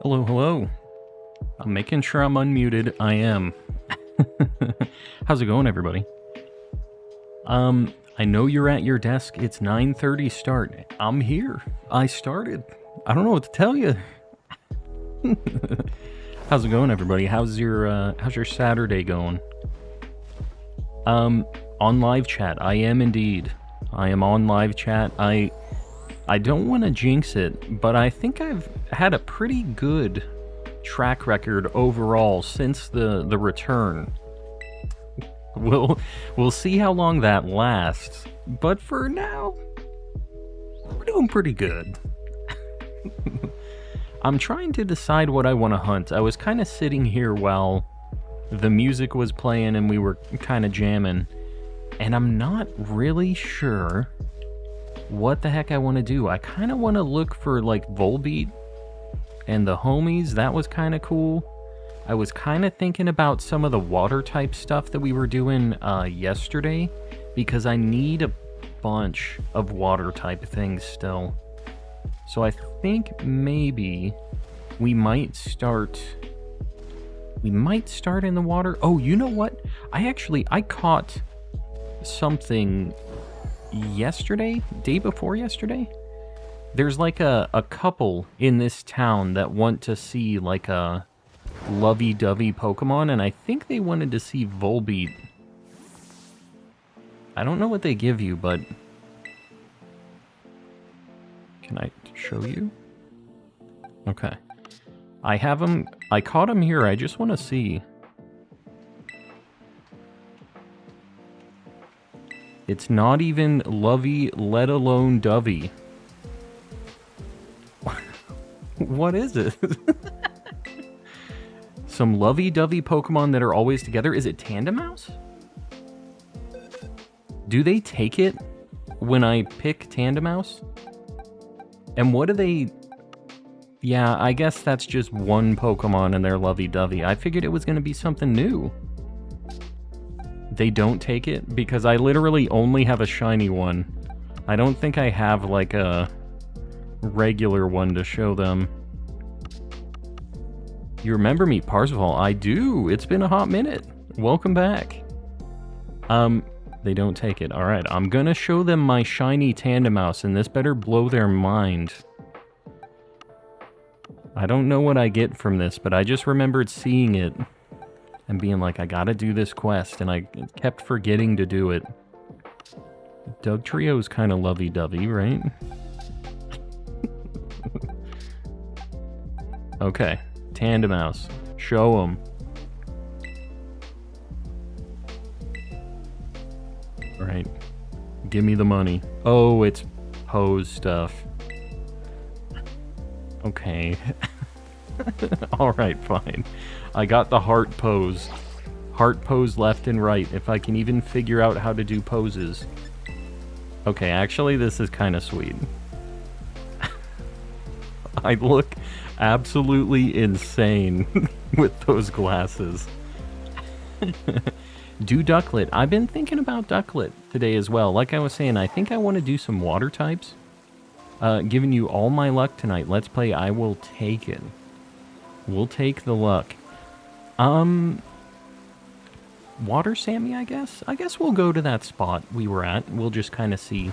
Hello, hello. I'm making sure I'm unmuted. I am. How's it going, everybody? I know you're at your desk. It's 9:30 start. I'm here. I started. I don't know what to tell you. How's it going, everybody? How's your Saturday going? On live chat. I am indeed. I am on live chat. I don't want to jinx it, but I think I've had a pretty good track record overall since the return. We'll see how long that lasts, but for now, we're doing pretty good. I'm trying to decide what I want to hunt. I was kind of sitting here while the music was playing and we were kind of jamming, and I'm not really sure what the heck I want to do. I kind of want to look for like Volbeat and the homies. That was kind of cool. I was kind of thinking about some of the water type stuff that we were doing yesterday, because I need a bunch of water type things still. So I think maybe we might start in the water. Oh, you know what? I caught something yesterday, day before yesterday. There's like a couple in this town that want to see like a lovey-dovey Pokemon, and I think they wanted to see Volbeat. I don't know what they give you, but can I show you? Okay. I have him. I caught him here. I just want to see. It's not even lovey, let alone dovey. What is it? Some lovey-dovey Pokemon that are always together. Is it Tandemaus? Do they take it when I pick Tandemaus? And what do they... Yeah, I guess that's just one Pokemon and they're lovey-dovey. I figured it was going to be something new. They don't take it? Because I literally only have a shiny one. I don't think I have like a regular one to show them. You remember me, Parzival? I do. It's been a hot minute. Welcome back. They don't take it. Alright, I'm gonna show them my shiny Tandemaus, and this better blow their mind. I don't know what I get from this, but I just remembered seeing it and being like, I gotta do this quest, and I kept forgetting to do it. Doug Trio's kind of lovey-dovey, right? Okay, Tandemaus. Show him. Alright. Give me the money. Oh, it's pose stuff. Okay. Alright, fine. I got the heart pose. Heart pose left and right, if I can even figure out how to do poses. Okay, actually, this is kind of sweet. I look absolutely insane with those glasses. Do Ducklet. I've been thinking about Ducklet today as well. Like I was saying, I think I want to do some water types. Giving you all my luck tonight. Let's play I Will Take It. We'll take the luck. Water Sammy, I guess? I guess we'll go to that spot we were at. We'll just kind of see.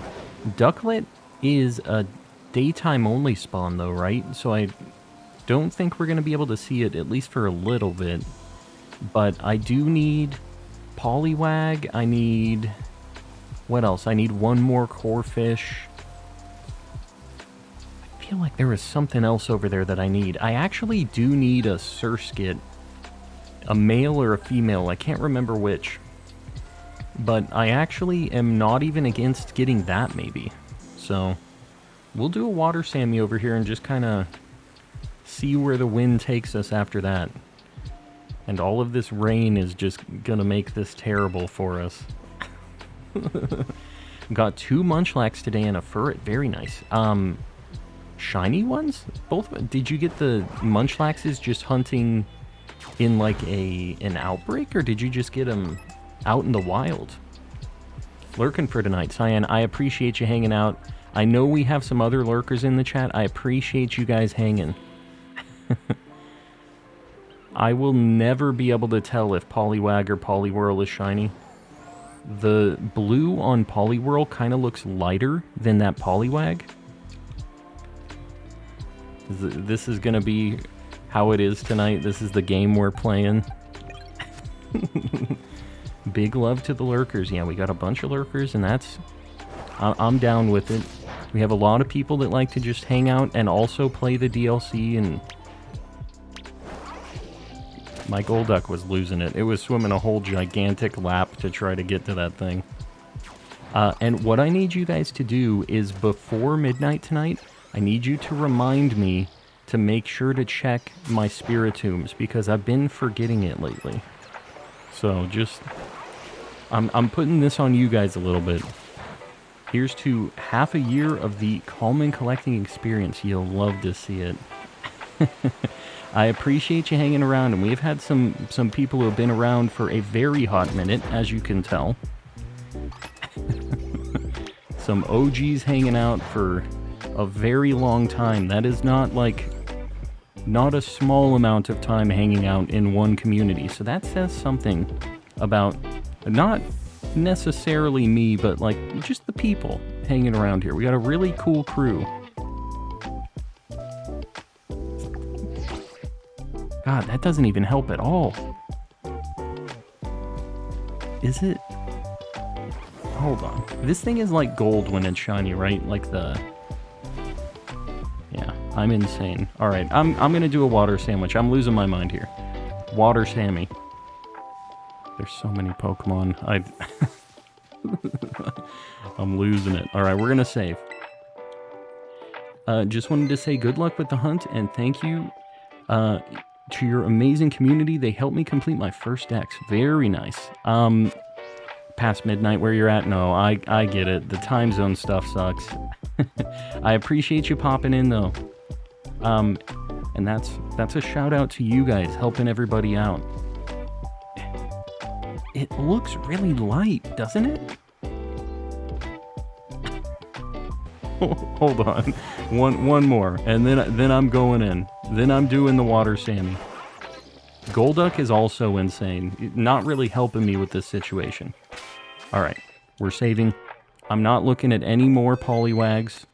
Ducklet is a daytime only spawn though, right? So I don't think we're going to be able to see it, at least for a little bit. But I do need Poliwag. I need... What else? I need one more Corphish. I feel like there was something else over there that I need. I actually do need a Surskit. A male or a female. I can't remember which. But I actually am not even against getting that, maybe. So, we'll do a Water Sammy over here and just kind of see where the wind takes us after that. And all of this rain is just gonna make this terrible for us. Got 2 Munchlax today and a Furret. Very nice. Shiny ones? Both? Did you get the Munchlaxes just hunting in like an outbreak, or did you just get them out in the wild? Lurking for tonight. Cyan, I appreciate you hanging out. I know we have some other lurkers in the chat. I appreciate you guys hanging. I will never be able to tell if Poliwag or Poliwhirl is shiny. The blue on Poliwhirl kind of looks lighter than that Poliwag. This is going to be how it is tonight. This is the game we're playing. Big love to the lurkers. Yeah, we got a bunch of lurkers, and I'm down with it. We have a lot of people that like to just hang out and also play the DLC, and my Golduck was losing it. It was swimming a whole gigantic lap to try to get to that thing. And what I need you guys to do is before midnight tonight, I need you to remind me to make sure to check my Spiritombs, because I've been forgetting it lately. So just, I'm putting this on you guys a little bit. Here's to half a year of the Coleman collecting experience. You'll love to see it. I appreciate you hanging around, and we've had some people who have been around for a very hot minute, as you can tell. Some OGs hanging out for a very long time. That is not a small amount of time hanging out in one community. So that says something about not necessarily me, but like just the people hanging around here. We got a really cool crew. God, that doesn't even help at all. Is it? Hold on. This thing is like gold when it's shiny, right? Like the... Yeah, I'm insane. Alright, I'm gonna do a water sandwich. I'm losing my mind here. Water Sammy. There's so many Pokemon. I'm losing it. Alright, we're gonna save. Just wanted to say good luck with the hunt, and thank you to your amazing community. They helped me complete my first Dex. Very nice. Past midnight where you're at? No, I get it. The time zone stuff sucks. I appreciate you popping in, though. And that's a shout out to you guys helping everybody out. It looks really light, doesn't it? Hold on. One more, and then I'm going in. Then I'm doing the water Sammy. Golduck is also insane. Not really helping me with this situation. Alright, we're saving. I'm not looking at any more Poliwags.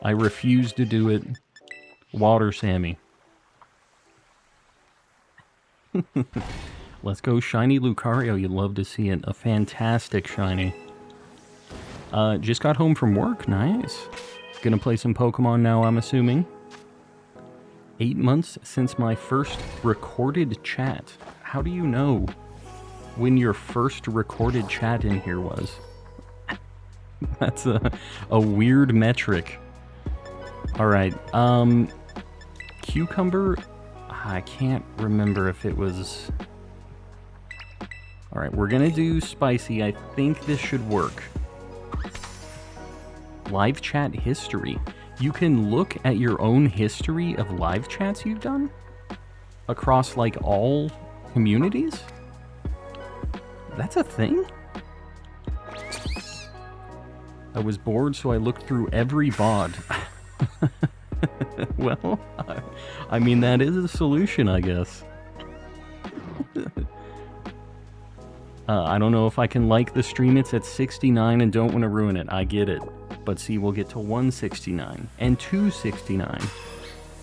I refuse to do it. Water Sammy. Let's go shiny Lucario. You'd love to see it. A fantastic shiny. Just got home from work. Nice. Gonna play some Pokemon now, I'm assuming. 8 months since my first recorded chat. How do you know when your first recorded chat in here was? That's a weird metric. Alright, Cucumber? I can't remember if it was... Alright, we're gonna do spicy. I think this should work. Live chat history. You can look at your own history of live chats you've done? Across, like, all communities? That's a thing? I was bored, so I looked through every VOD. Well, I mean, that is a solution, I guess. I don't know if I can like the stream. It's at 69 and don't want to ruin it. I get it. But see, we'll get to 169 and 269.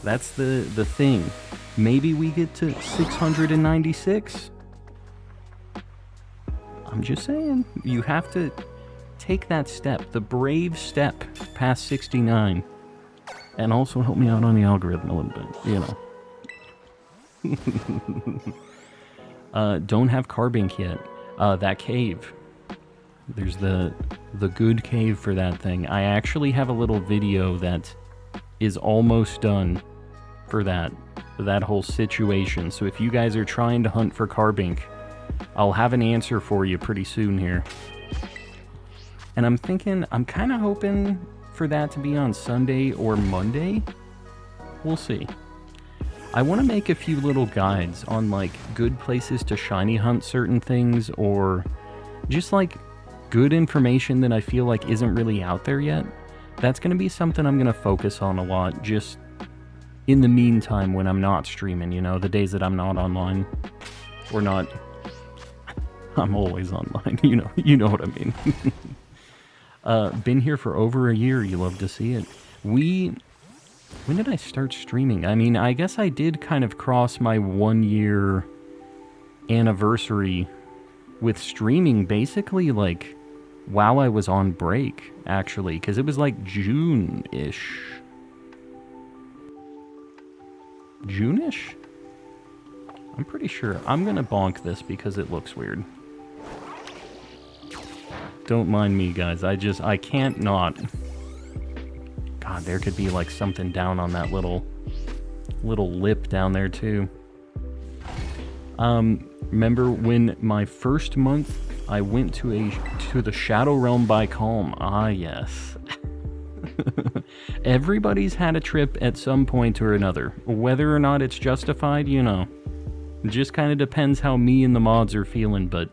That's the thing. Maybe we get to 696. I'm just saying, you have to take that step, the brave step past 69. And also help me out on the algorithm a little bit, you know. Don't have Carbink yet. That cave. There's the good cave for that thing. I actually have a little video that is almost done for that whole situation. So if you guys are trying to hunt for Carbink, I'll have an answer for you pretty soon here. And I'm kind of hoping for that to be on Sunday or Monday. We'll see. I want to make a few little guides on, like, good places to shiny hunt certain things, or just, like, good information that I feel like isn't really out there yet. That's going to be something I'm going to focus on a lot, just in the meantime when I'm not streaming, you know, the days that I'm not online. Or not... I'm always online, you know what I mean. Been here for over a year, you love to see it. When did I start streaming? I mean, I guess I did kind of cross my 1-year anniversary with streaming basically, like, while I was on break, actually, because it was like June-ish. June-ish? I'm pretty sure. I'm gonna bonk this because it looks weird. Don't mind me, guys. I can't not. God, there could be like something down on that little lip down there too. Remember when my first month I went to the Shadow Realm by Calm? Ah, yes. Everybody's had a trip at some point or another. Whether or not it's justified, you know. It just kind of depends how me and the mods are feeling, but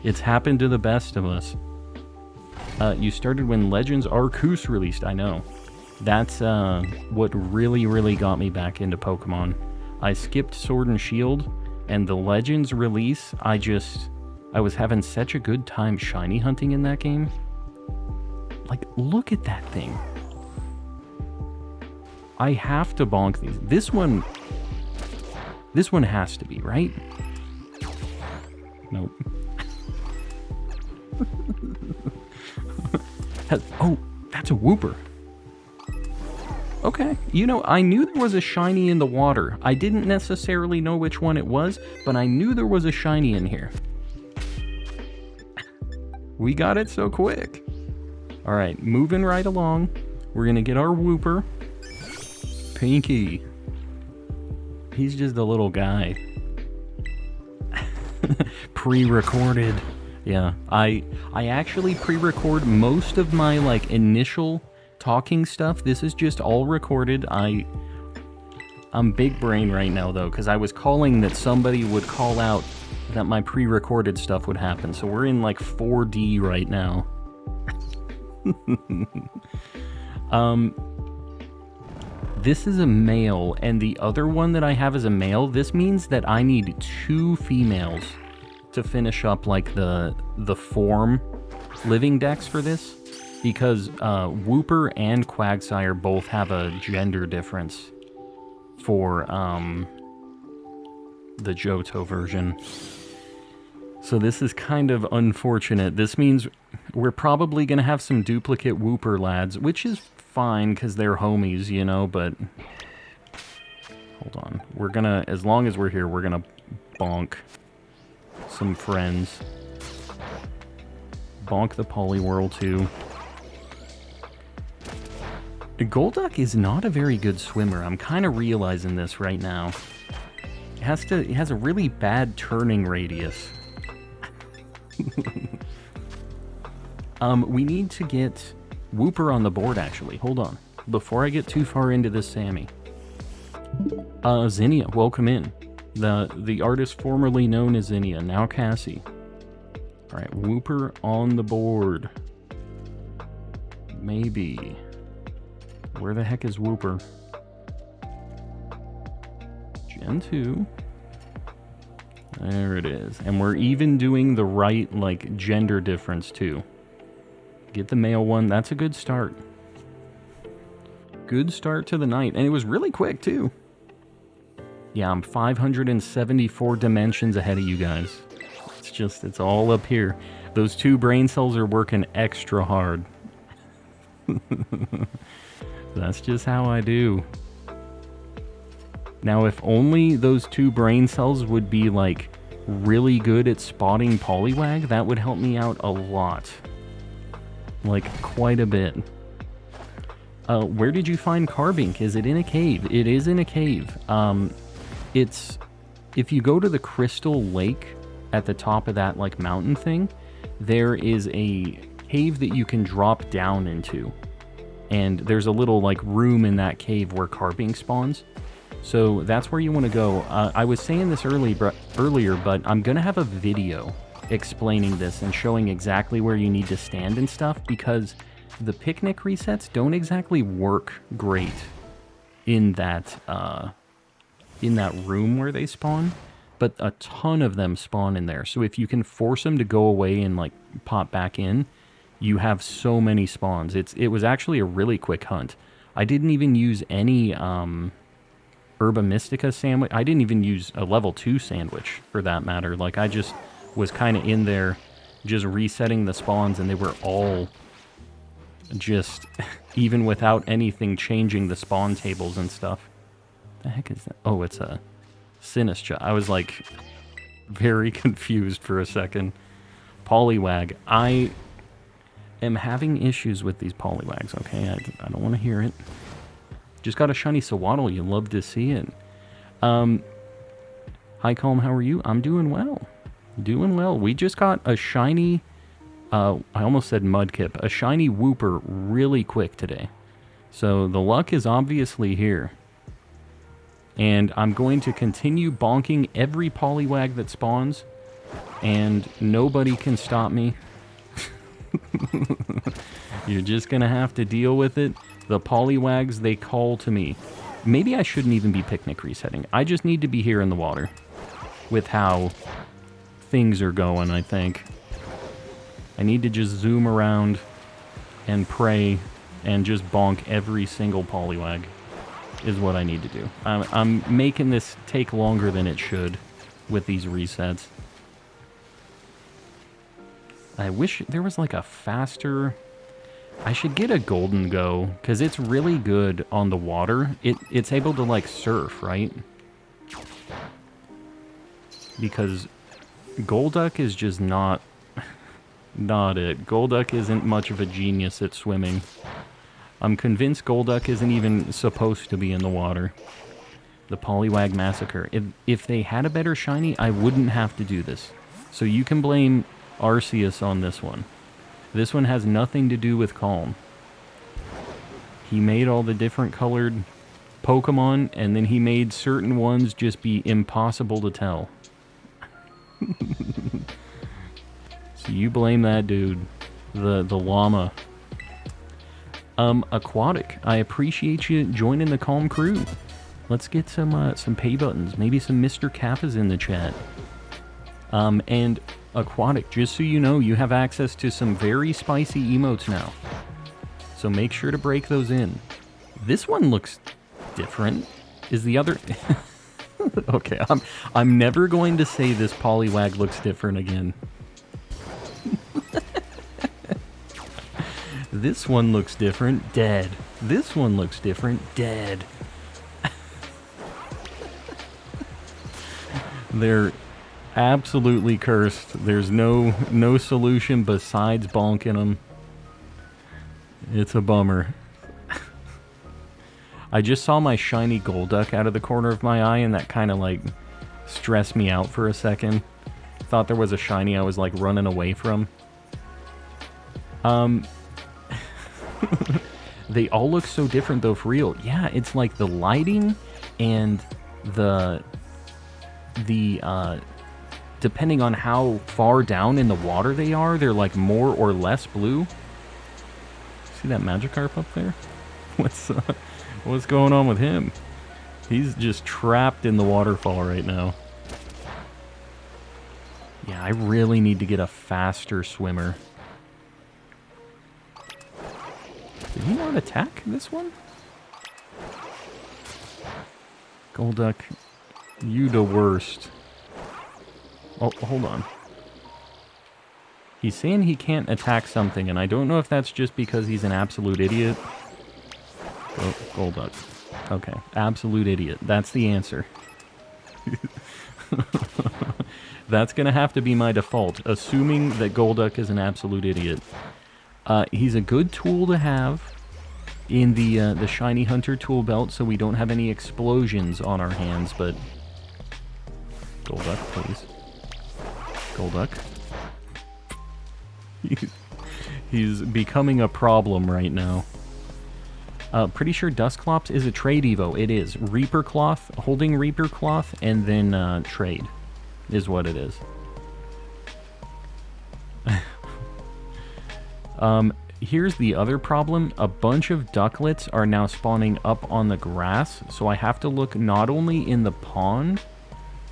it's happened to the best of us. You started when Legends Arceus released, I know. That's what really, really got me back into Pokemon. I skipped Sword and Shield, and the Legends release, I was having such a good time shiny hunting in that game. Like, look at that thing. I have to bonk these. This one has to be, right? Nope. Oh, that's a Wooper. Okay, you know, I knew there was a shiny in the water. I didn't necessarily know which one it was, but I knew there was a shiny in here. We got it so quick. Alright, moving right along. We're gonna get our Wooper. Pinky. He's just a little guy. Pre-recorded. Yeah, I actually pre-record most of my, like, initial talking stuff. This is just all recorded. I'm big brain right now, though, because I was calling that somebody would call out that my pre-recorded stuff would happen. So we're in, like, 4D right now. This is a male, and the other one that I have is a male. This means that I need 2 females to finish up, like, the form Living Dex for this, because Wooper and Quagsire both have a gender difference for the Johto version. So this is kind of unfortunate. This means we're probably going to have some duplicate Wooper lads, which is fine because they're homies, you know, but hold on. We're going to, as long as we're here, we're going to bonk some friends. Bonk the Poliwhirl too. Golduck is not a very good swimmer. I'm kind of realizing this right now. It has a really bad turning radius. We need to get Wooper on the board, actually. Hold on. Before I get too far into this Sammy. Zinnia, welcome in. The artist formerly known as Zinnia, now Cassie. Alright, Wooper on the board. Maybe. Where the heck is Wooper? Gen 2. There it is. And we're even doing the right, like, gender difference, too. Get the male one. That's a good start. Good start to the night. And it was really quick, too. Yeah, I'm 574 dimensions ahead of you guys. It's all up here. Those 2 brain cells are working extra hard. That's just how I do. Now, if only those 2 brain cells would be, like, really good at spotting Poliwag, that would help me out a lot. Like, quite a bit. Where did you find Carbink? Is it in a cave? It is in a cave. If you go to the Crystal Lake at the top of that, like, mountain thing, there is a cave that you can drop down into. And there's a little, like, room in that cave where Carbink spawns. So that's where you want to go. I was saying this earlier, but I'm going to have a video explaining this and showing exactly where you need to stand and stuff, because the picnic resets don't exactly work great in that room where they spawn, but a ton of them spawn in there. So if you can force them to go away and like pop back in, you have so many spawns. It was actually a really quick hunt. I didn't even use any Herba Mystica sandwich. I didn't even use a level 2 sandwich for that matter. Like I just was kind of in there just resetting the spawns, and they were all just even without anything changing the spawn tables and stuff. The heck is that? Oh, it's a Sinistra. I was like very confused for a second. Poliwag. I am having issues with these Poliwags, okay? I don't want to hear it. Just got a shiny Sawaddle. You love to see it. Hi, Calm. How are you? I'm doing well. Doing well. We just got a shiny... I almost said Mudkip. A shiny Wooper really quick today. So the luck is obviously here. And I'm going to continue bonking every Poliwag that spawns. And nobody can stop me. You're just going to have to deal with it. The Poliwags, they call to me. Maybe I shouldn't even be picnic resetting. I just need to be here in the water. With how things are going, I think. I need to just zoom around and pray and just bonk every single Poliwag. Is what I need to do. I'm making this take longer than it should with these resets. I wish there was like a faster... I should get a Golden Go, because it's really good on the water. It's able to like surf, right? Because Golduck is just not it. Golduck isn't much of a genius at swimming. I'm convinced Golduck isn't even supposed to be in the water. The Poliwag Massacre. If they had a better shiny, I wouldn't have to do this. So you can blame Arceus on this one. This one has nothing to do with Calm. He made all the different colored Pokemon, and then he made certain ones just be impossible to tell. So you blame that dude. The llama. Aquatic, I appreciate you joining the Calm crew. Let's get some pay buttons. Maybe some Mr. Kappas in the chat. And Aquatic, just so you know, you have access to some very spicy emotes now. So make sure to break those in. This one looks different. Is the other... Okay, I'm never going to say this Poliwag looks different again. This one looks different, dead. This one looks different, dead. They're absolutely cursed. There's no solution besides bonking them. It's a bummer. I just saw my shiny Golduck out of the corner of my eye, and that kind of like stressed me out for a second. Thought there was a shiny I was like running away from. They all look so different though, for real. Yeah, it's like the lighting and the depending on how far down in the water they are, they're like more or less blue. See that Magikarp up there? What's going on with him? He's just trapped in the waterfall right now. Yeah, I really need to get a faster swimmer. Did he not attack this one? Golduck, you the worst. Oh, hold on. He's saying he can't attack something, and I don't know if that's just because he's an absolute idiot. Golduck. Okay, absolute idiot. That's the answer. That's gonna have to be my default, assuming that Golduck is an absolute idiot. He's a good tool to have in the Shiny Hunter tool belt, so we don't have any explosions on our hands, but... Golduck, please. Golduck. He's becoming a problem right now. Pretty sure Dusclops is a trade evo. It is. Reaper Cloth, holding Reaper Cloth, and then trade is what it is. here's the other problem. A bunch of ducklets are now spawning up on the grass, so I have to look not only in the pond,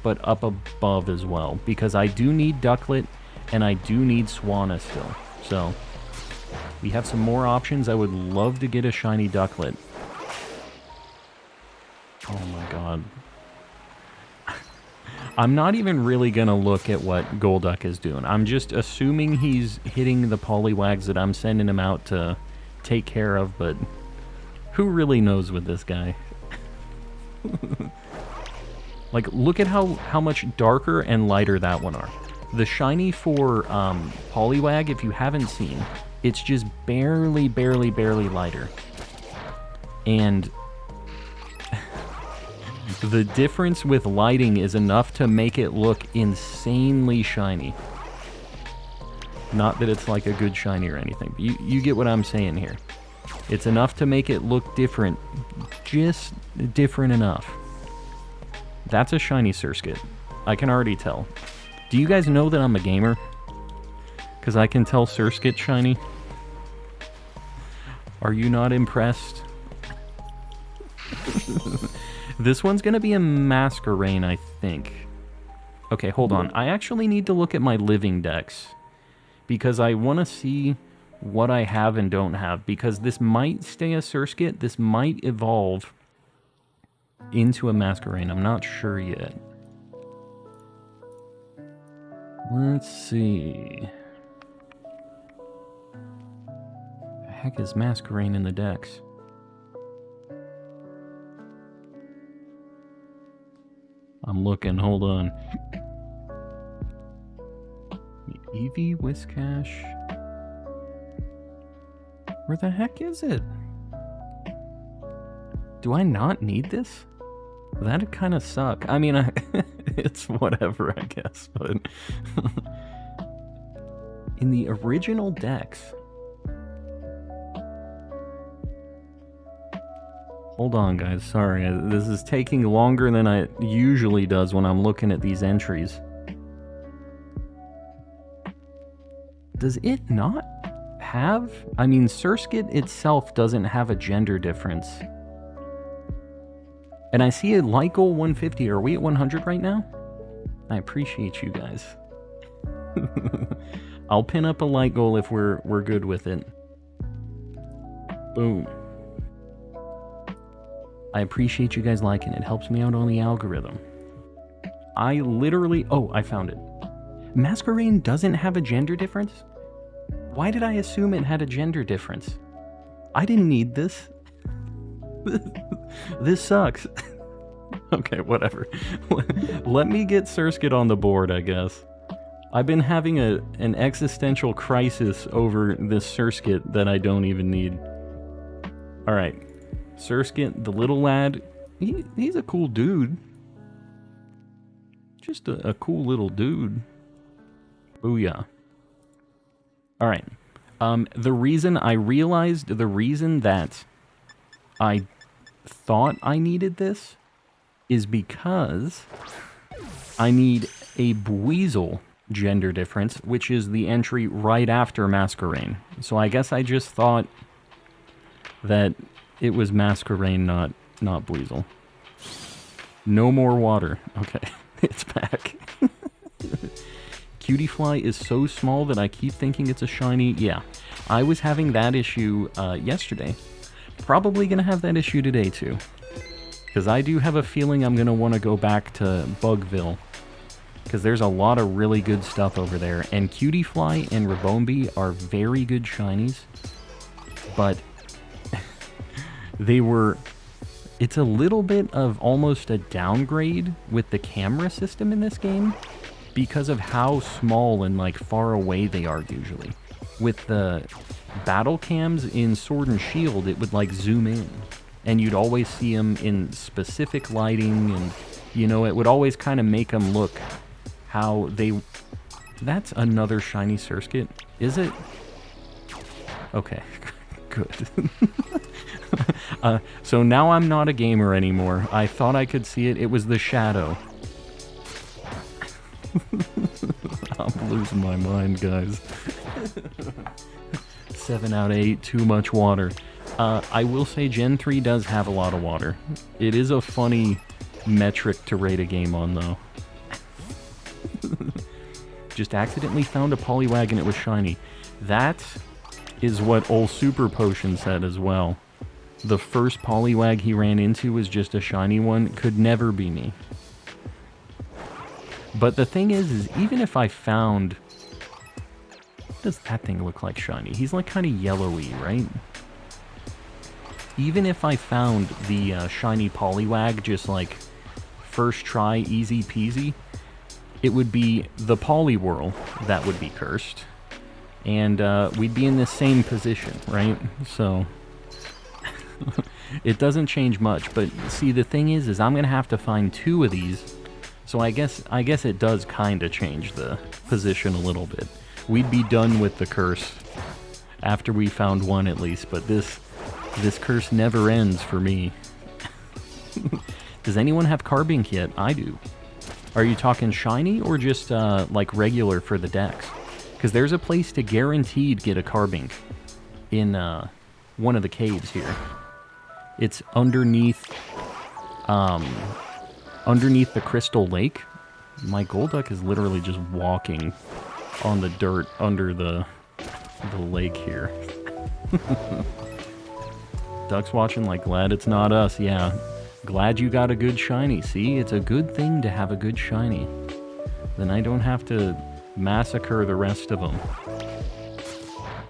but up above as well, because I do need ducklet and I do need swana still. So we have some more options. I would love to get a shiny ducklet. Oh my god. I'm not even really going to look at what Golduck is doing. I'm just assuming he's hitting the Poliwags that I'm sending him out to take care of, but who really knows with this guy? Like, look at how much darker and lighter that one are. The shiny for Poliwag, if you haven't seen, it's just barely lighter. And the difference with lighting is enough to make it look insanely shiny. Not that it's like a good shiny or anything, but you get what I'm saying here. It's enough to make it look different. Just different enough. That's a shiny Surskit. I can already tell. Do you guys know that I'm a gamer? Because I can tell Surskit shiny. Are you not impressed? This one's going to be a Masquerain, I think. Okay, hold on. I actually need to look at my Living Dex, because I want to see what I have and don't have, because this might stay a Surskit. This might evolve into a Masquerain. I'm not sure yet. Let's see. The heck is Masquerain in the Dex? I'm looking, hold on. Eevee, Whiscash. Where the heck is it? Do I not need this? That'd kind of suck. I mean, it's whatever, I guess, but... In the original Dex... Hold on, guys. Sorry, this is taking longer than it usually does when I'm looking at these entries. Does it not have... I mean, Surskit itself doesn't have a gender difference. And I see a light goal 150. Are we at 100 right now? I appreciate you guys. I'll pin up a light goal if we're good with it. Boom. I appreciate you guys liking it. It helps me out on the algorithm. I literally... Oh, I found it. Masquerain doesn't have a gender difference? Why did I assume it had a gender difference? I didn't need this. This sucks. Okay, whatever. Let me get Surskit on the board, I guess. I've been having an existential crisis over this Surskit that I don't even need. Alright. Surskit, the little lad, he's a cool dude. Just a cool little dude. Booyah. Alright. The reason that I thought I needed this is because I need a Buizel gender difference, which is the entry right after Masquerain. So I guess I just thought that it was Masquerain, not Buizel. No more water. Okay, it's back. Cutiefly is so small that I keep thinking it's a shiny. Yeah, I was having that issue yesterday. Probably going to have that issue today too. Because I do have a feeling I'm going to want to go back to Bugville. Because there's a lot of really good stuff over there. And Cutiefly and Rabombi are very good shinies. But it's a little bit of almost a downgrade with the camera system in this game. Because of how small and like far away they are usually. With the battle cams in Sword and Shield, it would like zoom in. And you'd always see them in specific lighting, and you know, it would always kind of make them look how they... That's another shiny Surskit, is it? Okay, good. So now I'm not a gamer anymore. I thought I could see it. It was the shadow. I'm losing my mind, guys. 7 out of 8, too much water. I will say Gen 3 does have a lot of water. It is a funny metric to rate a game on, though. Just accidentally found a Poliwag and it was shiny. That is what old Super Potion said as well. The first Poliwag he ran into was just a shiny one. Could never be me. But the thing is even if I found... What does that thing look like shiny? He's like kind of yellowy, right? Even if I found the shiny Poliwag just like first try, easy peasy, it would be the Poliwhirl that would be cursed. And we'd be in the same position, right? So it doesn't change much. But see, the thing is I'm gonna have to find 2 of these. So I guess it does kind of change the position a little bit. We'd be done with the curse after we found 1 at least. But this curse never ends for me. Does anyone have Carbink yet? I do. Are you talking shiny or just like regular for the Dex? Because there's a place to guaranteed get a Carbink in one of the caves here. It's underneath the Crystal Lake. My Golduck is literally just walking on the dirt under the lake here. Duck's watching like, glad it's not us. Yeah, glad you got a good shiny. See, it's a good thing to have a good shiny. Then I don't have to massacre the rest of them.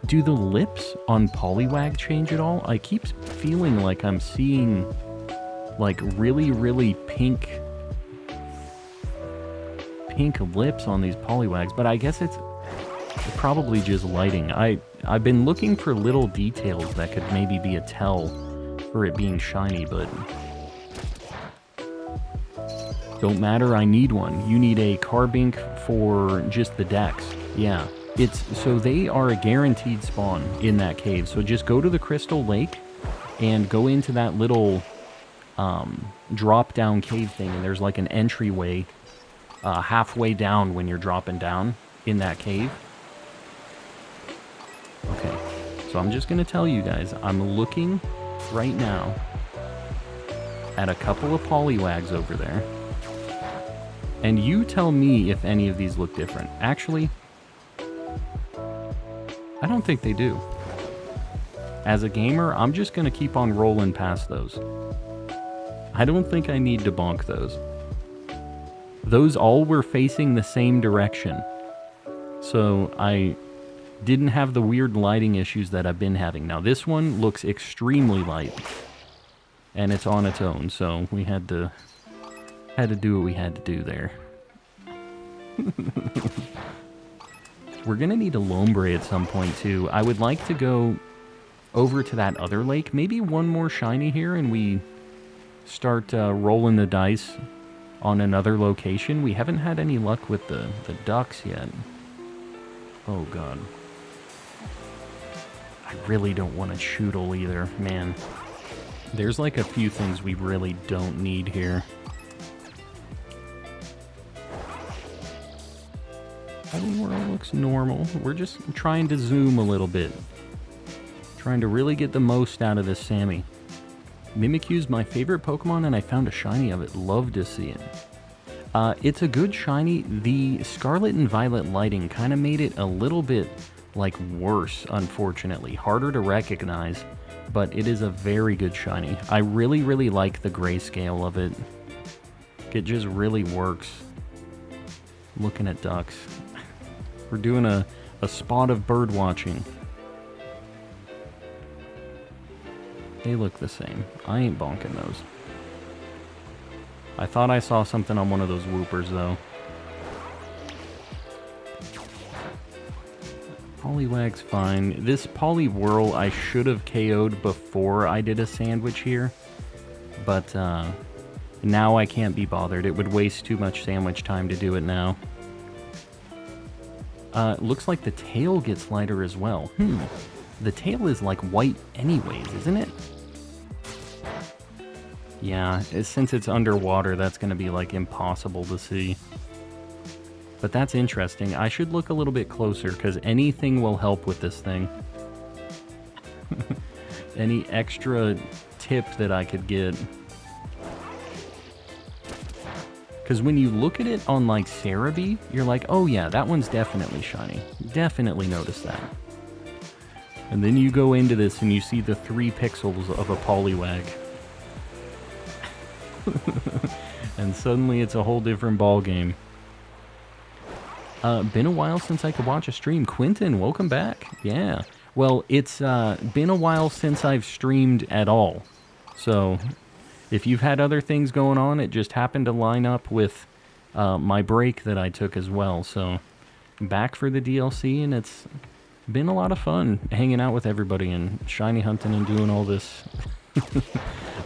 Do the lips on Poliwag change at all? I keep feeling like I'm seeing like really, really pink lips on these Poliwags, but I guess it's probably just lighting. I've been looking for little details that could maybe be a tell for it being shiny, but don't matter, I need one. You need a Carbink for just the Dex. Yeah, so they are a guaranteed spawn in that cave. So just go to the Crystal Lake and go into that little drop down cave thing, and there's like an entryway halfway down when you're dropping down in that cave. Okay, so I'm just gonna tell you guys, I'm looking right now at a couple of Poliwags over there, and you tell me if any of these look different. Actually, I don't think they do. As a gamer, I'm just gonna keep on rolling past those. I don't think I need to bonk those. Those all were facing the same direction, so I didn't have the weird lighting issues that I've been having. Now this one looks extremely light, and it's on its own, so we had to do what we had to do there. We're gonna need a Lombre at some point too. I would like to go over to that other lake, maybe one more shiny here, and we start rolling the dice on another location. We haven't had any luck with the ducks yet. Oh god. I really don't want a Choodle either, man. There's like a few things we really don't need here. Poliwhirl looks normal. We're just trying to zoom a little bit. Trying to really get the most out of this Sammy. Mimikyu's my favorite Pokemon, and I found a shiny of it. Love to see it. It's a good shiny. The Scarlet and Violet lighting kind of made it a little bit, like, worse, unfortunately. Harder to recognize, but it is a very good shiny. I really, really like the grayscale of it. It just really works. Looking at ducks. We're doing a spot of bird watching. They look the same. I ain't bonking those. I thought I saw something on one of those whoopers, though. Poliwag's fine. This Poliwhirl I should have KO'd before I did a sandwich here. But now I can't be bothered. It would waste too much sandwich time to do it now. Looks like the tail gets lighter as well. The tail is like white anyways, isn't it? Yeah, since it's underwater, that's going to be like impossible to see. But that's interesting. I should look a little bit closer, because anything will help with this thing. Any extra tip that I could get. Because when you look at it on, like, Cerebi, you're like, oh yeah, that one's definitely shiny. Definitely notice that. And then you go into this and you see the 3 pixels of a Poliwag. And suddenly it's a whole different ball game. Been a while since I could watch a stream. Quentin, welcome back. Yeah. Well, it's been a while since I've streamed at all. So, if you've had other things going on, it just happened to line up with my break that I took as well. So, back for the DLC, and it's been a lot of fun hanging out with everybody and shiny hunting and doing all this.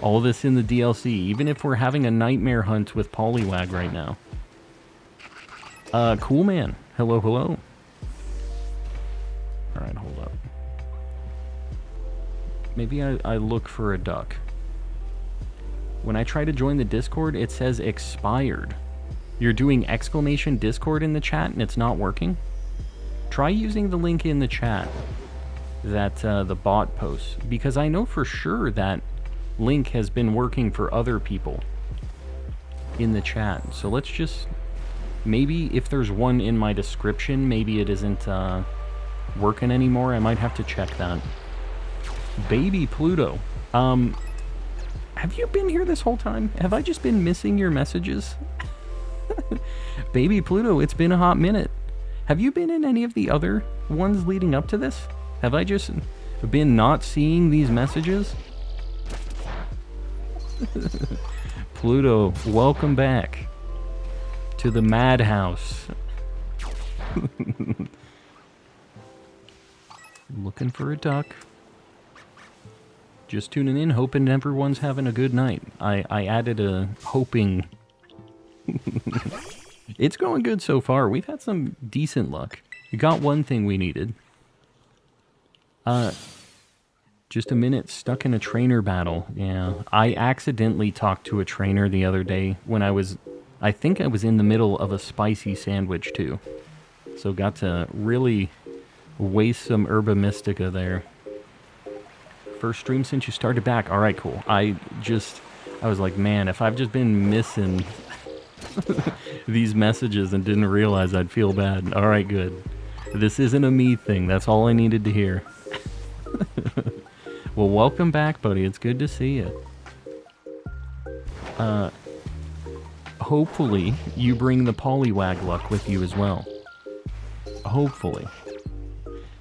All this in the DLC, even if we're having a nightmare hunt with Poliwag right now. Cool man. Hello, hello. Alright, hold up. Maybe I look for a duck. When I try to join the Discord, it says expired. You're doing exclamation Discord in the chat and it's not working? Try using the link in the chat that the bot posts, because I know for sure that link has been working for other people in the chat. So let's just... Maybe if there's one in my description, maybe it isn't working anymore. I might have to check that. Baby Pluto. Have you been here this whole time? Have I just been missing your messages? Baby Pluto, it's been a hot minute. Have you been in any of the other ones leading up to this? Have I just been not seeing these messages? Pluto, welcome back to the madhouse. Looking for a duck. Just tuning in, hoping everyone's having a good night. I added a hoping. It's going good so far. We've had some decent luck. We got one thing we needed. Just a minute stuck in a trainer battle. Yeah, I accidentally talked to a trainer the other day when I think I was in the middle of a spicy sandwich too. So got to really waste some Herba Mystica there. First stream since you started back. Alright, cool. I was like, man, if I've just been missing these messages and didn't realize, I'd feel bad. Alright, good. This isn't a me thing. That's all I needed to hear. Well, welcome back, buddy. It's good to see you. Hopefully, you bring the Poliwag luck with you as well. Hopefully.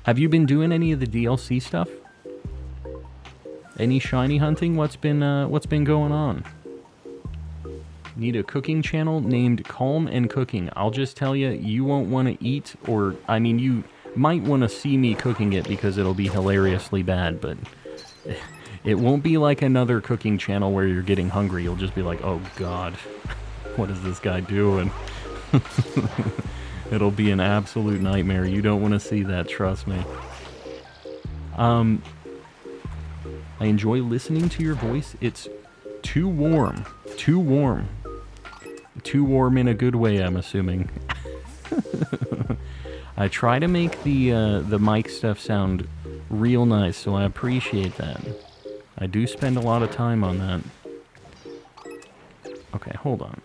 Have you been doing any of the DLC stuff? Any shiny hunting? What's been going on? Need a cooking channel named Calm and Cooking. I'll just tell you, you won't want to eat, or, I mean, you might want to see me cooking it because it'll be hilariously bad, but it won't be like another cooking channel where you're getting hungry. You'll just be like, oh god, what is this guy doing? It'll be an absolute nightmare. You don't want to see that, trust me. I enjoy listening to your voice. It's too warm. Too warm. Too warm in a good way, I'm assuming. I try to make the mic stuff sound real nice, so I appreciate that. I do spend a lot of time on that. Okay, hold on.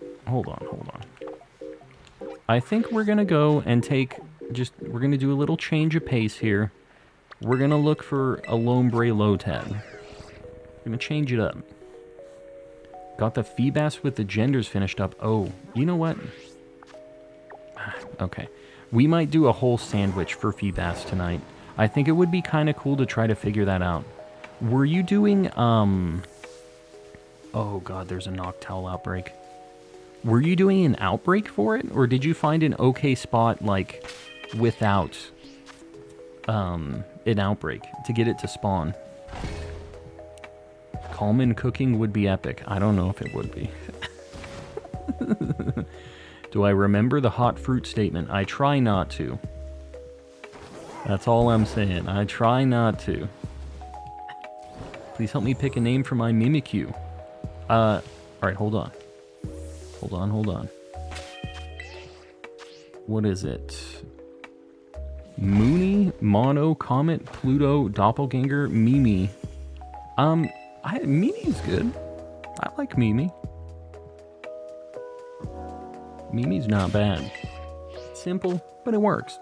I think we're gonna go and we're gonna do a little change of pace here. We're gonna look for a Lombre Lotad. Gonna change it up. Got the Feebas with the genders finished up. Oh, you know what? Okay. We might do a whole sandwich for Feebas tonight. I think it would be kind of cool to try to figure that out. Were you doing, oh god, there's a Noctowl outbreak. Were you doing an outbreak for it? Or did you find an okay spot, like, without, an outbreak to get it to spawn? Calm cooking would be epic. I don't know if it would be. Do I remember the hot fruit statement? I try not to. That's all I'm saying. I try not to. Please help me pick a name for my Mimikyu. Alright, hold on. Hold on. What is it? Mooney, Mono, Comet, Pluto, Doppelganger, Mimi. Mimi's good. I like Mimi. Mimi's not bad. It's simple, but it works.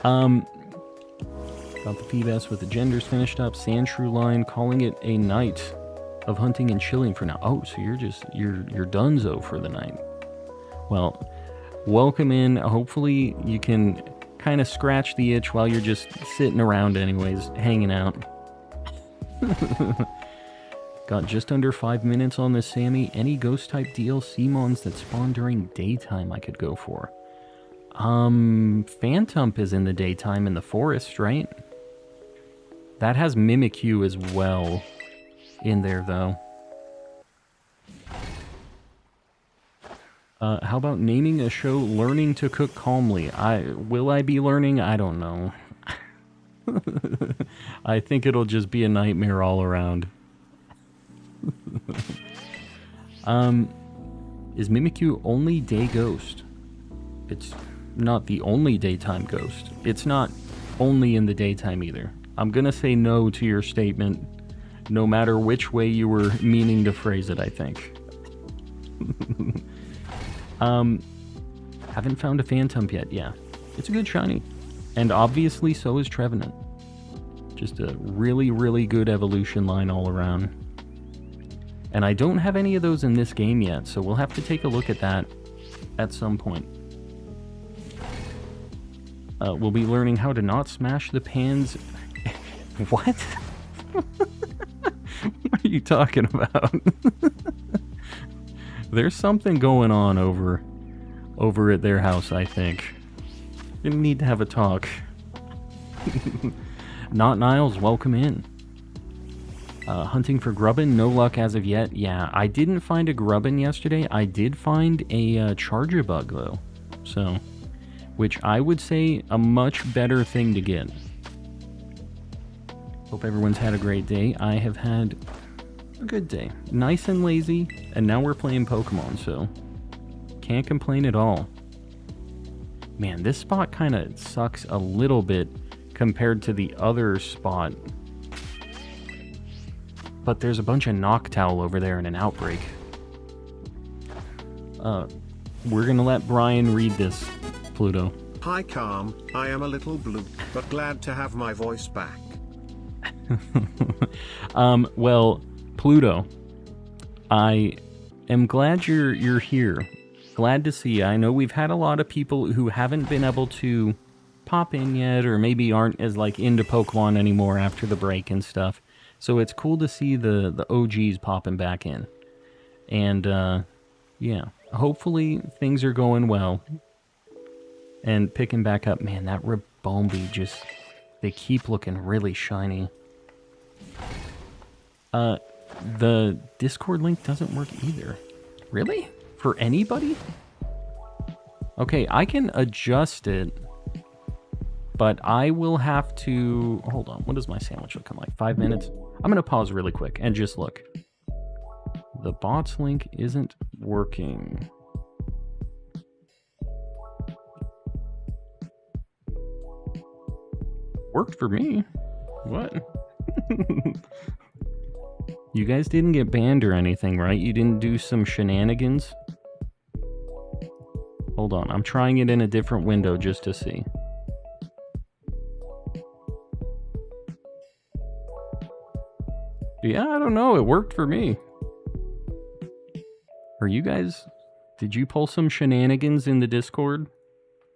Got the Feebas with the genders finished up. Sandshrew line, calling it a night of hunting and chilling for now. Oh, so you're donezo for the night. Well, welcome in. Hopefully you can kind of scratch the itch while you're just sitting around anyways, hanging out. Got just under 5 minutes on this Sammy. Any ghost type DLC mons that spawn during daytime I could go for? Phantump is in the daytime in the forest, right? That has Mimikyu as well in there, though. How about naming a show Learning to Cook Calmly? Will I be learning? I don't know. I think it'll just be a nightmare all around. Is Mimikyu only day ghost? It's not the only daytime ghost. It's not only in the daytime either. I'm gonna say no to your statement, no matter which way you were meaning to phrase it, I think. Haven't found a Phantump yet. Yeah, it's a good shiny. And obviously so is Trevenant. Just a really, really good evolution line all around. And I don't have any of those in this game yet, so we'll have to take a look at that at some point. We'll be learning how to not smash the pans. What? What are you talking about? There's something going on over at their house, I think. Didn't need to have a talk. Not Niles, welcome in. Hunting for Grubbin, no luck as of yet. Yeah, I didn't find a Grubbin yesterday. I did find a Charjabug though, so, which I would say a much better thing to get. Hope everyone's had a great day. I have had a good day. Nice and lazy, and now we're playing Pokemon, so can't complain at all. Man, this spot kind of sucks a little bit compared to the other spot. But there's a bunch of Noctowl over there in an outbreak. We're gonna let Brian read this, Pluto. Hi Calm, I am a little blue, but glad to have my voice back. Well, Pluto, I am glad you're here. Glad to see you. I know we've had a lot of people who haven't been able to pop in yet, or maybe aren't as like into Pokemon anymore after the break and stuff. So it's cool to see the OGs popping back in. And yeah, hopefully things are going well and picking back up. Man, that Ribombee just, they keep looking really shiny. The Discord link doesn't work either. Really? For anybody? Okay, I can adjust it, but I will have to... Hold on, what is my sandwich looking like? 5 minutes? I'm going to pause really quick and just look. The bots link isn't working. Worked for me. What? You guys didn't get banned or anything, right? You didn't do some shenanigans? Hold on, I'm trying it in a different window just to see. Yeah, I don't know. It worked for me. Are you guys... Did you pull some shenanigans in the Discord?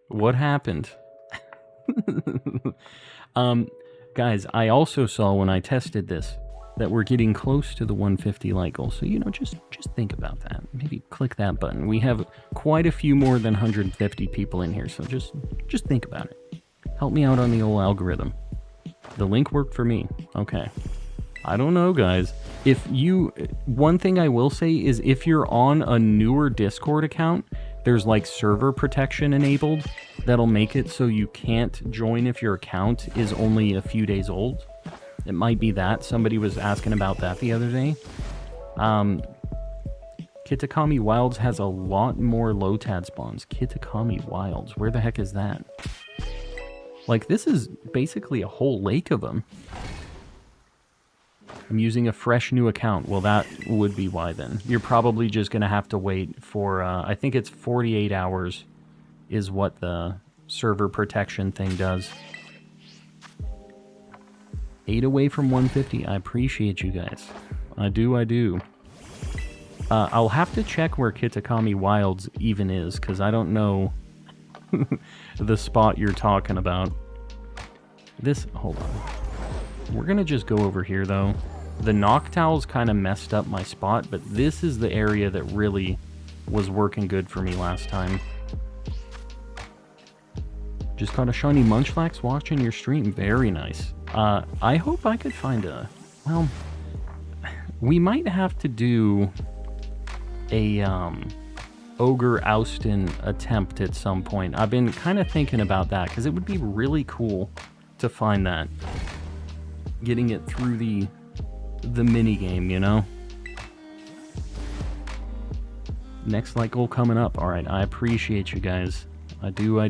What happened? Guys, I also saw when I tested this that we're getting close to the 150 like goal. So, you know, just think about that. Maybe click that button. We have quite a few more than 150 people in here, so just think about it. Help me out on the old algorithm. The link worked for me. Okay. I don't know, guys. If you... One thing I will say is if you're on a newer Discord account, there's like server protection enabled that'll make it so you can't join if your account is only a few days old. It might be that. Somebody was asking about that the other day. Kitakami Wilds has a lot more Lotad spawns. Kitakami Wilds. Where the heck is that? Like, this is basically a whole lake of them. I'm using a fresh new account. Well, that would be why then. You're probably just going to have to wait for, I think it's 48 hours is what the server protection thing does. 8 away from 150. I appreciate you guys. I do. I'll have to check where Kitakami Wilds even is, because I don't know the spot you're talking about. Hold on. We're going to just go over here, though. The Noctowls kind of messed up my spot, but this is the area that really was working good for me last time. Just caught a shiny Munchlax watching your stream. Very nice. I hope I could find a... Well, we might have to do a Ogre Oustin attempt at some point. I've been kind of thinking about that, because it would be really cool to find that. Getting it through the mini game, you know? Next like goal coming up. All right, I appreciate you guys. I do. I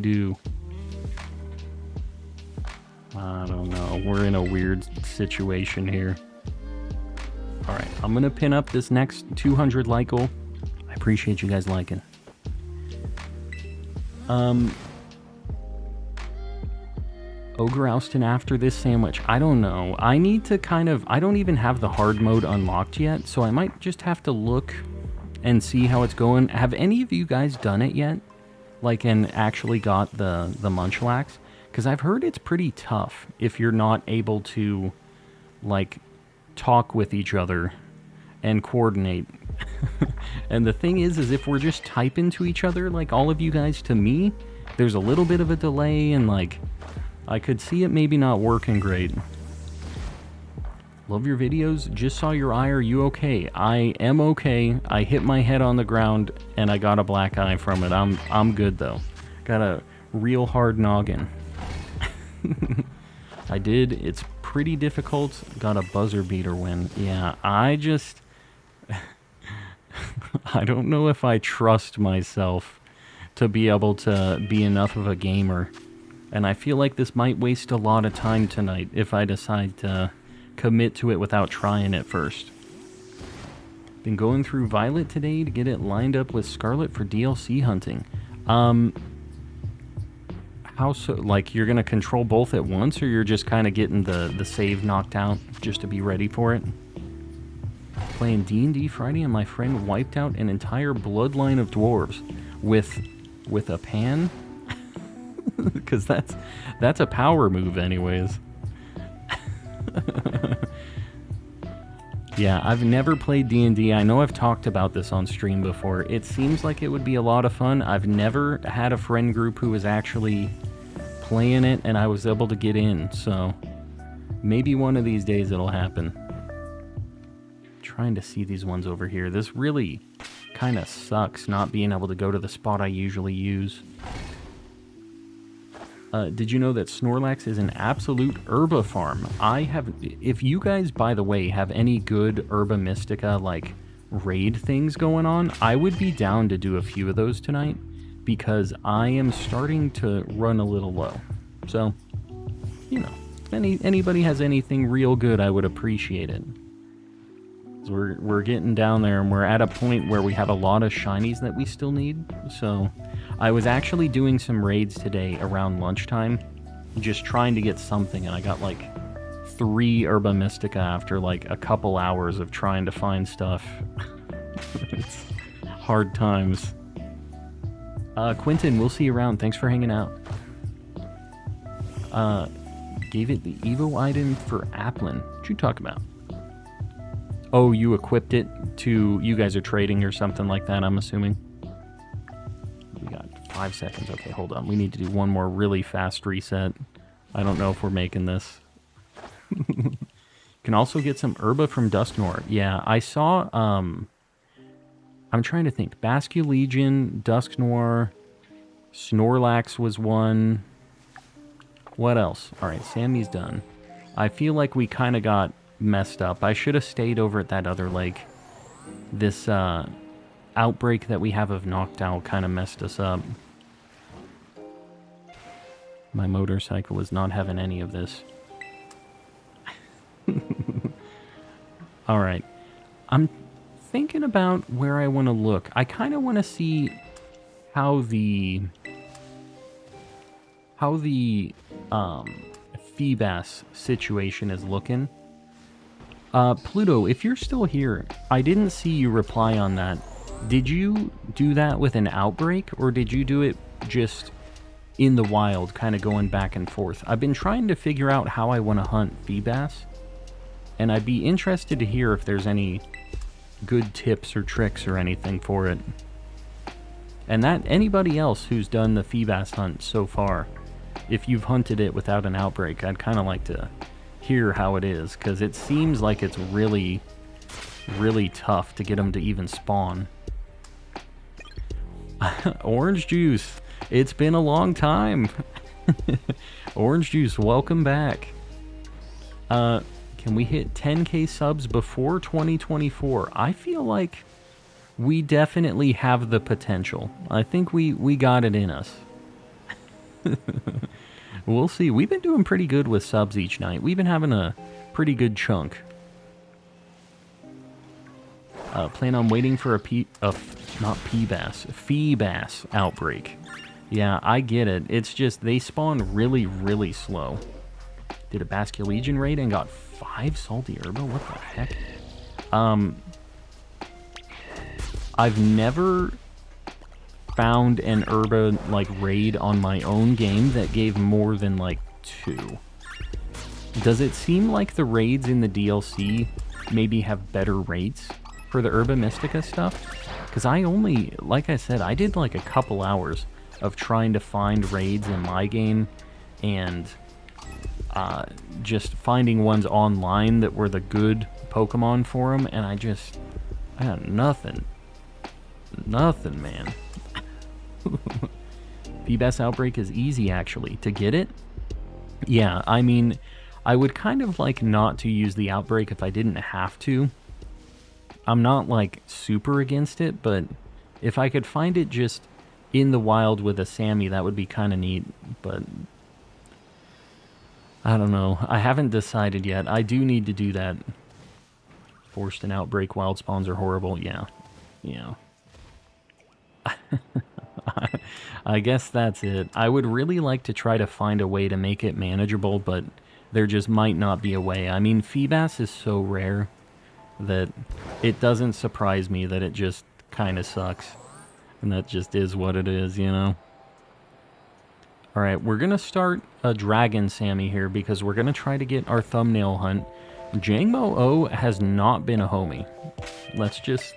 don't know. We're in a weird situation here. All right, I'm gonna pin up this next 200 like goal. I appreciate you guys liking. Ogre Oustin after this sandwich. I don't know. I need to kind of... I don't even have the hard mode unlocked yet, so I might just have to look and see how it's going. Have any of you guys done it yet? Like, and actually got the Munchlax? Because I've heard it's pretty tough if you're not able to, like, talk with each other and coordinate. And the thing is if we're just typing to each other, like all of you guys to me, there's a little bit of a delay and, like... I could see it maybe not working great. Love your videos. Just saw your eye. Are you okay? I am okay. I hit my head on the ground and I got a black eye from it. I'm good though. Got a real hard noggin. I did. It's pretty difficult. Got a buzzer beater win. Yeah, I just... I don't know if I trust myself to be able to be enough of a gamer. And I feel like this might waste a lot of time tonight if I decide to commit to it without trying it first. Been going through Violet today to get it lined up with Scarlet for DLC hunting. How so? Like, you're going to control both at once, or you're just kind of getting the save knocked out just to be ready for it? Playing D&D Friday and my friend wiped out an entire bloodline of dwarves with a pan? Because that's a power move anyways. Yeah, I've never played D&D. I know I've talked about this on stream before. It seems like it would be a lot of fun. I've never had a friend group who was actually playing it and I was able to get in, so maybe one of these days it'll happen. Trying to see these ones over here. This really kind of sucks not being able to go to the spot I usually use. Did you know that Snorlax is an absolute herba farm? If you guys, by the way, have any good Herba Mystica, like, raid things going on, I would be down to do a few of those tonight, because I am starting to run a little low. So, you know, if anybody has anything real good, I would appreciate it. We're getting down there, and we're at a point where we have a lot of shinies that we still need, so... I was actually doing some raids today around lunchtime, just trying to get something, and I got like 3 Herba Mystica after like a couple hours of trying to find stuff. It's hard times. Quentin, we'll see you around. Thanks for hanging out. Gave it the Evo item for Applin. What you talk about? Oh, you equipped it to... You guys are trading or something like that, I'm assuming. 5 seconds. Okay, hold on. We need to do one more really fast reset. I don't know if we're making this. Can also get some herba from Dusknoir. Yeah, I saw, I'm trying to think. Basculegion, Dusknoir, Snorlax was one. What else? Alright, Sammy's done. I feel like we kind of got messed up. I should have stayed over at that other lake. This, outbreak that we have of Noctowl kind of messed us up. My motorcycle was not having any of this. Alright. I'm thinking about where I want to look. I kind of want to see how the Feebas situation is looking. Pluto, if you're still here, I didn't see you reply on that. Did you do that with an outbreak, or did you do it just in the wild, kind of going back and forth? I've been trying to figure out how I want to hunt Feebas, and I'd be interested to hear if there's any good tips or tricks or anything for it. And that anybody else who's done the Feebas hunt so far, if you've hunted it without an outbreak, I'd kind of like to hear how it is, because it seems like it's really, really tough to get them to even spawn. Orange Juice, it's been a long time. Orange Juice, welcome back. Can we hit 10k subs before 2024? I feel like we definitely have the potential. I think we got it in us. We'll see. We've been doing pretty good with subs each night. We've been having a pretty good chunk. Plan on waiting for a Feebas outbreak. Yeah, I get it. It's just they spawn really, really slow. Did a Basculegion raid and got 5 salty herba? What the heck? I've never found an herba like raid on my own game that gave more than like 2. Does it seem like the raids in the DLC maybe have better rates for the Herba Mystica stuff? Because I only, like I said, I did like a couple hours of trying to find raids in my game and just finding ones online that were the good Pokemon for them, and I had nothing. Nothing, man. Feebas Outbreak is easy, actually. To get it? Yeah, I mean, I would kind of like not to use the Outbreak if I didn't have to. I'm not, like, super against it, but if I could find it just in the wild with a Sammy, that would be kind of neat, but I don't know. I haven't decided yet. I do need to do that. Forced an outbreak, wild spawns are horrible. Yeah. Yeah. I guess that's it. I would really like to try to find a way to make it manageable, but there just might not be a way. I mean, Feebas is so rare that it doesn't surprise me that it just kind of sucks. And that just is what it is, you know? Alright, we're going to start a Dragon Sammy here because we're going to try to get our thumbnail hunt. Jangmo O has not been a homie. Let's just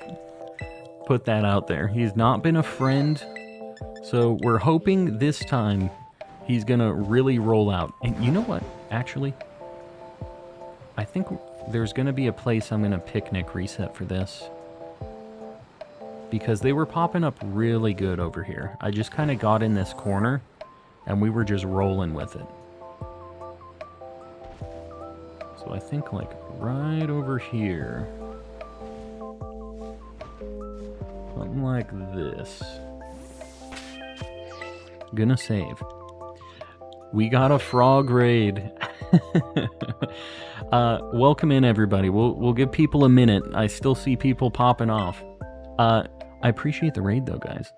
put that out there. He's not been a friend. So we're hoping this time he's going to really roll out. And you know what? Actually, I think there's going to be a place I'm going to picnic reset for this. Because they were popping up really good over here. I just kind of got in this corner, and we were just rolling with it. So I think, like, right over here. Something like this. Gonna save. We got a frog raid. Welcome in, everybody. We'll give people a minute. I still see people popping off. I appreciate the raid, though, guys.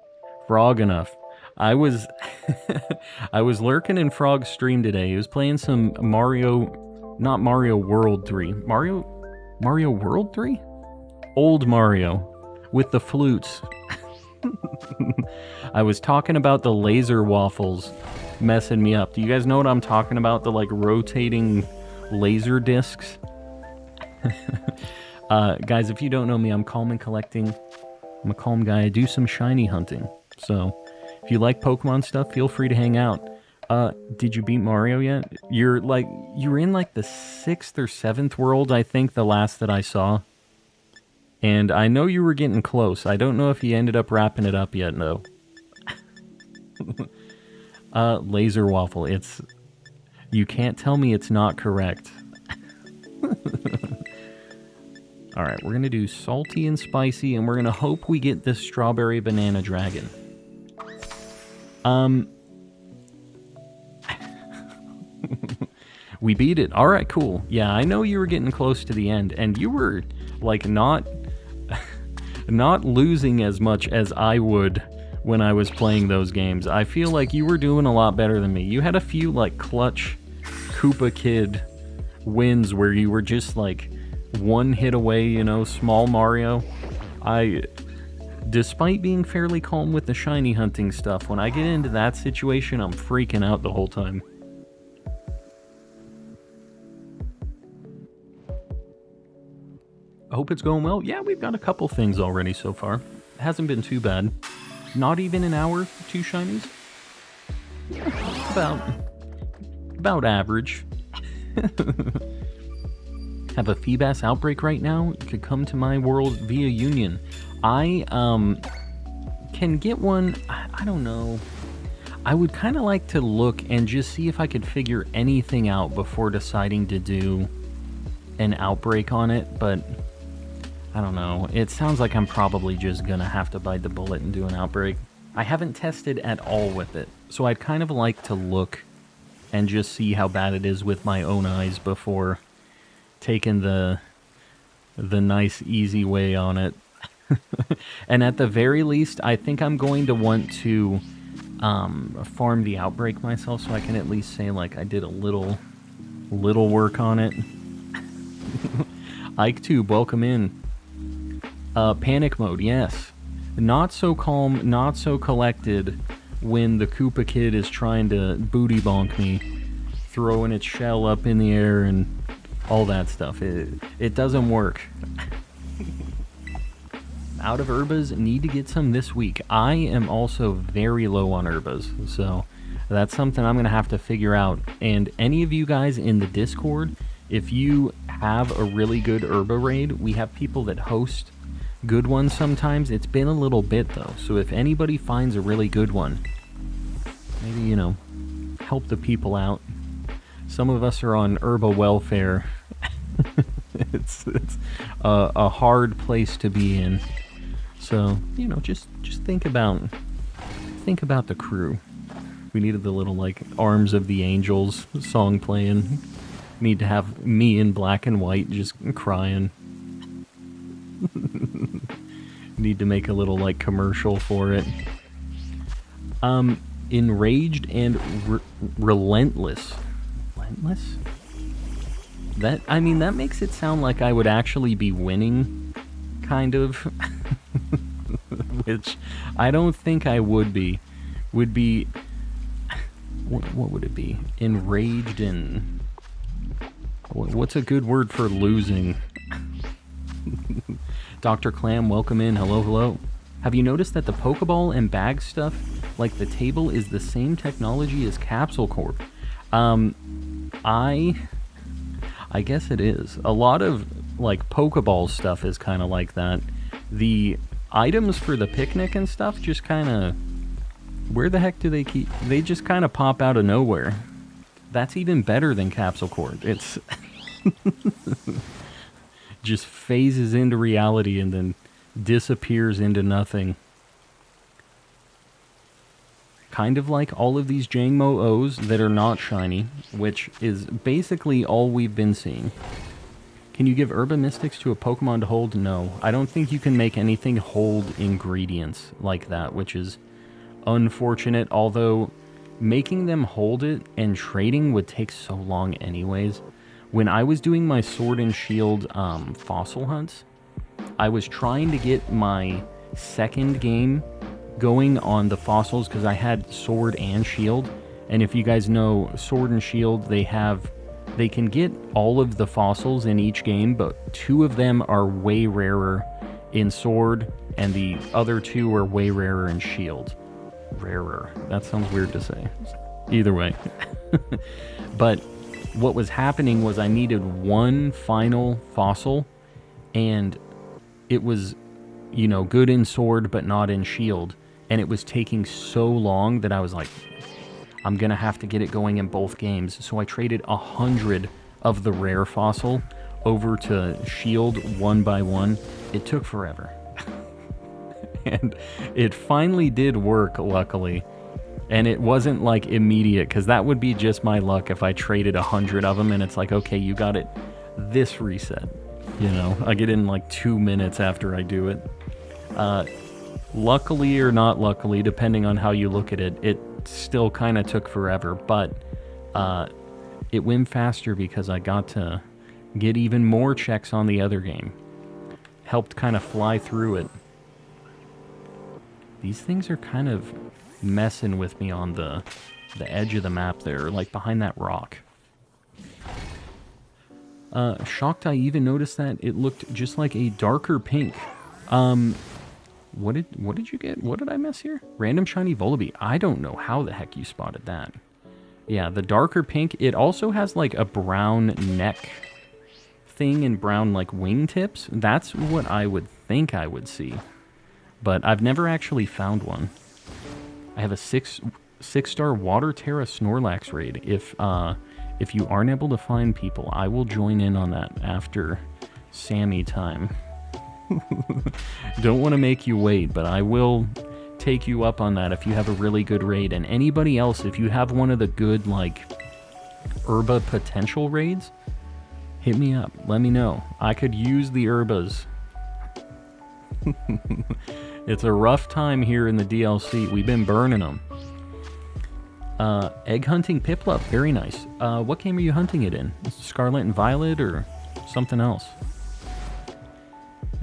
Frog enough. I was I was lurking in Frog's stream today. He was playing some Mario, not Mario World 3. Mario World 3? Old Mario with the flutes. I was talking about the laser waffles messing me up. Do you guys know what I'm talking about? The like rotating laser discs? Guys, if you don't know me, I'm calm and collecting. I'm a calm guy. I do some shiny hunting. So if you like Pokemon stuff, feel free to hang out. Did you beat Mario yet? You're in like the 6th or 7th world, I think, the last that I saw. And I know you were getting close. I don't know if you ended up wrapping it up yet, though. Laser waffle. You can't tell me it's not correct. All right, we're going to do salty and spicy, and we're going to hope we get this strawberry banana dragon. We beat it. All right, cool. Yeah, I know you were getting close to the end, and you were, like, not losing as much as I would when I was playing those games. I feel like you were doing a lot better than me. You had a few, like, clutch Koopa Kid wins where you were just, like, one hit away, you know, small Mario. Despite being fairly calm with the shiny hunting stuff, when I get into that situation, I'm freaking out the whole time. I hope it's going well. Yeah, we've got a couple things already so far. It hasn't been too bad. Not even an hour, 2 shinies. About average. Have a Feebas outbreak right now. You could come to my world via Union. I can get one. I don't know. I would kind of like to look and just see if I could figure anything out before deciding to do an outbreak on it, but I don't know. It sounds like I'm probably just gonna have to bite the bullet and do an outbreak. I haven't tested at all with it, so I'd kind of like to look and just see how bad it is with my own eyes before taking the nice, easy way on it. And at the very least, I think I'm going to want to farm the outbreak myself so I can at least say, like, I did a little work on it. Ike2, welcome in. Panic mode, yes. Not so calm, not so collected when the Koopa Kid is trying to booty bonk me, throwing its shell up in the air and all that stuff. It doesn't work. Out of herbas, need to get some this week. I am also very low on herbas, so that's something I'm going to have to figure out. And any of you guys in the Discord, if you have a really good herba raid, we have people that host good ones sometimes. It's been a little bit though, so if anybody finds a really good one, maybe, you know, help the people out. Some of us are on herba welfare. it's a hard place to be in. So, you know, just think about the crew. We needed the little, like, Arms of the Angels song playing. Need to have me in black and white just crying. Need to make a little, like, commercial for it. Enraged and relentless. Relentless? That, I mean, that makes it sound like I would actually be winning, kind of. Which I don't think I would be. Would be... What would it be? Enraged and... What's a good word for losing? Dr. Clam, welcome in. Hello, hello. Have you noticed that the Pokeball and bag stuff, like the table, is the same technology as Capsule Corp? I guess it is. A lot of, like, Pokeball stuff is kind of like that. The items for the picnic and stuff just kind of... Where the heck do they keep... They just kind of pop out of nowhere. That's even better than Capsule Corp. It's... just phases into reality and then disappears into nothing. Kind of like all of these Jangmo O's that are not shiny, which is basically all we've been seeing. Can you give Herba Mystics to a Pokemon to hold? No. I don't think you can make anything hold ingredients like that, which is unfortunate, although making them hold it and trading would take so long anyways. When I was doing my Sword and Shield fossil hunts, I was trying to get my second game going on the fossils because I had Sword and Shield. And if you guys know, Sword and Shield, they can get all of the fossils in each game, but 2 of them are way rarer in Sword, and the other 2 are way rarer in Shield. Rarer. That sounds weird to say. Either way. But what was happening was I needed one final fossil, and it was, you know, good in Sword but not in Shield, and it was taking so long that I was like, I'm gonna have to get it going in both games. So I traded 100 of the rare fossil over to shield one by one, it took forever. And it finally did work, luckily. And it wasn't like immediate, because that would be just my luck if I traded 100 of them and it's like, okay, you got it this reset. You know, I get in like 2 minutes after I do it. Luckily or not luckily, depending on how you look at it, it still kind of took forever, but it went faster because I got to get even more checks on the other game. Helped kind of fly through it. These things are kind of messing with me on the edge of the map there, like behind that rock. Shocked I even noticed that it looked just like a darker pink. What did you get? What did I miss here? Random shiny Volibee. I don't know how the heck you spotted that. Yeah, the darker pink. It also has like a brown neck thing and brown like wingtips. That's what I would think I would see. But I've never actually found one. I have a six-star Water Tera Snorlax raid. If you aren't able to find people, I will join in on that after Sammy time. Don't want to make you wait, but I will take you up on that if you have a really good raid. And anybody else, if you have one of the good, like, Herba potential raids, hit me up. Let me know. I could use the Herbas. It's a rough time here in the DLC. We've been burning them. Egg hunting Piplup. Very nice. What game are you hunting it in? Scarlet and Violet or something else?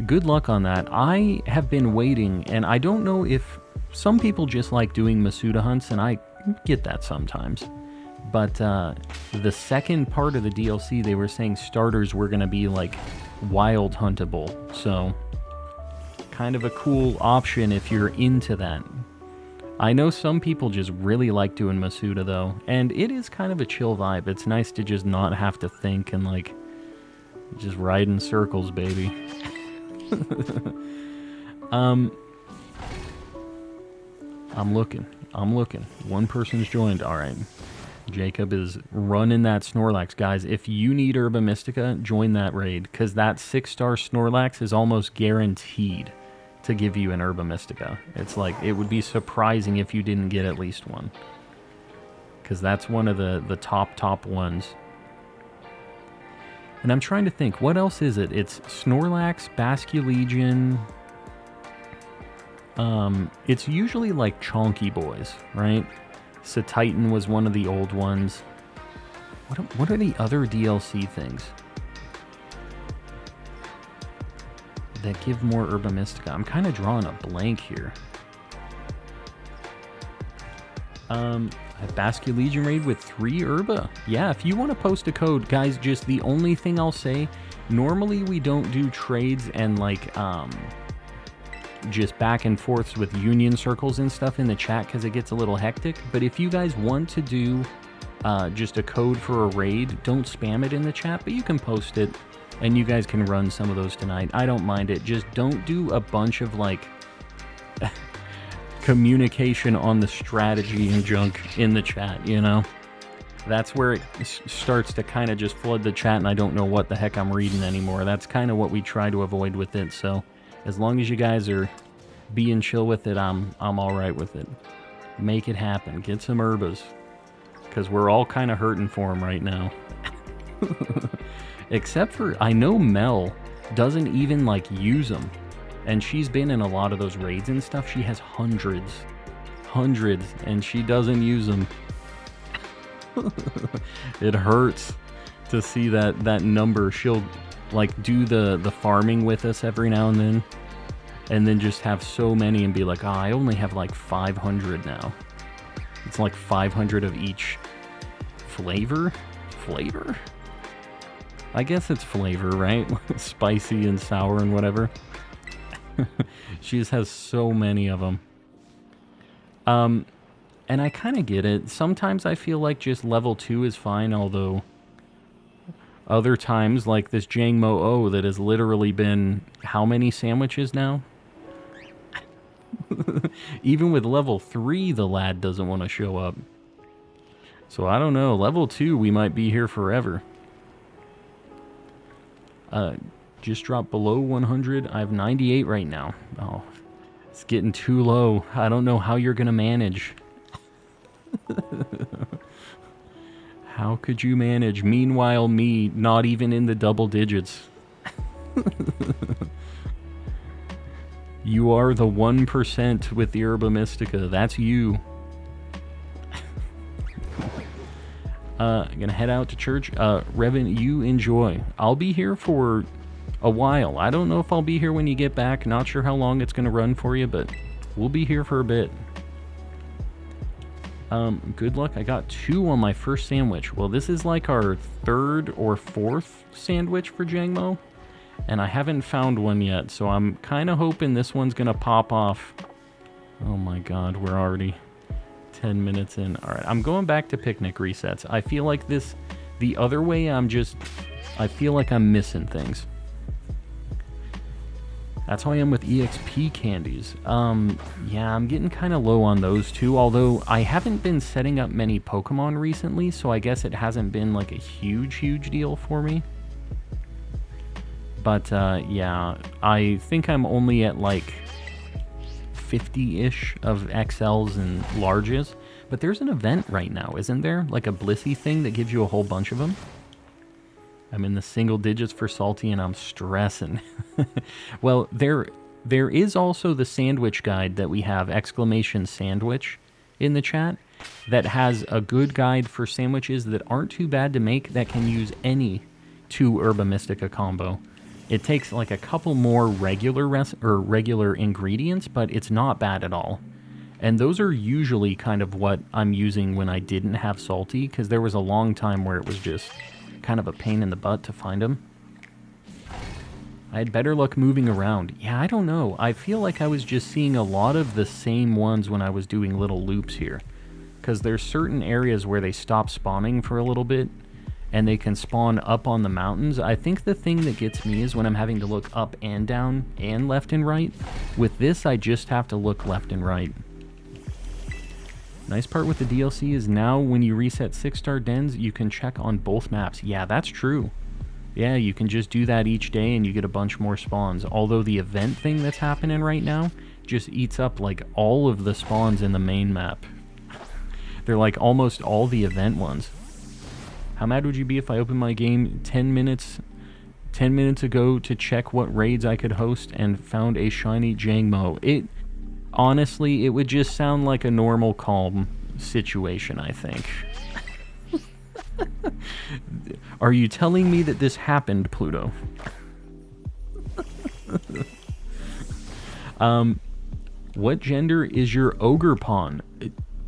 Good luck on that. I have been waiting, and I don't know if some people just like doing Masuda hunts, and I get that sometimes. But the second part of the DLC, they were saying starters were going to be like wild huntable. So kind of a cool option if you're into that. I know some people just really like doing Masuda though, and it is kind of a chill vibe. It's nice to just not have to think and like just ride in circles, baby. I'm looking. One person's joined. All right. Jacob is running that Snorlax. Guys, if you need Herba Mystica, join that raid, because that 6-star Snorlax is almost guaranteed to give you an Herba Mystica. It's like, it would be surprising if you didn't get at least one, because that's one of the top ones. And I'm trying to think, what else is it? It's Snorlax, Basculegion. It's usually like Chonky Boys, right? Titan was one of the old ones. What are the other DLC things that give more Herba Mystica? I'm kind of drawing a blank here. A Basculegion raid with 3 Herba. Yeah, if you want to post a code, guys, just the only thing I'll say, normally we don't do trades and like, just back and forths with union circles and stuff in the chat because it gets a little hectic. But if you guys want to do just a code for a raid, don't spam it in the chat, but you can post it and you guys can run some of those tonight. I don't mind it. Just don't do a bunch of like communication on the strategy and junk in the chat, you know? That's where it starts to kind of just flood the chat and I don't know what the heck I'm reading anymore. That's kind of what we try to avoid with it, so as long as you guys are being chill with it, I'm all right with it. Make it happen. Get some Herbas, because we're all kind of hurting for them right now. Except for, I know Mel doesn't even like use them, and she's been in a lot of those raids and stuff. She has hundreds, and she doesn't use them. It hurts to see that number. She'll like do the farming with us every now and then just have so many and be like, oh, I only have like 500 now. It's like 500 of each flavor? I guess it's flavor, right? Spicy and sour and whatever. She just has so many of them. And I kind of get it. Sometimes I feel like just level 2 is fine, although other times, like this Jangmo O that has literally been how many sandwiches now? Even with level 3, the lad doesn't want to show up. So I don't know. Level 2, we might be here forever. Just dropped below 100. I have 98 right now. Oh, it's getting too low. I don't know how you're gonna manage. How could you manage? Meanwhile, me, not even in the double digits. You are the 1% with the Herba Mystica. That's you. I'm gonna head out to church. Revan, you enjoy. I'll be here for a while. I don't know if I'll be here when you get back. Not sure how long it's gonna run for you, but we'll be here for a bit. Good luck. I got 2 on my first sandwich. Well, this is like our 3rd or 4th sandwich for Jangmo, and I haven't found one yet, so I'm kind of hoping this one's gonna pop off. Oh my god, we're already 10 minutes in. Alright, I'm going back to picnic resets. I feel like the other way, I feel like I'm missing things. That's how I am with EXP candies. Yeah, I'm getting kind of low on those too, although I haven't been setting up many Pokemon recently, so I guess it hasn't been like a huge deal for me. But, yeah, I think I'm only at like 50-ish of XLs and larges. But there's an event right now, isn't there? Like a Blissey thing that gives you a whole bunch of them. I'm in the single digits for Salty and I'm stressing. Well, there is also the sandwich guide that we have, !sandwich, in the chat, that has a good guide for sandwiches that aren't too bad to make that can use any 2 Herba Mystica combo. It takes like a couple more regular ingredients, but it's not bad at all. And those are usually kind of what I'm using when I didn't have Salty, because there was a long time where it was just kind of a pain in the butt to find them. I had better luck moving around. Yeah, I don't know. I feel like I was just seeing a lot of the same ones when I was doing little loops here. Because there's certain areas where they stop spawning for a little bit, and they can spawn up on the mountains. I think the thing that gets me is when I'm having to look up and down and left and right. With this, I just have to look left and right. Nice part with the DLC is now when you reset 6-star dens, you can check on both maps. Yeah, that's true. Yeah, you can just do that each day and you get a bunch more spawns. Although the event thing that's happening right now just eats up like all of the spawns in the main map. They're like almost all the event ones. How mad would you be if I opened my game 10 minutes ago to check what raids I could host and found a shiny Jangmo? Honestly, it would just sound like a normal, calm situation, I think. Are you telling me that this happened, Pluto? What gender is your ogre pawn?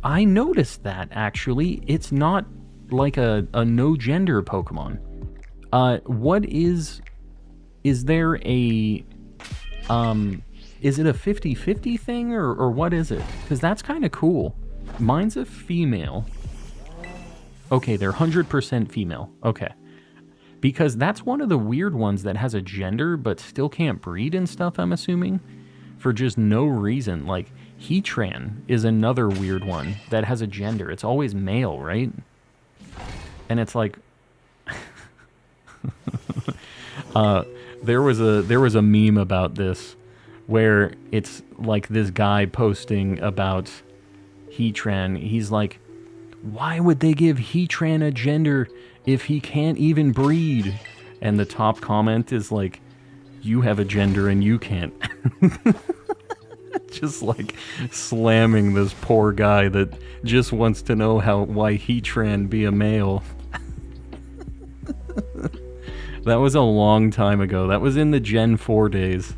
I noticed that, actually. It's not like a no gender Pokemon. What is there a is it a 50-50 thing or what is it? Because that's kind of cool. Mine's a female. Okay, they're 100% female. Okay. Because that's one of the weird ones that has a gender but still can't breed and stuff, I'm assuming. For just no reason. Like, Heatran is another weird one that has a gender. It's always male, right? And it's like... there was a meme about this where it's like this guy posting about Heatran. He's like, why would they give Heatran a gender if he can't even breed? And the top comment is like, you have a gender and you can't. Just like slamming this poor guy that just wants to know why Heatran be a male. That was a long time ago. That was in the Gen 4 days.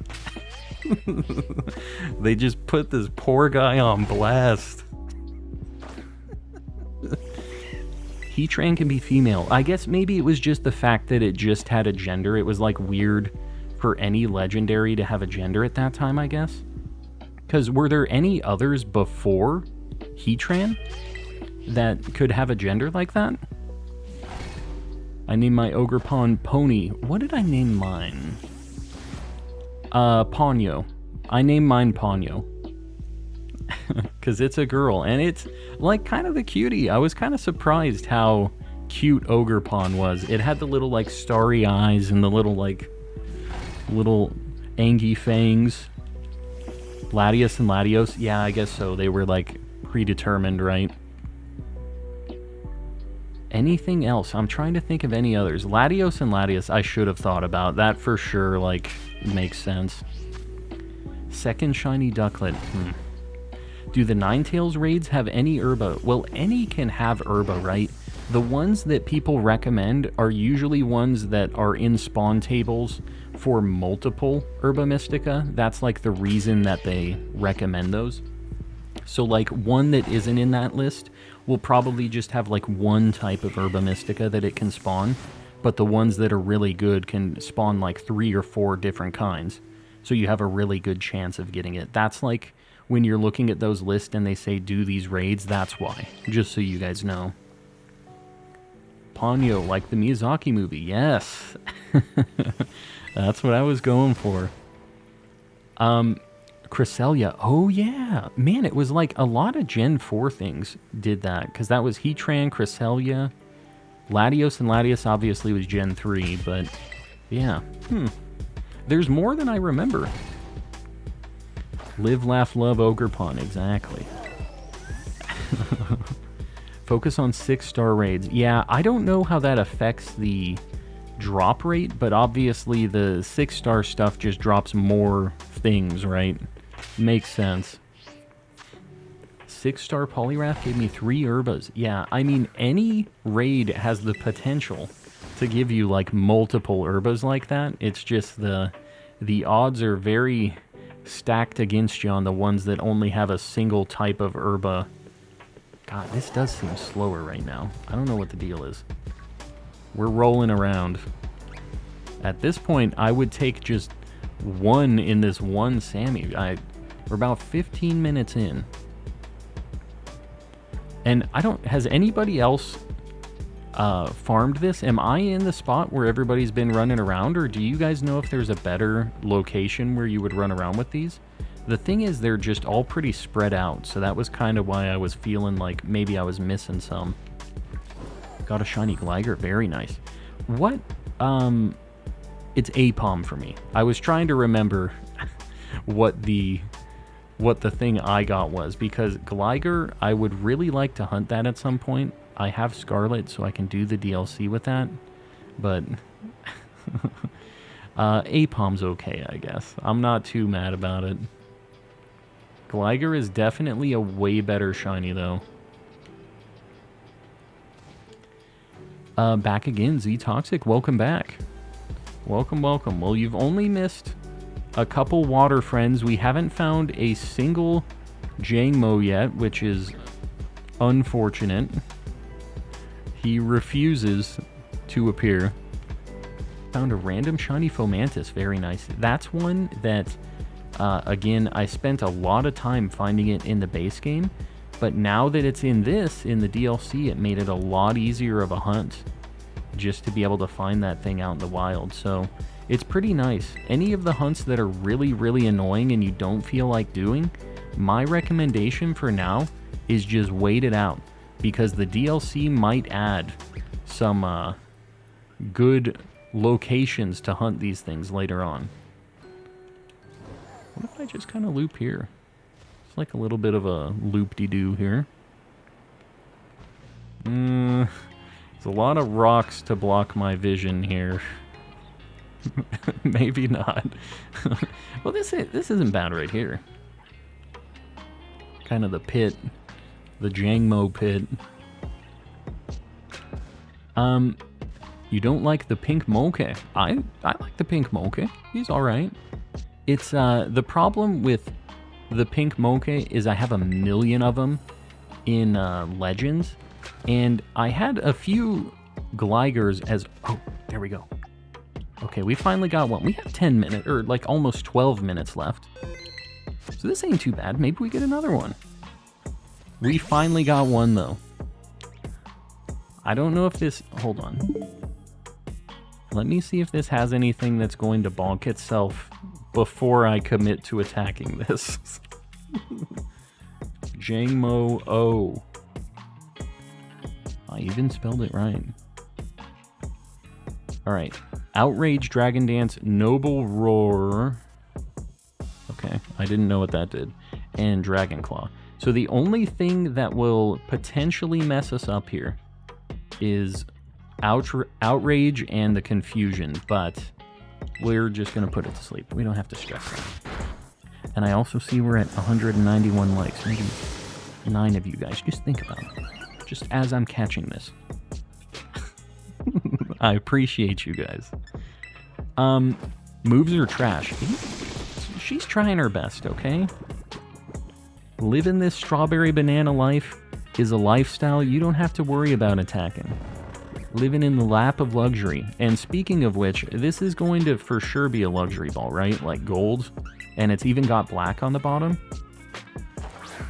They just put this poor guy on blast. Heatran can be female. I guess maybe it was just the fact that it just had a gender. It was like weird for any legendary to have a gender at that time, I guess. Because were there any others before Heatran that could have a gender like that? I named my ogre pawn Pony. What did I name mine? Ponyo. I named mine Ponyo. Because it's a girl, and it's like kind of a cutie. I was kind of surprised how cute Ogre Pawn was. It had the little like starry eyes and the little like Little Angie Fangs. Latios and Latios. Yeah, I guess so. They were like predetermined, right? Anything else? I'm trying to think of any others. Latios and Latios I should have thought about. That for sure, like, makes sense. Second shiny Ducklet. Do the Ninetales raids have any Herba? Well, any can have Herba, right? The ones that people recommend are usually ones that are in spawn tables for multiple Herba Mystica. That's like the reason that they recommend those. So like one that isn't in that list will probably just have like one type of Herba Mystica that it can spawn, but the ones that are really good can spawn like 3 or 4 different kinds. So you have a really good chance of getting it. That's like when you're looking at those lists and they say do these raids, that's why. Just so you guys know. Ponyo, like the Miyazaki movie. Yes. That's what I was going for. Cresselia. Oh, yeah. Man, it was like a lot of Gen 4 things did that. Because that was Heatran, Cresselia. Latios and Latios obviously was Gen 3. But, yeah. There's more than I remember. Live, laugh, love, Ogerpon. Exactly. Focus on 6-star raids. Yeah, I don't know how that affects the drop rate, but obviously the 6-star stuff just drops more things, right? Makes sense. 6-star Poliwrath gave me 3 Herbas. Yeah, I mean, any raid has the potential to give you, like, multiple Herbas like that. It's just the odds are very stacked against you on the ones that only have a single type of Herba. God, this does seem slower right now. I don't know what the deal is. We're rolling around. At this point, I would take just one in this one Sammy. We're about 15 minutes in. And has anybody else farmed this? Am I in the spot where everybody's been running around, or do you guys know if there's a better location where you would run around with these? The thing is, they're just all pretty spread out, so that was kind of why I was feeling like maybe I was missing some. Got a shiny Gligar, very nice. What, it's Apom for me. I was trying to remember what the thing I got was, because Gligar, I would really like to hunt that at some point. I have Scarlet, so I can do the DLC with that, but Apom's okay, I guess. I'm not too mad about it. Gligar is definitely a way better shiny, though. Back again, Z-Toxic. Welcome back. Welcome, welcome. Well, you've only missed a couple water friends. We haven't found a single Jangmo yet, which is unfortunate. He refuses to appear. Found a random shiny Fomantis. Very nice. That's one that... again, I spent a lot of time finding it in the base game, but now that it's in the DLC, it made it a lot easier of a hunt just to be able to find that thing out in the wild. So it's pretty nice. Any of the hunts that are really, really annoying and you don't feel like doing, my recommendation for now is just wait it out, because the DLC might add some good locations to hunt these things later on. What if I just kind of loop here? It's like a little bit of a loop-de-doo here. There's a lot of rocks to block my vision here. Maybe not. Well, this isn't bad right here. Kind of the pit. The Jangmo pit. You don't like the pink moke? I like the pink moke. He's alright. It's, the problem with the pink moke is I have a million of them in, Legends, and I had a few Gligars as... Oh, there we go. Okay, we finally got one. We have 10 minutes, or like almost 12 minutes left. So this ain't too bad. Maybe we get another one. We finally got one, though. I don't know if this... Hold on. Let me see if this has anything that's going to bonk itself before I commit to attacking this. Jangmo O. I even spelled it right. Alright. Outrage, Dragon Dance, Noble Roar. Okay, I didn't know what that did. And Dragon Claw. So the only thing that will potentially mess us up here is Outrage and the Confusion, but we're just going to put it to sleep. We don't have to stress that. And I also see we're at 191 likes. Maybe 9 of you guys. Just think about it. Just as I'm catching this. I appreciate you guys. Moves are trash. She's trying her best, okay? Living this strawberry banana life is a lifestyle you don't have to worry about attacking. Living in the lap of luxury. And speaking of which, this is going to for sure be a luxury ball, right? Like gold. And it's even got black on the bottom.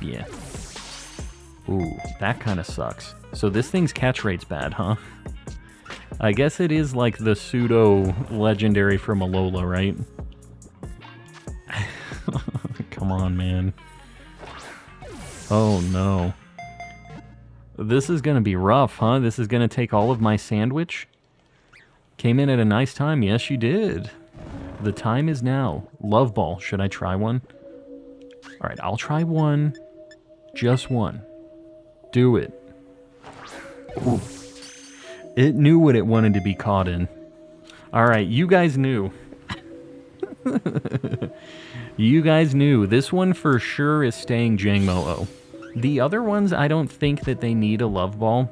Yeah. Ooh, that kind of sucks. So this thing's catch rate's bad, huh? I guess it is like the pseudo legendary from Alola, right? Come on, man. Oh no. This is gonna be rough, huh? This is gonna take all of my sandwich? Came in at a nice time. Yes, you did. The time is now. Love Ball. Should I try one? Alright, I'll try one. Just one. Do it. Ooh. It knew what it wanted to be caught in. Alright, you guys knew. You guys knew. This one for sure is staying Jangmo-O. The other ones, I don't think that they need a Love Ball.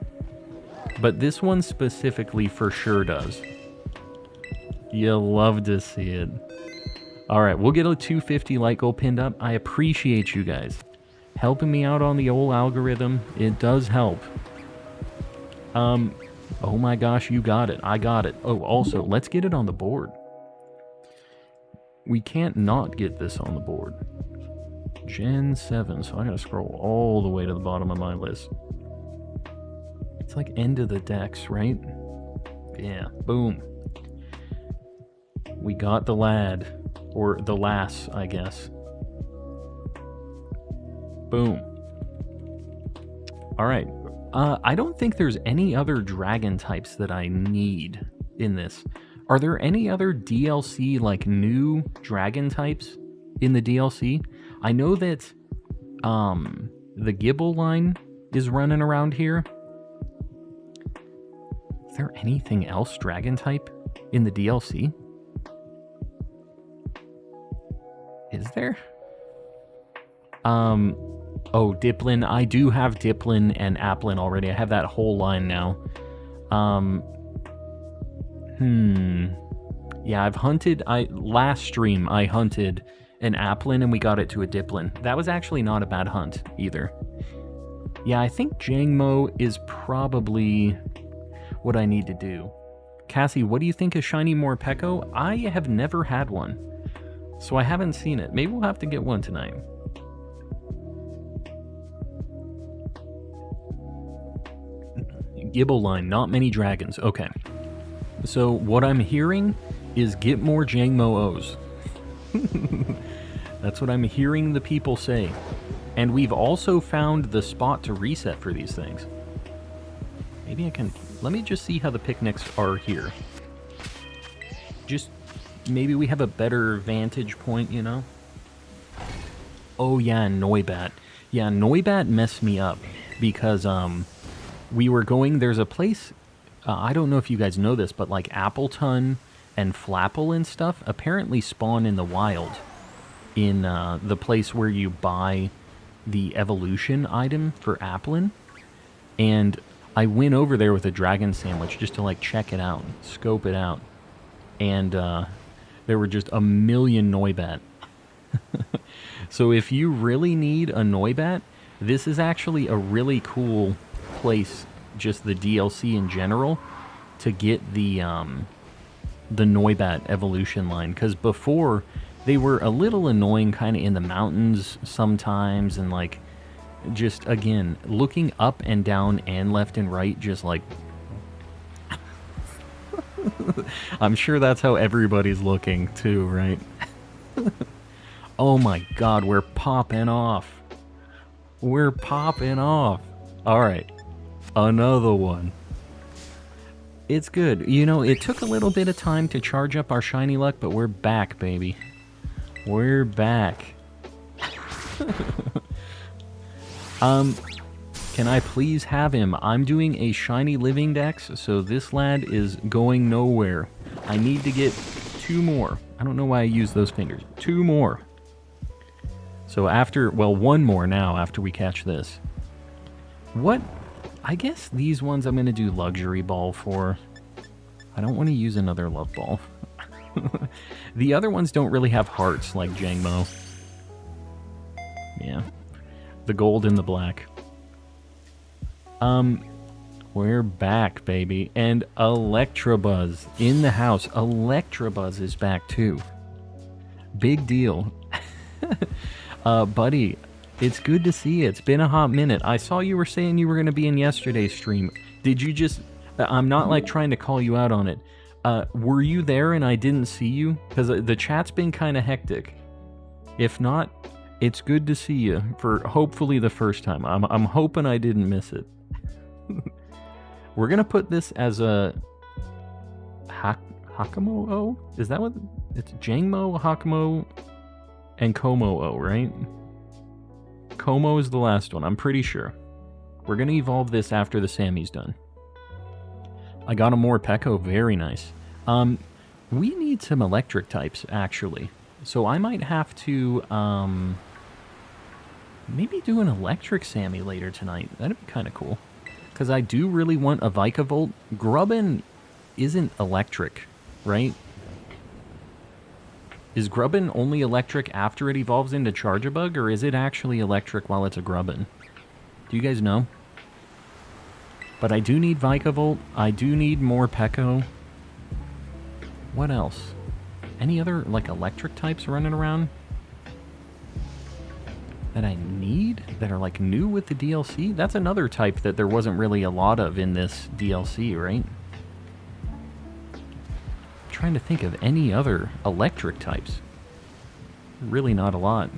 But this one specifically for sure does. You'll love to see it. Alright, we'll get a 250 like goal pinned up. I appreciate you guys helping me out on the old algorithm. It does help. Oh my gosh, you got it. I got it. Oh, also, let's get it on the board. We can't not get this on the board. Gen 7, so I gotta scroll all the way to the bottom of my list. It's like end of the Dex, right? Yeah, boom. We got the lad. Or the lass, I guess. Boom. Alright. I don't think there's any other dragon types that I need in this. Are there any other DLC, like, new dragon types in the DLC? I know that, the Gibble line is running around here. Is there anything else dragon type in the DLC? Is there? Oh, Diplin. I do have Diplin and Applin already. I have that whole line now. Yeah, I've hunted... Last stream, I hunted an Applin and we got it to a Diplin. That was actually not a bad hunt, either. Yeah, I think Jangmo is probably what I need to do. Cassie, what do you think of Shiny Morpeko? I have never had one, so I haven't seen it. Maybe we'll have to get one tonight. Gibble line, not many dragons. Okay. So what I'm hearing is get more Jangmo-Os. That's what I'm hearing the people say. And we've also found the spot to reset for these things. Maybe I can... Let me just see how the picnics are here. Just... Maybe we have a better vantage point, you know? Oh yeah, Noibat. Yeah, Noibat messed me up. Because, we were going... There's a place... I don't know if you guys know this, but like Appleton and Flapple and stuff apparently spawn in the wild. In the place where you buy the evolution item for Applin. And I went over there with a dragon sandwich just to like check it out, scope it out. And there were just a million Noibat. So if you really need a Noibat, this is actually a really cool place, just the DLC in general, to get the Noibat evolution line. Because before, they were a little annoying kind of in the mountains sometimes, and like, just again, looking up and down and left and right, just like... I'm sure that's how everybody's looking too, right? Oh my god, we're popping off. We're popping off. Alright. Another one. It's good. You know, it took a little bit of time to charge up our shiny luck, but we're back, baby. We're back. Can I please have him? I'm doing a shiny Living Dex, so this lad is going nowhere. I need to get 2 more. I don't know why I use those fingers. 2 more. So after, well, 1 more now after we catch this. What? I guess these ones I'm going to do Luxury Ball for. I don't want to use another Love Ball. The other ones don't really have hearts like Jangmo. Yeah. The gold and the black. We're back, baby. And Electabuzz in the house. Electabuzz is back too. Big deal. Buddy, it's good to see you. It's been a hot minute. I saw you were saying you were going to be in yesterday's stream. Did you just... I'm not like trying to call you out on it. Were you there and I didn't see you? Because the chat's been kind of hectic. If not, it's good to see you for hopefully the first time. I'm hoping I didn't miss it. We're going to put this as a... Hakamo-O? Is that what... It's Jangmo, Hakamo, and Como-O, right? Como is the last one, I'm pretty sure. We're going to evolve this after the Sammy's done. I got a more Peko, very nice. We need some electric types, actually. So I might have to, maybe do an electric Sammy later tonight. That'd be kind of cool. Because I do really want a Vikavolt. Grubbin isn't electric, right? Is Grubbin only electric after it evolves into Charjabug, or is it actually electric while it's a Grubbin? Do you guys know? But I do need Vikavolt. I do need more Peko. What else? Any other, like, electric types running around that I need? That are, like, new with the DLC? That's another type that there wasn't really a lot of in this DLC, right? I'm trying to think of any other electric types. Really not a lot.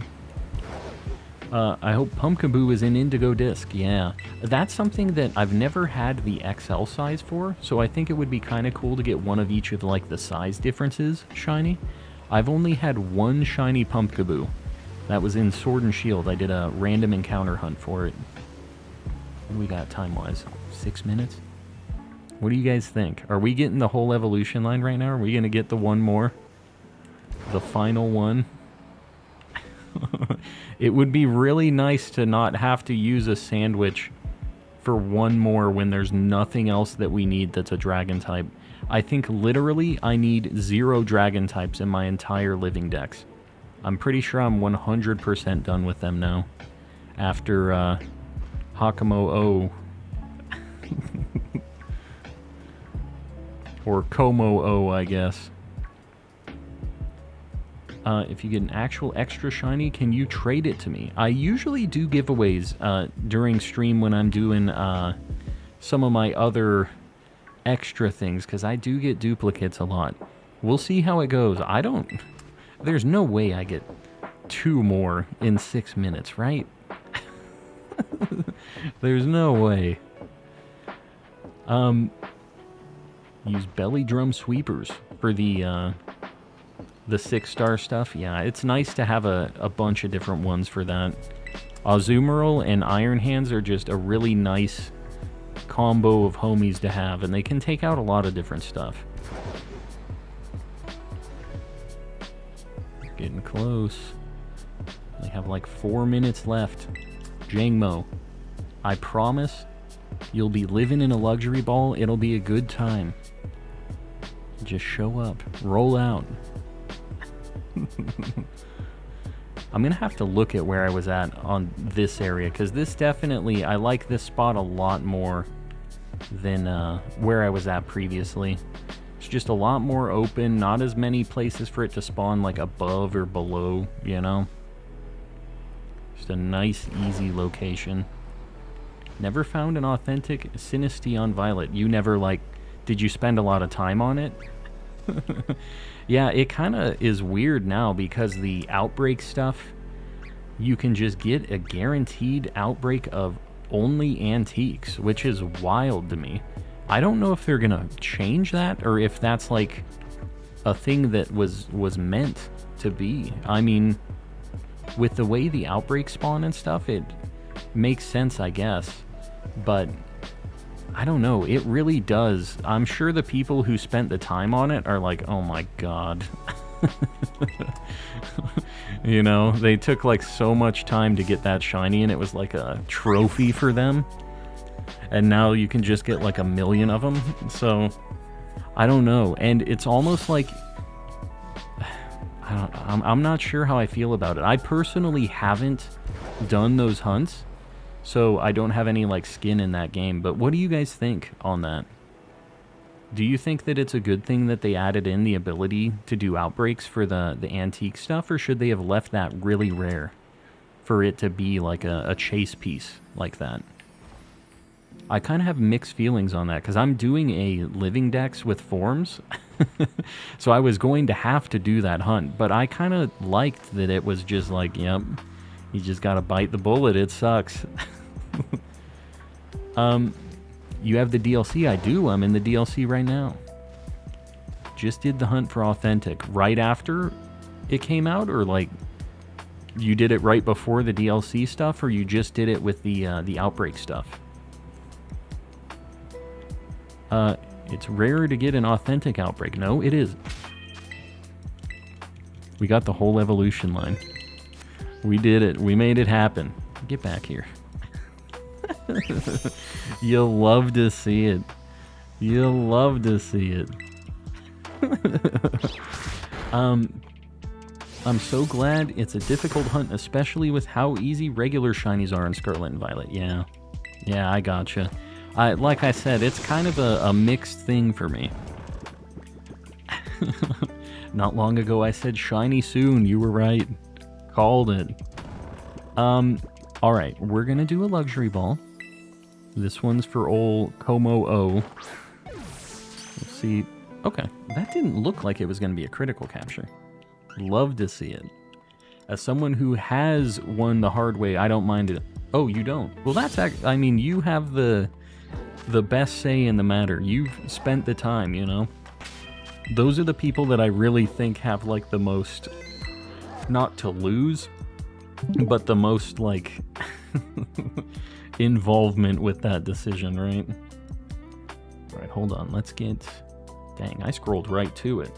I hope Pumpkaboo is in Indigo Disc. Yeah. That's something that I've never had the XL size for, so I think it would be kind of cool to get one of each of, like, the size differences shiny. I've only had one shiny Pumpkaboo. That was in Sword and Shield. I did a random encounter hunt for it. What do we got time-wise? 6 minutes? What do you guys think? Are we getting the whole evolution line right now? Are we going to get the one more? The final one? It would be really nice to not have to use a sandwich for one more when there's nothing else that we need that's a dragon type. I think literally I need 0 dragon types in my entire Living Dex. I'm pretty sure I'm 100% done with them now. After Hakamo-O. Or Como-O, I guess. If you get an actual extra shiny, can you trade it to me? I usually do giveaways during stream when I'm doing some of my other extra things, because I do get duplicates a lot. We'll see how it goes. There's no way I get 2 more in 6 minutes, right? There's no way. Use belly drum sweepers for the 6-star stuff. Yeah, it's nice to have a bunch of different ones for that. Azumarill and Iron Hands are just a really nice combo of homies to have, and they can take out a lot of different stuff. Getting close. They have like 4 minutes left. Jangmo, I promise you'll be living in a luxury ball. It'll be a good time. Just show up. Roll out. I'm gonna have to look at where I was at on this area, because this definitely, I like this spot a lot more than where I was at previously. It's just a lot more open, not as many places for it to spawn like above or below, you know? Just a nice, easy location. Never found an authentic Sinistea Violet. You never, like, did you spend a lot of time on it? Yeah, it kind of is weird now because the outbreak stuff, you can just get a guaranteed outbreak of only antiques, which is wild to me. I don't know if they're gonna change that, or if that's like a thing that was meant to be. I mean, with the way the outbreaks spawn and stuff, it makes sense, I guess. But I don't know, it really does. I'm sure the people who spent the time on it are like, oh my god. You know, they took like so much time to get that shiny, and it was like a trophy for them. And now you can just get like 1 million of them. So I don't know. And it's almost like I'm not sure how I feel about it. I personally haven't done those hunts, so I don't have any like skin in that game. But what do you guys think on that? Do you think that it's a good thing that they added in the ability to do outbreaks for the antique stuff, or should they have left that really rare for it to be like a chase piece like that? I kind of have mixed feelings on that, because I'm doing a Living Dex with forms, so I was going to have to do that hunt, but I kind of liked that it was just like, yep, you just gotta bite the bullet, it sucks. You have the DLC? I do, I'm in the DLC right now. Just did the hunt for Authentic right after it came out, or like, you did it right before the DLC stuff, or you just did it with the Outbreak stuff? It's rarer to get an Authentic Outbreak. No, it is. We got the whole evolution line. We did it. We made it happen. Get back here. You'll love to see it. You'll love to see it. I'm so glad it's a difficult hunt, especially with how easy regular shinies are in Scarlet and Violet. Yeah. Yeah, I gotcha. Like I said, it's kind of a mixed thing for me. Not long ago I said shiny soon. You were right. Called it. Alright, we're gonna do a luxury ball. This one's for old Como O. Let's see. Okay, that didn't look like it was gonna be a critical capture. Love to see it. As someone who has won the hard way, I don't mind it. Oh, you don't? Well, that's I mean, you have the best say in the matter. You've spent the time, you know? Those are the people that I really think have, like, the most, not to lose, but the most, like, involvement with that decision, right? Alright, hold on. Let's get... Dang, I scrolled right to it.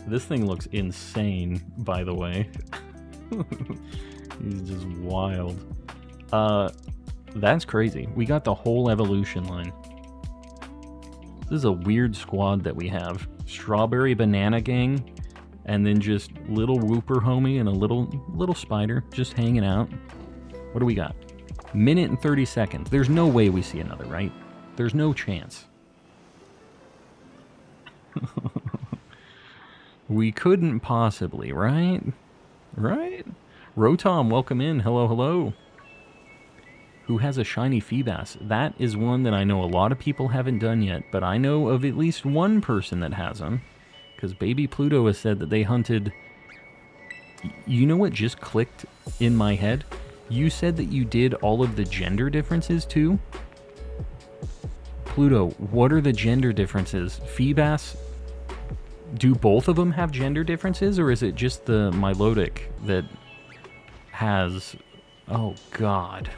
This thing looks insane, by the way. He's just wild. That's crazy. We got the whole evolution line. This is a weird squad that we have. Strawberry Banana Gang, and then just little Wooper Homie and a little spider just hanging out. What do we got? Minute and 30 seconds. There's no way we see another, right? There's no chance. We couldn't possibly, right? Right? Rotom, welcome in. Hello, hello. Who has a shiny Feebas? That is one that I know a lot of people haven't done yet, but I know of at least one person that has them. Because Baby Pluto has said that they hunted... You know what just clicked in my head? You said that you did all of the gender differences too? Pluto, what are the gender differences? Feebas, do both of them have gender differences, or is it just the Milotic that has... Oh, God.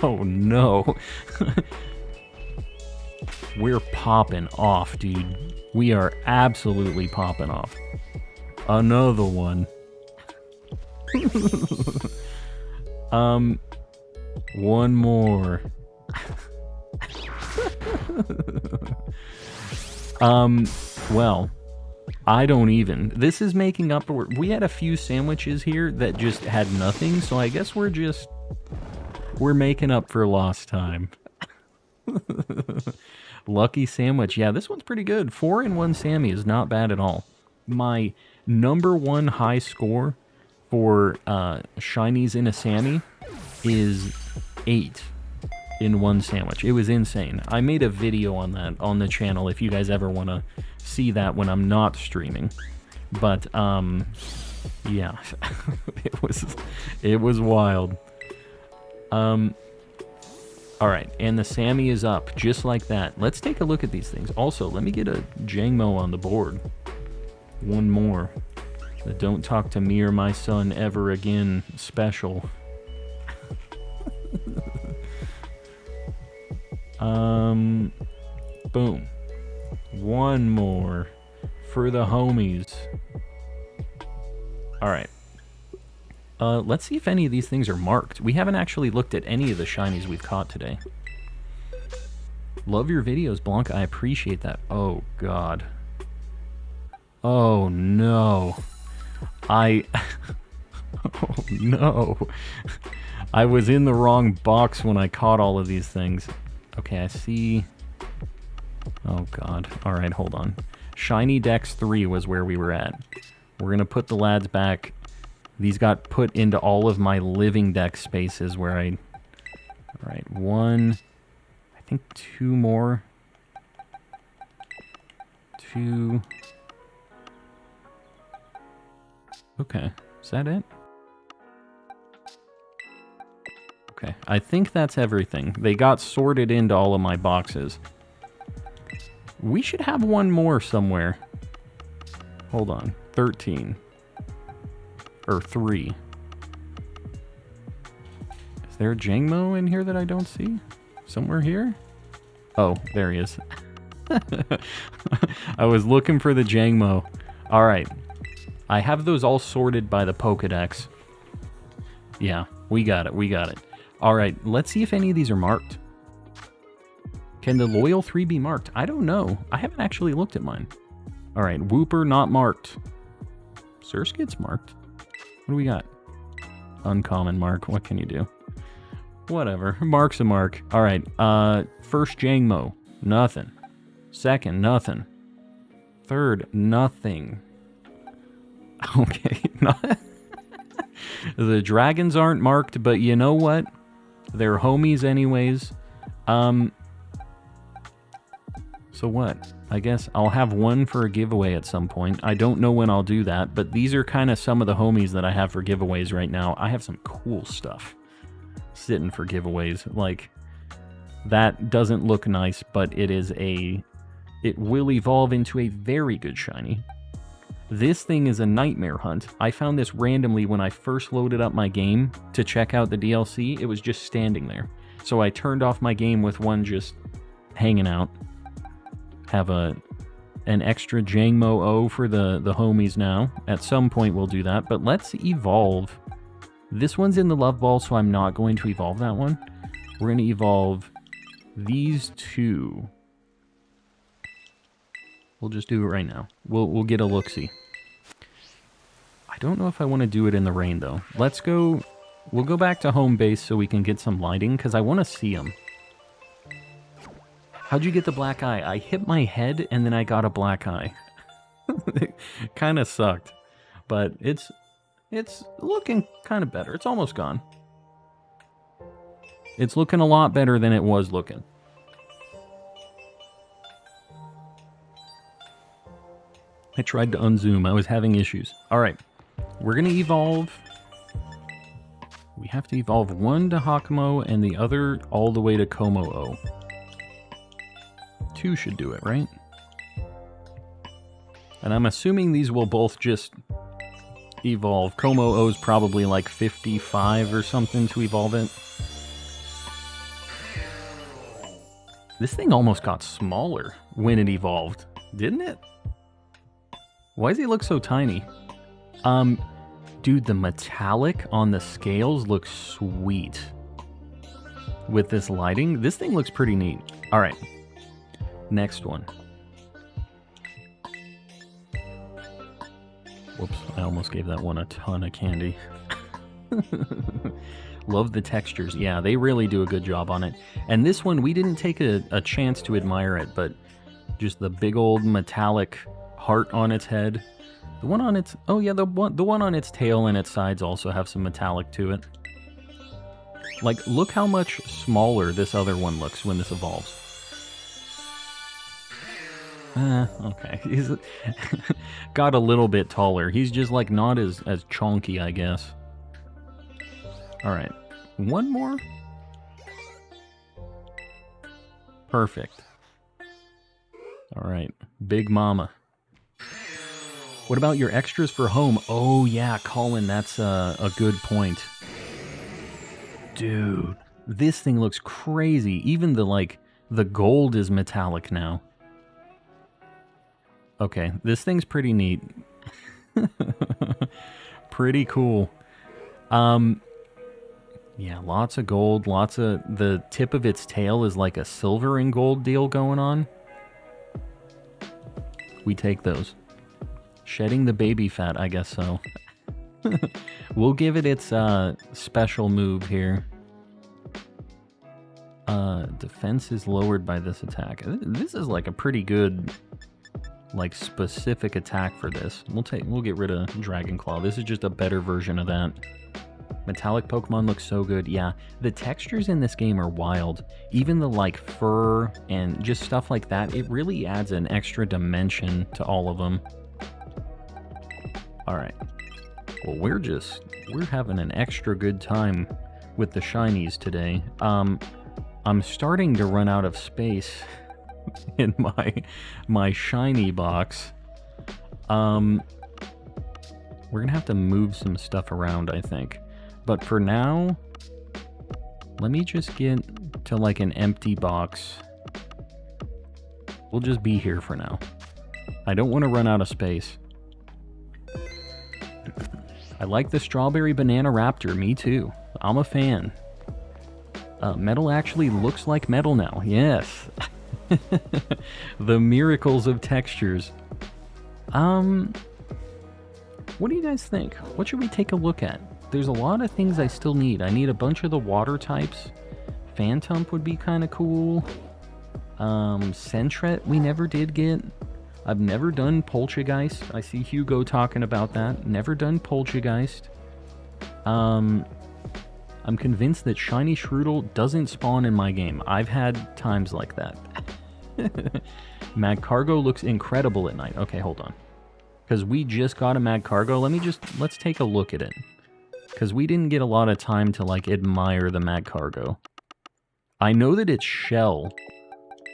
Oh, no. We're popping off, dude. We are absolutely popping off. Another one. One more. Well, I don't even. This is making up. We had a few sandwiches here that just had nothing, so I guess we're making up for lost time. Lucky sandwich. Yeah, this one's pretty good. 4-in-1 Sammy is not bad at all. My #1 high score for shinies in a Sammy is 8 in one sandwich. It was insane. I made a video on that on the channel if you guys ever want to see that when I'm not streaming. But yeah. it was wild. Alright, and the Sammy is up, just like that. Let's take a look at these things. Also, let me get a Jangmo on the board. One more. The Don't Talk to Me or My Son Ever Again special. Boom. One more for the homies. Alright. Let's see if any of these things are marked. We haven't actually looked at any of the shinies we've caught today. Love your videos, Blanca. I appreciate that. Oh, God. Oh, no. Oh, no. I was in the wrong box when I caught all of these things. Okay, I see... Oh, God. Alright, hold on. Shiny Dex 3 was where we were at. We're going to put the lads back. These got put into all of my Living Dex spaces where I... Alright, one... I think two more. Two... Okay, is that it? Okay, I think that's everything. They got sorted into all of my boxes. We should have one more somewhere. Hold on, 13. Or 3. Is there a Jangmo in here that I don't see? Somewhere here? Oh, there he is. I was looking for the Jangmo. Alright. I have those all sorted by the Pokedex. Yeah, we got it, we got it. Alright, let's see if any of these are marked. Can the Loyal 3 be marked? I don't know. I haven't actually looked at mine. Alright, Wooper not marked. Surskit's marked. What do we got? Uncommon mark. What can you do? Whatever. Mark's a mark. Alright, first Jangmo. Nothing. Second, nothing. Third, nothing. Okay, the dragons aren't marked, but you know what? They're homies anyways. So what? I guess I'll have one for a giveaway at some point. I don't know when I'll do that, but these are kind of some of the homies that I have for giveaways right now. I have some cool stuff sitting for giveaways. Like, that doesn't look nice, but it will evolve into a very good shiny. This thing is a nightmare hunt. I found this randomly when I first loaded up my game to check out the DLC. It was just standing there. So I turned off my game with one just hanging out. Have an extra Jangmo O for the homies now. At some point we'll do that, but let's evolve. This one's in the Love Ball, so I'm not going to evolve that one. We're going to evolve these two. We'll just do it right now. We'll get a look-see. I don't know if I want to do it in the rain, though. Let's go... We'll go back to home base so we can get some lighting, because I want to see them. How'd you get the black eye? I hit my head, and then I got a black eye. It kind of sucked. But it's looking kind of better. It's almost gone. It's looking a lot better than it was looking. I tried to unzoom. I was having issues. Alright. We're going to evolve. We have to evolve one to Hakumo and the other all the way to Como-O. 2 should do it, right? And I'm assuming these will both just evolve. Como-O's probably like 55 or something to evolve it. This thing almost got smaller when it evolved, didn't it? Why does he look so tiny? Dude, the metallic on the scales looks sweet. With this lighting, this thing looks pretty neat. Alright. Next one. Whoops, I almost gave that one a ton of candy. Love the textures. Yeah, they really do a good job on it. And this one, we didn't take a chance to admire it, but just the big old metallic heart on its head. The one on its... Oh yeah, the one on its tail and its sides also have some metallic to it. Like, look how much smaller this other one looks when this evolves. Okay. He's got a little bit taller. He's just, like, not as chonky, I guess. Alright. One more? Perfect. All right, Big Mama. What about your extras for home? Oh yeah, Colin, that's a good point. Dude, this thing looks crazy. Even the gold is metallic now. Okay, this thing's pretty neat. Pretty cool. Yeah, lots of gold, lots of... The tip of its tail is like a silver and gold deal going on. We take those. Shedding the baby fat, I guess so. We'll give it its special move here. Defense is lowered by this attack. This is like a pretty good, like, specific attack for this. We'll get rid of Dragon Claw. This is just a better version of that. Metallic Pokemon looks so good. Yeah, the textures in this game are wild. Even the, like, fur and just stuff like that, it really adds an extra dimension to all of them. Alright. Well, we're having an extra good time with the shinies today. I'm starting to run out of space in my shiny box. We're gonna have to move some stuff around, I think. But for now, let me just get to like an empty box. We'll just be here for now. I don't want to run out of space. I like the strawberry banana raptor, me too. I'm a fan. Metal actually looks like metal now, yes. The miracles of textures. What do you guys think? What should we take a look at? There's a lot of things I still need. I need a bunch of the water types. Phantump would be kind of cool. Sentret we never did get. I've never done Poltergeist. I see Hugo talking about that. Never done Poltergeist. I'm convinced that Shiny Shroodle doesn't spawn in my game. I've had times like that. Magcargo looks incredible at night. Okay, hold on. Because we just got a Magcargo. Let's take a look at it. Because we didn't get a lot of time to, like, admire the Magcargo. I know that its shell,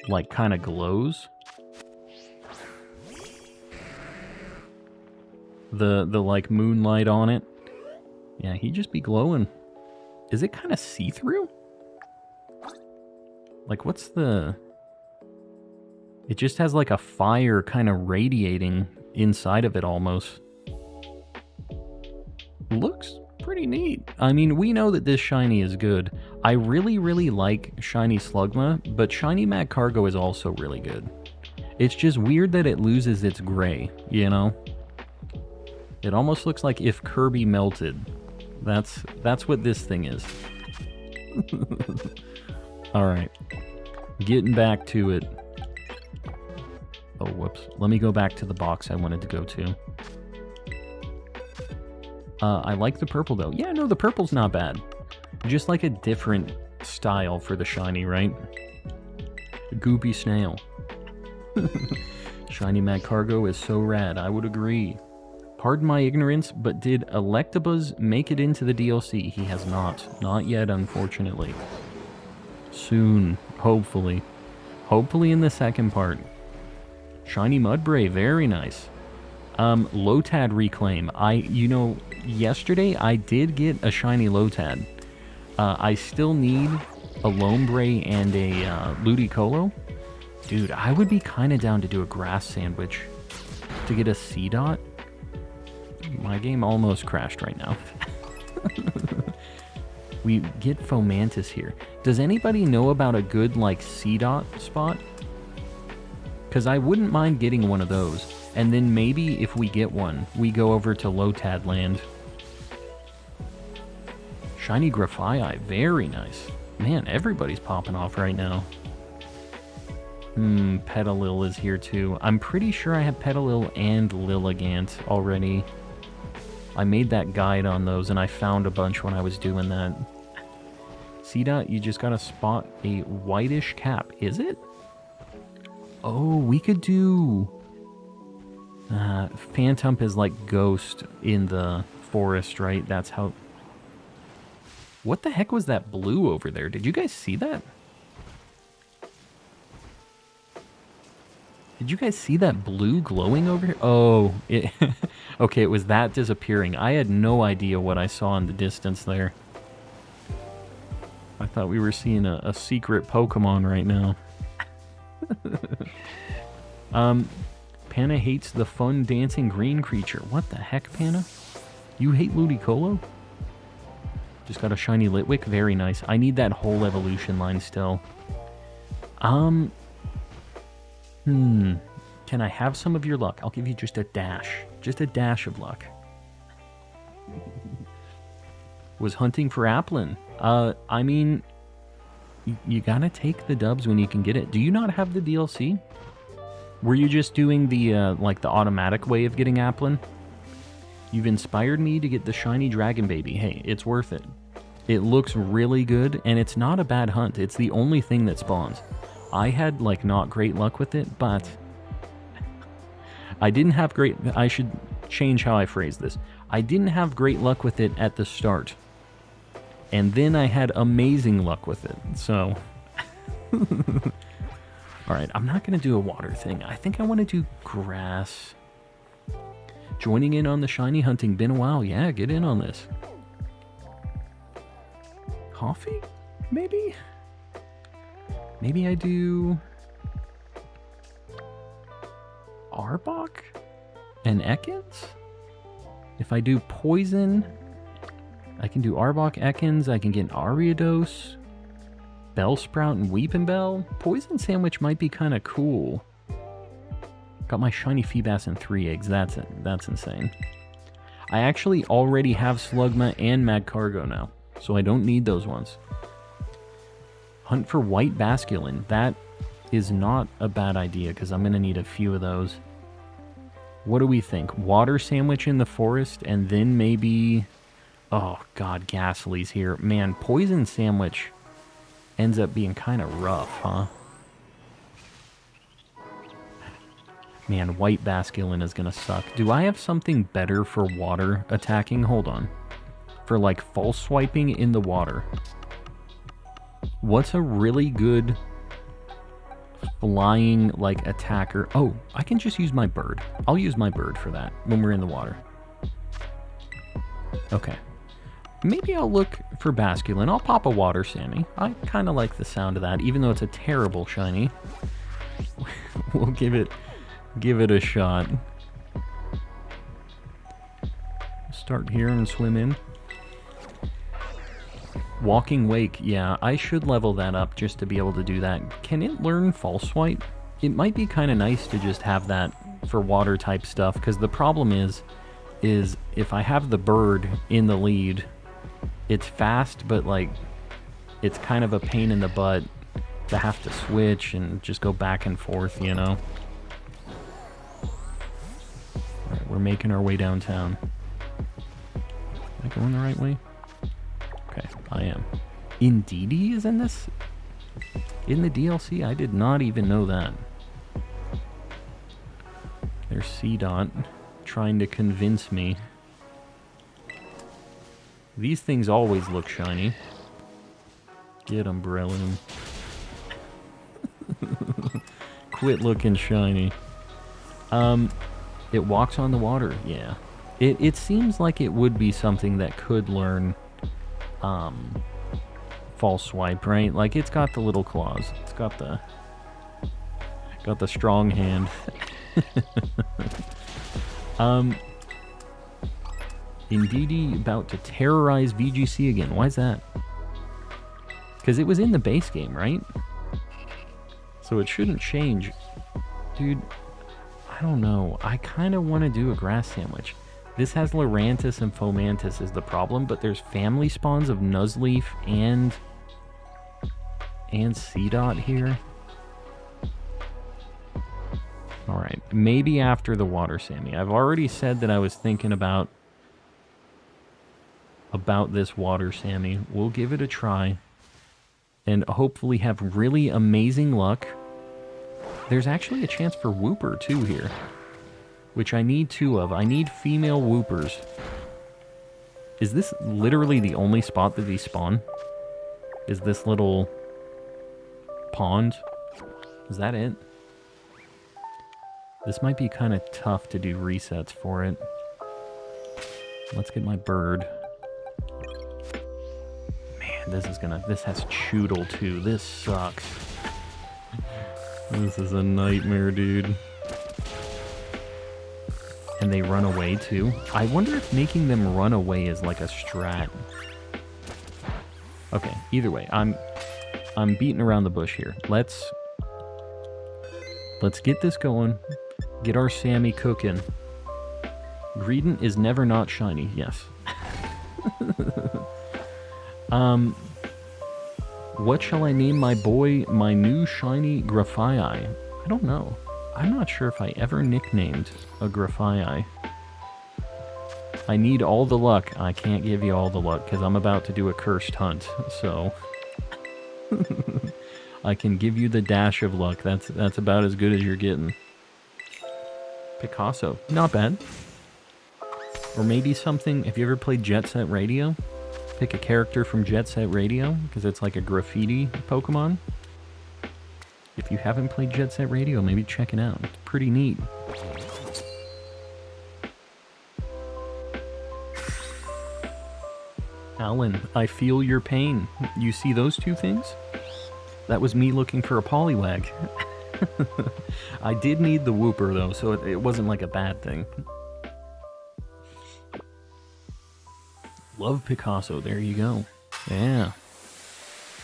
like, kind of glows. The like moonlight on it. Yeah, he just be glowing. Is it kind of see-through? Like, what's the... It just has like a fire kind of radiating inside of it almost. Looks pretty neat. I mean, we know that this shiny is good. I really, really like shiny Slugma, but shiny Magcargo is also really good. It's just weird that it loses its gray, you know? It almost looks like if Kirby melted. That's what this thing is. Alright. Getting back to it. Oh, whoops. Let me go back to the box I wanted to go to. I like the purple, though. Yeah, no, the purple's not bad. Just like a different style for the shiny, right? Goopy snail. Shiny Magcargo is so rad, I would agree. Pardon my ignorance, but did Electabuzz make it into the DLC? He has not. Not yet, unfortunately. Soon, hopefully. Hopefully in the second part. Shiny Mudbray, very nice. Lotad Reclaim. Yesterday I did get a shiny Lotad. I still need a Lombre and a Ludicolo. Dude, I would be kind of down to do a grass sandwich to get a C-Dot. My game almost crashed right now. We get Fomantis here. Does anybody know about a good, like, C-Dot spot? Because I wouldn't mind getting one of those. And then maybe if we get one, we go over to Lotad Land. Shiny Grafaiai, very nice. Man, everybody's popping off right now. Petalil is here too. I'm pretty sure I have Petalil and Lilligant already. I made that guide on those and I found a bunch when I was doing that. C-Dot, you just gotta spot a whitish cap. Is it? Oh, we could do... Phantump is like Ghost in the forest, right? That's how... What the heck was that blue over there? Did you guys see that? Did you guys see that blue glowing over here? Oh, it okay, it was that disappearing. I had no idea what I saw in the distance there. I thought we were seeing a secret Pokemon right now. Panna hates the fun dancing green creature. What the heck, Panna? You hate Ludicolo? Just got a shiny Litwick. Very nice. I need that whole evolution line still. Can I have some of your luck? I'll give you just a dash. Just a dash of luck. Was hunting for Applin. I mean, you gotta take the dubs when you can get it. Do you not have the DLC? Were you just doing the, like, the automatic way of getting Applin? You've inspired me to get the shiny Dragon Baby. Hey, it's worth it. It looks really good, and it's not a bad hunt. It's the only thing that spawns. I had, like, not great luck with it, but I didn't have great... I should change how I phrase this. I didn't have great luck with it at the start. And then I had amazing luck with it, so... Alright, I'm not going to do a water thing. I think I want to do grass. Joining in on the shiny hunting. Been a while. Yeah, get in on this. Coffee? Maybe? Maybe I do... Arbok? And Ekans? If I do poison... I can do Arbok, Ekans, I can get Ariados, Bellsprout, and Weepinbell. Poison Sandwich might be kind of cool. Got my shiny Feebas and 3 eggs. That's insane. I actually already have Slugma and Magcargo now, so I don't need those ones. Hunt for White Basculin. That is not a bad idea, because I'm going to need a few of those. What do we think? Water Sandwich in the forest, and then maybe... Oh, God, Ghastly's here. Man, Poison Sandwich ends up being kind of rough, huh? Man, White Basculin is going to suck. Do I have something better for water attacking? Hold on. For, like, false swiping in the water. What's a really good flying, like, attacker? Oh, I can just use my bird. I'll use my bird for that when we're in the water. Okay. Maybe I'll look for Basculin. I'll pop a Water Sammy. I kind of like the sound of that, even though it's a terrible shiny. We'll give it a shot. Start here and swim in. Walking Wake, yeah, I should level that up just to be able to do that. Can it learn False Swipe? It might be kind of nice to just have that for water type stuff, because the problem is if I have the bird in the lead, it's fast, but like it's kind of a pain in the butt to have to switch and just go back and forth, you know? Alright, we're making our way downtown. Am I going the right way? Okay, I am. Indeedee is in this? In the DLC? I did not even know that. There's C-Dot trying to convince me. These things always look shiny. Get 'em, Breloom. Quit looking shiny. It walks on the water, yeah. It seems like it would be something that could learn False Swipe, right? Like, it's got the little claws. It's got the strong hand. Indeedee about to terrorize VGC again. Why is that? Because it was in the base game, right? So it shouldn't change. Dude, I don't know. I kind of want to do a grass sandwich. This has Lurantis and Fomantis is the problem, but there's family spawns of Nuzleaf and C-Dot here. Alright, maybe after the Water Sammy. I've already said that I was thinking about this Water Sammy. We'll give it a try and hopefully have really amazing luck. There's actually a chance for Wooper too here, which I need 2 of. I need female Woopers. Is this literally the only spot that these spawn? Is this little pond? Is that it? This might be kind of tough to do resets for it. Let's get my bird. Man, this has Choodle too. This sucks. This is a nightmare, dude. And they run away too. I wonder if making them run away is like a strat. Okay, either way, I'm beating around the bush here. Let's get this going. Get our Sammy cooking. Greedent is never not shiny. Yes. What shall I name my boy, my new shiny Graphii? I don't know. I'm not sure if I ever nicknamed a Graphii. I need all the luck. I can't give you all the luck because I'm about to do a cursed hunt, so I can give you the dash of luck. That's about as good as you're getting. Picasso, not bad. Or maybe something. Have you ever played Jet Set Radio? Pick a character from Jet Set Radio because it's like a graffiti Pokemon. If you haven't played Jet Set Radio, maybe check it out. It's pretty neat. Alan, I feel your pain. You see those two things? That was me looking for a Poliwag. I did need the Wooper though, so it wasn't like a bad thing. Love Picasso, there you go. Yeah.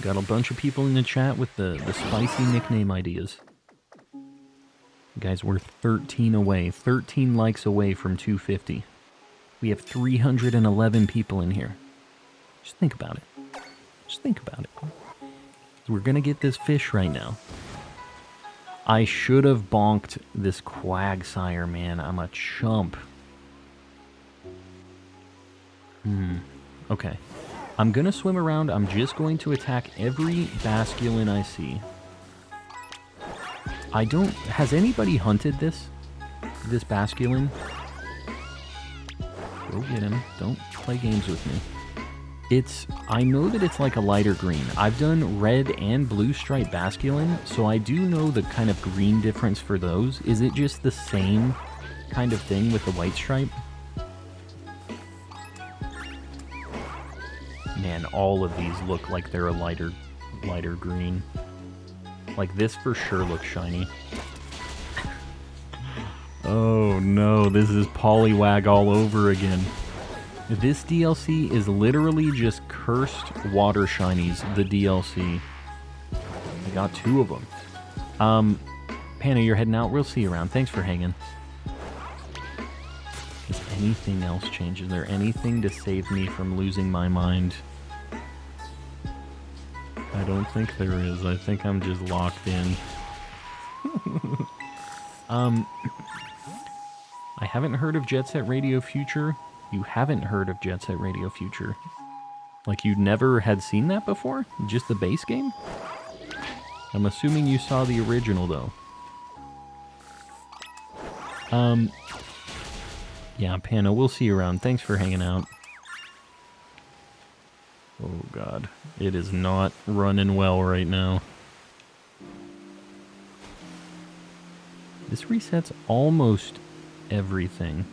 Got a bunch of people in the chat with the spicy nickname ideas. Guys, we're 13 away. 13 likes away from 250. We have 311 people in here. Just think about it. Just think about it. We're gonna get this fish right now. I should have bonked this Quagsire, man. I'm a chump. Okay. I'm gonna swim around. I'm just going to attack every Basculin I see. Has anybody hunted this Basculin? Go get him. Don't play games with me. I know that it's like a lighter green. I've done red and blue stripe Basculin, so I do know the kind of green difference for those. Is it just the same kind of thing with the white stripe? Man, all of these look like they're a lighter green. Like this for sure looks shiny. Oh no, this is Poliwag all over again. This DLC is literally just cursed water shinies, the DLC. I got 2 of them. Panna, you're heading out? We'll see you around. Thanks for hanging. Does anything else change? Is there anything to save me from losing my mind? I don't think there is. I think I'm just locked in. I haven't heard of Jet Set Radio Future. You haven't heard of Jet Set Radio Future? Like you never had seen that before? Just the base game? I'm assuming you saw the original though. Yeah, Panna, we'll see you around. Thanks for hanging out. Oh god, it is not running well right now. This resets almost everything.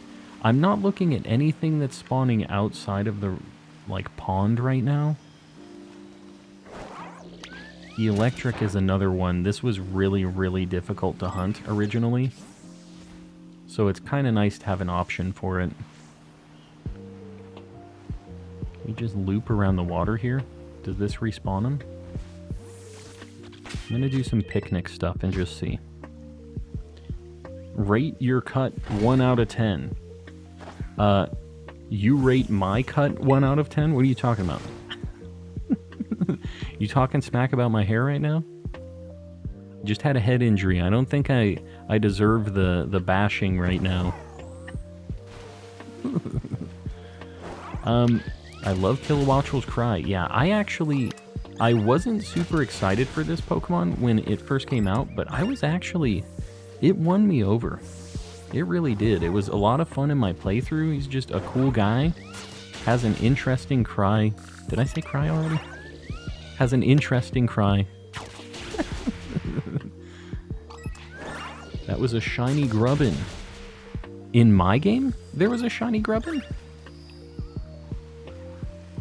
I'm not looking at anything that's spawning outside of the, like, pond right now. The electric is another one. This was really, really difficult to hunt originally. So it's kind of nice to have an option for it. We just loop around the water here. Does this respawn them? I'm going to do some picnic stuff and just see. Rate your cut 1 out of 10. You rate my cut 1 out of 10? What are you talking about? You talking smack about my hair right now? Just had a head injury. I don't think I deserve the bashing right now. I love Kilowattrel's Cry. Yeah, I wasn't super excited for this Pokemon when it first came out, but it won me over. It really did. It was a lot of fun in my playthrough. He's just a cool guy. Has an interesting cry. Did I say cry already? Has an interesting cry. That was a shiny Grubbin. In my game, there was a shiny Grubbin?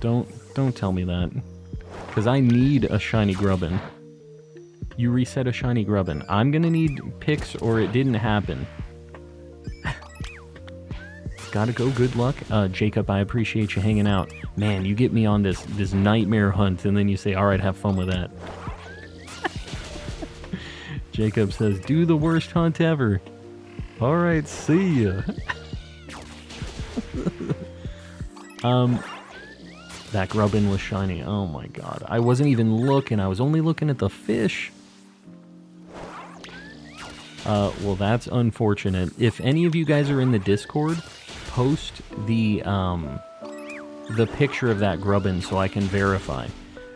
Don't tell me that. Because I need a shiny Grubbin. You reset a shiny Grubbin. I'm gonna need pics or it didn't happen. Gotta go, good luck. Jacob, I appreciate you hanging out. Man, you get me on this nightmare hunt and then you say, alright, have fun with that. Jacob says, do the worst hunt ever. Alright, see ya. That Grubbin was shiny. Oh my god. I wasn't even looking. I was only looking at the fish. Well, that's unfortunate. If any of you guys are in the Discord, post the picture of that Grubbin so I can verify.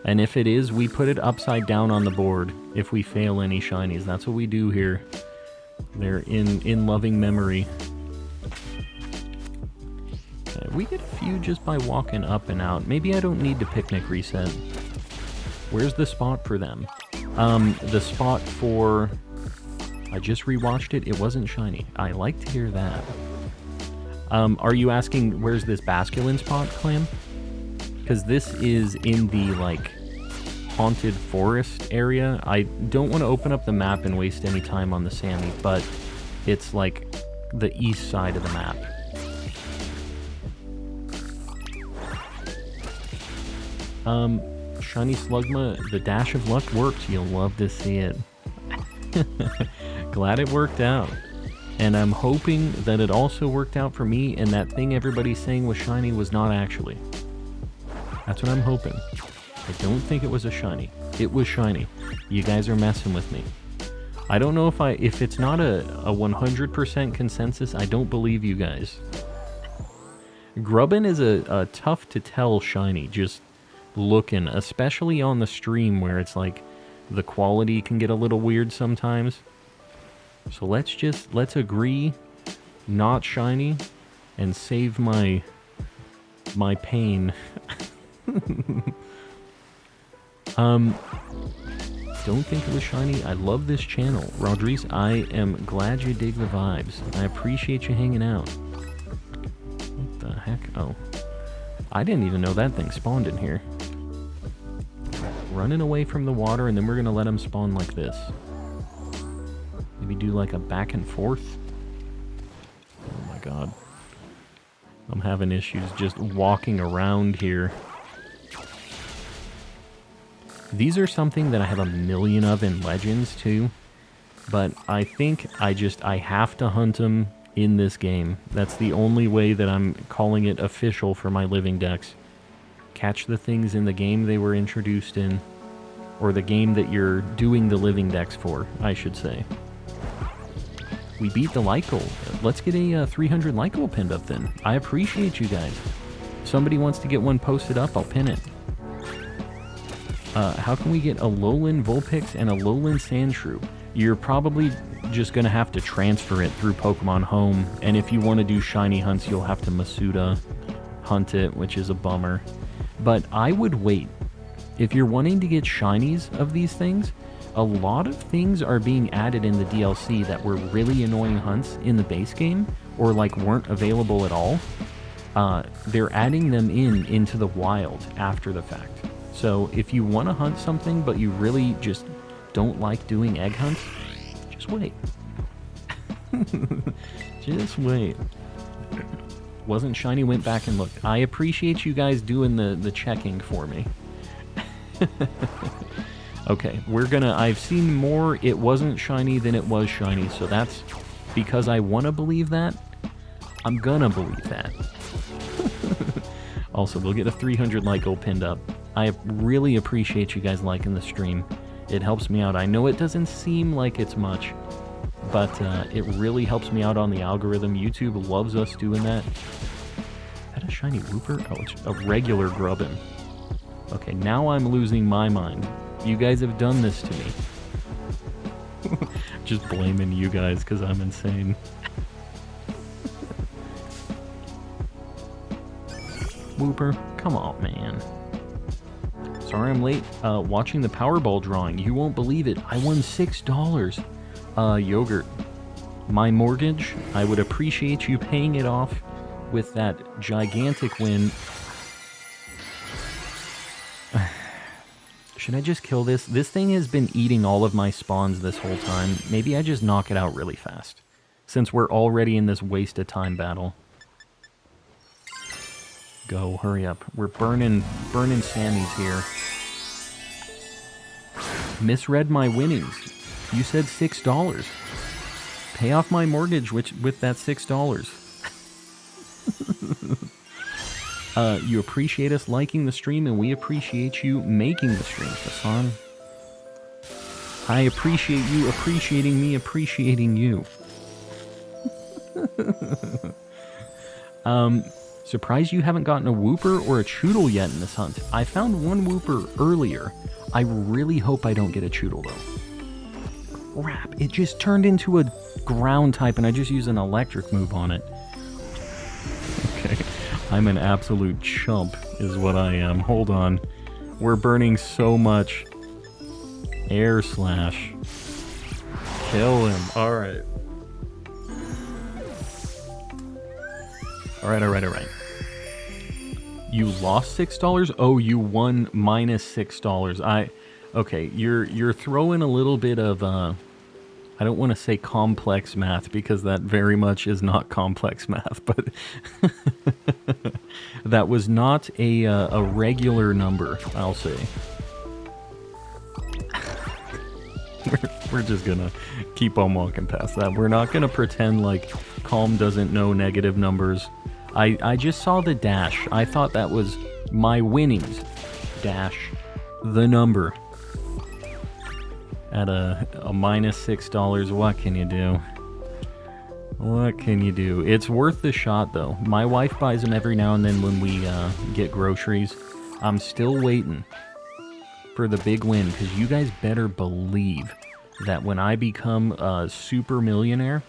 And if it is, we put it upside down on the board if we fail any shinies. That's what we do here. They're in loving memory. We get a few just by walking up and out. Maybe I don't need to picnic reset. Where's the spot for them? The spot for... I just rewatched it. It wasn't shiny. I like to hear that. Are you asking where's this Basculin spot, Clam? Because this is in the, like, haunted forest area. I don't want to open up the map and waste any time on the Sammy, but it's, like, the east side of the map. Shiny Slugma, the dash of luck worked. You'll love to see it. Glad it worked out. And I'm hoping that it also worked out for me and that thing everybody's saying was shiny was not actually. That's what I'm hoping. I don't think it was a shiny. It was shiny. You guys are messing with me. I don't know if it's not a 100% consensus, I don't believe you guys. Grubbin is a tough to tell shiny, just looking, especially on the stream where it's like the quality can get a little weird sometimes. So let's agree, not shiny, and save my pain. Don't think it was shiny. I love this channel. Rodriguez, I am glad you dig the vibes. I appreciate you hanging out. What the heck? Oh. I didn't even know that thing spawned in here. Running away from the water, and then we're gonna let him spawn like this. Maybe do like a back and forth. Oh my god. I'm having issues just walking around here. These are something that I have a million of in Legends too. But I think I have to hunt them in this game. That's the only way that I'm calling it official for my Living Dex. Catch the things in the game they were introduced in. Or the game that you're doing the Living Dex for, I should say. We beat the light goal. Let's get a 300 light goal pinned up then. I appreciate you guys. If somebody wants to get one posted up, I'll pin it. How can we get a Alolan Vulpix and a Alolan Sandshrew? You're probably just going to have to transfer it through Pokemon Home. And if you want to do shiny hunts, you'll have to Masuda hunt it, which is a bummer. But I would wait. If you're wanting to get shinies of these things, a lot of things are being added in the DLC that were really annoying hunts in the base game, or like weren't available at all. They're adding them into the wild after the fact. So if you want to hunt something, but you really just don't like doing egg hunts, just wait. Just wait. Wasn't shiny, went back and looked. I appreciate you guys doing the checking for me. Okay, I've seen more it wasn't shiny than it was shiny, so that's because I want to believe that. I'm gonna believe that. Also, we'll get a 300 like goal pinned up. I really appreciate you guys liking the stream. It helps me out. I know it doesn't seem like it's much, but it really helps me out on the algorithm. YouTube loves us doing that. Is that a shiny Wooper? Oh, it's a regular Grubbin. Okay, now I'm losing my mind. You guys have done this to me. Just blaming you guys because I'm insane. Wooper, come on, man. Sorry I'm late. Watching the Powerball drawing. You won't believe it. I won $6. Yogurt. my mortgage. I would appreciate you paying it off with that gigantic win. Should I just kill this? This thing has been eating all of my spawns this whole time. Maybe I just knock it out really fast, since we're already in this waste of time battle. Go, hurry up. We're burning Sammys here. Misread my winnings. You said $6. Pay off my mortgage with that $6. You appreciate us liking the stream, and we appreciate you making the stream, Hassan. I appreciate you appreciating me appreciating you. Surprised you haven't gotten a Wooper or a Choodle yet in this hunt. I found one Wooper earlier. I really hope I don't get a Choodle, though. Crap, it just turned into a ground type, and I just used an electric move on it. Okay, I'm an absolute chump, is what I am. Hold on. We're burning so much. Air Slash. Kill him. Alright. Alright. You lost $6? Oh, you won minus $6. Okay, you're throwing a little bit of I don't want to say complex math, because that very much is not complex math, but that was not a regular number, I'll say. We're just gonna keep on walking past that. We're not gonna pretend like Calm doesn't know negative numbers. I just saw the dash. I thought that was my winnings. Dash. The number. At a minus $6, what can you do? What can you do? It's worth the shot, though. My wife buys them every now and then when we get groceries. I'm still waiting for the big win, because you guys better believe that when I become a super millionaire,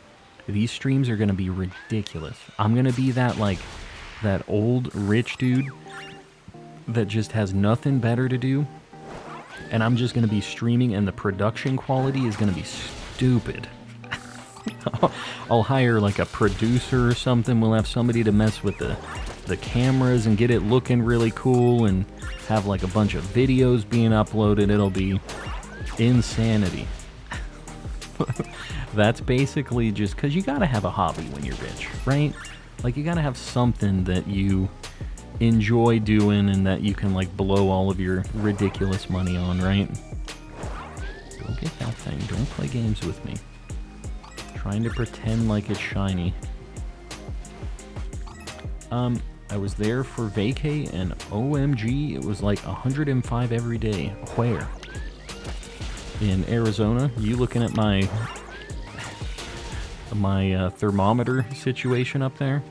these streams are going to be ridiculous. I'm going to be that old rich dude that just has nothing better to do. And I'm just going to be streaming, and the production quality is going to be stupid. I'll hire like a producer or something. We'll have somebody to mess with the cameras and get it looking really cool, and have like a bunch of videos being uploaded. It'll be insanity. That's basically just because you gotta have a hobby when you're rich, right? Like, you gotta have something that you enjoy doing and that you can like blow all of your ridiculous money on, right? Go get that thing. Don't play games with me. Trying to pretend like it's shiny. I was there for vacay, and OMG, it was like 105 every day. Where? In Arizona? You looking at my thermometer situation up there?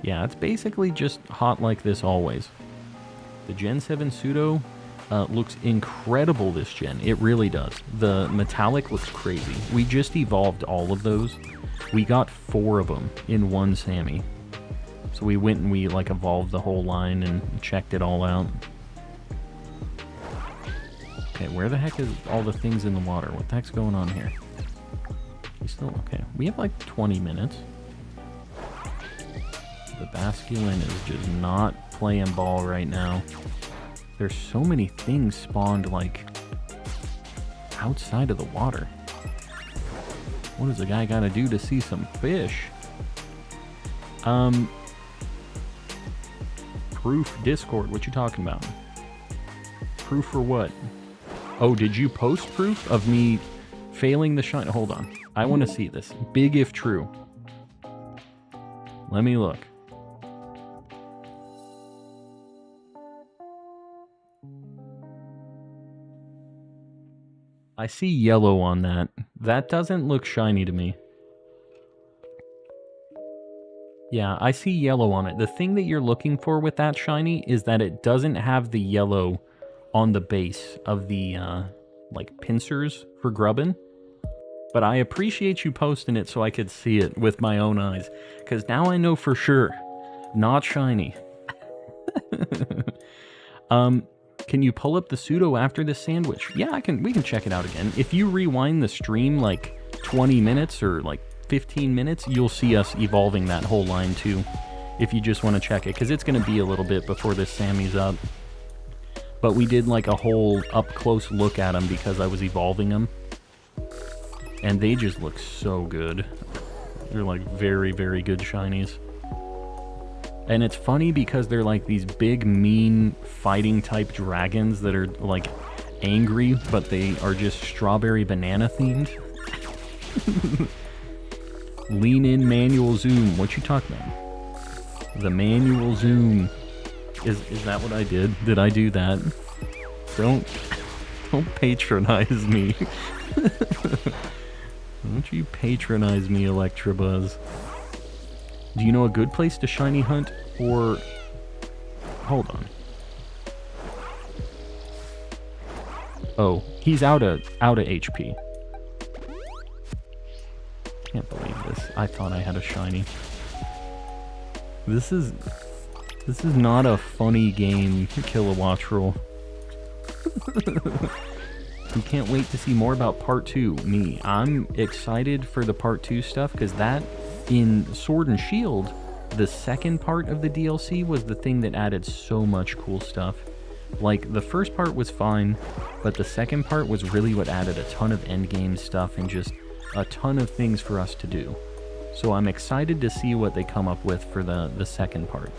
Yeah, it's basically just hot like this always. The Gen 7 Pseudo looks incredible this gen. It really does. The metallic looks crazy. We just evolved all of those. We got 4 of them in one Sammy. So we went and we like evolved the whole line and checked it all out. Okay, where the heck is all the things in the water? What the heck's going on here? We still okay. We have like 20 minutes. The Basculin is just not playing ball right now. There's so many things spawned like outside of the water. What does a guy gotta do to see some fish? Proof Discord, what you talking about? Proof for what? Oh, did you post proof of me failing the shine? Hold on. I want to see this. Big if true. Let me look. I see yellow on that. That doesn't look shiny to me. Yeah, I see yellow on it. The thing that you're looking for with that shiny is that it doesn't have the yellow on the base of the, like, pincers for grubbin'. But I appreciate you posting it so I could see it with my own eyes. Because now I know for sure. Not shiny. Can you pull up the pseudo after this sandwich? Yeah, we can check it out again. If you rewind the stream, like, 20 minutes or like 15 minutes, you'll see us evolving that whole line too, if you just want to check it, because it's going to be a little bit before this Sammy's up. But we did like a whole up-close look at them because I was evolving them. And they just look so good. They're like very, very good shinies. And it's funny because they're like these big, mean, fighting-type dragons that are like angry, but they are just strawberry banana themed. Lean in manual zoom. What you talking about? The manual zoom. Is that what I did? Did I do that? Don't patronize me. Don't you patronize me, Electabuzz. Do you know a good place to shiny hunt, or... Hold on. Oh, he's out of HP. Can't believe this. I thought I had a shiny. This is not a funny game, Kilowattrel. We can't wait to see more about Part 2. Me, I'm excited for the Part 2 stuff, because that, in Sword and Shield, the second part of the DLC was the thing that added so much cool stuff. Like, the first part was fine, but the second part was really what added a ton of endgame stuff and just a ton of things for us to do. So I'm excited to see what they come up with for the second part.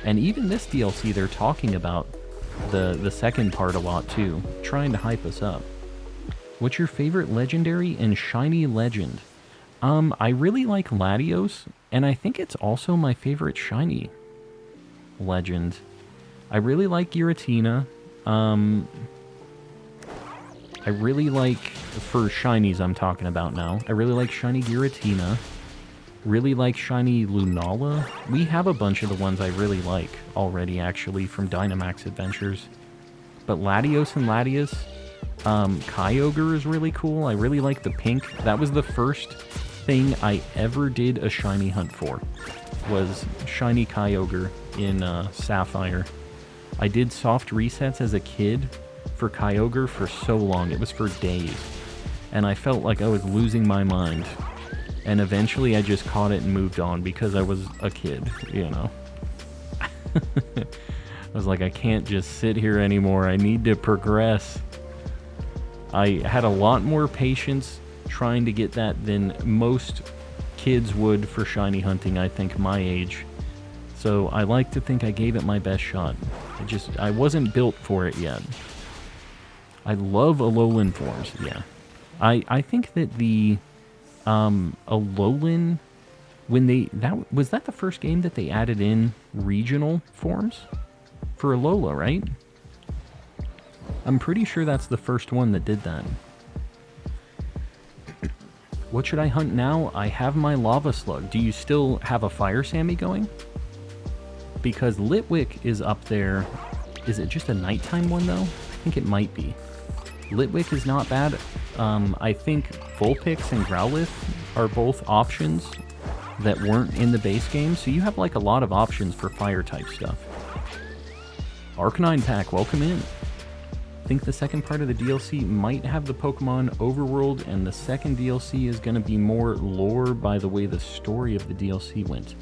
And even this DLC, they're talking about the second part a lot too, trying to hype us up. What's your favorite legendary and shiny legend? I really like Latios, and I think it's also my favorite shiny legend. I really like Giratina. I really like, for shinies I'm talking about now, I really like shiny Giratina. Really like shiny Lunala. We have a bunch of the ones I really like already, actually, from Dynamax Adventures. But Latios and Latias, Kyogre is really cool. I really like the pink. That was the first thing I ever did a shiny hunt for, was shiny Kyogre in Sapphire. I did soft resets as a kid for Kyogre for so long. It was for days. And I felt like I was losing my mind. And eventually I just caught it and moved on because I was a kid, you know. I was like, I can't just sit here anymore. I need to progress. I had a lot more patience trying to get that than most kids would for shiny hunting, I think, my age. So I like to think I gave it my best shot. I wasn't built for it yet. I love Alolan forms, yeah. I think that the... Alolan, when was that the first game that they added in regional forms for Alola, right? I'm pretty sure that's the first one that did that. What should I hunt now? I have my Lava Slug. Do you still have a Fire Sammy going? Because Litwick is up there. Is it just a nighttime one though? I think it might be. Litwick is not bad. I think Vulpix and Growlithe are both options that weren't in the base game, so you have like a lot of options for fire type stuff. Arcanine Pack, welcome in. I think the second part of the DLC might have the Pokemon overworld, and the second DLC is going to be more lore by the way the story of the DLC went.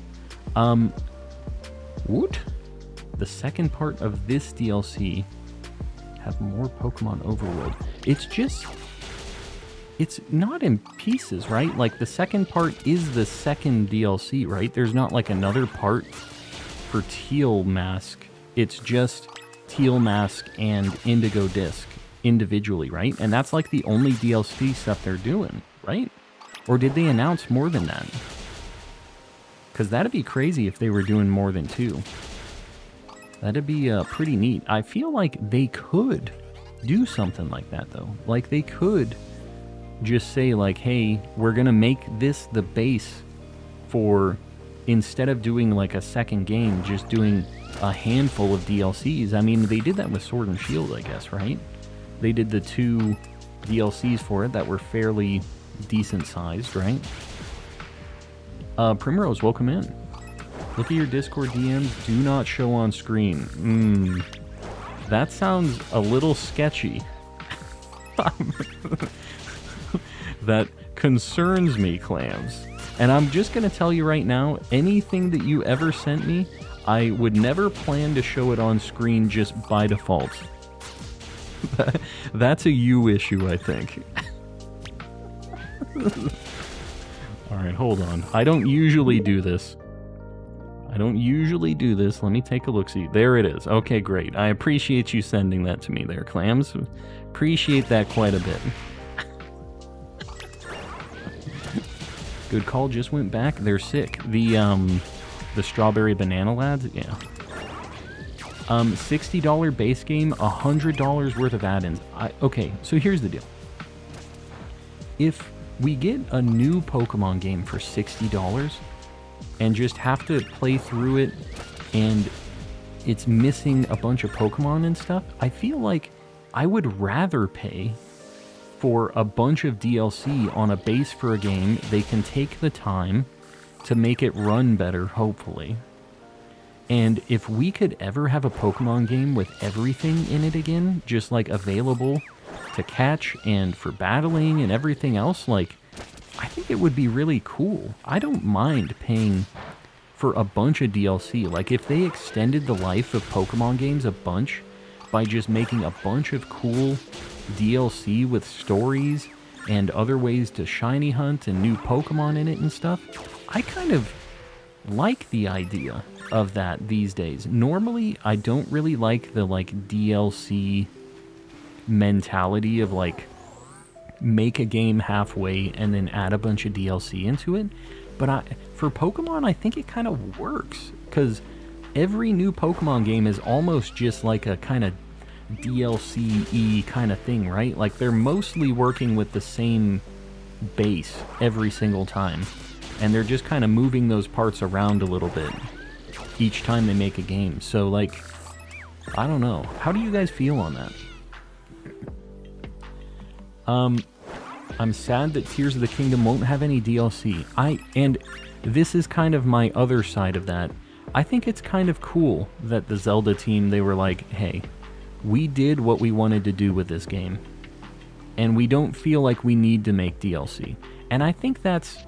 What? The second part of this DLC have more Pokemon overworld. It's not in pieces, right? Like, the second part is the second DLC, right? There's not like another part for Teal Mask. It's just Teal Mask and Indigo Disc individually, right? And that's like the only DLC stuff they're doing, right? Or did they announce more than that? Because that'd be crazy if they were doing more than two. That'd be pretty neat. I feel like they could do something like that, though. Like, they could just say, like, hey, we're going to make this the base for, instead of doing, like, a second game, just doing a handful of DLCs. I mean, they did that with Sword and Shield, I guess, right? They did the 2 DLCs for it that were fairly decent-sized, right? Primrose, welcome in. Look at your Discord DMs. Do not show on screen. That sounds a little sketchy. That concerns me, Clams. And I'm just going to tell you right now, anything that you ever sent me, I would never plan to show it on screen just by default. That's a you issue, I think. Alright, hold on. I don't usually do this. Let me take a look-see. There it is. Okay, great. I appreciate you sending that to me there, Clams. Appreciate that quite a bit. Good call, just went back. They're sick. The strawberry banana lads? Yeah. $60 base game, $100 worth of add-ins. Okay, so here's the deal. If we get a new Pokemon game for $60 and just have to play through it and it's missing a bunch of Pokemon and stuff, I feel like I would rather pay for a bunch of DLC on a base for a game. They can take the time to make it run better, hopefully. And if we could ever have a Pokemon game with everything in it again, just like available to catch and for battling and everything else, like, I think it would be really cool. I don't mind paying for a bunch of DLC. Like, if they extended the life of Pokemon games a bunch by just making a bunch of cool DLC with stories and other ways to shiny hunt and new Pokemon in it and stuff, I kind of like the idea of that these days. Normally, I don't really like the, like, DLC mentality of, like, make a game halfway and then add a bunch of DLC into it. But for Pokemon, I think it kind of works, because every new Pokemon game is almost just like a kind of DLC-y kind of thing, right? Like, they're mostly working with the same base every single time, and they're just kind of moving those parts around a little bit each time they make a game. So, like, I don't know. How do you guys feel on that? I'm sad that Tears of the Kingdom won't have any DLC. And this is kind of my other side of that. I think it's kind of cool that the Zelda team, they were like, hey, we did what we wanted to do with this game, and we don't feel like we need to make DLC. And I think that's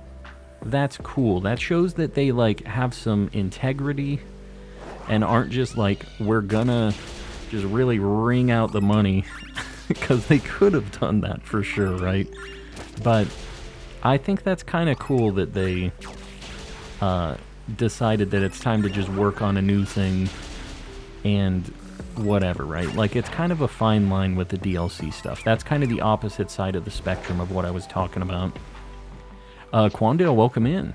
cool. That shows that they, like, have some integrity and aren't just like, we're gonna just really wring out the money, because they could have done that for sure, right? But I think that's kind of cool that they decided that it's time to just work on a new thing and whatever, right? Like, it's kind of a fine line with the DLC stuff. That's kind of the opposite side of the spectrum of what I was talking about. Quandale, welcome in.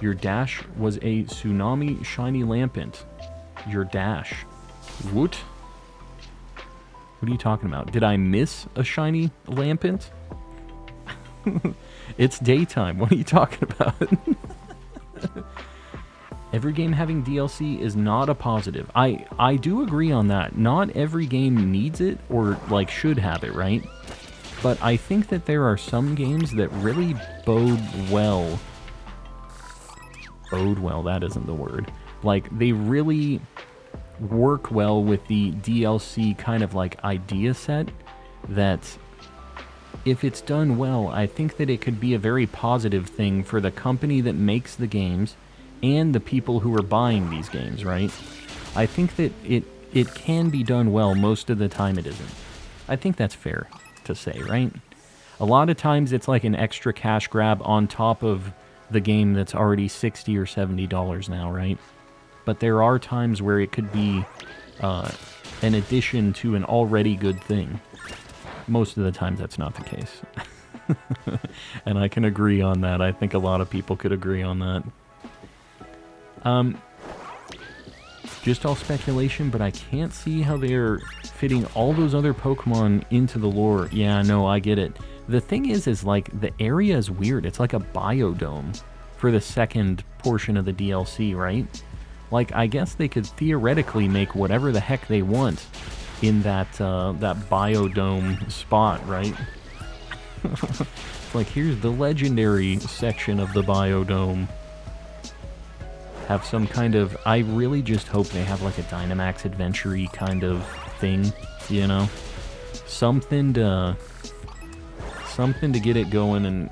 Your dash was a tsunami shiny lampent. Your dash. What? What are you talking about? Did I miss a shiny lampent? It's daytime. What are you talking about? Every game having DLC is not a positive. I do agree on that. Not every game needs it or, like, should have it, right? But I think that there are some games that really bode well. Bode well, that isn't the word. Like, they really work well with the DLC kind of, like, idea set, that if it's done well, I think that it could be a very positive thing for the company that makes the games and the people who are buying these games, right? I think that it can be done well. Most of the time it isn't. I think that's fair to say, right? A lot of times it's like an extra cash grab on top of the game that's already $60 or $70 now, right? But there are times where it could be an addition to an already good thing. Most of the times that's not the case. And I can agree on that. I think a lot of people could agree on that. Just all speculation, but I can't see how they're fitting all those other Pokemon into the lore. Yeah, no, I get it. The thing is like, the area is weird. It's like a biodome for the second portion of the DLC, right? Like, I guess they could theoretically make whatever the heck they want in that biodome spot, right? It's like, here's the legendary section of the biodome. Have some kind of... I really just hope they have, like, a Dynamax Adventure-y kind of thing, you know? Something to something to get it going, and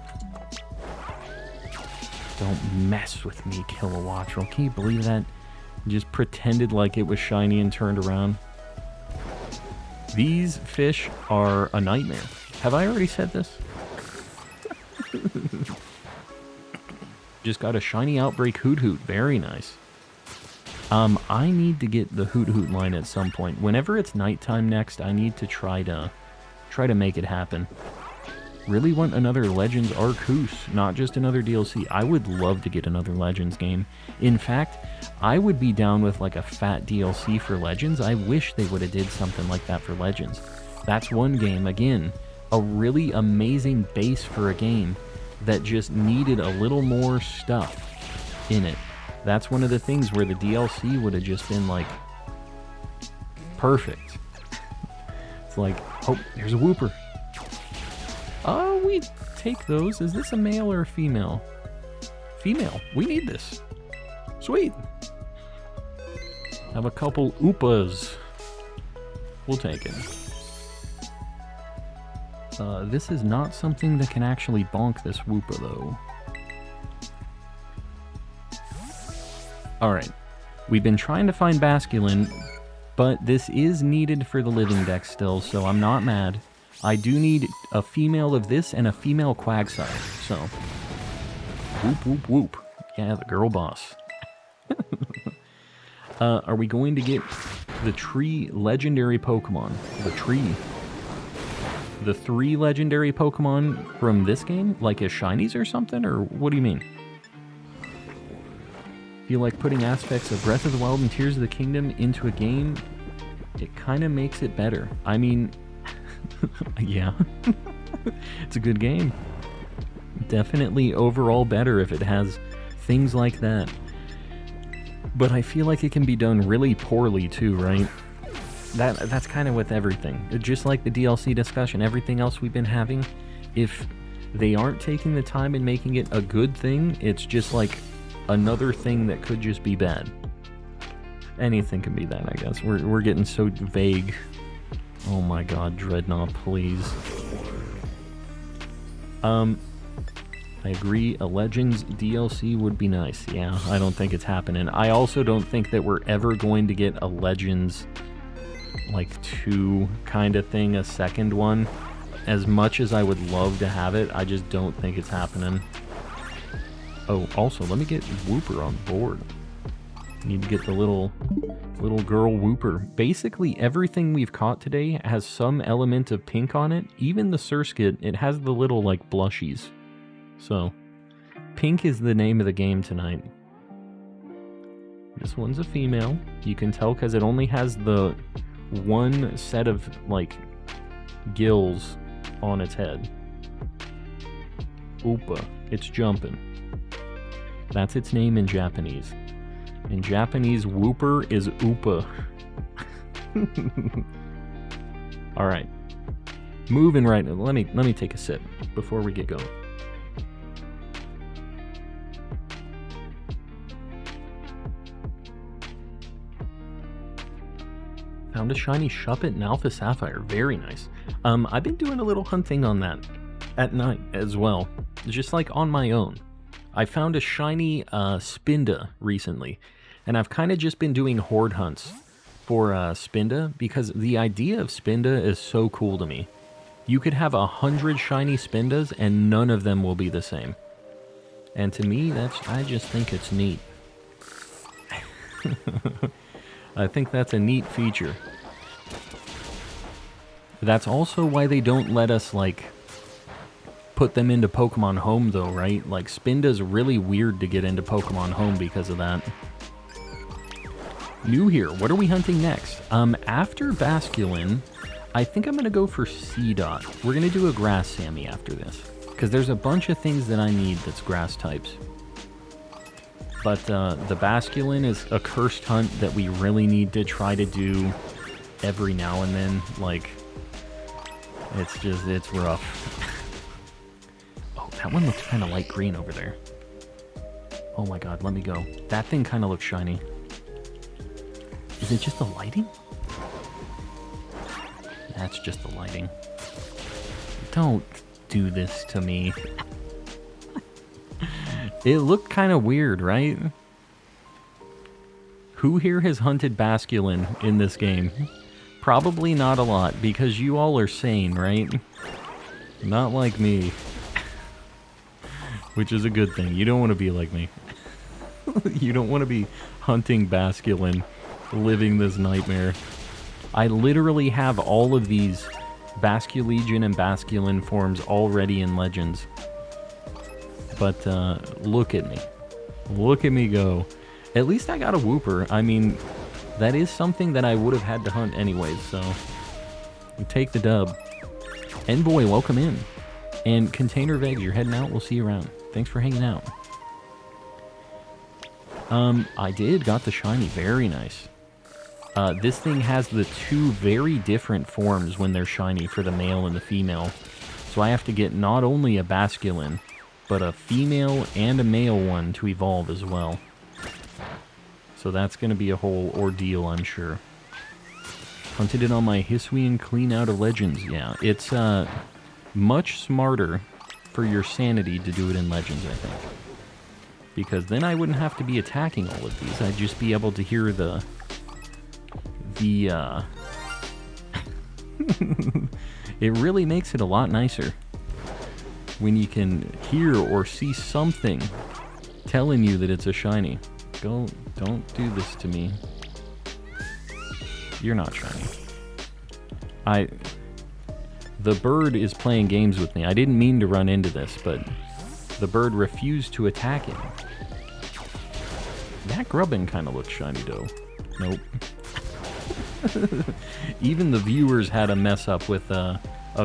don't mess with me, Kilowattrel. Can you believe that? Just pretended like it was shiny and turned around. These fish are a nightmare. Have I already said this? Just got a shiny Outbreak Hoot Hoot. Very nice. I need to get the Hoot Hoot line at some point. Whenever it's nighttime next, I need to try to make it happen. Really want another Legends Arceus, not just another DLC. I would love to get another Legends game. In fact, I would be down with like a fat DLC for Legends. I wish they would have did something like that for Legends. That's one game, again, a really amazing base for a game that just needed a little more stuff in it. That's one of the things where the DLC would have just been like perfect. It's like, oh, there's a Wooper. Oh, we take those. Is this a male or a female? Female. We need this. Sweet. Have a couple Oopas. We'll take it. This is not something that can actually bonk this Woopa, though. Alright. We've been trying to find Basculin, but this is needed for the Living Dex still, so I'm not mad. I do need a female of this and a female Quagsire, so... Whoop, whoop, whoop. Yeah, the girl boss. Are we going to get the tree legendary Pokemon? The tree. The 3 legendary Pokemon from this game? Like as shinies or something? Or what do you mean? Feel like putting aspects of Breath of the Wild and Tears of the Kingdom into a game, it kind of makes it better. I mean... yeah. It's a good game. Definitely overall better if it has things like that. But I feel like it can be done really poorly too, right? That's kind of with everything. Just like the DLC discussion, everything else we've been having, if they aren't taking the time and making it a good thing, it's just like another thing that could just be bad. Anything can be that, I guess. We're getting so vague. Oh my god, Dreadnought, please. I agree, a Legends DLC would be nice. Yeah, I don't think it's happening. I also don't think that we're ever going to get a Legends, like, 2 kind of thing, a second one. As much as I would love to have it, I just don't think it's happening. Oh, also, let me get Wooper on board. Need to get the little girl Wooper. Basically, everything we've caught today has some element of pink on it. Even the Surskit, it has the little, like, blushies. So, pink is the name of the game tonight. This one's a female. You can tell because it only has the one set of, like, gills on its head. Oopa. It's jumping. That's its name in Japanese. In Japanese, Wooper is Oopa. Alright. Moving right... Let me take a sip before we get going. Found a shiny Shuppet and Alpha Sapphire. Very nice. I've been doing a little hunting on that at night as well. Just like on my own. I found a shiny Spinda recently. And I've kind of just been doing horde hunts for Spinda. Because the idea of Spinda is so cool to me. You could have 100 shiny Spindas and none of them will be the same. And to me, I just think it's neat. I think that's a neat feature. That's also why they don't let us, like, put them into Pokemon Home, though, right? Like, Spinda's really weird to get into Pokemon Home because of that. New here. What are we hunting next? After Basculin, I think I'm going to go for Seedot. We're going to do a Grass Sammy after this. Because there's a bunch of things that I need that's grass types. But the Basculin is a cursed hunt that we really need to try to do every now and then. Like, it's rough. Oh, that one looks kind of light green over there. Oh my god, let me go. That thing kind of looks shiny. Is it just the lighting? That's just the lighting. Don't do this to me. It looked kind of weird, right? Who here has hunted Basculin in this game? Probably not a lot, because you all are sane, right? Not like me. Which is a good thing. You don't want to be like me. You don't want to be hunting Basculin, living this nightmare. I literally have all of these Basculegion and Basculin forms already in Legends. But look at me. Look at me go. At least I got a Wooper. I mean, that is something that I would have had to hunt anyways, so take the dub. Envoy, welcome in. And Container Vegs, you're heading out. We'll see you around. Thanks for hanging out. I got the shiny. Very nice. This thing has the two very different forms when they're shiny for the male and the female. So I have to get not only a Basculin, but a female and a male one to evolve as well. So that's going to be a whole ordeal, I'm sure. Hunted it on my Hisuian clean out of Legends. Yeah, it's much smarter for your sanity to do it in Legends, I think. Because then I wouldn't have to be attacking all of these. I'd just be able to hear the it really makes it a lot nicer when you can hear or see something telling you that it's a shiny. Don't do this to me. You're not shiny. The bird is playing games with me. I didn't mean to run into this, but the bird refused to attack him. That Grubbin kind of looks shiny, though. Nope. Even the viewers had a mess up with a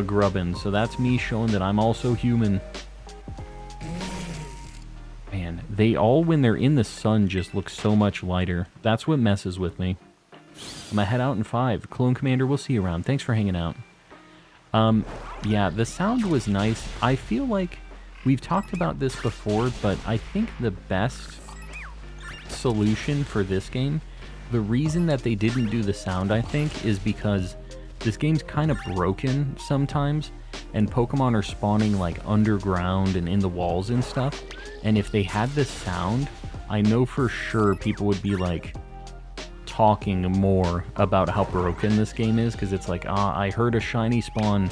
Grubbin, so that's me showing that I'm also human. Man, they all, when they're in the sun, just look so much lighter. That's what messes with me. I'm gonna head out in 5. Clone Commander, we'll see you around. Thanks for hanging out. Yeah, the sound was nice. I feel like we've talked about this before, but I think the best solution for this game, the reason that they didn't do the sound, I think, is because this game's kind of broken sometimes, and Pokemon are spawning like underground and in the walls and stuff, and if they had this sound, I know for sure people would be like talking more about how broken this game is, because it's like, I heard a shiny spawn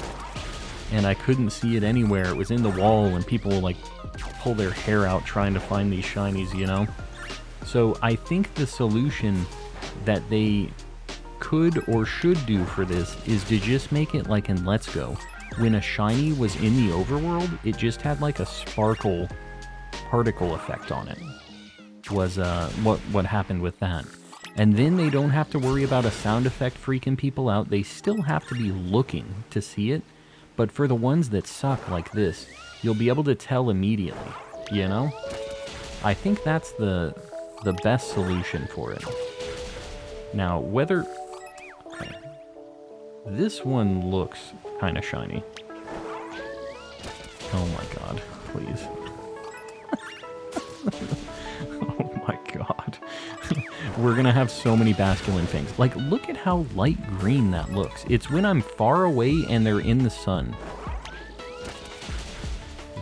and I couldn't see it anywhere, it was in the wall, and people will like pull their hair out trying to find these shinies, you know? So I think the solution that they could or should do for this is to just make it like in Let's Go. When a shiny was in the overworld, it just had like a sparkle particle effect on it. Was what happened with that. And then they don't have to worry about a sound effect freaking people out. They still have to be looking to see it. But for the ones that suck like this, you'll be able to tell immediately, you know? I think that's the best solution for it. Now, whether... Okay. This one looks kind of shiny. Oh my god, please. Oh my god. We're gonna have so many Basculin things. Like, look at how light green that looks. It's when I'm far away and they're in the sun.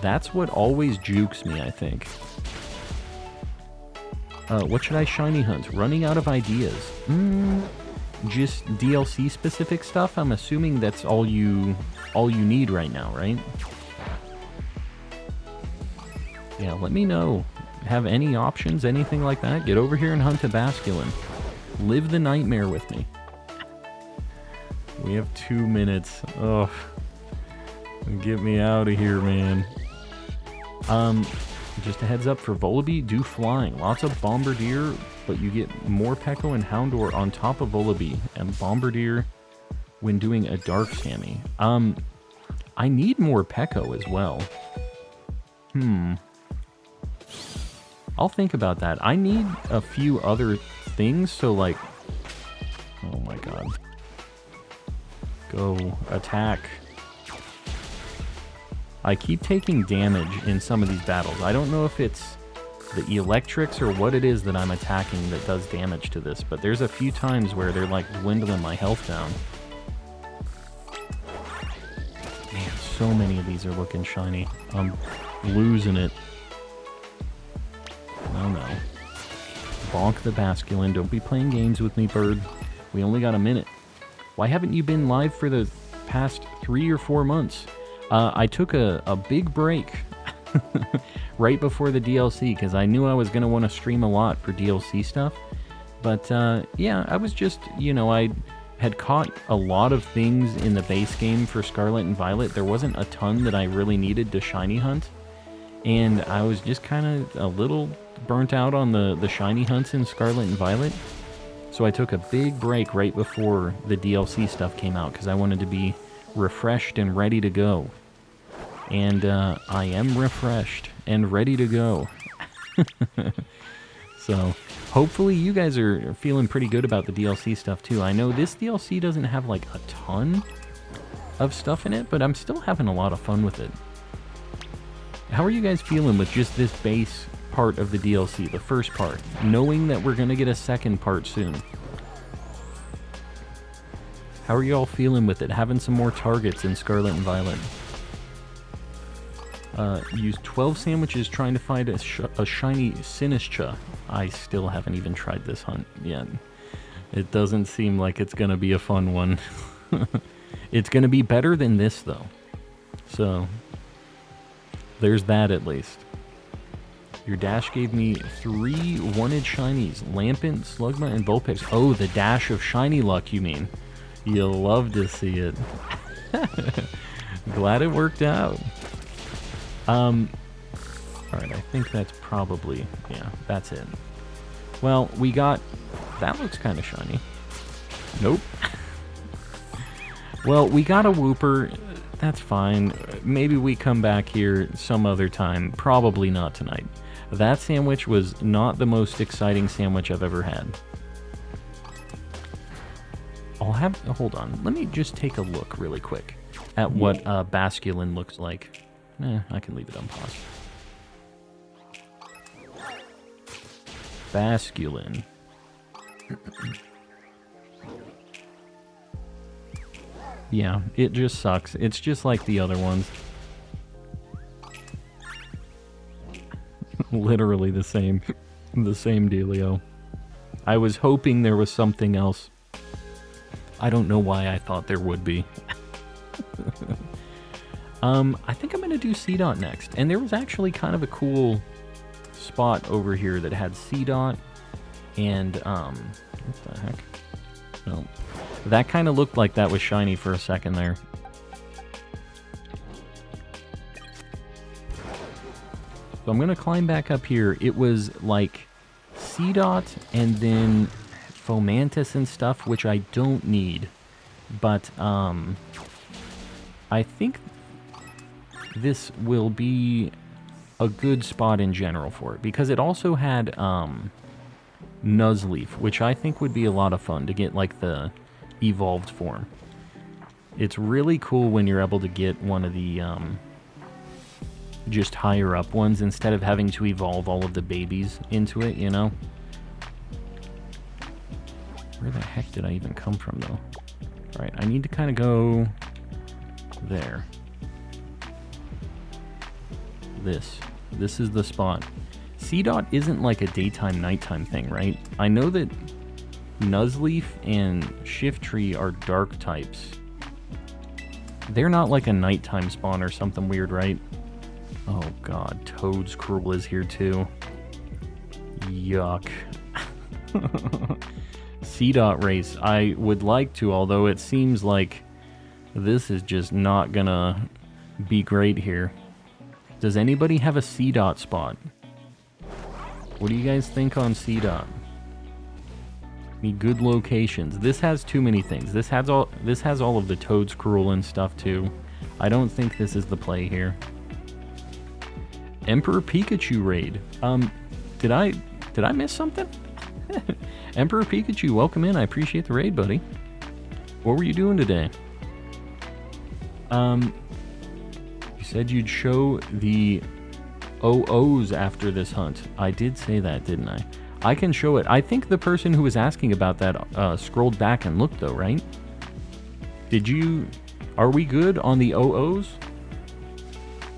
That's what always jukes me, I think. What should I shiny hunt? Running out of ideas. Just DLC specific stuff? I'm assuming that's all you need right now, right? Yeah, let me know. Have any options, anything like that? Get over here and hunt a Basculin. Live the nightmare with me. We have 2 minutes. Oh, get me out of here, man. Just a heads up for Volibee, do flying. Lots of Bombardier, but you get more Pekko and Houndour on top of Volibee, and Bombardier when doing a Dark Sammy. I need more Pekko as well. I'll think about that. I need a few other things, so like... Oh my god. Go. Attack. I keep taking damage in some of these battles. I don't know if it's the electrics or what it is that I'm attacking that does damage to this, but there's a few times where they're like dwindling my health down. Man, So many of these are looking shiny. I'm losing it. Oh no. Bonk the Basculin. Don't be playing games with me, bird. We only got a minute. Why haven't you been live for the past 3 or 4 months? I took a big break right before the DLC because I knew I was going to want to stream a lot for DLC stuff. But yeah, I was just, I had caught a lot of things in the base game for Scarlet and Violet. There wasn't a ton that I really needed to shiny hunt. And I was just kind of a little burnt out on the shiny hunts in Scarlet and Violet. So I took a big break right before the DLC stuff came out because I wanted to be refreshed and ready to go. And I am refreshed and ready to go. So hopefully you guys are feeling pretty good about the DLC stuff too. I know this DLC doesn't have like a ton of stuff in it, but I'm still having a lot of fun with it. How are you guys feeling with just this base part of the DLC, the first part, knowing that we're going to get a second part soon? How are you all feeling with it, having some more targets in Scarlet and Violet? Use 12 sandwiches trying to find a shiny Sinistcha. I still haven't even tried this hunt yet. It doesn't seem like it's going to be a fun one. It's going to be better than this, though. So, there's that at least. Your dash gave me 3 wanted shinies. Lampent, Slugma, and Vulpix. Oh, the dash of shiny luck, you mean. You'll love to see it. Glad it worked out. Alright, I think that's probably, yeah, that's it. Well, we got, that looks kind of shiny. Nope. Well, we got a Wooper, that's fine. Maybe we come back here some other time, probably not tonight. That sandwich was not the most exciting sandwich I've ever had. Hold on, let me just take a look really quick at what Basculin looks like. I can leave it on pause. Basculin. Yeah, it just sucks. It's just like the other ones. Literally the same. The same dealio. I was hoping there was something else. I don't know why I thought there would be. I think I'm going to do C-Dot next. And there was actually kind of a cool spot over here that had C-Dot and, what the heck? No. That kind of looked like that was shiny for a second there. So I'm going to climb back up here. It was like C-Dot and then Fomantis and stuff, which I don't need. But, I think this will be a good spot in general for it, because it also had Nuzleaf, which I think would be a lot of fun to get like the evolved form. It's really cool when you're able to get one of the just higher up ones instead of having to evolve all of the babies into it, you know? Where the heck did I even come from though? Alright, I need to kind of go there. This is the spot. C-Dot isn't like a daytime nighttime thing, right? I know that Nuzleaf and Shiftry are dark types. They're not like a nighttime spawn or something weird, right? Oh god, Toad's Cruel is here too. Yuck. C-Dot race. I would like to, although it seems like this is just not gonna be great here. Does anybody have a C-Dot spot? What do you guys think on C-Dot? Any good locations? This has too many things. This has all of the Toad's Cruel and stuff too. I don't think this is the play here. Emperor Pikachu raid. Did I miss something? Emperor Pikachu, welcome in. I appreciate the raid, buddy. What were you doing today? You said you'd show the OOs after this hunt. I did say that, didn't I? I can show it. I think the person who was asking about that scrolled back and looked though, right? Did you... Are we good on the OOs?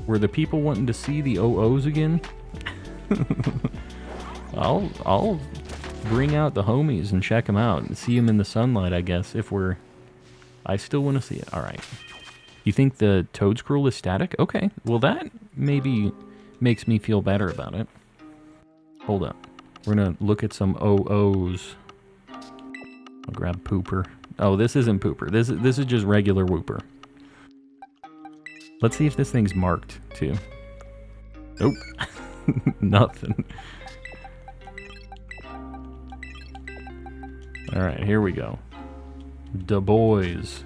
Were the people wanting to see the OOs again? I'll bring out the homies and check them out and see them in the sunlight, I guess, if we're... I still want to see it. Alright. You think the Toedscruel is static? Okay. Well, that maybe makes me feel better about it. Hold up. We're gonna look at some OOs. I'll grab Pooper. Oh, this isn't Pooper. This is just regular Wooper. Let's see if this thing's marked, too. Nope. Nothing. Alright, here we go. Da boys.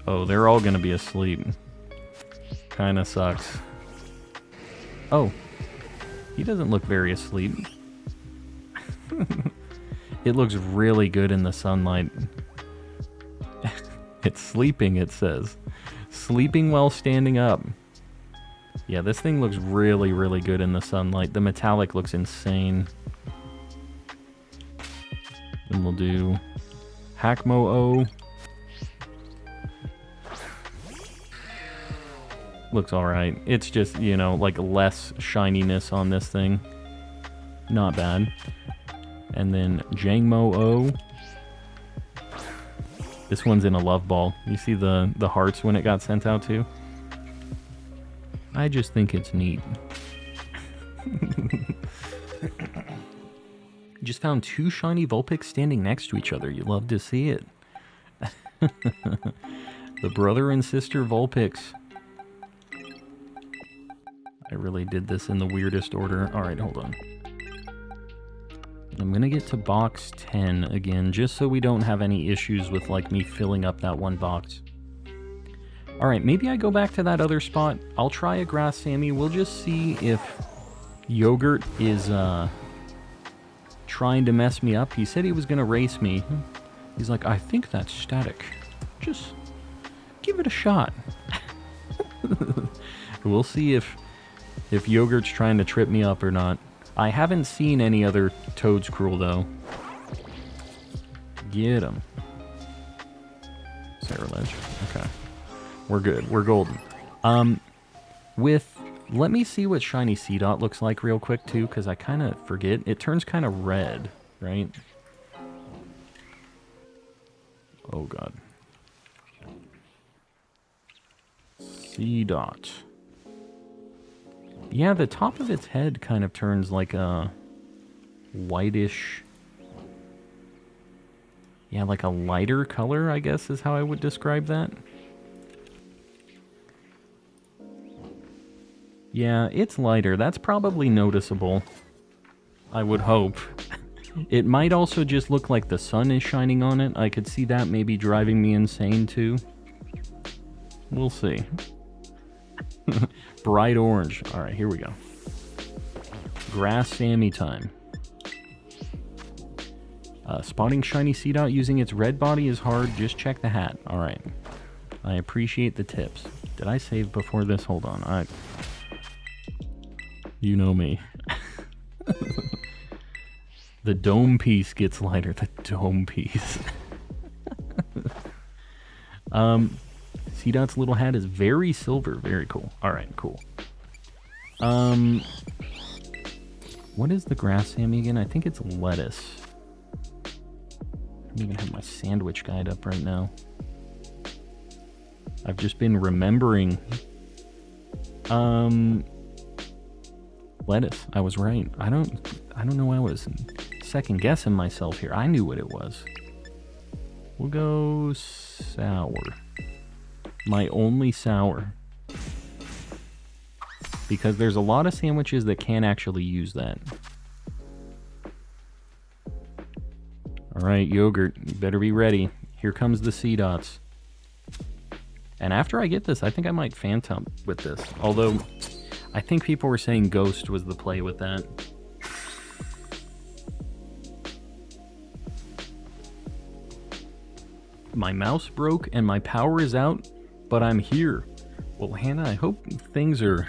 Oh, they're all gonna be asleep. Kinda sucks. Oh. He doesn't look very asleep. It looks really good in the sunlight. It's sleeping, it says. Sleeping while standing up. Yeah, this thing looks really, really good in the sunlight. The metallic looks insane. Then we'll do Hackmo-O. Looks alright. It's just, you know, like less shininess on this thing. Not bad. And then Jangmo-O. This one's in a love ball. You see the hearts when it got sent out too? I just think it's neat. Just found two shiny Vulpix standing next to each other. You love to see it. The brother and sister Vulpix. I really did this in the weirdest order. Alright, hold on. I'm gonna get to box 10 again, just so we don't have any issues with, like, me filling up that one box. Alright, maybe I go back to that other spot. I'll try a Grass Sammy. We'll just see if Yogurt is, trying to mess me up. He said he was gonna race me. He's like, I think that's static. Just give it a shot. We'll see if Yogurt's trying to trip me up or not. I haven't seen any other Toedscruel, though. Get him. Sacrilege. Okay. We're good. We're golden. Let me see what shiny Seedot looks like real quick, too, because I kind of forget. It turns kind of red, right? Oh, God. Seedot. Yeah, the top of its head kind of turns like a whitish... Yeah, like a lighter color, I guess, is how I would describe that. Yeah, it's lighter. That's probably noticeable. I would hope. It might also just look like the sun is shining on it. I could see that maybe driving me insane, too. We'll see. Bright orange. Alright, here we go. Grass Sammy time. Spotting shiny Seedot using its red body is hard. Just check the hat. Alright. I appreciate the tips. Did I save before this? Hold on. You know me. The dome piece gets lighter. The dome piece. Seedot's little hat is very silver. Very cool. Alright, cool. What is the Grass Sammy again? I think it's lettuce. I don't even have my sandwich guide up right now. I've just been remembering. Lettuce. I was right. I don't know why I was second guessing myself here. I knew what it was. We'll go sour. My only sour. Because there's a lot of sandwiches that can't actually use that. Alright, Yogurt, you better be ready. Here comes the Seedots. And after I get this, I think I might Phantom with this. Although, I think people were saying Ghost was the play with that. My mouse broke and my power is out, but I'm here. Well, Hannah, I hope things are...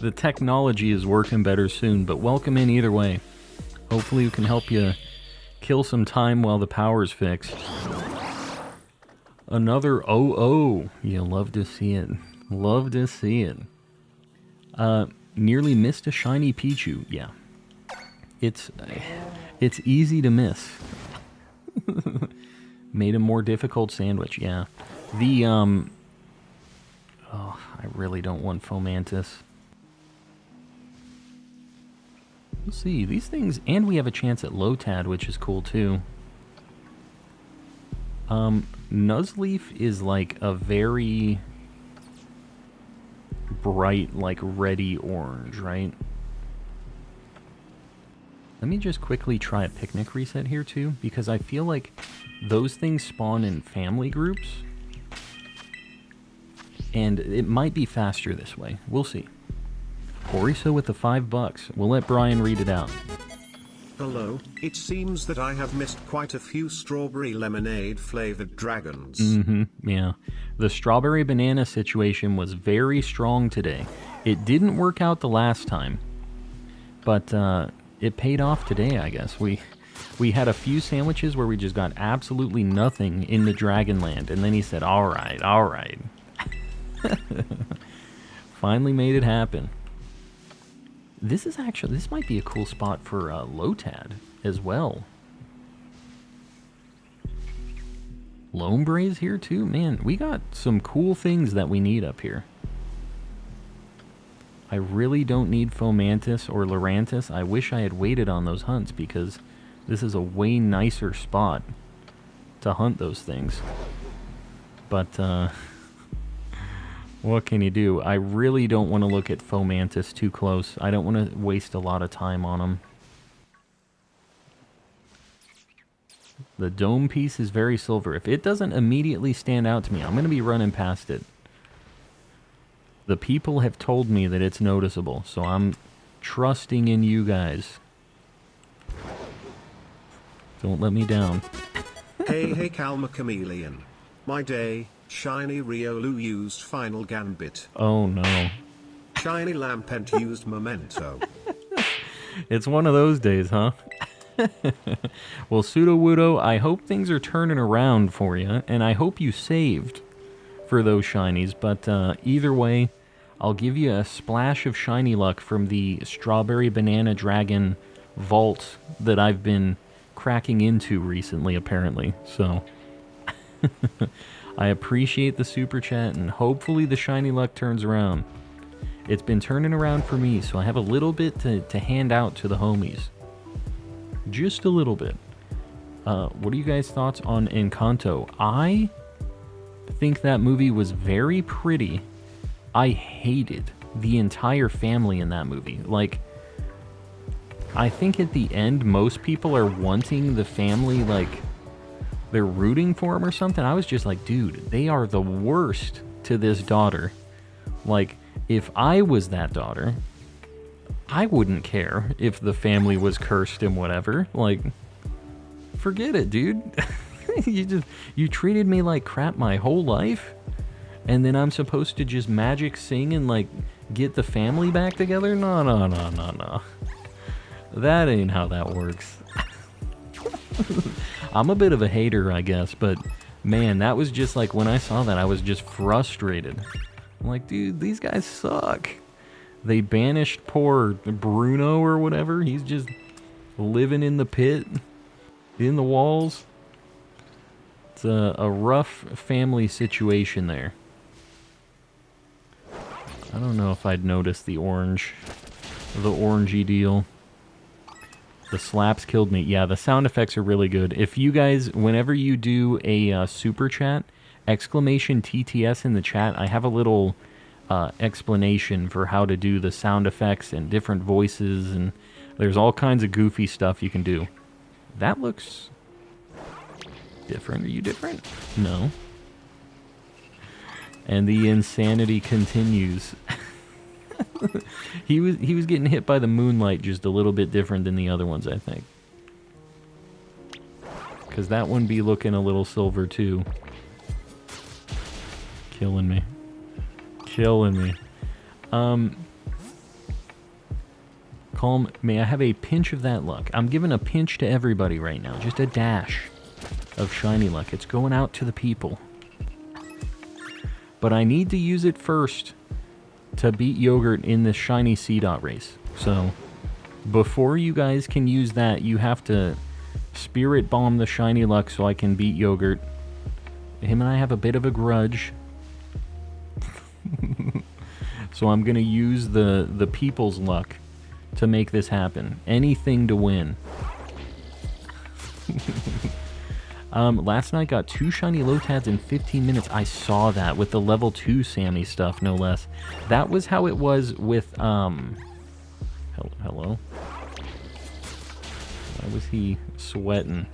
the technology is working better soon, but welcome in either way. Hopefully we can help you kill some time while the power's fixed. Another OO. You love to see it. Love to see it. Nearly missed a shiny Pichu. Yeah. It's easy to miss. Made a more difficult sandwich, yeah. The, oh, I really don't want Fomantis. We'll see. These things, and we have a chance at Lotad, which is cool, too. Nuzleaf is like a very bright, like, reddy orange, right? Let me just quickly try a picnic reset here, too, because I feel like those things spawn in family groups, and it might be faster this way. We'll see. Oriso with the $5. We'll let Brian read it out. Hello, it seems that I have missed quite a few strawberry lemonade flavored dragons. Yeah. The strawberry banana situation was very strong today. It didn't work out the last time, but it paid off today, I guess. We had a few sandwiches where we just got absolutely nothing in the Dragonland, and then he said, all right. Finally made it happen. This might be a cool spot for Lotad as well. Lombre's here too. Man, we got some cool things that we need up here. I really don't need Fomantis or Lurantis. I wish I had waited on those hunts because this is a way nicer spot to hunt those things. But, what can you do? I really don't want to look at Fomantis too close. I don't want to waste a lot of time on them. The dome piece is very silver. If it doesn't immediately stand out to me, I'm going to be running past it. The people have told me that it's noticeable, so I'm trusting in you guys. Don't let me down. Hey Calma Chameleon. My day. Shiny Riolu used Final Gambit. Oh no. Shiny Lampent used Memento. It's one of those days, huh? Well, Sudowoodo, I hope things are turning around for you, and I hope you saved for those shinies, but either way, I'll give you a splash of shiny luck from the Strawberry Banana Dragon vault that I've been cracking into recently, apparently, so... I appreciate the super chat, and hopefully the shiny luck turns around. It's been turning around for me, so I have a little bit to hand out to the homies. Just a little bit. What are you guys' thoughts on Encanto? I think that movie was very pretty. I hated the entire family in that movie. Like, I think at the end, most people are wanting the family, like... they're rooting for him or something. I was just like, dude, they are the worst to this daughter. Like, if I was that daughter, I wouldn't care if the family was cursed and whatever. Like, forget it, dude. You treated me like crap my whole life, and then I'm supposed to just magic sing and, like, get the family back together? No. That ain't how that works. I'm a bit of a hater, I guess, but man, that was just like, when I saw that, I was just frustrated. I'm like, dude, these guys suck. They banished poor Bruno or whatever. He's just living in the pit, in the walls. It's a rough family situation there. I don't know if I'd noticed the orangey deal. The slaps killed me. Yeah, the sound effects are really good. If you guys, whenever you do a super chat, exclamation TTS in the chat, I have a little explanation for how to do the sound effects and different voices, and there's all kinds of goofy stuff you can do. That looks different. Are you different? No. And the insanity continues. He was getting hit by the moonlight just a little bit different than the other ones, I think. Because that one be looking a little silver too. Killing me. Calm, may I have a pinch of that luck? I'm giving a pinch to everybody right now. Just a dash of shiny luck. It's going out to the people. but I need to use it first to beat Yogurt in this shiny Seedot race. So before you guys can use that, you have to Spirit Bomb the shiny luck so I can beat Yogurt. Him and I have a bit of a grudge. So I'm going to use the people's luck to make this happen. Anything to win. Last night got 2 shiny Lotads in 15 minutes. I saw that with the level 2 Sammy stuff, no less. That was how it was with, hello? Why was he sweating?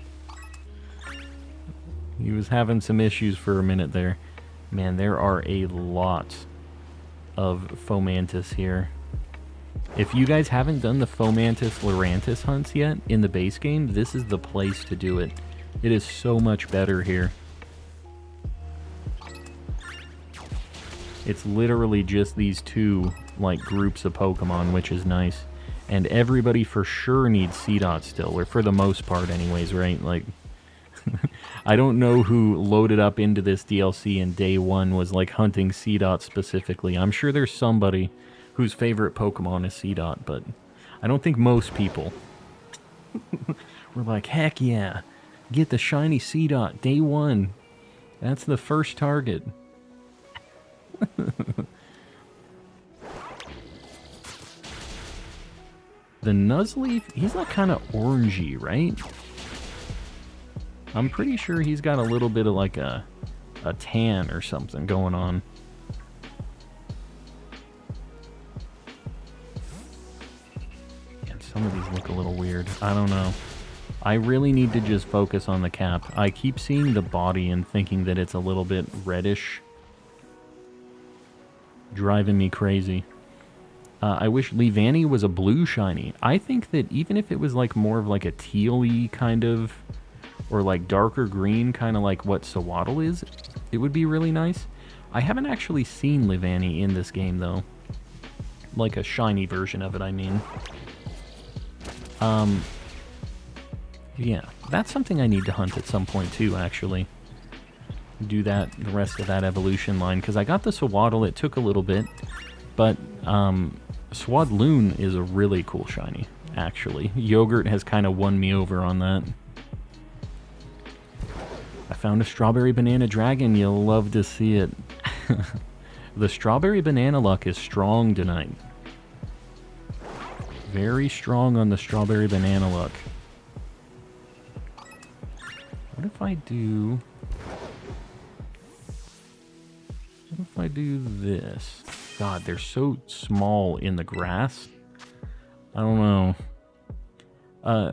He was having some issues for a minute there. Man, there are a lot of Fomantis here. If you guys haven't done the Fomantis Lurantis hunts yet in the base game, this is the place to do it. It is so much better here. It's literally just these 2 like groups of Pokemon, which is nice. And everybody for sure needs Seedot still, or for the most part anyways, right? Like, I don't know who loaded up into this DLC and day 1 was like hunting Seedot specifically. I'm sure there's somebody whose favorite Pokemon is Seedot, but I don't think most people. We're like, heck yeah, get the shiny Seedot day 1. That's the first target. The Nuzleaf, he's like kind of orangey, right? I'm pretty sure he's got a little bit of like a tan or something going on. And some of these look a little weird. I don't know. I really need to just focus on the cap. I keep seeing the body and thinking that it's a little bit reddish. Driving me crazy. I wish Leavanny was a blue shiny. I think that even if it was like more of like a teal-y kind of, or like darker green, kind of like what Sawaddle is, it would be really nice. I haven't actually seen Leavanny in this game though. Like a shiny version of it, I mean. Yeah, that's something I need to hunt at some point too, actually. Do that, the rest of that evolution line, because I got the Sawaddle, it took a little bit, but Swadloon is a really cool shiny, actually. Yogurt has kind of won me over on that. I found a Strawberry Banana Dragon, you'll love to see it. The Strawberry Banana luck is strong tonight. Very strong on the Strawberry Banana luck. What if I do... What if I do this? God, they're so small in the grass. I don't know.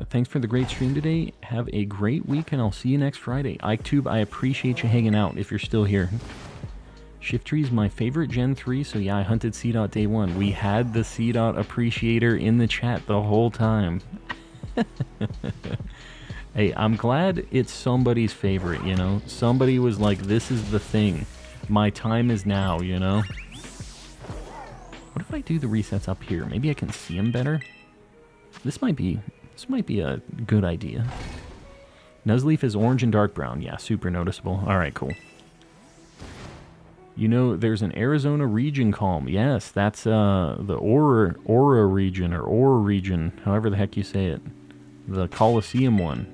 Thanks for the great stream today. Have a great week, and I'll see you next Friday. IkeTube, I appreciate you hanging out if you're still here. Shifttree is my favorite Gen 3, so yeah, I hunted Seedot day 1. We had the Seedot appreciator in the chat the whole time. Hey, I'm glad it's somebody's favorite, you know? Somebody was like, this is the thing. My time is now, you know? What if I do the resets up here? Maybe I can see them better? This might be a good idea. Nuzleaf is orange and dark brown. Yeah, super noticeable. Alright, cool. You know, there's an Arizona region calm. Yes, that's the Aura region, or Aura region, however the heck you say it. The Coliseum one.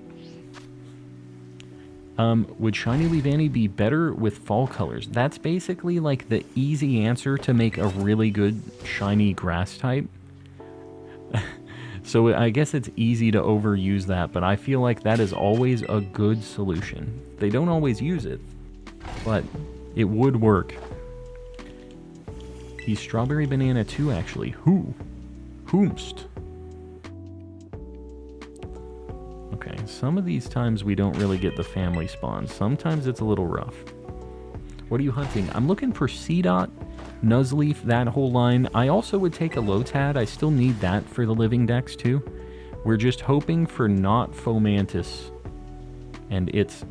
Would Shiny Leavanny be better with fall colors? That's basically like the easy answer to make a really good shiny grass type. So I guess it's easy to overuse that, but I feel like that is always a good solution. They don't always use it, but it would work. He's Strawberry Banana too, actually. Whomst. Okay, some of these times we don't really get the family spawns. Sometimes it's a little rough. What are you hunting? I'm looking for Seedot, Nuzleaf, that whole line. I also would take a Lotad. I still need that for the Living Dex too. We're just hoping for not Fomantis and its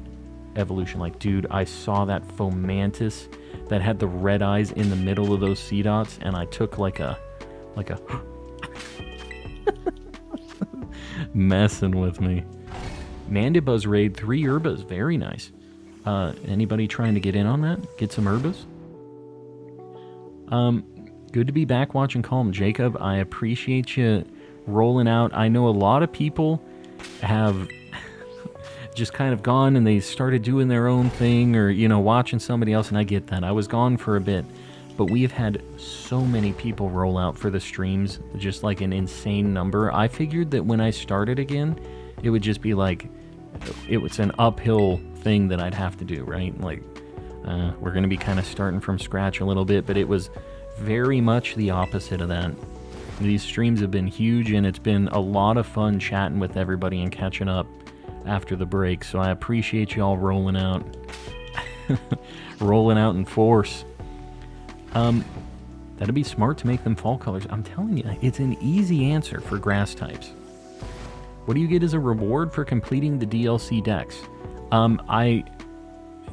evolution. Like, dude, I saw that Fomantis that had the red eyes in the middle of those Seedots, and I took like a messing with me. Mandibuzz raid, 3 Urbas, very nice. Anybody trying to get in on that? Get some Urbas? Good to be back watching Calm. Jacob, I appreciate you rolling out. I know a lot of people have just kind of gone and they started doing their own thing or, you know, watching somebody else, and I get that. I was gone for a bit, but we have had so many people roll out for the streams, just like an insane number. I figured that when I started again, it would just be like, it was an uphill thing that I'd have to do, right? Like, we're going to be kind of starting from scratch a little bit, but it was very much the opposite of that. These streams have been huge, and it's been a lot of fun chatting with everybody and catching up after the break, so I appreciate you all rolling out. Rolling out in force. That'd be smart to make them fall colors. I'm telling you, it's an easy answer for grass types. What do you get as a reward for completing the DLC Dex?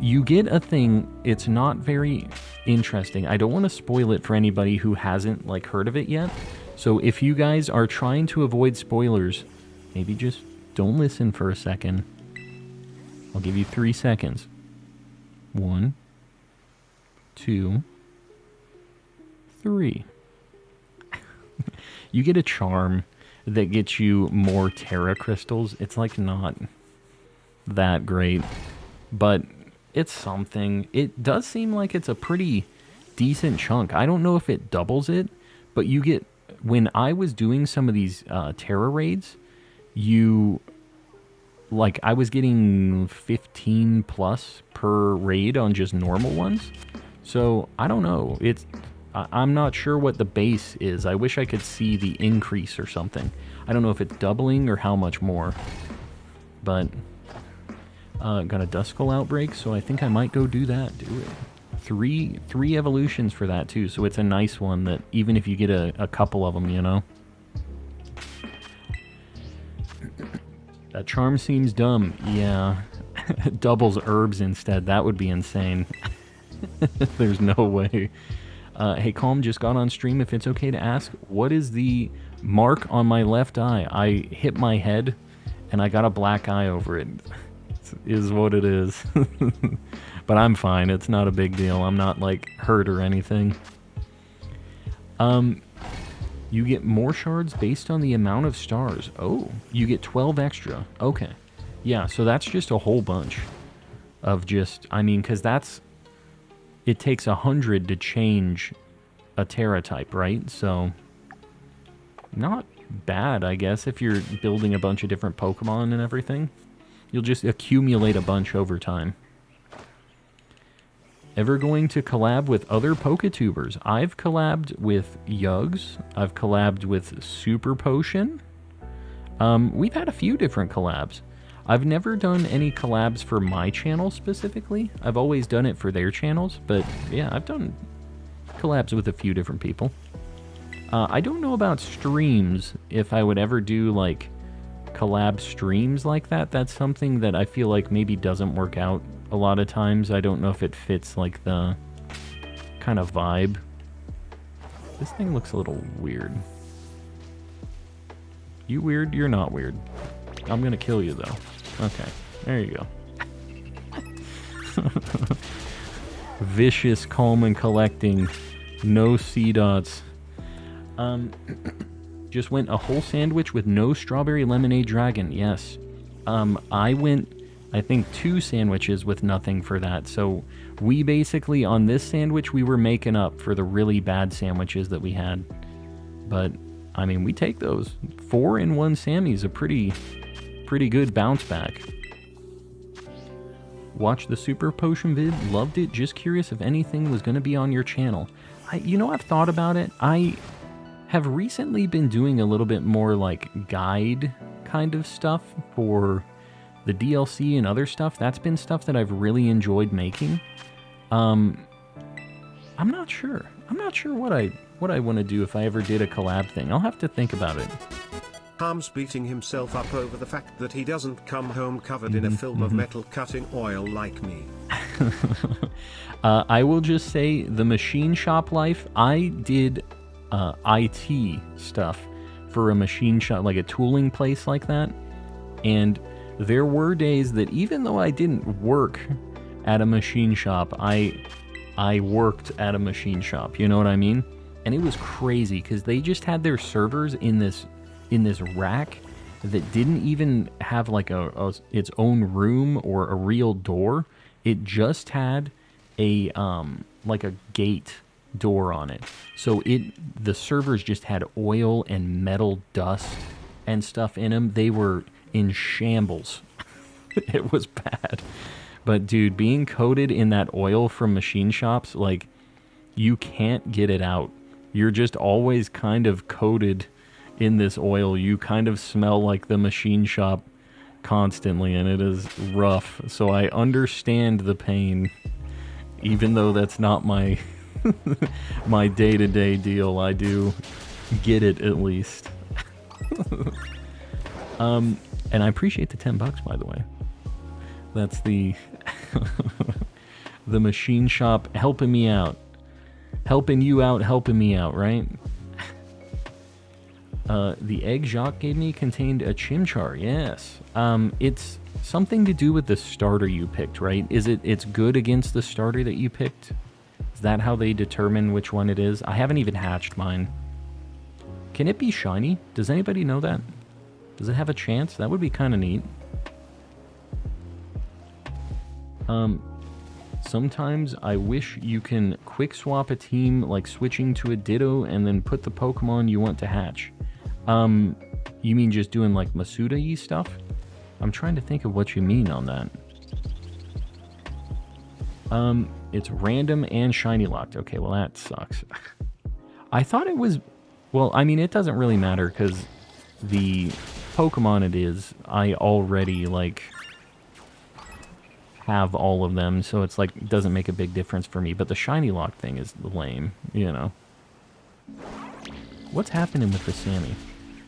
You get a thing. It's not very interesting. I don't want to spoil it for anybody who hasn't like heard of it yet. So if you guys are trying to avoid spoilers, maybe just don't listen for a second. I'll give you 3 seconds. 1, 2, 3. You get a charm that gets you more Tera crystals. It's like not that great, but it's something. It does seem like it's a pretty decent chunk. I don't know if it doubles it, but you get, when I was doing some of these Tera raids, I was getting 15 plus per raid on just normal ones. So I don't know. I'm not sure what the base is. I wish I could see the increase or something. I don't know if it's doubling or how much more. But got a Duskull outbreak, so I think I might go do that. Do it. Three evolutions for that too, so it's a nice one that even if you get a couple of them, you know. That charm seems dumb. Yeah. Doubles herbs instead. That would be insane. There's no way. Hey, Calm, just got on stream. If it's okay to ask, what is the mark on my left eye? I hit my head, and I got a black eye over it. Is what it is. But I'm fine. It's not a big deal. I'm not, like, hurt or anything. You get more shards based on the amount of stars. Oh, you get 12 extra. Okay. Yeah, so that's just a whole bunch of just, I mean, because that's, it takes 100 to change a Tera type, right? So, not bad, I guess, if you're building a bunch of different Pokemon and everything. You'll just accumulate a bunch over time. Ever going to collab with other Poketubers? I've collabed with Yugs. I've collabed with Super Potion. We've had a few different collabs. I've never done any collabs for my channel specifically. I've always done it for their channels, but yeah, I've done collabs with a few different people. I don't know about streams, if I would ever do like collab streams like that. That's something that I feel like maybe doesn't work out a lot of times. I don't know if it fits like the kind of vibe. This thing looks a little weird. You weird? You're not weird. I'm gonna kill you though. Okay, there you go. Vicious, calm, and collecting. No C dots. Just went a whole sandwich with no strawberry lemonade dragon. Yes. I went, I think, 2 sandwiches with nothing for that. So we basically, on this sandwich, we were making up for the really bad sandwiches that we had. But, I mean, we take those. 4-in-1 Sammy is a pretty good bounce back. Watched the Super Potion vid, loved it, just curious if anything was going to be on your channel. I've thought about it. I have recently been doing a little bit more like guide kind of stuff for the DLC and other stuff. That's been stuff that I've really enjoyed making. I'm not sure. I'm not sure what I want to do if I ever did a collab thing. I'll have to think about it. Harm's beating himself up over the fact that he doesn't come home covered in a film of metal cutting oil like me. I will just say the machine shop life, I did IT stuff for a machine shop, like a tooling place like that. And there were days that even though I didn't work at a machine shop, I I worked at a machine shop, you know what I mean? And it was crazy because they just had their servers in this rack that didn't even have like its own room or a real door. It just had a like a gate door on it. So the servers just had oil and metal dust and stuff in them. They were in shambles. It was bad. But dude, being coated in that oil from machine shops, like, you can't get it out. You're just always kind of coated in this oil. You kind of smell like the machine shop constantly, and it is rough. So I understand the pain, even though that's not my my day-to-day deal. I do get it at least. And I appreciate the $10, by the way. That's the the machine shop helping me out. Helping you out, helping me out, right? The egg Jacques gave me contained a chimchar, yes. It's something to do with the starter you picked, right? It's good against the starter that you picked? Is that how they determine which one it is? I haven't even hatched mine. Can it be shiny? Does anybody know that? Does it have a chance? That would be kind of neat. Sometimes I wish you can quick swap a team, like switching to a Ditto and then put the Pokemon you want to hatch. You mean just doing like Masuda-y stuff? I'm trying to think of what you mean on that. It's random and shiny locked. Okay, well that sucks. I thought it was... Well, I mean, it doesn't really matter because the Pokemon it is, I already, like, have all of them, so it's like, it doesn't make a big difference for me. But the shiny lock thing is lame, you know. What's happening with the Sammy?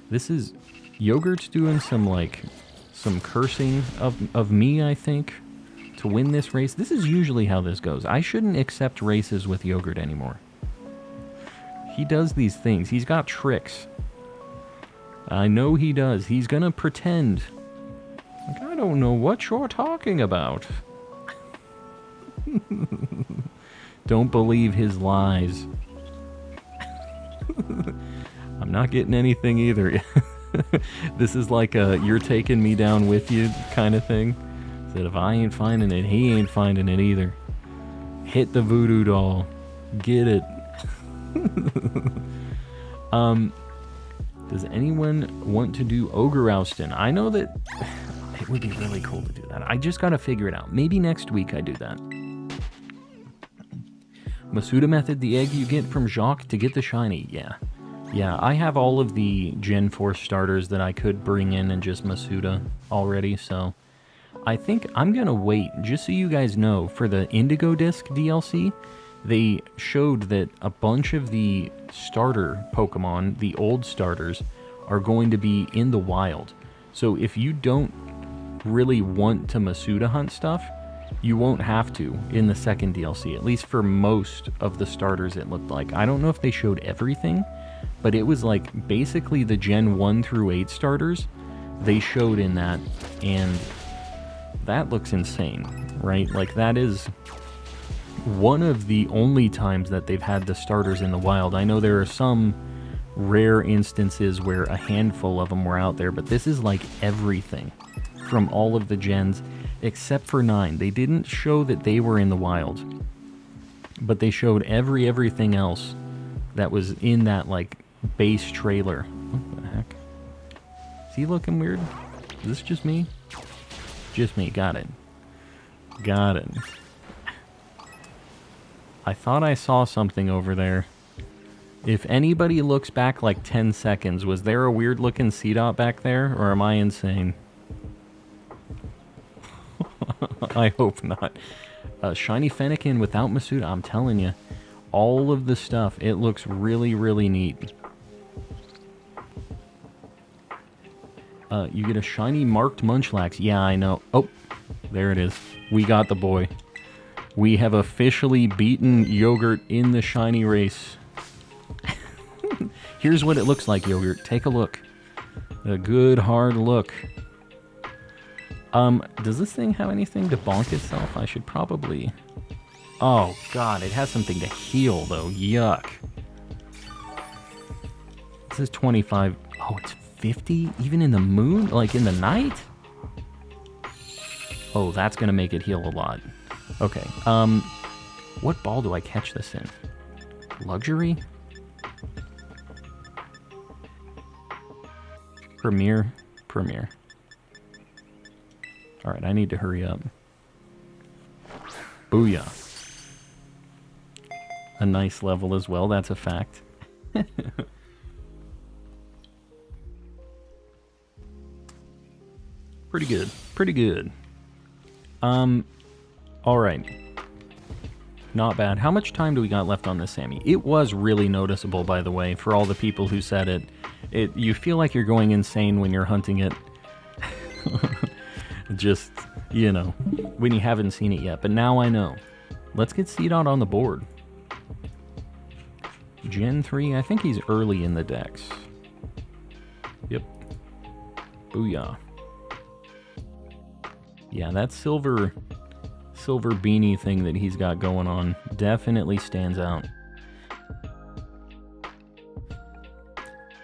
This is... Yogurt's doing some, like, some cursing of me, I think, to win this race. This is usually how this goes. I shouldn't accept races with Yogurt anymore. He does these things. He's got tricks. I know he does. He's gonna pretend. Like, I don't know what you're talking about. Don't believe his lies. I'm not getting anything either. This is like a you're taking me down with you kind of thing. That if I ain't finding it, he ain't finding it either. Hit the voodoo doll. Get it. Does anyone want to do Ogre Oustin? I know that it would be really cool to do that. I just gotta figure it out. Maybe next week I do that. Masuda method, the egg you get from Jacques to get the shiny. Yeah. Yeah, I have all of the Gen 4 starters that I could bring in and just Masuda already, so I think I'm gonna wait, just so you guys know, for the Indigo Disc DLC, they showed that a bunch of the starter Pokemon, the old starters, are going to be in the wild. So if you don't really want to Masuda hunt stuff, you won't have to in the second DLC, at least for most of the starters it looked like. I don't know if they showed everything, but it was like basically the Gen 1 through 8 starters they showed in that, and that looks insane, right? Like, that is one of the only times that they've had the starters in the wild. I know there are some rare instances where a handful of them were out there, but this is like everything from all of the gens except for 9. They didn't show that they were in the wild, but they showed everything else that was in that, like, base trailer. What the heck? Is he looking weird? Is this just me? Just me. Got it. Got it. I thought I saw something over there. If anybody looks back like 10 seconds, was there a weird looking C-Dot back there, or am I insane? I hope not. Shiny Fennekin without Masuda, I'm telling you. All of the stuff, it looks really neat. You get a shiny marked Munchlax. Yeah, I know. Oh, there it is. We got the boy. We have officially beaten Yogurt in the shiny race. Here's what it looks like, Yogurt. Take a look. A good hard look. Does this thing have anything to bonk itself? I should probably Oh, God, it has something to heal, though. Yuck. This is 25. Oh, it's 50? Even in the moon? Like, in the night? Oh, that's gonna make it heal a lot. Okay, what ball do I catch this in? Luxury? Premier? Premier. Alright, I need to hurry up. Booyah. A nice level as well, that's a fact. Pretty good. Pretty good. Alright. Not bad. How much time do we got left on this, Sammy? It was really noticeable, by the way, for all the people who said it. You feel like you're going insane when you're hunting it. Just, you know, when you haven't seen it yet. But now I know. Let's get C-Dot on the board. Gen 3, I think he's early in the Dex. Yep. Booyah. Yeah, that silver beanie thing that he's got going on definitely stands out.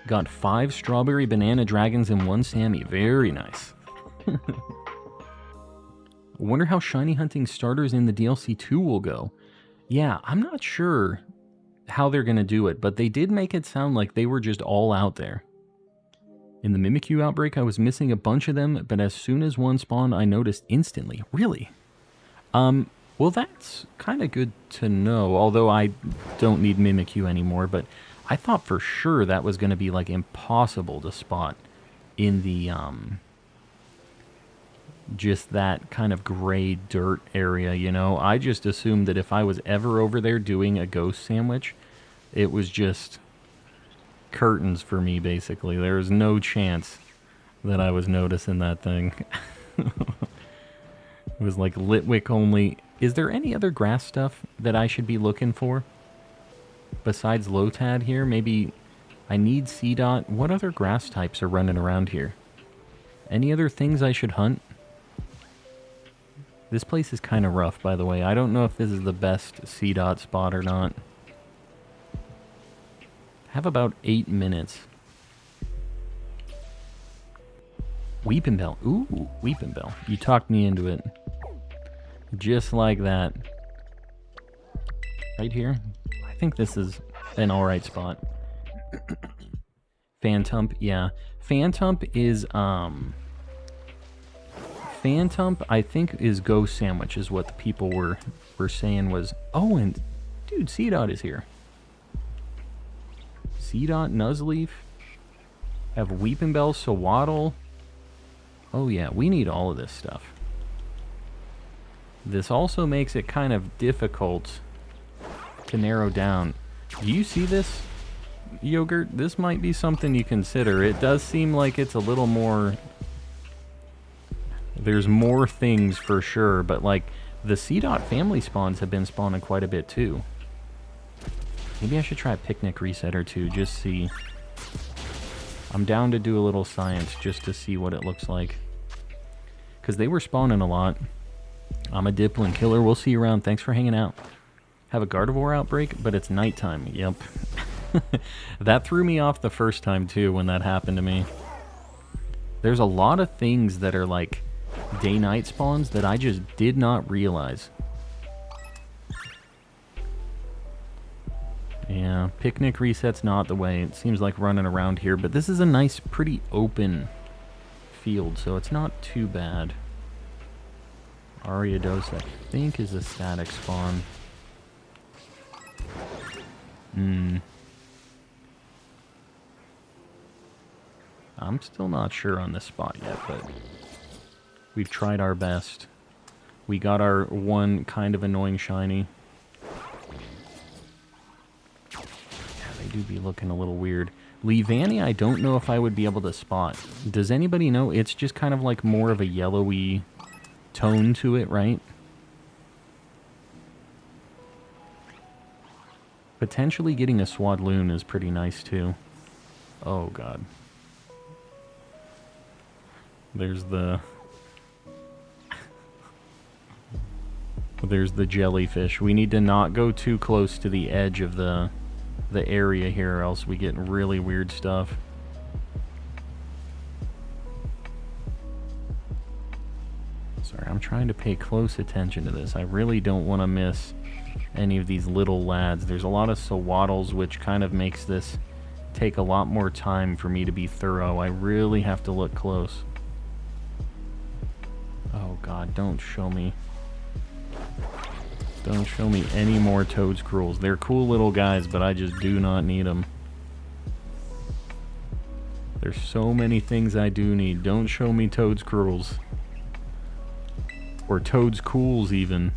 Got 5 strawberry banana dragons and 1 Sammy. Very nice. Wonder how shiny hunting starters in the DLC 2 will go. Yeah, I'm not sure how they're going to do it, but they did make it sound like they were just all out there. In the Mimikyu outbreak, I was missing a bunch of them, but as soon as one spawned, I noticed instantly. Really? Well, that's kind of good to know, although I don't need Mimikyu anymore, but I thought for sure that was going to be, like, impossible to spot in the, just that kind of gray dirt area, you know? I just assumed that if I was ever over there doing a ghost sandwich, it was just curtains for me, basically. There was no chance that I was noticing that thing. It was like Litwick only. Is there any other grass stuff that I should be looking for? Besides Lotad here? Maybe I need C-Dot. What other grass types are running around here? Any other things I should hunt? This place is kind of rough, by the way. I don't know if this is the best C-Dot spot or not. Have about 8 minutes. Weeping Bell. Ooh, Weeping Bell. You talked me into it. Just like that. Right here? I think this is an alright spot. Phantump, yeah. Phantump is, Phantump, I think, is Ghost Sandwich, is what the people were saying was... Oh, and... Dude, C-Dot is here. C-Dot, Nuzleaf. Have Weeping Bell, Sawaddle. Oh yeah, we need all of this stuff. This also makes it kind of difficult to narrow down. Do you see this, Yogurt? This might be something you consider. It does seem like it's a little more... There's more things for sure, but like the C-Dot family spawns have been spawning quite a bit too. Maybe I should try a picnic reset or two, just see. I'm down to do a little science just to see what it looks like. Because they were spawning a lot. I'm a Diplin killer. We'll see you around. Thanks for hanging out. Have a Gardevoir outbreak, but it's nighttime. Yep. That threw me off the first time too when that happened to me. There's a lot of things that are like day-night spawns that I just did not realize. Yeah, picnic reset's not the way. It seems like running around here, but this is a nice, pretty open field, so it's not too bad. Ariados, I think, is a static spawn. I'm still not sure on this spot yet, but we've tried our best. We got our one kind of annoying shiny. They do be looking a little weird. Leavanny, I don't know if I would be able to spot. Does anybody know? It's just kind of like more of a yellowy tone to it, right? Potentially getting a Swadloon is pretty nice too. Oh god. There's the... There's the jellyfish. We need to not go too close to the edge of the area here, or else we get really weird stuff. Sorry, I'm trying to pay close attention to this. I really don't want to miss any of these little lads. There's a lot of sawaddles, which kind of makes this take a lot more time for me to be thorough. I really have to look close. Oh god, don't show me. Don't show me any more Toadscruels. They're cool little guys, but I just do not need them. There's so many things I do need. Don't show me Toadscruels. Or Toadschools, even.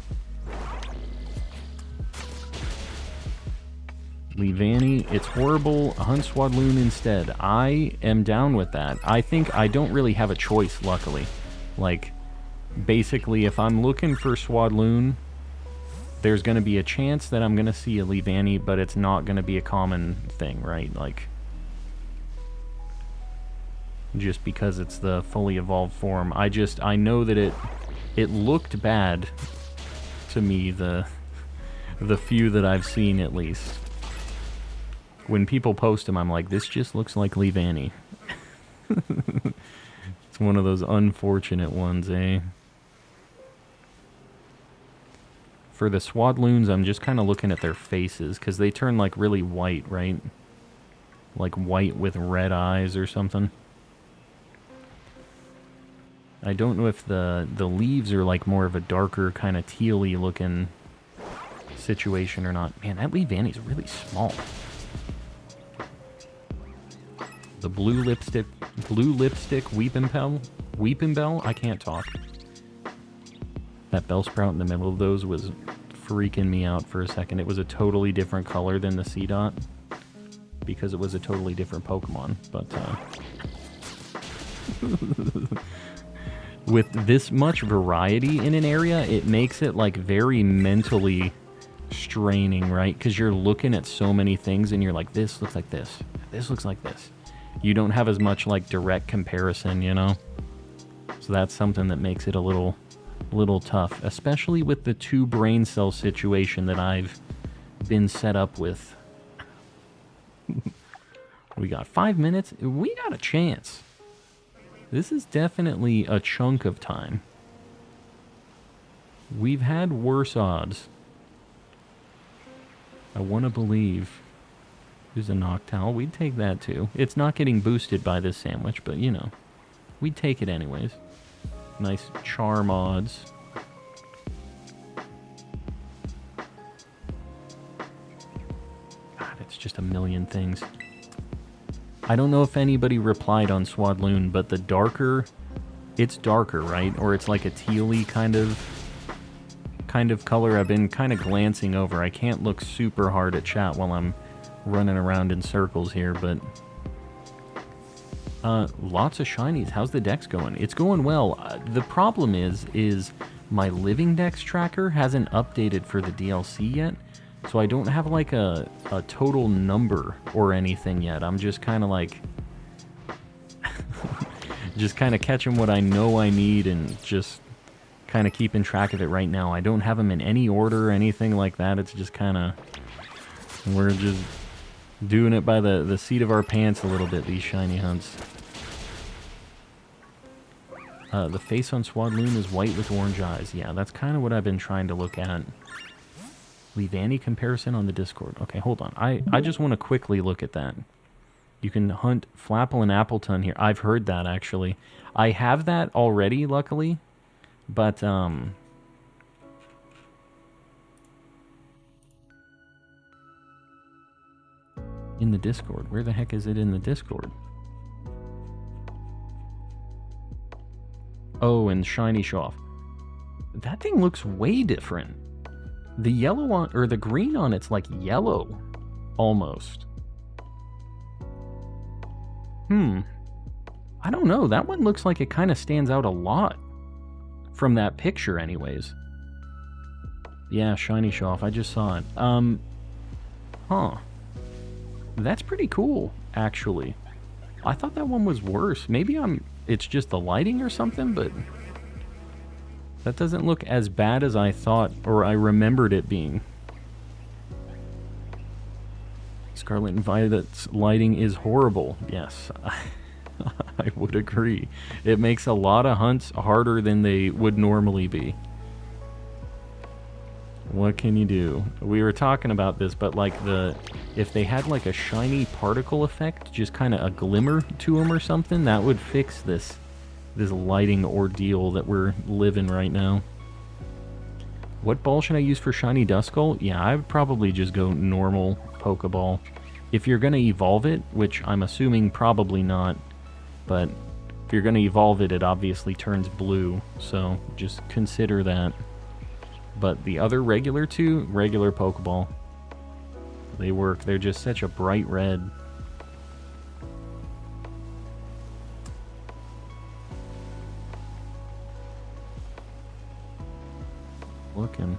Leavanny, it's horrible. Hunt Swadloon instead. I am down with that. I think I don't really have a choice, luckily. Like, basically, if I'm looking for Swadloon, there's going to be a chance that I'm going to see a Leavanny, but it's not going to be a common thing, right? Like, just because it's the fully evolved form. I know that it looked bad to me, the few that I've seen, at least. When people post them, I'm like, this just looks like Leavanny. It's one of those unfortunate ones, eh? For the Swadloons, I'm just kind of looking at their faces, because they turn, like, really white, right? Like white with red eyes or something. I don't know if the leaves are, like, more of a darker, kind of teal-y looking situation or not. Man, that Leavanny's really small. The blue lipstick Weepinbell? I can't talk. That Bellsprout in the middle of those was freaking me out for a second. It was a totally different color than the Seedot, because it was a totally different Pokemon, but with this much variety in an area, it makes it, like, very mentally straining, right? Because you're looking at so many things and you're like, this looks like this, this looks like this. You don't have as much, like, direct comparison, you know? So that's something that makes it a little tough, especially with the 2 brain cell situation that I've been set up with. We got 5 minutes. We got a chance. This is definitely a chunk of time. We've had worse odds. I want to believe. There's a Noctowl. We'd take that too. It's not getting boosted by this sandwich, but you know, we'd take it anyways. Nice charm odds. God, it's just a million things. I don't know if anybody replied on Swadloon, but the darker, it's darker, right? Or it's like a teal-y kind of color. I've been kind of glancing over. I can't look super hard at chat while I'm running around in circles here, but lots of shinies. How's the Dex going? It's going well. The problem is my Living Dex tracker hasn't updated for the DLC yet, so I don't have like a total number or anything yet. I'm just kind of like just kind of catching what I know I need and just kind of keeping track of it right now. I don't have them in any order or anything like that. It's just kind of, we're just doing it by the seat of our pants a little bit, these shiny hunts. The face on Swadloon is white with orange eyes. Yeah, that's kind of what I've been trying to look at. Leavanny comparison on the Discord. Okay, hold on. I just want to quickly look at that. You can hunt Flapple and Appleton here. I've heard that, actually. I have that already, luckily. But, in the Discord. Where the heck is it in the Discord? Oh, and Shiny Shoff. That thing looks way different. The yellow on, or the green on it's like yellow. Almost. I don't know. That one looks like it kind of stands out a lot. From that picture, anyways. Yeah, Shiny Shoff. I just saw it. Huh. That's pretty cool, actually. I thought that one was worse. Maybe it's just the lighting or something, but That doesn't look as bad as I thought, or I remembered it being. Scarlet and Violet's lighting is horrible. Yes, I would agree. It makes a lot of hunts harder than they would normally be. What can you do? We were talking about this, but like if they had like a shiny particle effect, just kind of a glimmer to them or something, that would fix this lighting ordeal that we're living right now. What ball should I use for shiny Duskull? Yeah, I would probably just go normal Pokeball. If you're going to evolve it, which I'm assuming probably not, but if you're going to evolve it, it obviously turns blue, so just consider that. But the other regular Pokeball. They work. They're just such a bright red. Looking.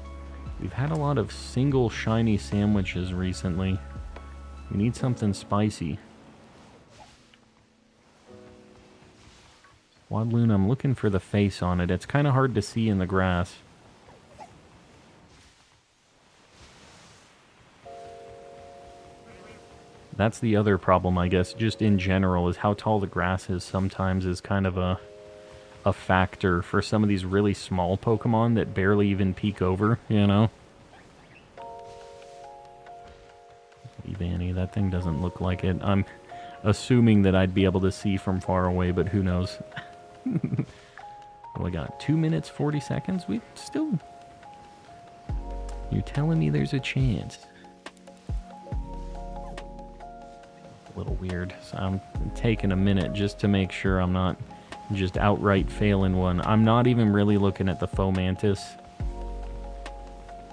We've had a lot of single shiny sandwiches recently. We need something spicy. Wadloon, I'm looking for the face on it. It's kind of hard to see in the grass. That's the other problem, I guess, just in general, is how tall the grass is sometimes is kind of a factor for some of these really small Pokemon that barely even peek over, you know? Evanny, that thing doesn't look like it. I'm assuming that I'd be able to see from far away, but who knows? Well, I got 2 minutes, 40 seconds? We still... You're telling me there's a chance. A little weird, so I'm taking a minute just to make sure I'm not just outright failing one. I'm not even really looking at the Fomantis.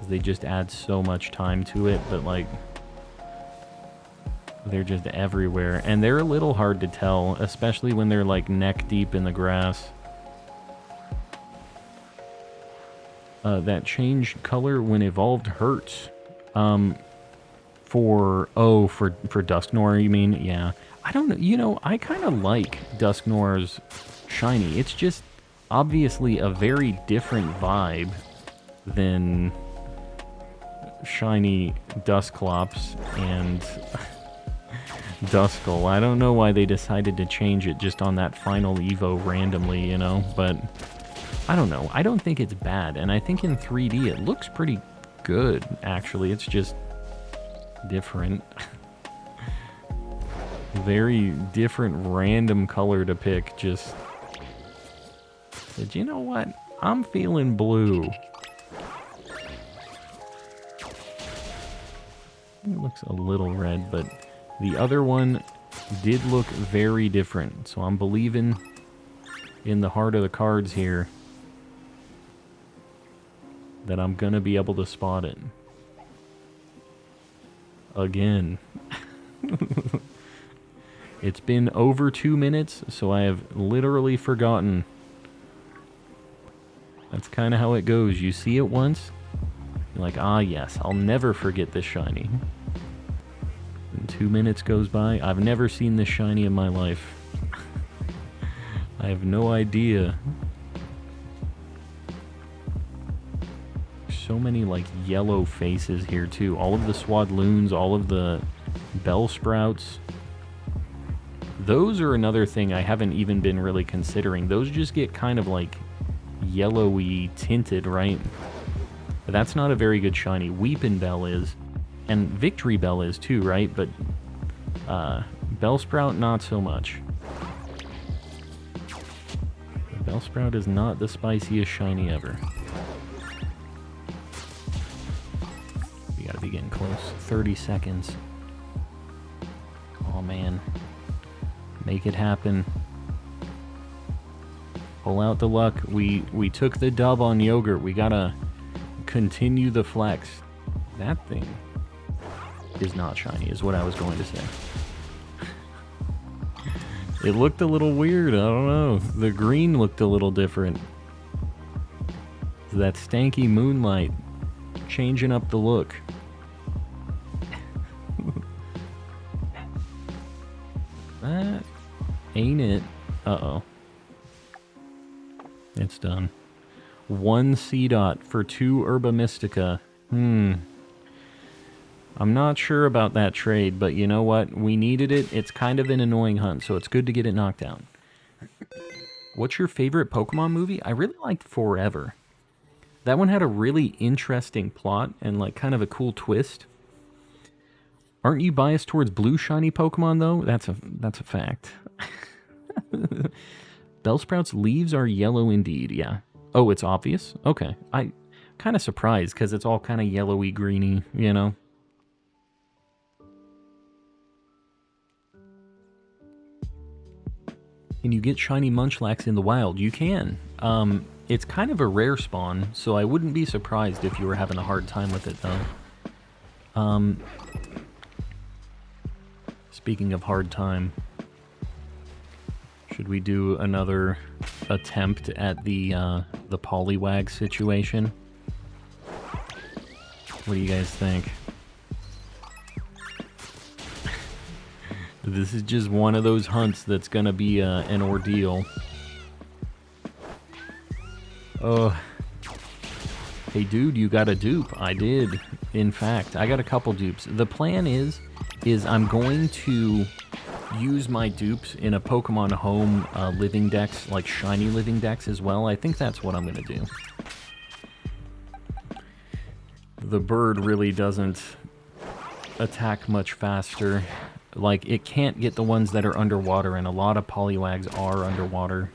They just add so much time to it, but like... They're just everywhere, and they're a little hard to tell, especially when they're like neck deep in the grass. That change color when evolved hurts. For Dusknoir, you mean? Yeah. I don't know, you know, I kind of like Dusknoir's shiny. It's just obviously a very different vibe than shiny Dusclops and Duskull. I don't know why they decided to change it just on that final Evo randomly, you know, but I don't know. I don't think it's bad, and I think in 3D it looks pretty good, actually. It's just different. Very different random color to pick, just... But you know what? I'm feeling blue. It looks a little red, but the other one did look very different. So I'm believing in the heart of the cards here that I'm gonna be able to spot it. Again. It's been over 2 minutes, so I have literally forgotten. That's kind of how it goes. You see it once, you're like, ah yes, I'll never forget this shiny. And 2 minutes goes by, I've never seen this shiny in my life. I have no idea. So many like yellow faces here too. All of the Swadloons, all of the Bellsprouts. Those are another thing I haven't even been really considering. Those just get kind of like yellowy tinted, right? But that's not a very good shiny. Weepin' Bell is. And Victory Bell is too, right? But Bellsprout, not so much. Bellsprout is not the spiciest shiny ever. We gotta be getting close. 30 seconds. Oh man. Make it happen. Pull out the luck. We took the dub on Yogurt. We gotta continue the flex. That thing is not shiny, is what I was going to say. It looked a little weird. I don't know. The green looked a little different. That stanky moonlight changing up the look. That ain't it. Uh-oh. It's done. 1 Seedot for 2 Herba Mystica. I'm not sure about that trade, but you know what? We needed it. It's kind of an annoying hunt, so it's good to get it knocked out. What's your favorite Pokemon movie? I really liked Forever. That one had a really interesting plot and like kind of a cool twist. Aren't you biased towards blue shiny Pokemon though? That's a fact. Bellsprout's leaves are yellow indeed, yeah. Oh, it's obvious? Okay. I kind of surprised because it's all kind of yellowy greeny, you know? Can you get shiny Munchlax in the wild? You can. It's kind of a rare spawn, so I wouldn't be surprised if you were having a hard time with it, though. Speaking of hard time, should we do another attempt at the Poliwag situation? What do you guys think? This is just one of those hunts that's gonna be an ordeal. Oh. Hey dude, you got a dupe. I did. In fact, I got a couple dupes. The plan is I'm going to use my dupes in a Pokemon Home Living Dex, like shiny Living Dex as well. I think that's what I'm gonna do. The bird really doesn't attack much faster. Like, it can't get the ones that are underwater, and a lot of Poliwags are underwater.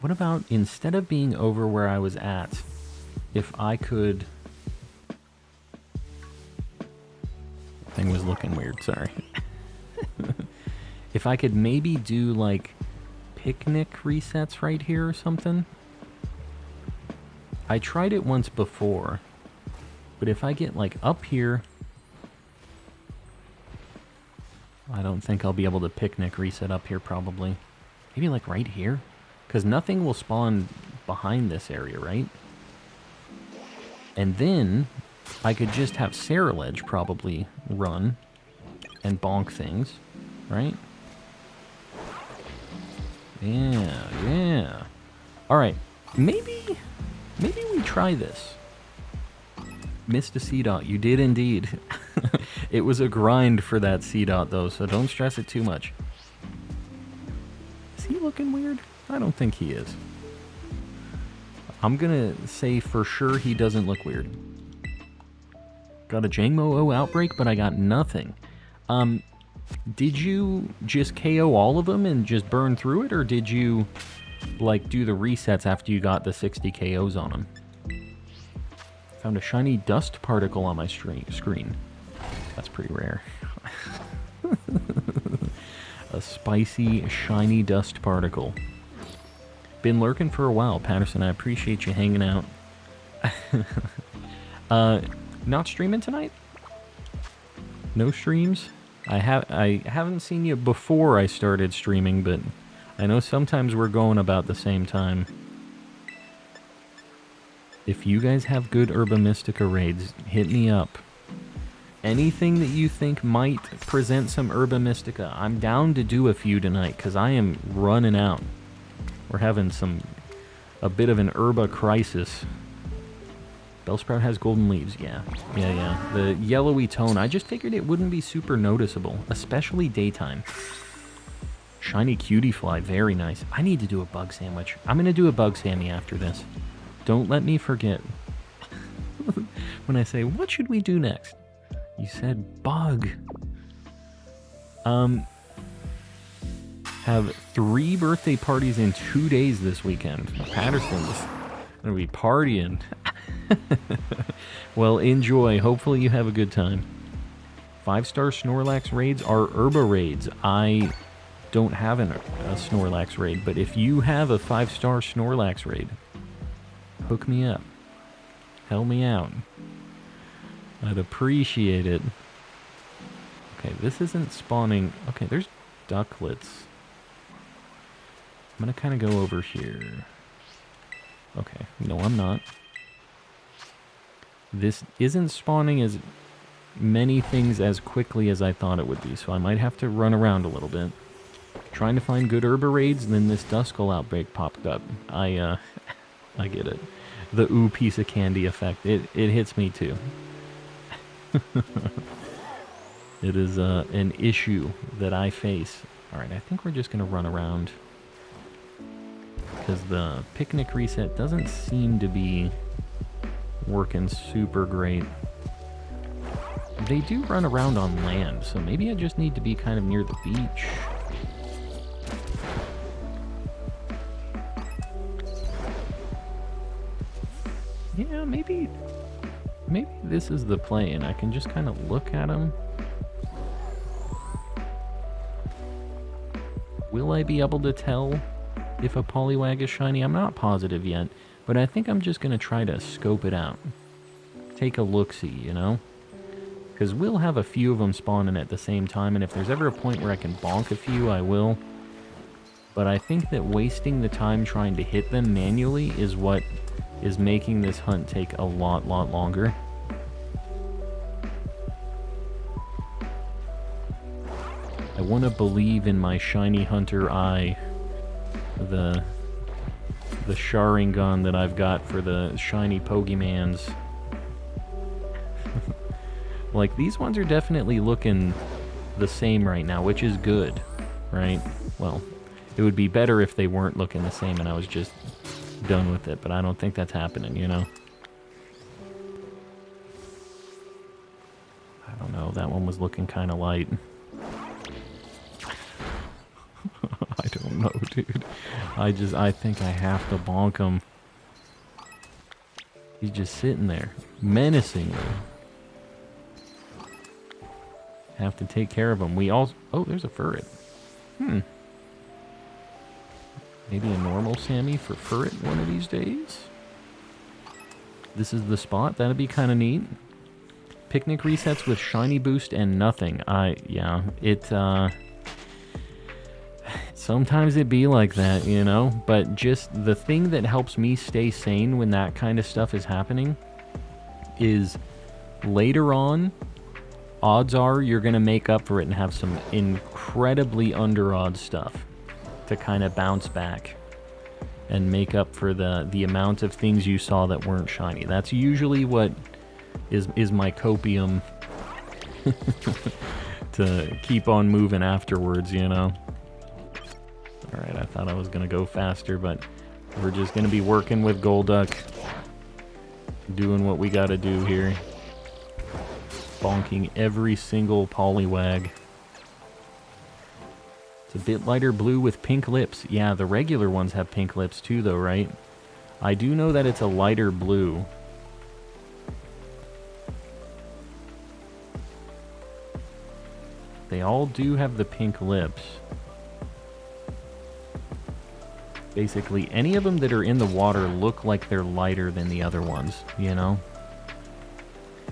What about, instead of being over where I was at, if I could... Thing was looking weird, sorry. If I could maybe do, like, picnic resets right here or something? I tried it once before, but if I get, like, up here... I don't think I'll be able to picnic reset up here, probably. Maybe, like, right here? Because nothing will spawn behind this area, right? And then, I could just have Ceruledge probably run and bonk things, right? Yeah. Alright, maybe we try this. Missed a C-Dot, you did indeed. It was a grind for that C-Dot though, so don't stress it too much. Is he looking weird? I don't think he is. I'm gonna say for sure he doesn't look weird. Got a Jangmo-O outbreak, but I got nothing. Did you just KO all of them and just burn through it, or did you, like, do the resets after you got the 60 KOs on them? Found a shiny dust particle on my screen. That's pretty rare. A spicy, shiny dust particle. Been lurking for a while, Patterson. I appreciate you hanging out. Not streaming tonight? No streams? I haven't seen you before I started streaming, but I know sometimes we're going about the same time. If you guys have good Herba Mystica raids, hit me up. Anything that you think might present some Herba Mystica, I'm down to do a few tonight, because I am running out. We're having a bit of an Herba crisis. Bellsprout has golden leaves, yeah. The yellowy tone, I just figured it wouldn't be super noticeable, especially daytime. Shiny cutie fly, very nice. I need to do a bug sandwich. I'm gonna do a bug sammy after this. Don't let me forget. When I say, what should we do next? You said bug. Have 3 birthday parties in 2 days this weekend. Patterson's gonna be partying. Well, enjoy. Hopefully you have a good time. 5-star Snorlax raids are Herba raids. I don't have a Snorlax raid, but if you have a 5-star Snorlax raid, hook me up. Help me out. I'd appreciate it. Okay, this isn't spawning. Okay, there's ducklets. I'm gonna kind of go over here. Okay, no, I'm not. This isn't spawning as many things as quickly as I thought it would be, so I might have to run around a little bit. trying to find good herba raids, and then this Duskull outbreak popped up. I get it. The ooh piece of candy effect. It hits me too. It is an issue that I face. Alright, I think we're just going to run around. Because the picnic reset doesn't seem to be working super great. They do run around on land, so maybe I just need to be kind of near the beach. Yeah, maybe this is the play, and I can just kind of look at them. Will I be able to tell if a Poliwag is shiny? I'm not positive yet, but I think I'm just going to try to scope it out. Take a look-see, you know? Because we'll have a few of them spawning at the same time, and if there's ever a point where I can bonk a few, I will. But I think that wasting the time trying to hit them manually is what is making this hunt take a lot longer. I want to believe in my shiny hunter eye, the Sharingan that I've got for the shiny Pokemans. Like, these ones are definitely looking the same right now, which is good, right? Well, it would be better if they weren't looking the same and I was just done with it, but I don't think that's happening, you know? I don't know, that one was looking kind of light. I don't know, dude. I think I have to bonk him. He's just sitting there, menacingly. Have to take care of him. We all... Oh, there's a Furret. Maybe a normal Sammy for Furret one of these days? This is the spot. That'd be kind of neat. Picnic resets with shiny boost and nothing. Yeah, it, sometimes it be like that, you know? But just the thing that helps me stay sane when that kind of stuff is happening is later on, odds are you're going to make up for it and have some incredibly under-odd stuff to kind of bounce back and make up for the amount of things you saw that weren't shiny. That's usually what is my copium to keep on moving afterwards, you know? Alright, I thought I was going to go faster, but we're just going to be working with Golduck, doing what we got to do here. Bonking every single Poliwag. It's a bit lighter blue with pink lips. Yeah, the regular ones have pink lips too, though, right? I do know that it's a lighter blue. They all do have the pink lips. Basically, any of them that are in the water look like they're lighter than the other ones, you know?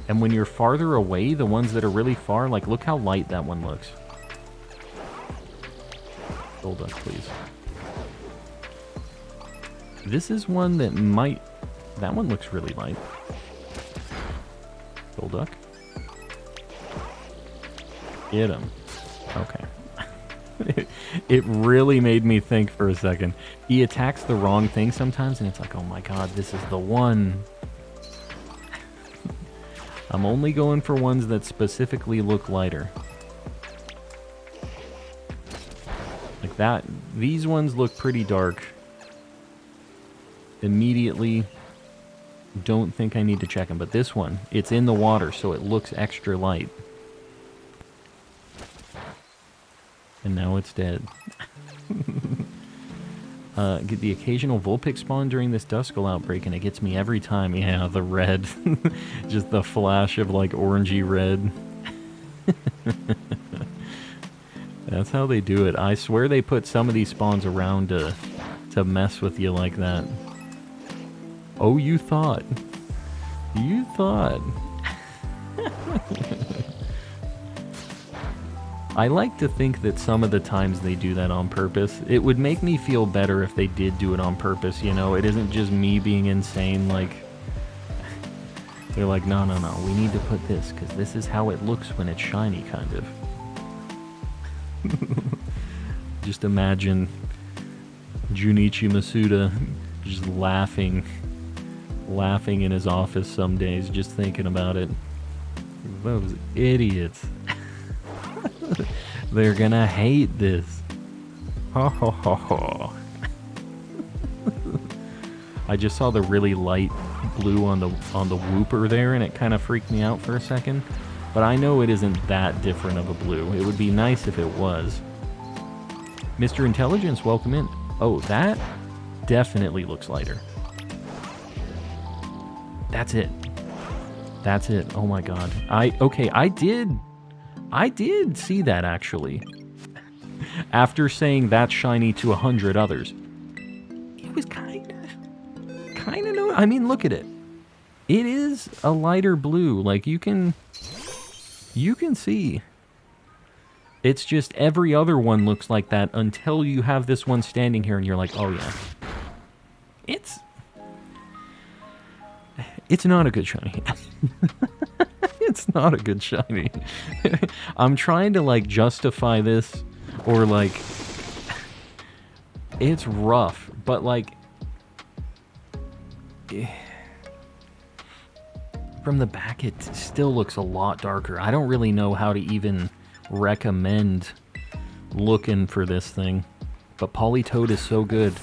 And when you're farther away, the ones that are really far, like, look how light that one looks. Golduck, please. This is one that might... That one looks really light. Golduck. Get him. Okay. It really made me think for a second. He attacks the wrong thing sometimes, and it's like, oh my god, this is the one. I'm only going for ones that specifically look lighter. Like that. These ones look pretty dark. Immediately, don't think I need to check them. But this one, it's in the water, so it looks extra light. And now it's dead. Get the occasional Vulpix spawn during this Duskull outbreak, and it gets me every time. Yeah, the red. Just the flash of, like, orangey red. That's how they do it. I swear they put some of these spawns around to mess with you like that. Oh, you thought. You thought. I like to think that some of the times they do that on purpose. It would make me feel better if they did do it on purpose, you know? It isn't just me being insane, like... They're like, no, we need to put this, because this is how it looks when it's shiny, kind of. Just imagine Junichi Masuda just laughing in his office some days, just thinking about it. Those idiots. They're gonna hate this. Ha ha ha ha. I just saw the really light blue on the whooper there, and it kind of freaked me out for a second. But I know it isn't that different of a blue. It would be nice if it was. Mr. Intelligence, welcome in. Oh, that definitely looks lighter. That's it. That's it. Oh my god. Okay, I did see that actually. After saying that's shiny to 100 others. It was kind of no, I mean, look at it. It is a lighter blue. Like you can see. It's just every other one looks like that until you have this one standing here and you're like, "Oh yeah." It's not a good shiny. It's not a good shiny. I'm trying to like justify this or like it's rough, but like from the back it still looks a lot darker. I don't really know how to even recommend looking for this thing, but Politoed is so good.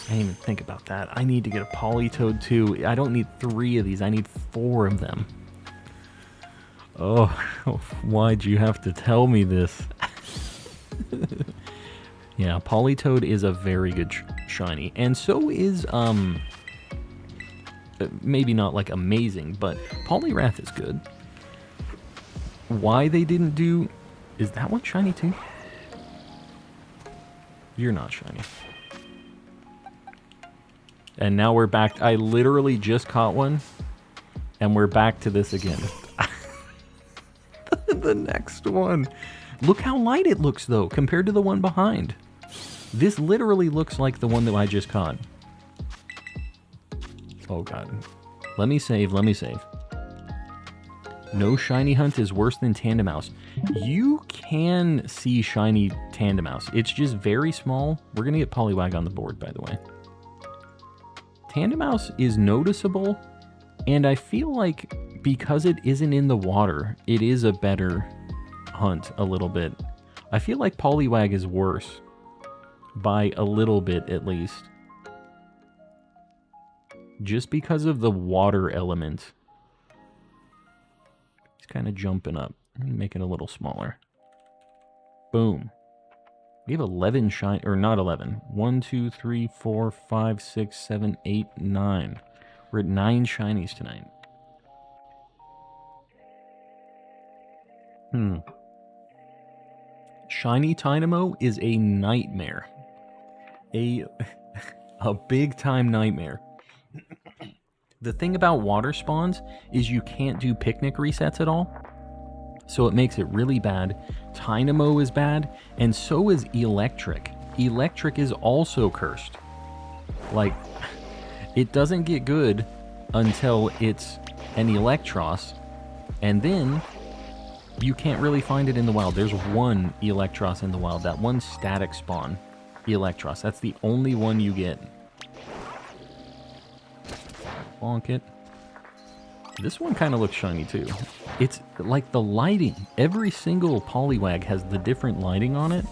I didn't even think about that. I need to get a Politoed too. I don't need 3 of these. I need 4 of them. Oh, why'd you have to tell me this? Yeah, Politoed is a very good shiny. And so is, maybe not like amazing, but Poliwrath is good. Why they didn't do... Is that one shiny too? You're not shiny. And now we're back. I literally just caught one, and we're back to this again. The next one. Look how light it looks, though, compared to the one behind. This literally looks like the one that I just caught. Oh, God. Let me save. No shiny hunt is worse than Tandemaus. You can see shiny Tandemaus. It's just very small. We're going to get Poliwag on the board, by the way. Tandemaus is noticeable, and I feel like because it isn't in the water, it is a better hunt a little bit. I feel like Poliwag is worse by a little bit at least. Just because of the water element. He's kind of jumping up. Make it a little smaller. Boom. We have 11 shiny, or not 11. 1, 2, 3, 4, 5, 6, 7, 8, 9. We're at 9 shinies tonight. Shiny Tynamo is a nightmare. A big time nightmare. The thing about water spawns is you can't do picnic resets at all. So it makes it really bad. Tynamo is bad, and so is Electric. Electric is also cursed. Like, it doesn't get good until it's an Electros, and then you can't really find it in the wild. There's one Electros in the wild, that one static spawn Electros. That's the only one you get. Bonk it. This one kind of looks shiny too. It's like the lighting. Every single Poliwag has the different lighting on it.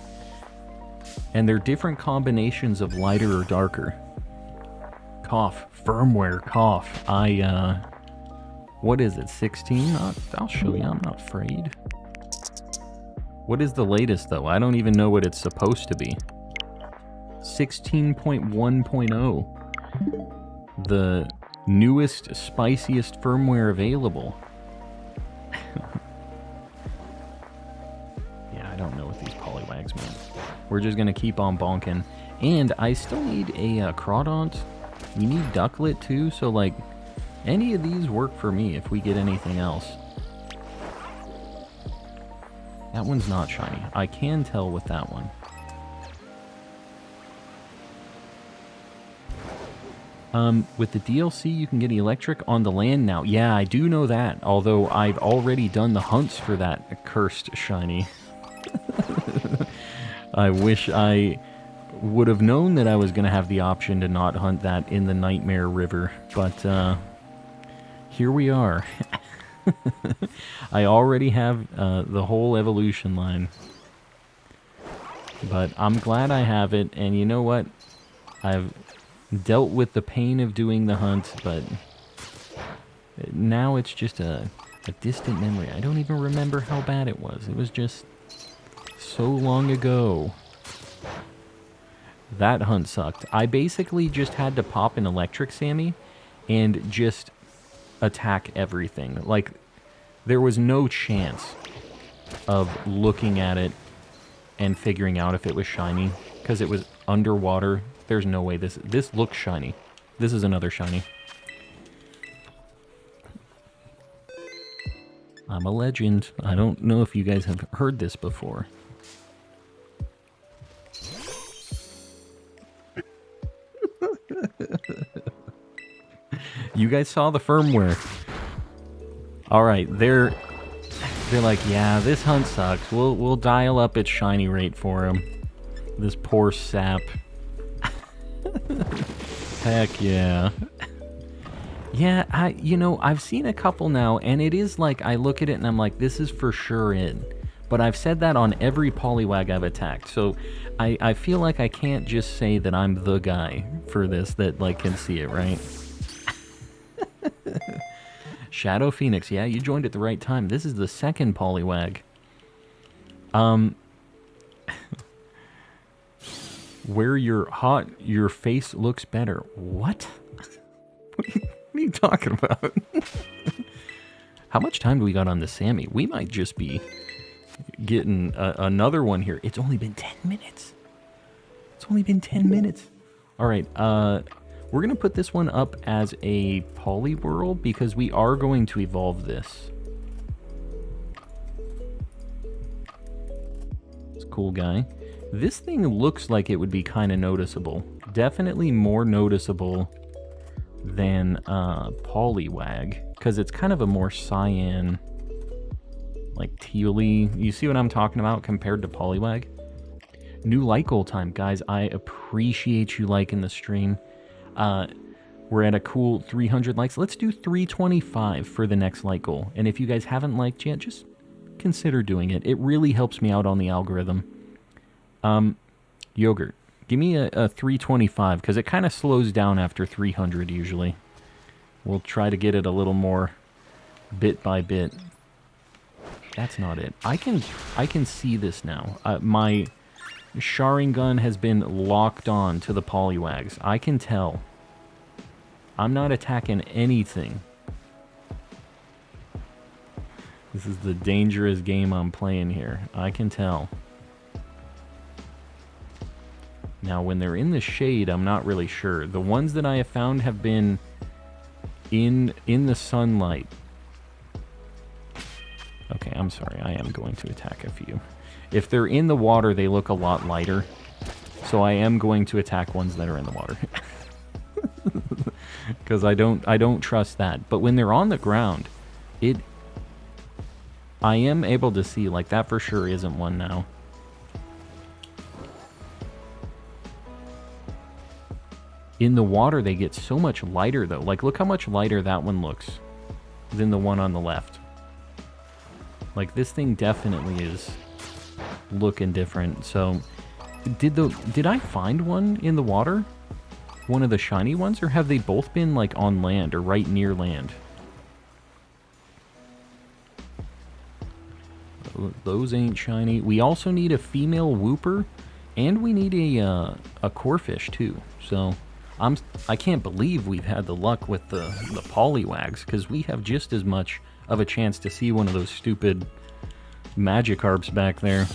And they're different combinations of lighter or darker. Cough. Firmware cough. What is it? 16? I'll show you. I'm not afraid. What is the latest though? I don't even know what it's supposed to be. 16.1.0. The newest, spiciest firmware available. Yeah, I don't know what these Poliwags mean. We're just gonna keep on bonking. And I still need a Crawdont. We need Ducklet too, so like, any of these work for me if we get anything else. That one's not shiny. I can tell with that one. With the DLC, you can get Electric on the land now. Yeah, I do know that, although I've already done the hunts for that cursed shiny. I wish I would have known that I was going to have the option to not hunt that in the Nightmare River, but here we are. I already have the whole evolution line, but I'm glad I have it, and you know what? I've dealt with the pain of doing the hunt, but now it's just a distant memory. I don't even remember how bad it was. It was just so long ago. That hunt sucked. I basically just had to pop an electric Sammy and just attack everything. Like, there was no chance of looking at it and figuring out if it was shiny, because it was underwater. There's no way this looks shiny. This is another shiny. I'm a legend. I don't know if you guys have heard this before. You guys saw the firmware. Alright, they're like, yeah, this hunt sucks. We'll dial up its shiny rate for him. This poor sap. Heck yeah. Yeah, I've seen a couple now, and it is like, I look at it and I'm like, this is for sure in. But I've said that on every Poliwag I've attacked, so I feel like I can't just say that I'm the guy for this that, like, can see it, right? Shadow Phoenix, yeah, you joined at the right time. This is the second Poliwag. Where you're hot, your face looks better. What? What are you talking about? How much time do we got on the Sammy? We might just be getting another one here. It's only been 10 minutes. It's only been 10 minutes. All right, we're going to put this one up as a Poliwhirl because we are going to evolve this. It's a cool guy. This thing looks like it would be kind of noticeable. Definitely more noticeable than Poliwag, because it's kind of a more cyan, like tealy. You see what I'm talking about compared to Poliwag? New like goal time, guys. I appreciate you liking the stream. We're at a cool 300 likes. Let's do 325 for the next like goal. And if you guys haven't liked yet, just consider doing it. It really helps me out on the algorithm. Yogurt, give me a 325, because it kind of slows down after 300 usually. We'll try to get it a little more bit by bit. That's not it. I can see this now. My Sharingan has been locked on to the Poliwags. I can tell. I'm not attacking anything. This is the dangerous game I'm playing here. I can tell. Now, when they're in the shade, I'm not really sure. The ones that I have found have been in the sunlight. Okay, I'm sorry. I am going to attack a few. If they're in the water, they look a lot lighter. So I am going to attack ones that are in the water. Because I don't trust that. But when they're on the ground, I am able to see, like, that for sure isn't one now. In the water, they get so much lighter, though. Like, look how much lighter that one looks than the one on the left. Like, this thing definitely is looking different. So, did I find one in the water? One of the shiny ones? Or have they both been, like, on land or right near land? Those ain't shiny. We also need a female Wooper, and we need a Corphish, too. So, I can't believe we've had the luck with the Poliwags, because we have just as much of a chance to see one of those stupid Magikarps back there.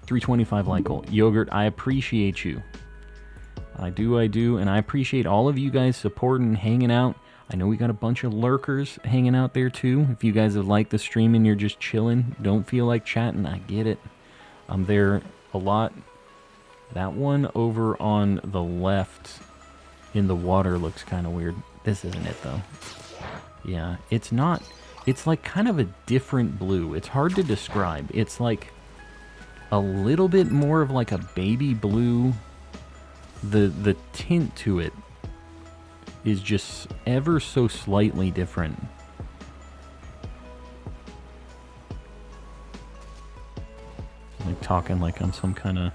325 like goal. Yogurt, I appreciate you. I do, and I appreciate all of you guys supporting, hanging out. I know we got a bunch of lurkers hanging out there too. If you guys have liked the stream and you're just chilling, don't feel like chatting, I get it. I'm there a lot. That one over on the left in the water looks kind of weird. This isn't it though. Yeah, it's not. It's like kind of a different blue. It's hard to describe. It's like a little bit more of like a baby blue. The tint to it is just ever so slightly different. Like talking like I'm some kind of...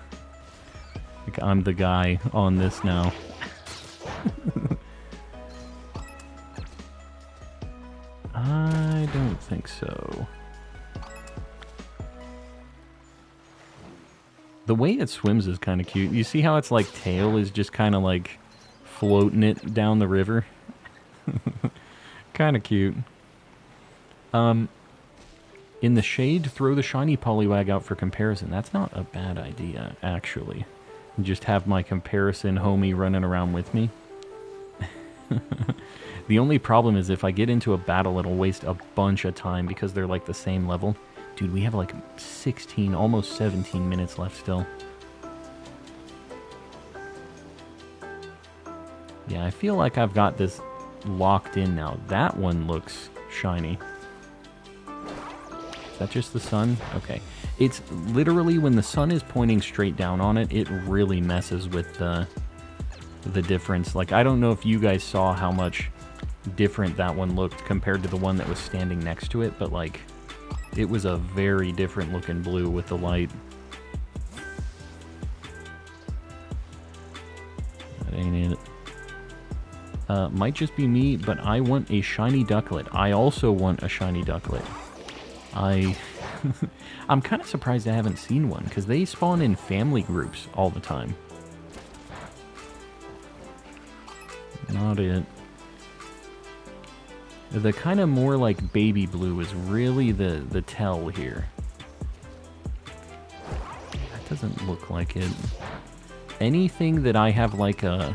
like I'm the guy on this now. I don't think so. The way it swims is kind of cute. You see how its like tail is just kind of like floating it down the river? Kind of cute. In the shade, throw the shiny Poliwag out for comparison. That's not a bad idea, actually. Just have my comparison homie running around with me. The only problem is if I get into a battle, it'll waste a bunch of time because they're like the same level. Dude, we have like 16, almost 17 minutes left still. Yeah, I feel like I've got this locked in now. That one looks shiny. Is that just the sun? Okay. It's literally when the sun is pointing straight down on it, it really messes with the difference. Like, I don't know if you guys saw how much different that one looked compared to the one that was standing next to it, but like... it was a very different looking blue with the light. That ain't it. Might just be me, but I want a shiny Ducklet. I also want a shiny Ducklet. I'm kind of surprised I haven't seen one, because they spawn in family groups all the time. Not it. The kind of more like baby blue is really the tell here. That doesn't look like it. Anything that I have like a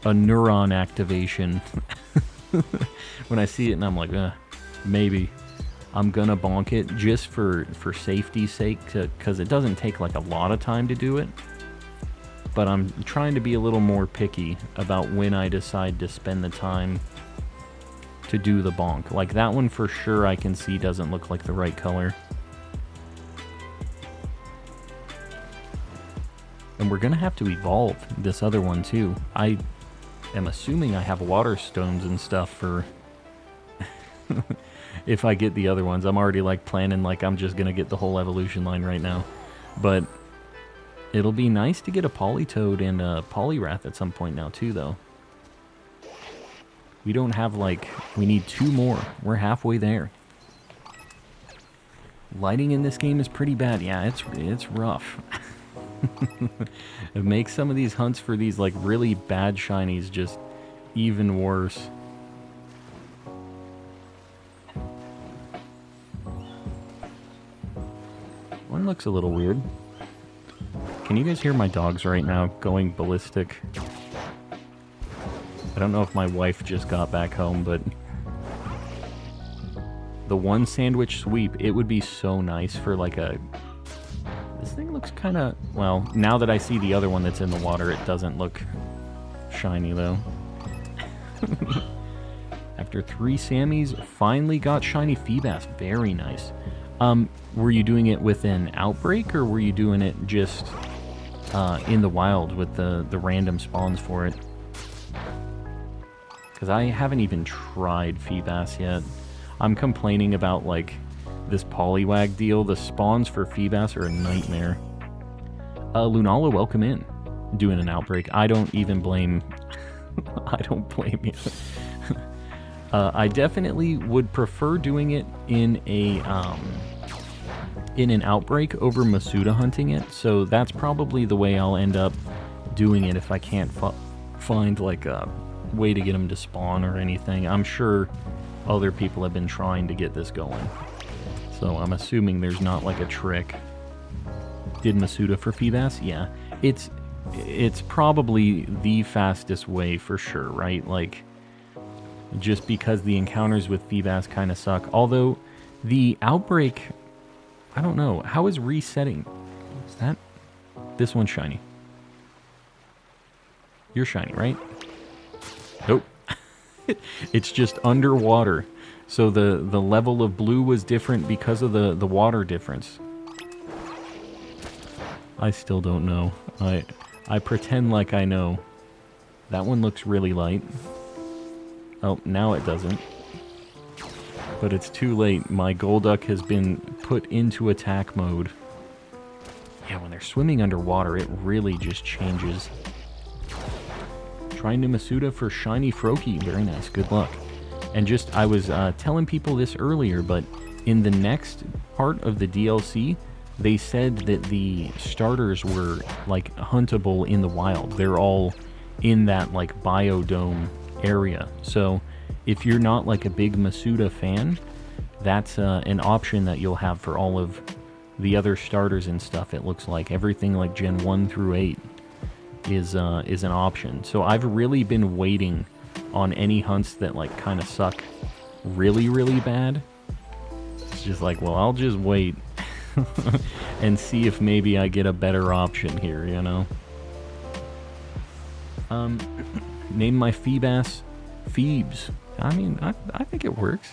neuron activation, when I see it and I'm like, maybe. I'm gonna bonk it just for safety's sake, because it doesn't take like a lot of time to do it. But I'm trying to be a little more picky about when I decide to spend the time to do the bonk. Like that one for sure I can see doesn't look like the right color. And we're gonna have to evolve this other one too. I am assuming I have water stones and stuff for if I get the other ones. I'm already like planning like I'm just gonna get the whole evolution line right now. But it'll be nice to get a Politoed and a Poliwrath at some point now too though. We don't have, like... we need 2 more. We're halfway there. Lighting in this game is pretty bad. Yeah, it's rough. It makes some of these hunts for these, like, really bad shinies just even worse. One looks a little weird. Can you guys hear my dogs right now going ballistic? I don't know if my wife just got back home, but the one sandwich sweep, it would be so nice for like a... this thing looks kind of... well, now that I see the other one that's in the water, it doesn't look shiny though. After 3 Sammys, finally got shiny Feebas. Very nice. Were you doing it with an outbreak, or were you doing it just in the wild with the random spawns for it? Because I haven't even tried Feebas yet. I'm complaining about, like, this Poliwag deal. The spawns for Feebas are a nightmare. Lunala, welcome in. Doing an outbreak. I don't even blame... I don't blame you. I definitely would prefer doing it in a... in an outbreak over Masuda hunting it. So that's probably the way I'll end up doing it if I can't find, like, a... way to get them to spawn or anything. I'm sure other people have been trying to get this going, so I'm assuming there's not like a trick. Did Masuda for Feebas? Yeah, it's probably the fastest way for sure, right? Like, just because the encounters with Feebas kind of suck. Although the outbreak, I don't know, how is resetting? Is that this one's shiny? You're shiny, right? Nope. It's just underwater. So the level of blue was different because of the water difference. I still don't know. I pretend like I know. That one looks really light. Oh, now it doesn't. But it's too late. My Golduck has been put into attack mode. Yeah, when they're swimming underwater, it really just changes. Trying to Masuda for Shiny Froakie. Very nice. Good luck. And just, I was telling people this earlier, but in the next part of the DLC, they said that the starters were, like, huntable in the wild. They're all in that, like, biodome area. So, if you're not, like, a big Masuda fan, that's an option that you'll have for all of the other starters and stuff. It looks like everything, like, Gen 1 through 8 is an option. So, I've really been waiting on any hunts that, like, kind of suck really, really bad. It's just like, well, I'll just wait and see if maybe I get a better option here, you know? Name my Feebas Phoebes. I mean, I think it works.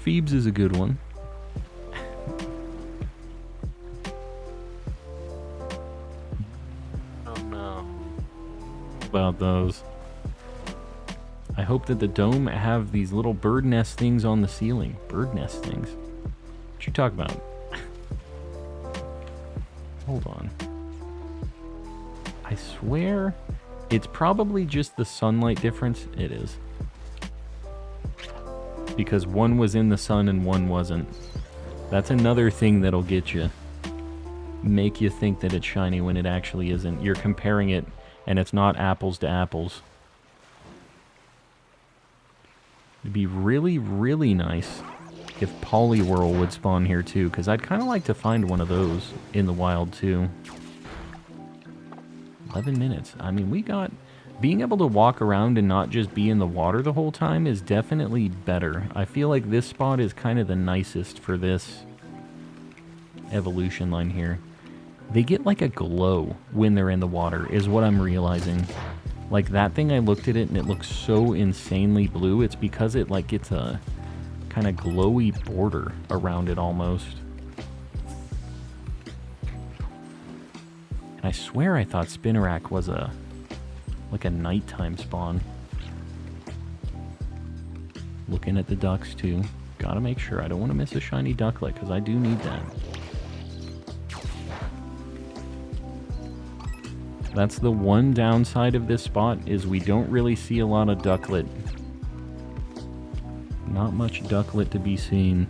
Phoebes is a good one. Oh no. About those. I hope that the dome have these little bird nest things on the ceiling. Bird nest things? What you talk about? Hold on. I swear it's probably just the sunlight difference. It is. Because one was in the sun and one wasn't. That's another thing that'll get you. Make you think that it's shiny when it actually isn't. You're comparing it and it's not apples to apples. It'd be really, really nice if Poliwhirl would spawn here too, because I'd kind of like to find one of those in the wild too. 11 minutes. I mean, we got... Being able to walk around and not just be in the water the whole time is definitely better. I feel like this spot is kind of the nicest for this evolution line here. They get like a glow when they're in the water, is what I'm realizing. Like that thing, I looked at it and it looks so insanely blue. It's because it like gets a kind of glowy border around it almost. And I swear I thought Spinarak was like a nighttime spawn. Looking at the ducks too. Gotta make sure. I don't want to miss a shiny ducklet because I do need that. That's the one downside of this spot, is we don't really see a lot of ducklet. Not much ducklet to be seen.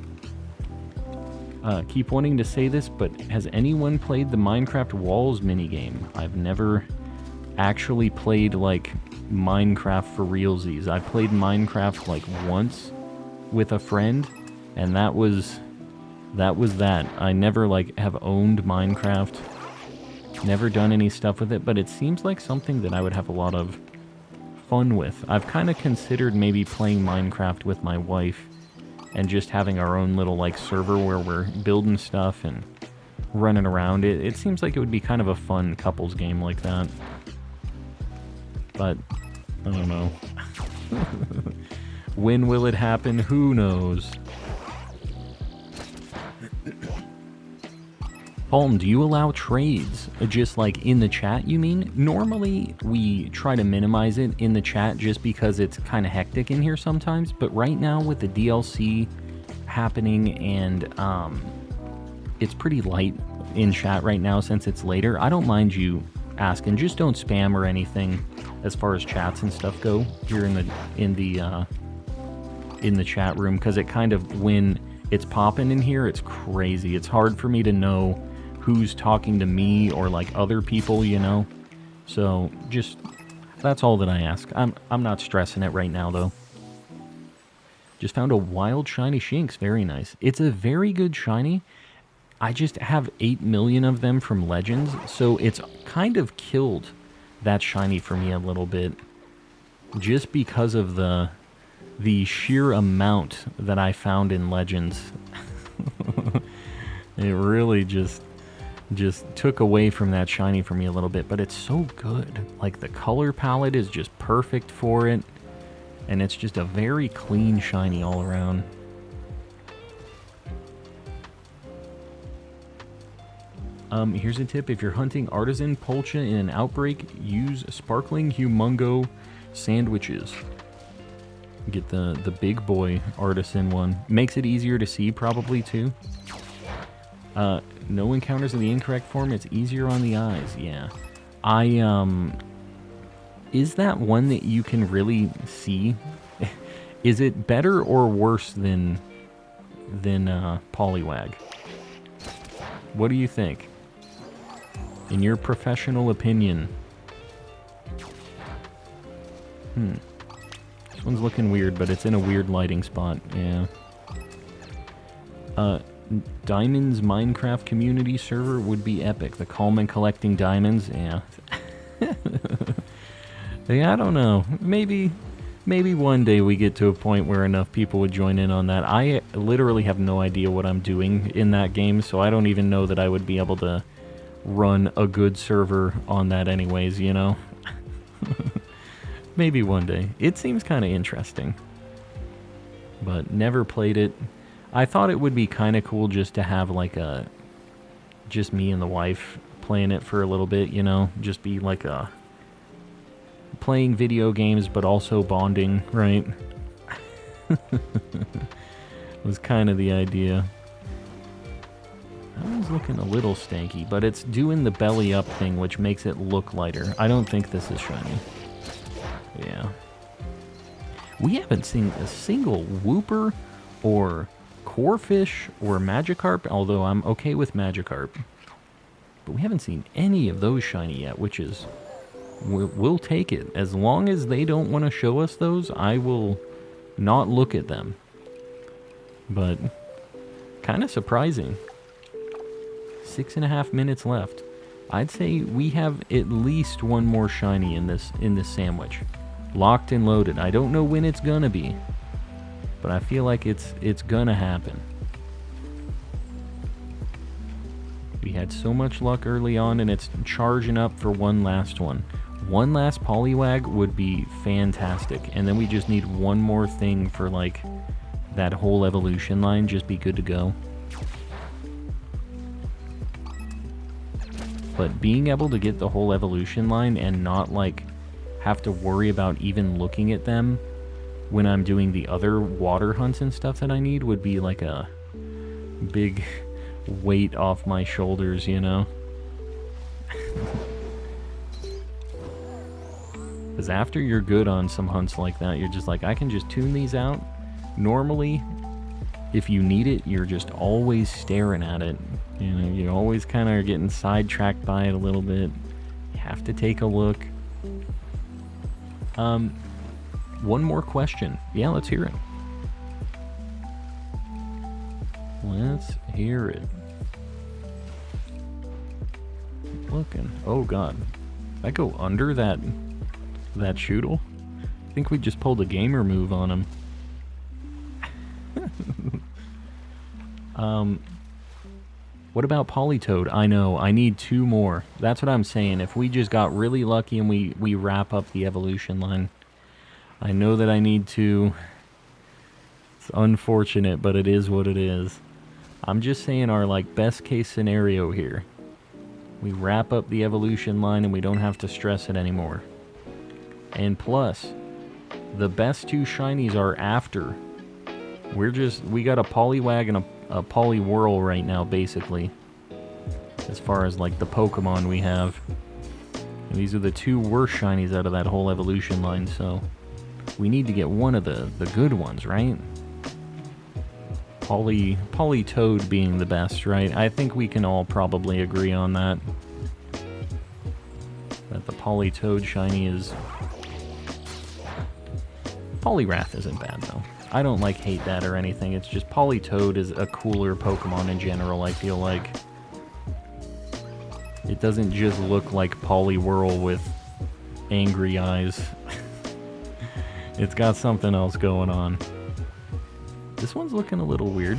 Keep wanting to say this, but has anyone played the Minecraft Walls minigame? I've never actually played, like, Minecraft for realsies. I played Minecraft, like, once with a friend, and that was that. I never, like, have owned Minecraft. Never done any stuff with it, but it seems like something that I would have a lot of fun with. I've kind of considered maybe playing Minecraft with my wife and just having our own little, like, server where we're building stuff and running around. It seems like it would be kind of a fun couples game like that. But, I don't know. When will it happen? Who knows? Palm, do you allow trades? Just like in the chat, you mean? Normally, we try to minimize it in the chat just because it's kind of hectic in here sometimes. But right now, with the DLC happening and it's pretty light in chat right now since it's later, I don't mind you asking. Just don't spam or anything as far as chats and stuff go here in the chat room, because it kind of, when it's popping in here, it's crazy. It's hard for me to know who's talking to me or like other people, you know? So just, that's all that I ask. I'm not stressing it right now though. Just found a wild shiny Shinx. Very nice. It's a very good shiny. I just have 8 million of them from Legends, so it's kind of killed that shiny for me a little bit. Just because of the sheer amount that I found in Legends. It really just took away from that shiny for me a little bit, but it's so good. Like, the color palette is just perfect for it, and it's just a very clean shiny all around. Here's a tip. If you're hunting artisan polcha in an outbreak, use sparkling humongo sandwiches. Get the big boy artisan one. Makes it easier to see probably too. No encounters in the incorrect form. It's easier on the eyes. Yeah. Is that one that you can really see? Is it better or worse than Poliwag? What do you think? In your professional opinion. This one's looking weird, but it's in a weird lighting spot. Yeah. Diamonds Minecraft community server would be epic. The calm and collecting diamonds. Yeah. Yeah, I don't know. Maybe one day we get to a point where enough people would join in on that. I literally have no idea what I'm doing in that game, so I don't even know that I would be able to run a good server on that anyways, you know? Maybe one day. It seems kind of interesting. But never played it. I thought it would be kind of cool just to have like just me and the wife playing it for a little bit, you know? Just be like playing video games, but also bonding, right? Was kind of the idea. That one's looking a little stanky, but it's doing the belly up thing, which makes it look lighter. I don't think this is shiny. Yeah. We haven't seen a single Wooper or Corefish or Magikarp, although I'm okay with Magikarp. But we haven't seen any of those shiny yet, which is... We'll take it. As long as they don't want to show us those, I will not look at them. But kind of surprising. 6.5 minutes left. I'd say we have at least one more shiny in this sandwich. Locked and loaded. I don't know when it's gonna be, but I feel like it's gonna happen. We had so much luck early on, and it's charging up for one last one. One last Poliwag would be fantastic, and then we just need one more thing for like that whole evolution line. Just be good to go. But being able to get the whole evolution line and not like have to worry about even looking at them when I'm doing the other water hunts and stuff that I need would be like a big weight off my shoulders, you know? Because after you're good on some hunts like that, you're just like, I can just tune these out. Normally, if you need it, you're just always staring at it. You know, you always kind of are getting sidetracked by it a little bit. You have to take a look. One more question. Yeah, let's hear it. Let's hear it. Looking. Oh god. Did I go under that Shoodle? I think we just pulled a gamer move on him. What about Politoed? I know, I need 2 more. That's what I'm saying. If we just got really lucky and we wrap up the evolution line. I know that I need 2. It's unfortunate, but it is what it is. I'm just saying our like best case scenario here. We wrap up the evolution line and we don't have to stress it anymore. And plus, the best 2 shinies are after. We got a Poliwag and a Poliwhirl right now, basically. As far as, like, the Pokemon we have. And these are the 2 worst shinies out of that whole evolution line, so... We need to get one of the good ones, right? Politoed being the best, right? I think we can all probably agree on that. That the Politoed shiny is... Poliwrath isn't bad, though. I don't, like, hate that or anything. It's just Politoed is a cooler Pokemon in general, I feel like. It doesn't just look like Poliwhirl with angry eyes. It's got something else going on. This one's looking a little weird.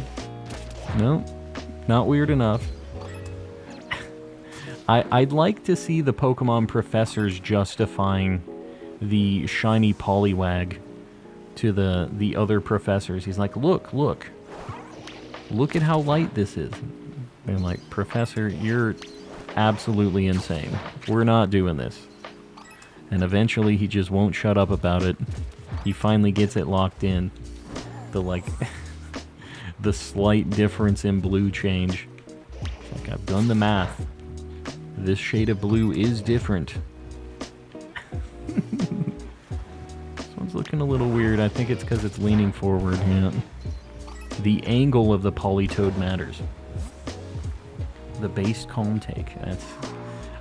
No, not weird enough. I'd like to see the Pokemon professors justifying the shiny Poliwag to the other professors. He's like, look at how light this is. They're like, Professor, you're absolutely insane. We're not doing this. And eventually he just won't shut up about it. He finally gets it locked in. The, like, the slight difference in blue change. It's like, I've done the math. This shade of blue is different. This one's looking a little weird. I think it's because it's leaning forward. Yeah. The angle of the Politoed matters. The base calm take.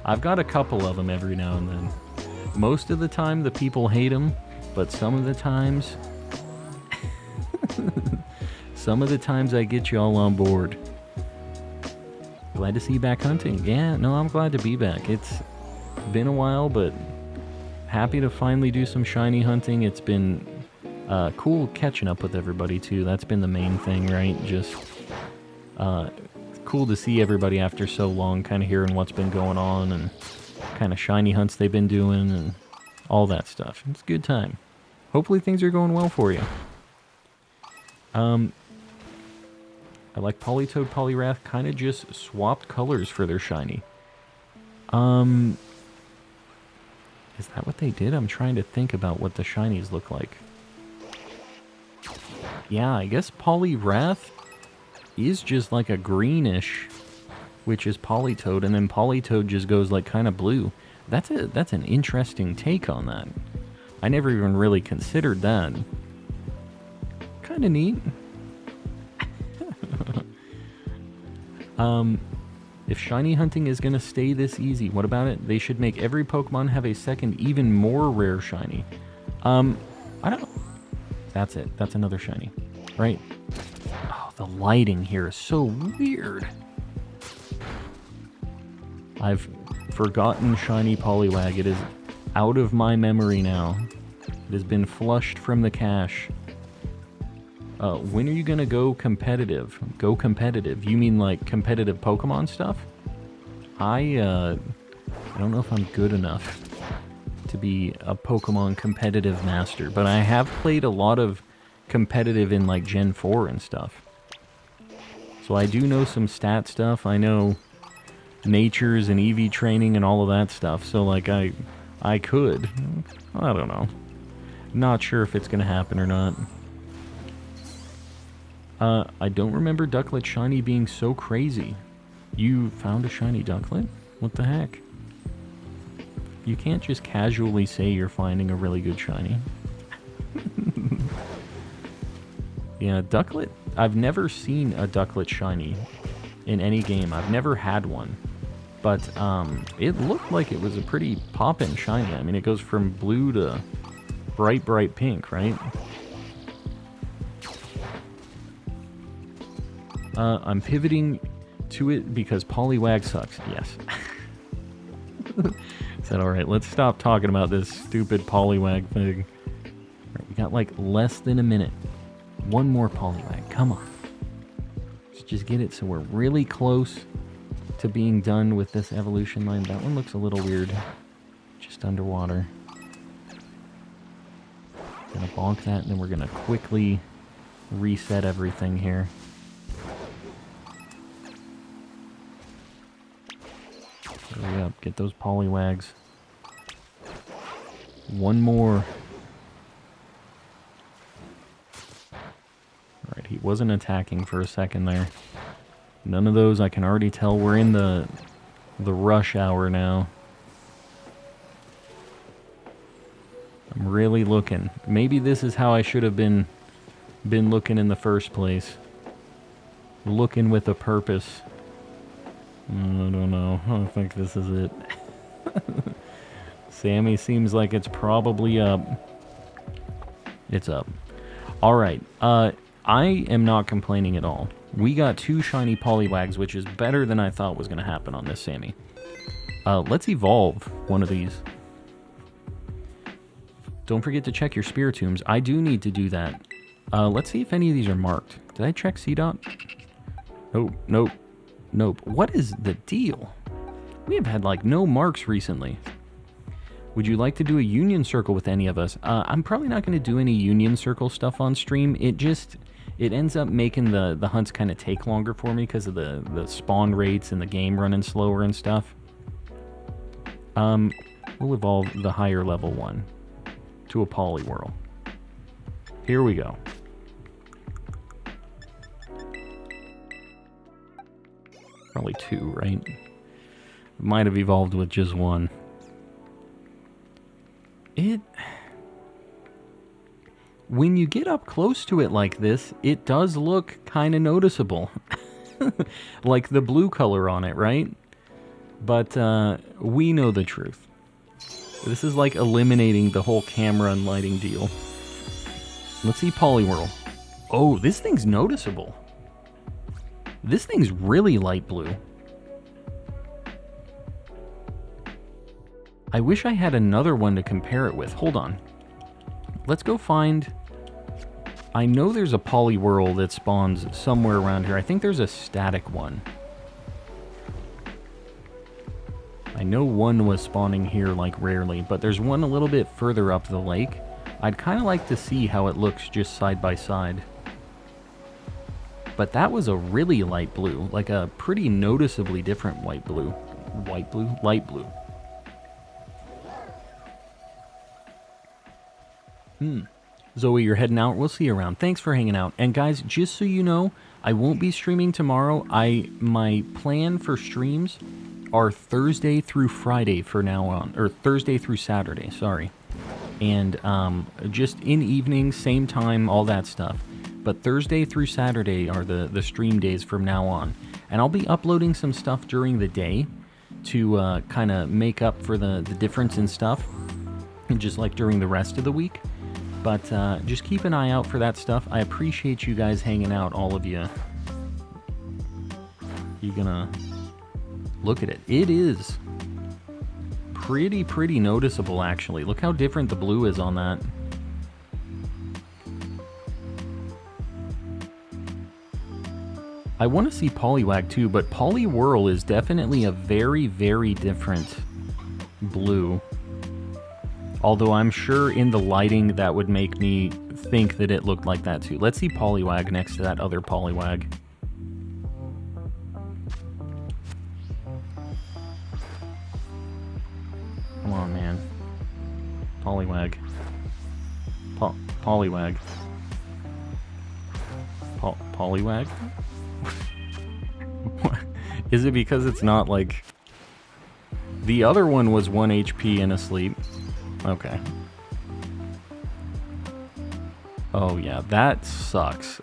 I've got a couple of them every now and then. Most of the time the people hate them, but some of the times... some of the times I get you all on board. Glad to see you back hunting. Yeah, no, I'm glad to be back. It's been a while, but happy to finally do some shiny hunting. It's been cool catching up with everybody, too. That's been the main thing, right? Just cool to see everybody after so long, kind of hearing what's been going on and kind of shiny hunts they've been doing and all that stuff. It's a good time. Hopefully things are going well for you. I like Politoed, Poliwrath kind of just swapped colors for their shiny. Is that what they did? I'm trying to think about what the shinies look like. Yeah, I guess Poliwrath is just like a greenish, which is Politoed, and then Politoed just goes like kind of blue. That's an interesting take on that. I never even really considered that. Kind of neat. If shiny hunting is gonna stay this easy, what about it? They should make every Pokemon have a second, even more rare shiny. I don't... That's it. That's another shiny. Right? Oh, the lighting here is so weird. I've forgotten shiny Poliwag. It is out of my memory now. It has been flushed from the cache. When are you gonna go competitive? Go competitive. You mean like competitive Pokemon stuff? I don't know if I'm good enough to be a Pokemon competitive master, but I have played a lot of competitive in like Gen 4 and stuff. So I do know some stat stuff. I know natures and EV training and all of that stuff. So like I could. I don't know. Not sure if it's gonna happen or not. I don't remember Ducklet shiny being so crazy. You found a shiny Ducklet? What the heck? You can't just casually say you're finding a really good shiny. Yeah, Ducklet... I've never seen a Ducklet shiny in any game. I've never had one. But, it looked like it was a pretty poppin' shiny. I mean, it goes from blue to bright, bright pink, right? I'm pivoting to it because Poliwag sucks. Yes. Is that alright? Let's stop talking about this stupid Poliwag thing. Right, we got like less than a minute. One more Poliwag. Come on. Let's just get it so we're really close to being done with this evolution line. That one looks a little weird. Just underwater. Gonna bonk that, and then we're gonna quickly reset everything here. Hurry up, get those Poliwags. One more. Alright, he wasn't attacking for a second there. None of those, I can already tell we're in the rush hour now. I'm really looking. Maybe this is how I should have been looking in the first place. Looking with a purpose. I don't know. I think this is it. Sammy seems like it's probably up. It's up. Alright. I am not complaining at all. We got 2 shiny Poliwags, which is better than I thought was going to happen on this Sammy. Let's evolve one of these. Don't forget to check your Spiritombs. I do need to do that. Let's see if any of these are marked. Did I check CDOT? Nope, nope. Nope. What is the deal? We have had, like, no marks recently. Would you like to do a Union Circle with any of us? I'm probably not going to do any Union Circle stuff on stream. It ends up making the hunts kind of take longer for me because of the spawn rates and the game running slower and stuff. We'll evolve the higher level one to a Poliwhirl. Here we go. Probably 2, right? Might have evolved with just 1. When you get up close to it like this, it does look kind of noticeable. Like the blue color on it, right? But we know the truth. This is like eliminating the whole camera and lighting deal. Let's see Poliwhirl. Oh, this thing's noticeable. This thing's really light blue. I wish I had another one to compare it with. Hold on. Let's go find... I know there's a Poliwhirl that spawns somewhere around here. I think there's a static one. I know one was spawning here, like, rarely, but there's one a little bit further up the lake. I'd kind of like to see how it looks just side by side. But that was a really light blue, like a pretty noticeably different white blue. White blue? Light blue. Zoe, you're heading out. We'll see you around. Thanks for hanging out. And guys, just so you know, I won't be streaming tomorrow. My plan for streams are Thursday through Friday for now on. Or Thursday through Saturday, sorry. And just in evenings, same time, all that stuff. But Thursday through Saturday are the stream days from now on. And I'll be uploading some stuff during the day to kind of make up for the difference in stuff. And just like during the rest of the week. But just keep an eye out for that stuff. I appreciate you guys hanging out, all of you. You're gonna look at it. It is pretty noticeable, actually. Look how different the blue is on that. I want to see Poliwag too, but Poliwhirl is definitely a very different blue. Although I'm sure in the lighting that would make me think that it looked like that too. Let's see Poliwag next to that other Poliwag. Come on, man. Poliwag. Poliwag. Poliwag? Is it because it's not like... The other one was 1 HP and asleep. Okay. Oh yeah, that sucks.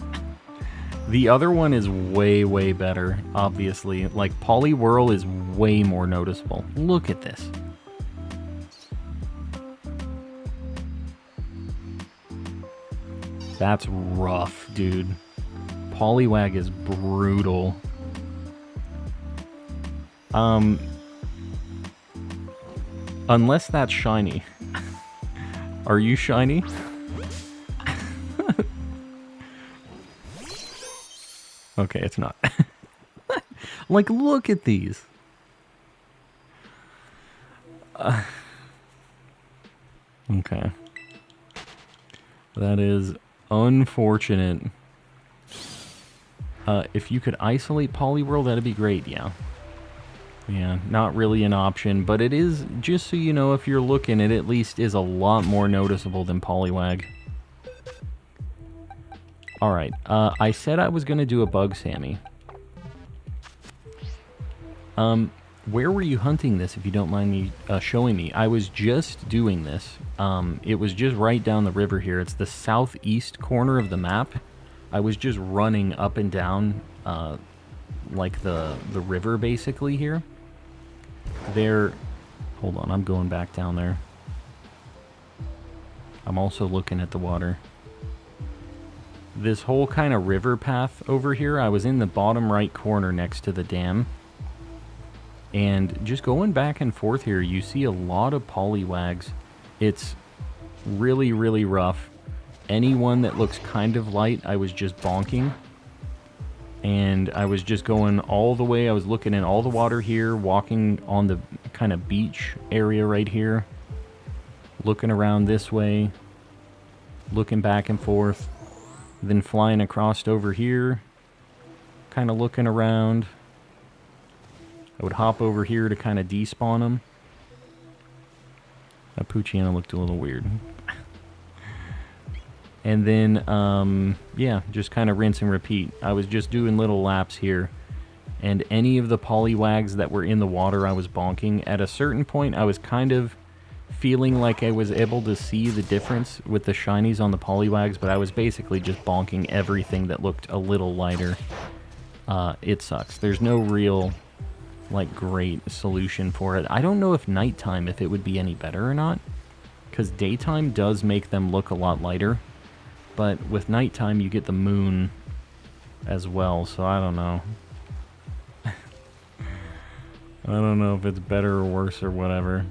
The other one is way better, obviously. Like, Poliwhirl is way more noticeable. Look at this. That's rough, dude. Poliwag is brutal. Unless that's shiny. Are you shiny? Okay, it's not. Like, look at these. Okay. That is unfortunate. If you could isolate Poliwhirl, that'd be great, yeah. Yeah, not really an option, but it is, just so you know, if you're looking, it at least is a lot more noticeable than Poliwag. Alright, I said I was going to do a bug Sammy. Where were you hunting this, if you don't mind me showing me? I was just doing this. It was just right down the river here. It's the southeast corner of the map. I was just running up and down, like the river, basically, here. There... Hold on, I'm going back down there. I'm also looking at the water. This whole kind of river path over here, I was in the bottom right corner next to the dam. And just going back and forth here, you see a lot of Poliwags. It's really rough. Anyone that looks kind of light, I was just bonking. And I was just going all the way. I was looking at all the water here, walking on the kind of beach area right here. Looking around this way. Looking back and forth. Then flying across over here. Kind of looking around. I would hop over here to kind of despawn them. That Poochyena looked a little weird. And then, yeah, just kind of rinse and repeat. I was just doing little laps here. And any of the Poliwags that were in the water, I was bonking. At a certain point, I was kind of feeling like I was able to see the difference with the shinies on the Poliwags, but I was basically just bonking everything that looked a little lighter. It sucks. There's no real, like, great solution for it. I don't know if nighttime, if it would be any better or not, because daytime does make them look a lot lighter, but with nighttime you get the moon as well, so I don't know. I don't know if it's better or worse or whatever.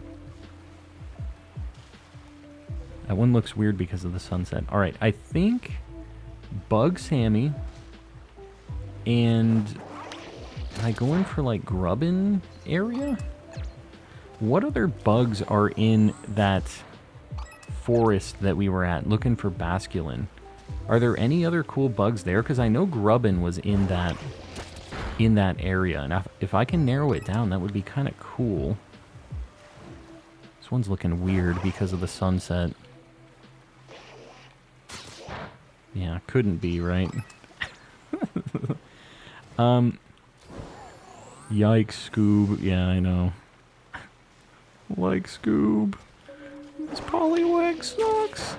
That one looks weird because of the sunset. Alright, I think Bug Sammy and am I going for like Grubbin area? What other bugs are in that forest that we were at looking for Basculin? Are there any other cool bugs there? Because I know Grubbin was in that area, and if I can narrow it down, that would be kind of cool. This one's looking weird because of the sunset. Yeah, couldn't be, right? Yikes, Scoob. Yeah, I know. Like Scoob. This Poliwag sucks.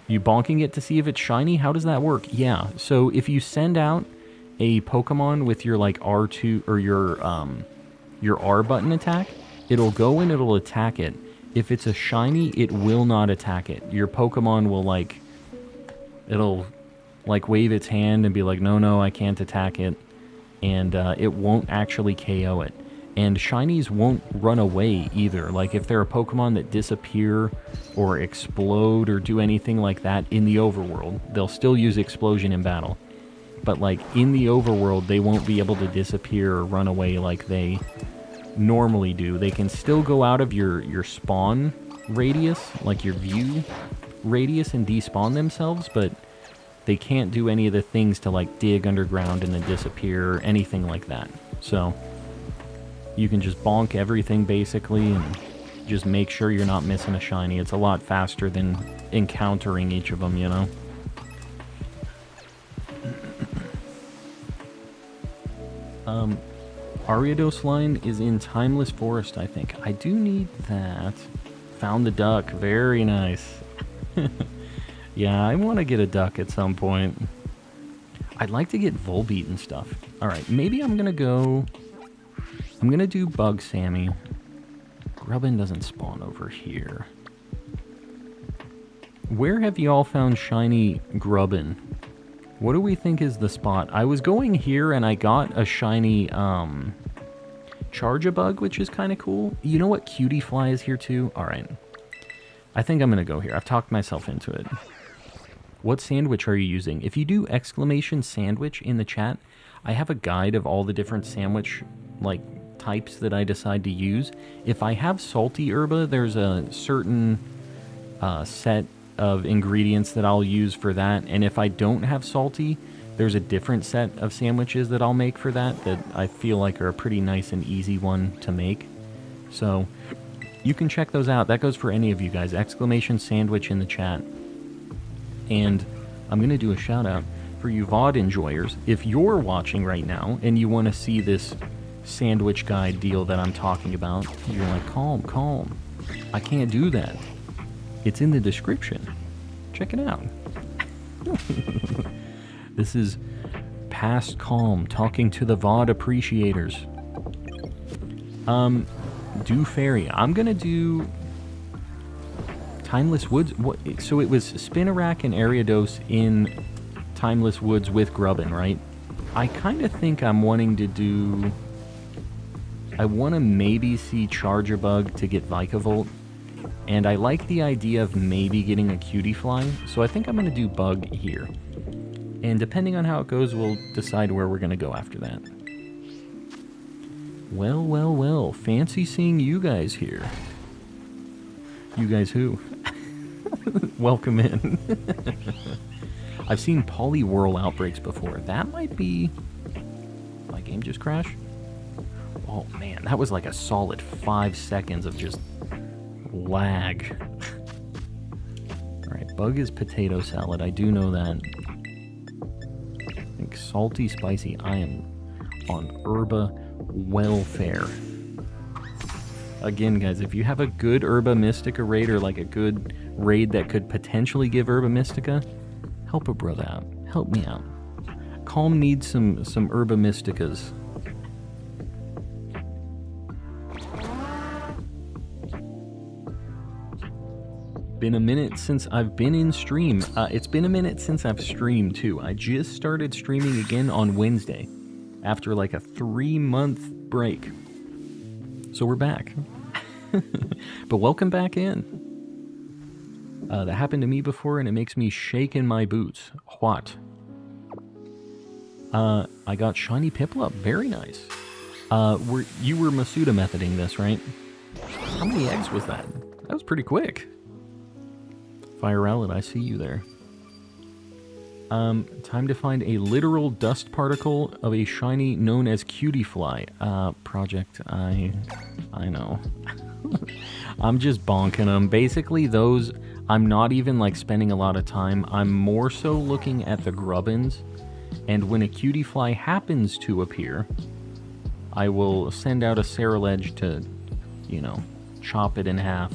You bonking it to see if it's shiny? How does that work? Yeah, so if you send out a Pokemon with your, like, R2, or your R button attack, it'll go and it'll attack it. If it's a shiny, it will not attack it. Your Pokemon will, like, it'll, like, wave its hand and be like, no, I can't attack it. And it won't actually KO it. And shinies won't run away either. Like, if they're a Pokemon that disappear or explode or do anything like that in the overworld, they'll still use explosion in battle. But, like, in the overworld, they won't be able to disappear or run away like they normally do. They can still go out of your spawn radius, like your view radius, and despawn themselves, but they can't do any of the things to, like, dig underground and then disappear or anything like that. So you can just bonk everything, basically, and just make sure you're not missing a shiny. It's a lot faster than encountering each of them, you know? Ariados line is in Timeless Forest, I think. I do need that. Found the duck. Very nice. Yeah, I want to get a duck at some point. I'd like to get Volbeat and stuff. Alright, maybe I'm going to go... I'm going to do Bug Sammy. Grubbin doesn't spawn over here. Where have you all found shiny Grubbin? What do we think is the spot? I was going here and I got a shiny Charge-a-Bug, which is kind of cool. You know what? Cutie Fly is here too. Alright. I think I'm going to go here. I've talked myself into it. What sandwich are you using? If you do exclamation sandwich in the chat, I have a guide of all the different sandwich, like, types that I decide to use. If I have salty herba, there's a certain set of ingredients that I'll use for that, and if I don't have salty, there's a different set of sandwiches that I'll make for that I feel like are a pretty nice and easy one to make. So you can check those out. That goes for any of you guys. Exclamation sandwich in the chat. And I'm going to do a shout out for you VOD enjoyers. If you're watching right now and you want to see this sandwich guide deal that I'm talking about, you're like, calm. I can't do that. It's in the description. Check it out. This is past calm, talking to the VOD appreciators. Do fairy. I'm gonna do Timeless Woods. What? So it was Spinarak and Ariados in Timeless Woods with Grubbin, right? I kind of think I'm wanting to do... I want to maybe see Charge-a-Bug to get Vikavolt. And I like the idea of maybe getting a Cutie Fly. So I think I'm going to do Bug here. And depending on how it goes, we'll decide where we're going to go after that. Well. Fancy seeing you guys here. You guys who? Welcome in. I've seen Poliwhirl outbreaks before. That might be... My game just crashed? Oh man, that was like a solid 5 seconds of just lag. Alright, bug is potato salad. I do know that. I think salty, spicy. I am on herba welfare. Again, guys, if you have a good Herba Mystica raid or like a good raid that could potentially give Herba Mystica, help a brother out. Help me out. Calm needs some Herba Mysticas. Been a minute since I've been in stream. It's been a minute since I've streamed too. I just started streaming again on Wednesday after like a 3-month break. So we're back. But welcome back in. That happened to me before and it makes me shake in my boots. What? I got shiny Piplup. Very nice. You were Masuda methoding this, right? How many eggs was that? That was pretty quick. Fire Outlet, I see you there. Time to find a literal dust particle of a shiny known as Cutie Fly. Project, I know. I'm just bonking them. Basically, those, I'm not even like spending a lot of time. I'm more so looking at the grubbins. And when a Cutie Fly happens to appear, I will send out a Ceruledge to, you know, chop it in half.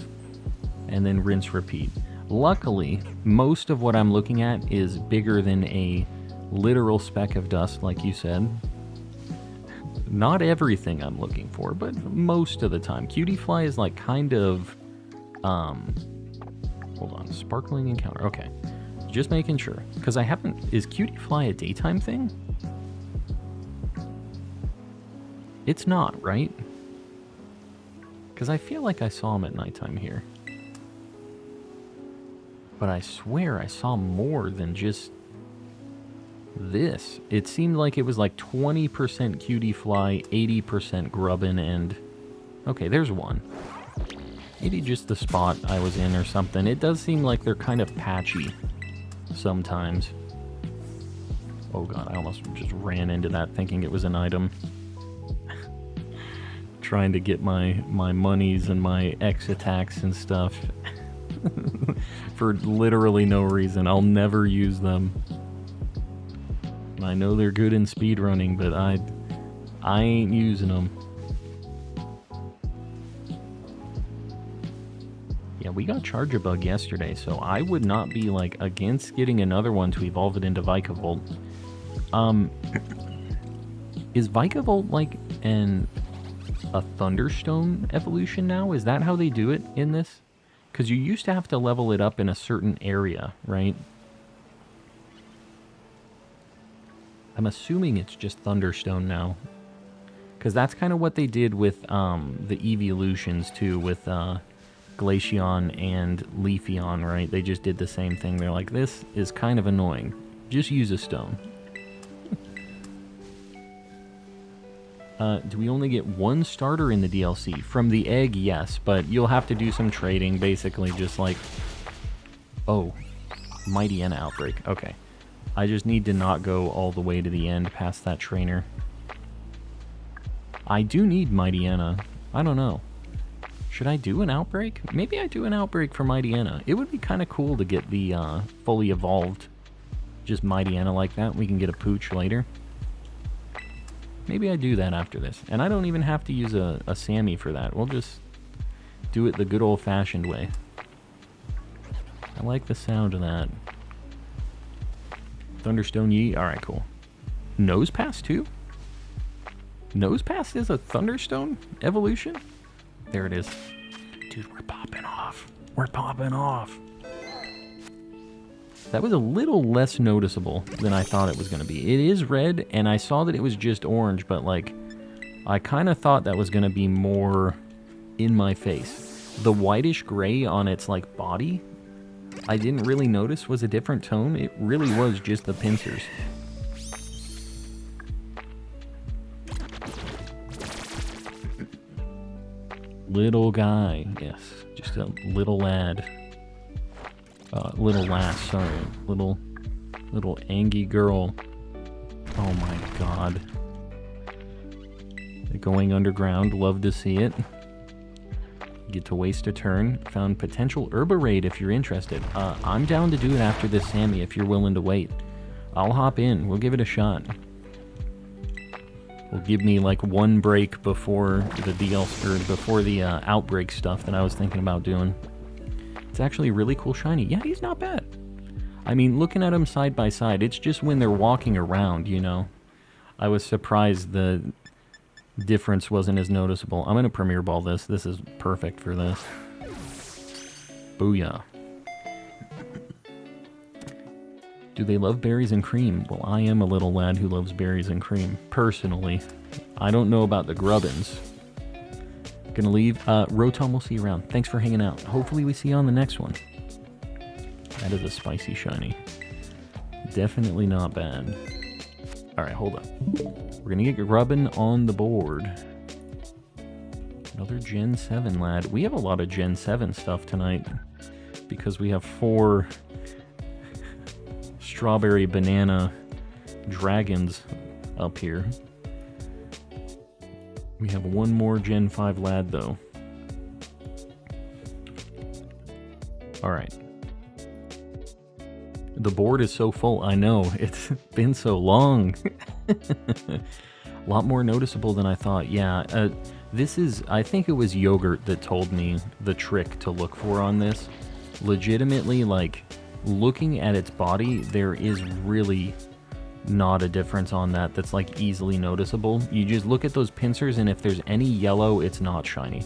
And then rinse, repeat. Luckily, most of what I'm looking at is bigger than a literal speck of dust, like you said. Not everything I'm looking for, but most of the time. Cutie Fly is like kind of, hold on, sparkling encounter, okay. Just making sure, because I haven't, is Cutie Fly a daytime thing? It's not, right? Because I feel like I saw him at nighttime here. But I swear I saw more than just this. It seemed like it was like 20% Cutie Fly, 80% Grubbin, and... Okay, there's one. Maybe just the spot I was in or something. It does seem like they're kind of patchy sometimes. Oh god, I almost just ran into that thinking it was an item. Trying to get my monies and my X attacks and stuff. For literally no reason. I'll never use them. I know they're good in speedrunning, but I ain't using them. Yeah, we got Charjabug yesterday, so I would not be like against getting another one to evolve it into Vikavolt. Is Vikavolt like a Thunderstone evolution now? Is that how they do it in this? Because you used to have to level it up in a certain area, right? I'm assuming it's just Thunderstone now. Because that's kind of what they did with the evolutions too, with Glaceon and Leafeon, right? They just did the same thing. They're like, this is kind of annoying. Just use a stone. Do we only get one starter in the DLC? From the egg, yes, but you'll have to do some trading, basically just like... Oh, Mightyena Outbreak, okay. I just need to not go all the way to the end past that trainer. I do need Mightyena. I don't know. Should I do an Outbreak? Maybe I do an Outbreak for Mightyena. It would be kind of cool to get the fully evolved just Mightyena like that. We can get a Pooch later. Maybe I do that after this. And I don't even have to use a Sammy for that. We'll just do it the good old-fashioned way. I like the sound of that. Thunderstone Yi. Alright, cool. Nosepass too? Nosepass is a Thunderstone evolution? There it is. Dude, we're popping off. We're popping off. That was a little less noticeable than I thought it was going to be. It is red, and I saw that it was just orange, but like, I kind of thought that was going to be more in my face. The whitish gray on its like body, I didn't really notice was a different tone. It really was just the pincers. Little guy, yes, just a little lad. Little lass, sorry. Little Angie girl. Oh my god. Going underground, love to see it. Get to waste a turn. Found potential Herba raid if you're interested. I'm down to do it after this, Sammy, if you're willing to wait. I'll hop in. We'll give it a shot. Will give me like one break before the DLC, or before the outbreak stuff that I was thinking about doing. It's actually a really cool shiny. Yeah, he's not bad. I mean, looking at him side by side, it's just when they're walking around, you know. I was surprised the difference wasn't as noticeable. I'm going to Premier Ball this. This is perfect for this. Booyah. Do they love berries and cream? Well, I am a little lad who loves berries and cream, personally. I don't know about the grubbins. Gonna leave. Rotom, we'll see you around. Thanks for hanging out. Hopefully we see you on the next one. That is a spicy shiny. Definitely not bad. Alright, hold up. We're gonna get Grubbin on the board. Another Gen 7 lad. We have a lot of Gen 7 stuff tonight because we have 4 strawberry banana dragons up here. We have one more Gen 5 lad though. Alright. The board is so full. I know, it's been so long. A lot more noticeable than I thought. Yeah, this is, I think it was Yogurt that told me the trick to look for on this. Legitimately, like, looking at its body, there is really not a difference on that that's like easily noticeable. You just look at those pincers, and if there's any yellow, it's not shiny.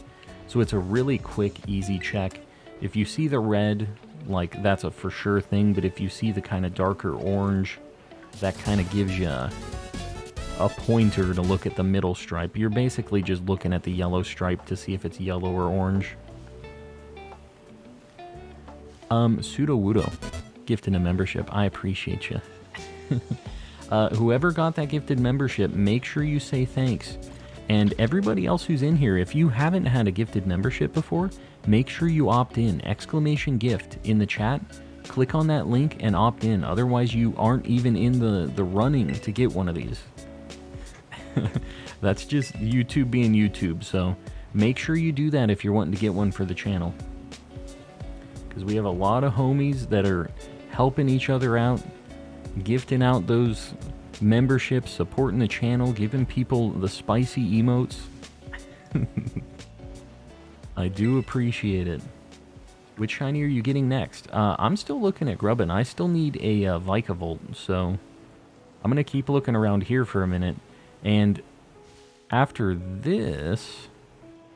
So it's a really quick, easy check. If you see the red, like, that's a for sure thing, but if you see the kind of darker orange, that kind of gives you a pointer to look at the middle stripe. You're basically just looking at the yellow stripe to see if it's yellow or orange. Pseudo Wudo, gifted a membership. I appreciate you. Whoever got that gifted membership, make sure you say thanks. And everybody else who's in here, if you haven't had a gifted membership before, make sure you opt in. Exclamation gift in the chat. Click on that link and opt in. Otherwise, you aren't even in the running to get one of these. That's just YouTube being YouTube. So make sure you do that if you're wanting to get one for the channel. Because we have a lot of homies that are helping each other out, gifting out those memberships, supporting the channel, giving people the spicy emotes. I do appreciate it. Which shiny are you getting next? I'm still looking at Grubbin. I still need a Vikavolt, so I'm going to keep looking around here for a minute. And after this,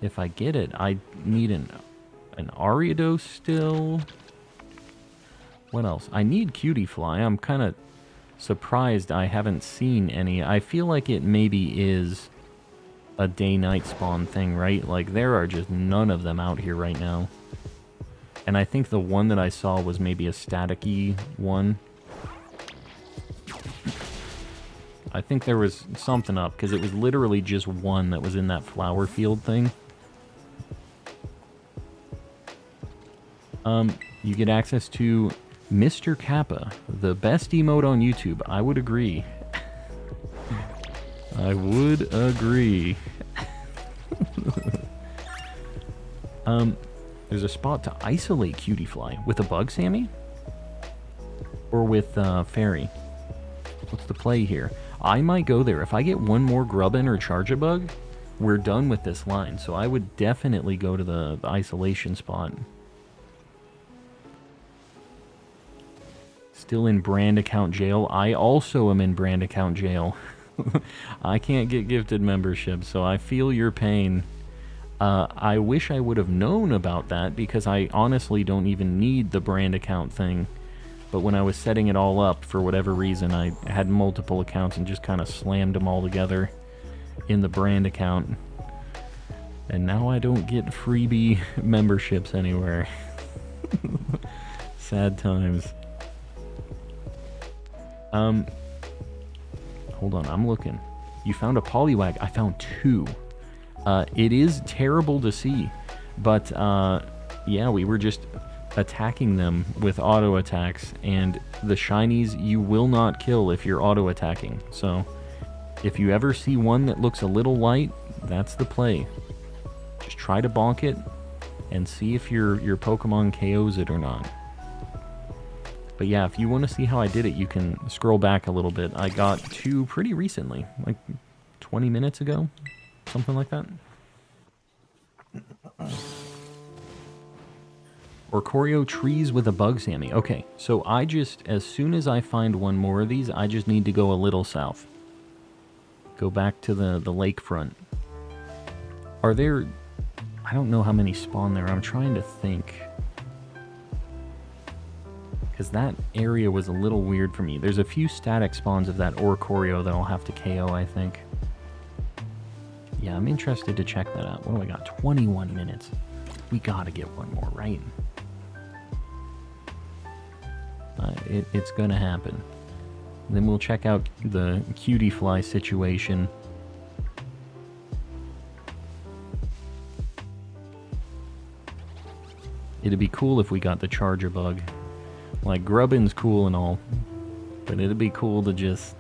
if I get it, I need an Ariados still. What else? I need Cutie Fly. I'm kind of surprised I haven't seen any. I feel like it maybe is a day-night spawn thing, right? Like, there are just none of them out here right now. And I think the one that I saw was maybe a static-y one. I think there was something up, because it was literally just one that was in that flower field thing. You get access to Mr. Kappa, the best emote on YouTube. I would agree. I would agree. There's a spot to isolate Cutie Fly. With a bug, Sammy? Or with Fairy? What's the play here? I might go there. If I get one more Grubbin or Charge-a-Bug, we're done with this line. So I would definitely go to the isolation spot. Still in brand account jail. I also am in brand account jail. I can't get gifted membership, so I feel your pain. I wish I would have known about that, because I honestly don't even need the brand account thing. But when I was setting it all up, for whatever reason, I had multiple accounts and just kind of slammed them all together in the brand account. And now I don't get freebie memberships anywhere. Sad times. Hold on, I'm looking. You found a Poliwag. I found 2. It is terrible to see, but yeah, we were just attacking them with auto attacks, and the shinies you will not kill if you're auto attacking. So if you ever see one that looks a little light, That's the play. Just try to bonk it and see if your Pokemon KOs it or not. But yeah, if you want to see how I did it, you can scroll back a little bit. I got 2 pretty recently, like 20 minutes ago, something like that. Orcorio trees with a bug, Sammy. Okay, so I just, as soon as I find one more of these, I just need to go a little south. Go back to the lakefront. Are there... I don't know how many spawn there. I'm trying to think. Because that area was a little weird for me. There's a few static spawns of that Orcorio that I'll have to KO, I think. Yeah, I'm interested to check that out. What do I got? 21 minutes. We gotta get one more, right? It's gonna happen. Then we'll check out the cutie fly situation. It'd be cool if we got the charger bug. Like, grubbing's cool and all, but it'd be cool to just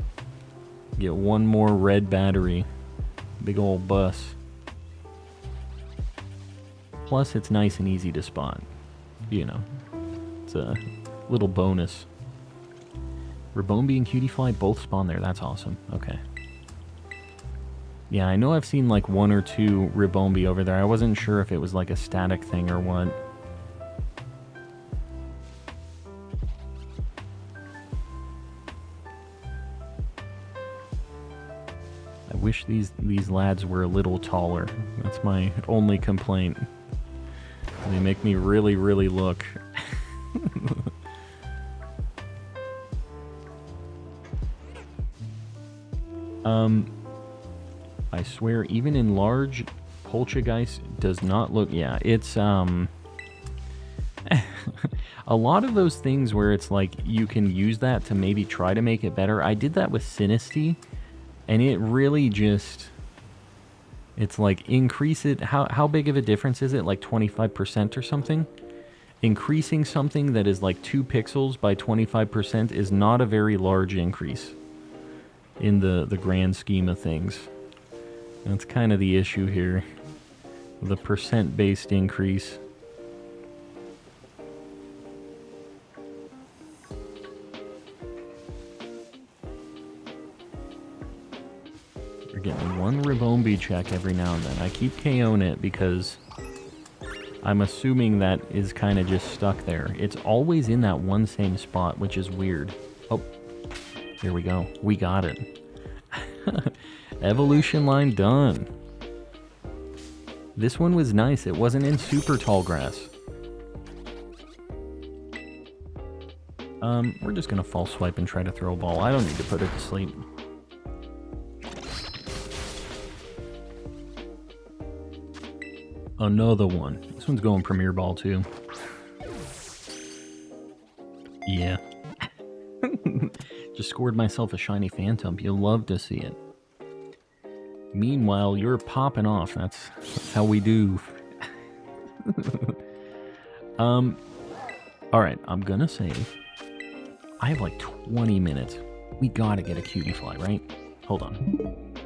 get one more red battery. Big old bus. Plus, it's nice and easy to spot. You know, it's a little bonus. Rabombi and Cutiefly both spawn there. That's awesome. Okay. Yeah, I know I've seen like 1 or 2 Rabombi over there. I wasn't sure if it was like a static thing or what. I wish these lads were a little taller. That's my only complaint. They make me really, really look. I swear, even in large, Poltergeist does not look... Yeah, it's, a lot of those things where it's like, you can use that to maybe try to make it better. I did that with Sinisty, and it really just... It's like, increase it... How big of a difference is it? Like 25% or something? Increasing something that is like 2 pixels by 25% is not a very large increase in the grand scheme of things. That's kind of the issue here. The percent-based increase. We're getting one Rabombi check every now and then. I keep KOing it because I'm assuming that is kind of just stuck there. It's always in that one same spot, which is weird. Oh, here we go. We got it. Evolution line done. This one was nice. It wasn't in super tall grass. We're just gonna false swipe and try to throw a ball. I don't need to put it to sleep. Another one. This one's going Premier Ball too. Yeah. Just scored myself a shiny Phantom. You'll love to see it. Meanwhile, you're popping off. That's how we do. Alright, I'm gonna say I have like 20 minutes. We gotta get a Cutiefly, right? Hold on.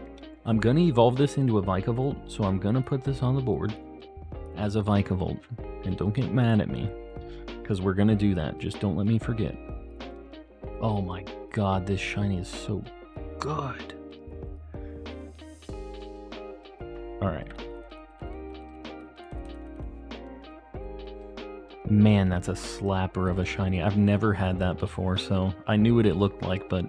I'm gonna evolve this into a Vikavolt, so I'm gonna put this on the board as a Vikavolt. And don't get mad at me, because we're gonna do that. Just don't let me forget. Oh my god, this shiny is so good. Alright. Man, that's a slapper of a shiny. I've never had that before, so I knew what it looked like, but...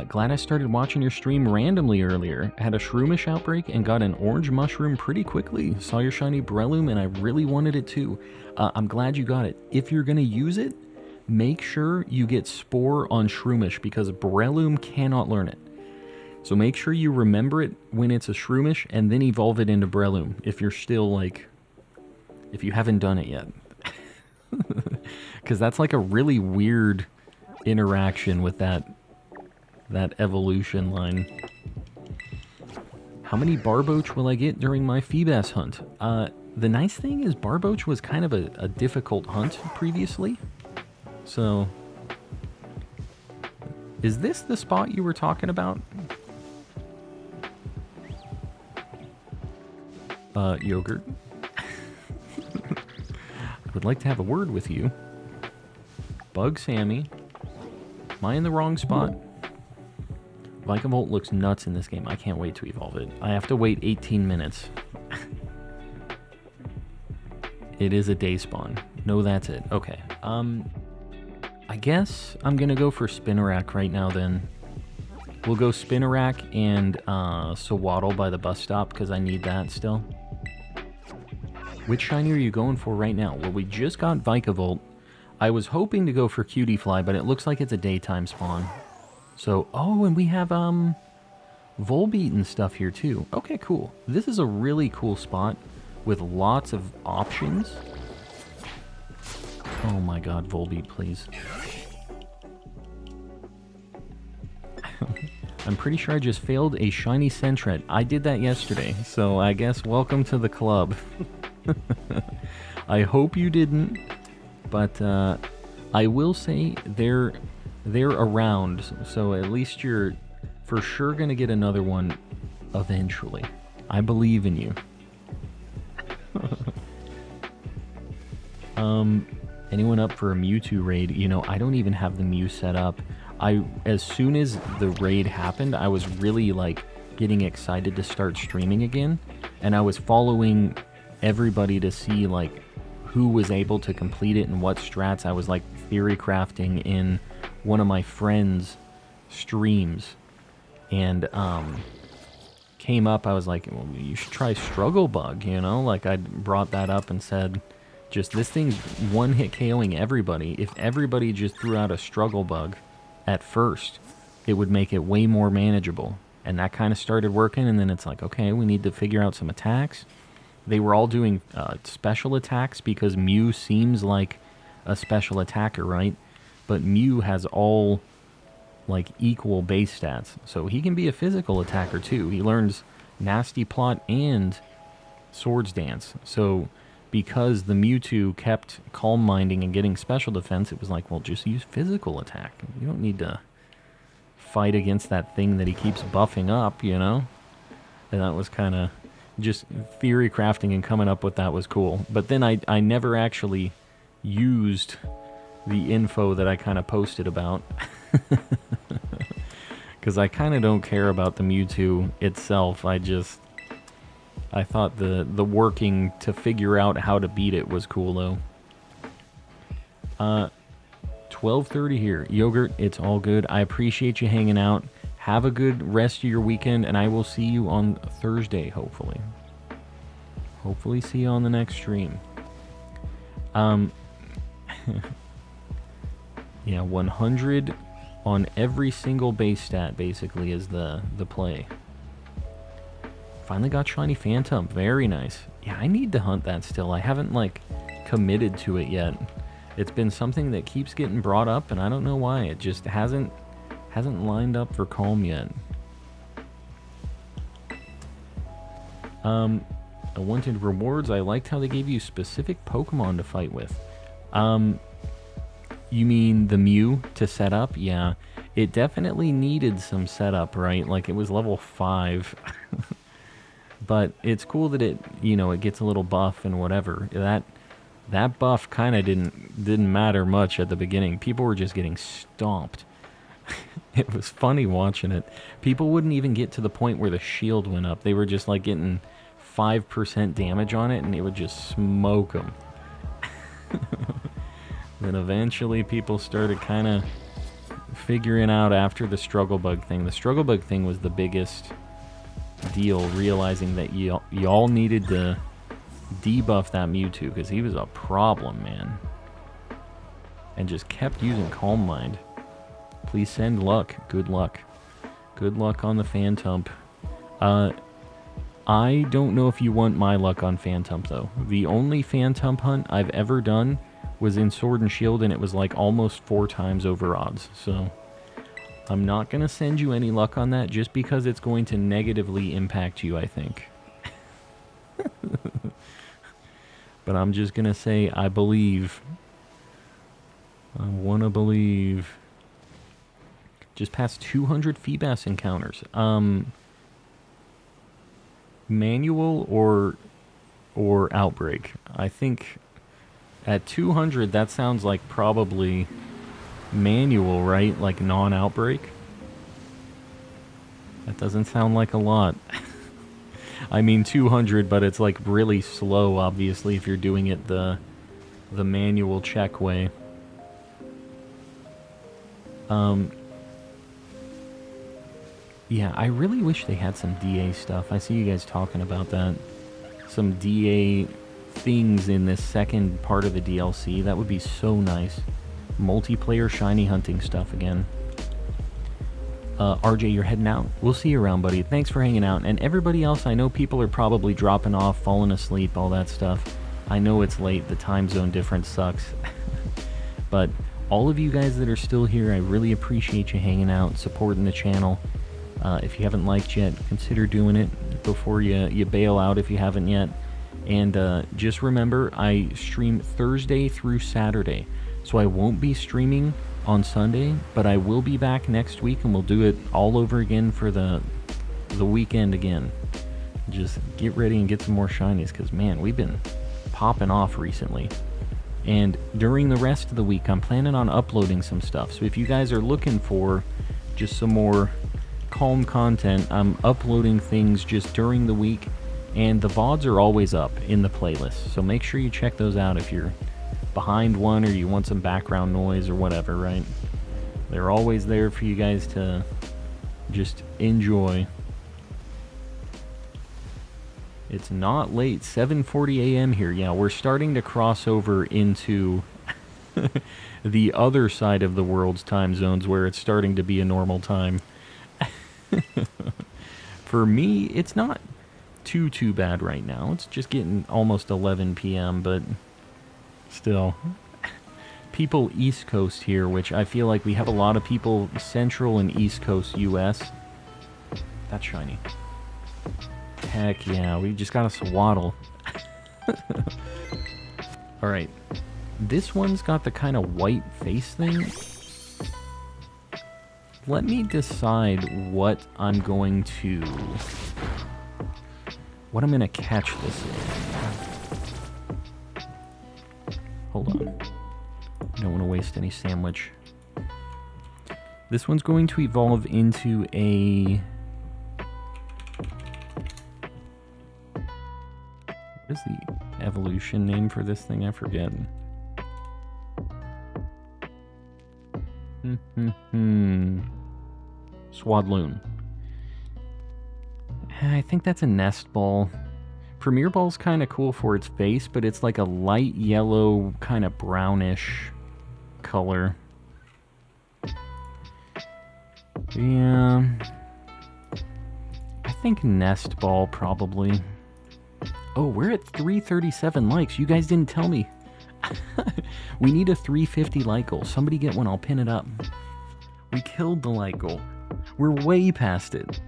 glad I started watching your stream randomly earlier. I had a Shroomish outbreak and got an orange mushroom pretty quickly. Saw your shiny Breloom and I really wanted it too. I'm glad you got it. If you're gonna use it, make sure you get Spore on Shroomish because Breloom cannot learn it. So make sure you remember it when it's a Shroomish and then evolve it into Breloom if you're still like... if you haven't done it yet. Because that's like a really weird interaction with that evolution line. How many Barboach will I get during my Feebas hunt? The nice thing is Barboach was kind of a difficult hunt previously. So... is this the spot you were talking about? Yogurt. I would like to have a word with you. Bug Sammy. Am I in the wrong spot? Vikavolt looks nuts in this game. I can't wait to evolve it. I have to wait 18 minutes. It is a day spawn. No, that's it. Okay. I guess I'm gonna go for Spinarak right now then. We'll go Spinarak and Sawaddle by the bus stop because I need that still. Which shiny are you going for right now? Well, we just got Vikavolt. I was hoping to go for Cutiefly, but it looks like it's a daytime spawn. So, oh, and we have Volbeat and stuff here too. Okay, cool. This is a really cool spot with lots of options. Oh my god, Volbeat, please. I'm pretty sure I just failed a shiny Sentret. I did that yesterday, so I guess welcome to the club. I hope you didn't, but I will say they're around, so at least you're for sure gonna get another one eventually. I believe in you. Anyone up for a Mewtwo raid? You know, I don't even have the Mew set up. As soon as the raid happened, I was really like getting excited to start streaming again, and I was following everybody to see like who was able to complete it and what strats. I was like theory crafting in one of my friends' streams, and came up, I was like, well, you should try Struggle Bug, you know? Like, I brought that up and said, just this thing's one-hit KOing everybody. If everybody just threw out a Struggle Bug at first, it would make it way more manageable. And that kind of started working, and then it's like, okay, we need to figure out some attacks. They were all doing special attacks because Mew seems like a special attacker, right? But Mew has all like equal base stats, so he can be a physical attacker too. He learns Nasty Plot and Swords Dance. So because the Mewtwo kept Calm Minding and getting special defense, it was like, well, just use physical attack. You don't need to fight against that thing that he keeps buffing up, you know? And that was kind of just theory crafting, and coming up with that was cool. But then I never actually used the info that I kind of posted about. Because I kind of don't care about the Mewtwo itself. I thought the working to figure out how to beat it was cool, though. 12:30 here. Yogurt, it's all good. I appreciate you hanging out. Have a good rest of your weekend, and I will see you on Thursday, hopefully. Hopefully see you on the next stream. Yeah, 100 on every single base stat, basically, is the play. Finally got shiny Phantom. Very nice. Yeah, I need to hunt that still. I haven't, like, committed to it yet. It's been something that keeps getting brought up, and I don't know why. It just hasn't lined up for Calm yet. I wanted rewards. I liked how they gave you specific Pokemon to fight with. You mean the Mew to set up? Yeah, it definitely needed some setup, right? Like, it was level 5. But it's cool that it, you know, it gets a little buff and whatever. That buff kind of didn't matter much at the beginning. People were just getting stomped. It was funny watching it. People wouldn't even get to the point where the shield went up. They were just like getting 5% damage on it, and it would just smoke them. Then eventually people started kind of figuring out after the Struggle Bug thing. The Struggle Bug thing was the biggest deal, realizing that y'all needed to debuff that Mewtwo, because he was a problem, man. And just kept using Calm Mind. Please send luck. Good luck. Good luck on the Phantump. I don't know if you want my luck on Phantump, though. The only Phantump hunt I've ever done was in Sword and Shield, and it was like almost 4 times over odds. So I'm not going to send you any luck on that, just because it's going to negatively impact you, I think. But I'm just going to say, I believe. I want to believe. Just past 200 Feebas encounters. Manual or or Outbreak. I think at 200, that sounds like probably manual, right? Like non-Outbreak. That doesn't sound like a lot. I mean 200, but it's like really slow, obviously, if you're doing it the manual check way. Yeah, I really wish they had some DA stuff. I see you guys talking about that. Some DA things in this second part of the DLC. That would be so nice. Multiplayer shiny hunting stuff again. RJ, you're heading out. We'll see you around, buddy. Thanks for hanging out. And everybody else, I know people are probably dropping off, falling asleep, all that stuff. I know it's late. The time zone difference sucks. But all of you guys that are still here, I really appreciate you hanging out, supporting the channel. If you haven't liked yet, consider doing it before you bail out if you haven't yet. And just remember, I stream Thursday through Saturday. So I won't be streaming on Sunday, but I will be back next week, and we'll do it all over again for the weekend again. Just get ready and get some more shinies, because, man, we've been popping off recently. And during the rest of the week, I'm planning on uploading some stuff. So if you guys are looking for just some more calm content, I'm uploading things just during the week, and the VODs are always up in the playlist, so make sure you check those out if you're behind one or you want some background noise or whatever, right? They're always there for you guys to just enjoy. It's not late, 7:40 a.m. here. Yeah, we're starting to cross over into the other side of the world's time zones where it's starting to be a normal time. For me, it's not too bad right now. It's just getting almost 11 p.m., but still. People East Coast here, which I feel like we have a lot of people Central and East Coast U.S. That's shiny. Heck yeah, we just got a swaddle. Alright. This one's got the kind of white face thing. Let me decide what I'm going to catch this in. Hold on. I don't want to waste any sandwich. This one's going to evolve into a... What is the evolution name for this thing? I forget. Swadloon. I think that's a nest ball. Premier Ball's kind of cool for its face, but it's like a light yellow, kind of brownish color. Yeah. I think nest ball, probably. Oh, we're at 337 likes. You guys didn't tell me. We need a 350 like goal. Somebody get one, I'll pin it up. We killed the like goal. We're way past it.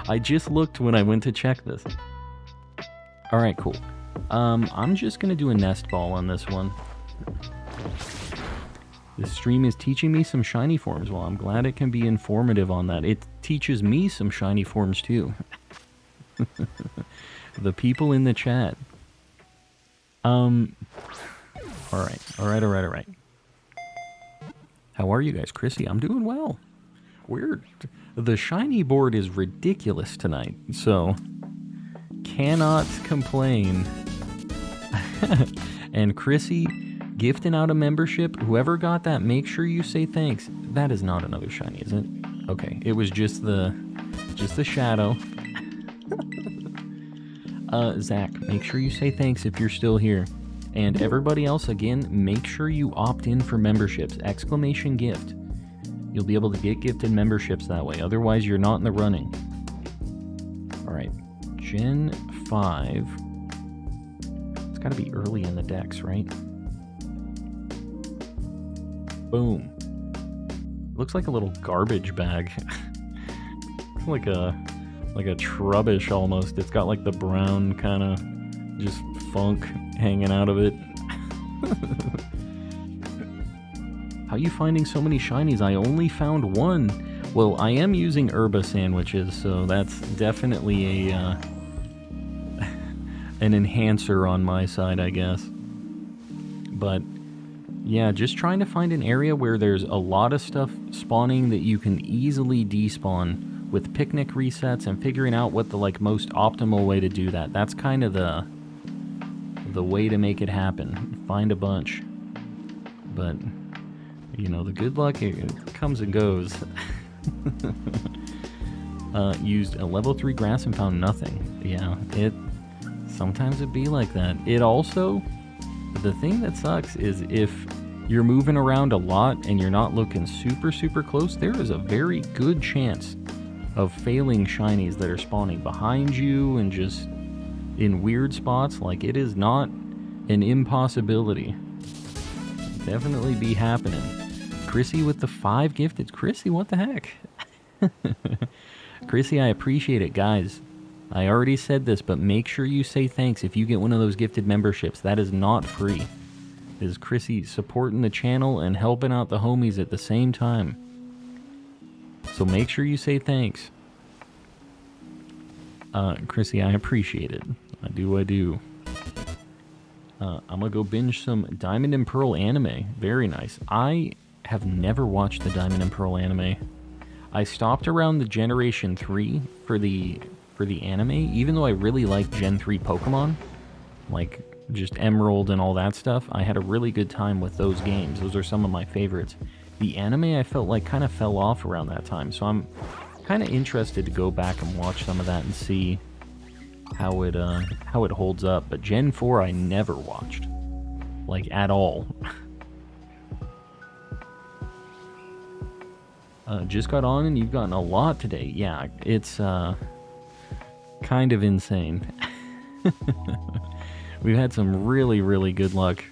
I just looked when I went to check this. Alright, cool. I'm just gonna do a nest ball on this one. This stream is teaching me some shiny forms. Well, I'm glad it can be informative on that. It teaches me some shiny forms too. The people in the chat. Alright. How are you guys? Chrissy, I'm doing well. The shiny board is ridiculous tonight, so cannot complain. And Chrissy, gifting out a membership. Whoever got that, make sure you say thanks. That is not another shiny, is it? Okay, it was just the shadow. Zach, make sure you say thanks if you're still here. And everybody else, again, make sure you opt in for memberships. Exclamation gift. You'll be able to get gifted memberships that way. Otherwise, you're not in the running. Alright. Gen 5. It's gotta be early in the Dex, right? Boom. Looks like a little garbage bag. like a trubbish almost. It's got like the brown kind of just funk hanging out of it. How you finding so many shinies? I only found one. Well, I am using herba sandwiches, so that's definitely an enhancer on my side, I guess. But yeah, just trying to find an area where there's a lot of stuff spawning that you can easily despawn with picnic resets, and figuring out what the most optimal way to do that. That's kind of the way to make it happen. Find a bunch. But you know, the good luck, it comes and goes. Used a level 3 grass and found nothing. Yeah, sometimes it be like that. It also, the thing that sucks is if you're moving around a lot and you're not looking super close, there is a very good chance of failing shinies that are spawning behind you and just in weird spots. Like, it is not an impossibility. Definitely be happening. Chrissy with the 5 gifted. Chrissy, what the heck? Chrissy, I appreciate it, guys. I already said this, but make sure you say thanks if you get one of those gifted memberships. That is not free. It is Chrissy supporting the channel and helping out the homies at the same time. So make sure you say thanks. Chrissy, I appreciate it. I do. I'm gonna go binge some Diamond and Pearl anime. Very nice. I have never watched the Diamond and Pearl anime. I stopped around the Generation 3 for the anime, even though I really like Gen 3 Pokemon, like just Emerald and all that stuff. I had a really good time with those games. Those are some of my favorites. The anime, I felt like kind of fell off around that time, so I'm kind of interested to go back and watch some of that and see how it holds up. But Gen 4 I never watched, like, at all. Just got on and you've gotten a lot today. Yeah, it's kind of insane. We've had some really good luck.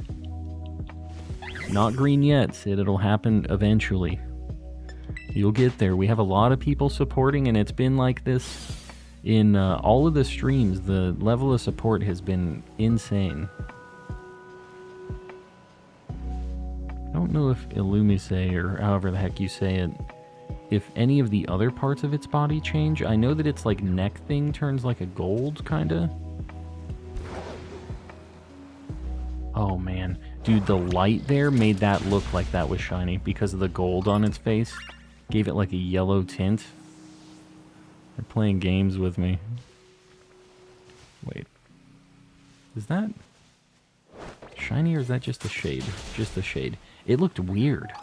Not green yet, Sid. It'll happen eventually. You'll get there. We have a lot of people supporting, and it's been like this in all of the streams. The level of support has been insane. I don't know if Illumise, or however the heck you say it, if any of the other parts of its body change. I know that its like neck thing turns like a gold, kinda. Oh man, dude, the light there made that look like that was shiny because of the gold on its face. Gave it like a yellow tint. They're playing games with me. Wait, is that shiny or is that just a shade? Just a shade. It looked weird.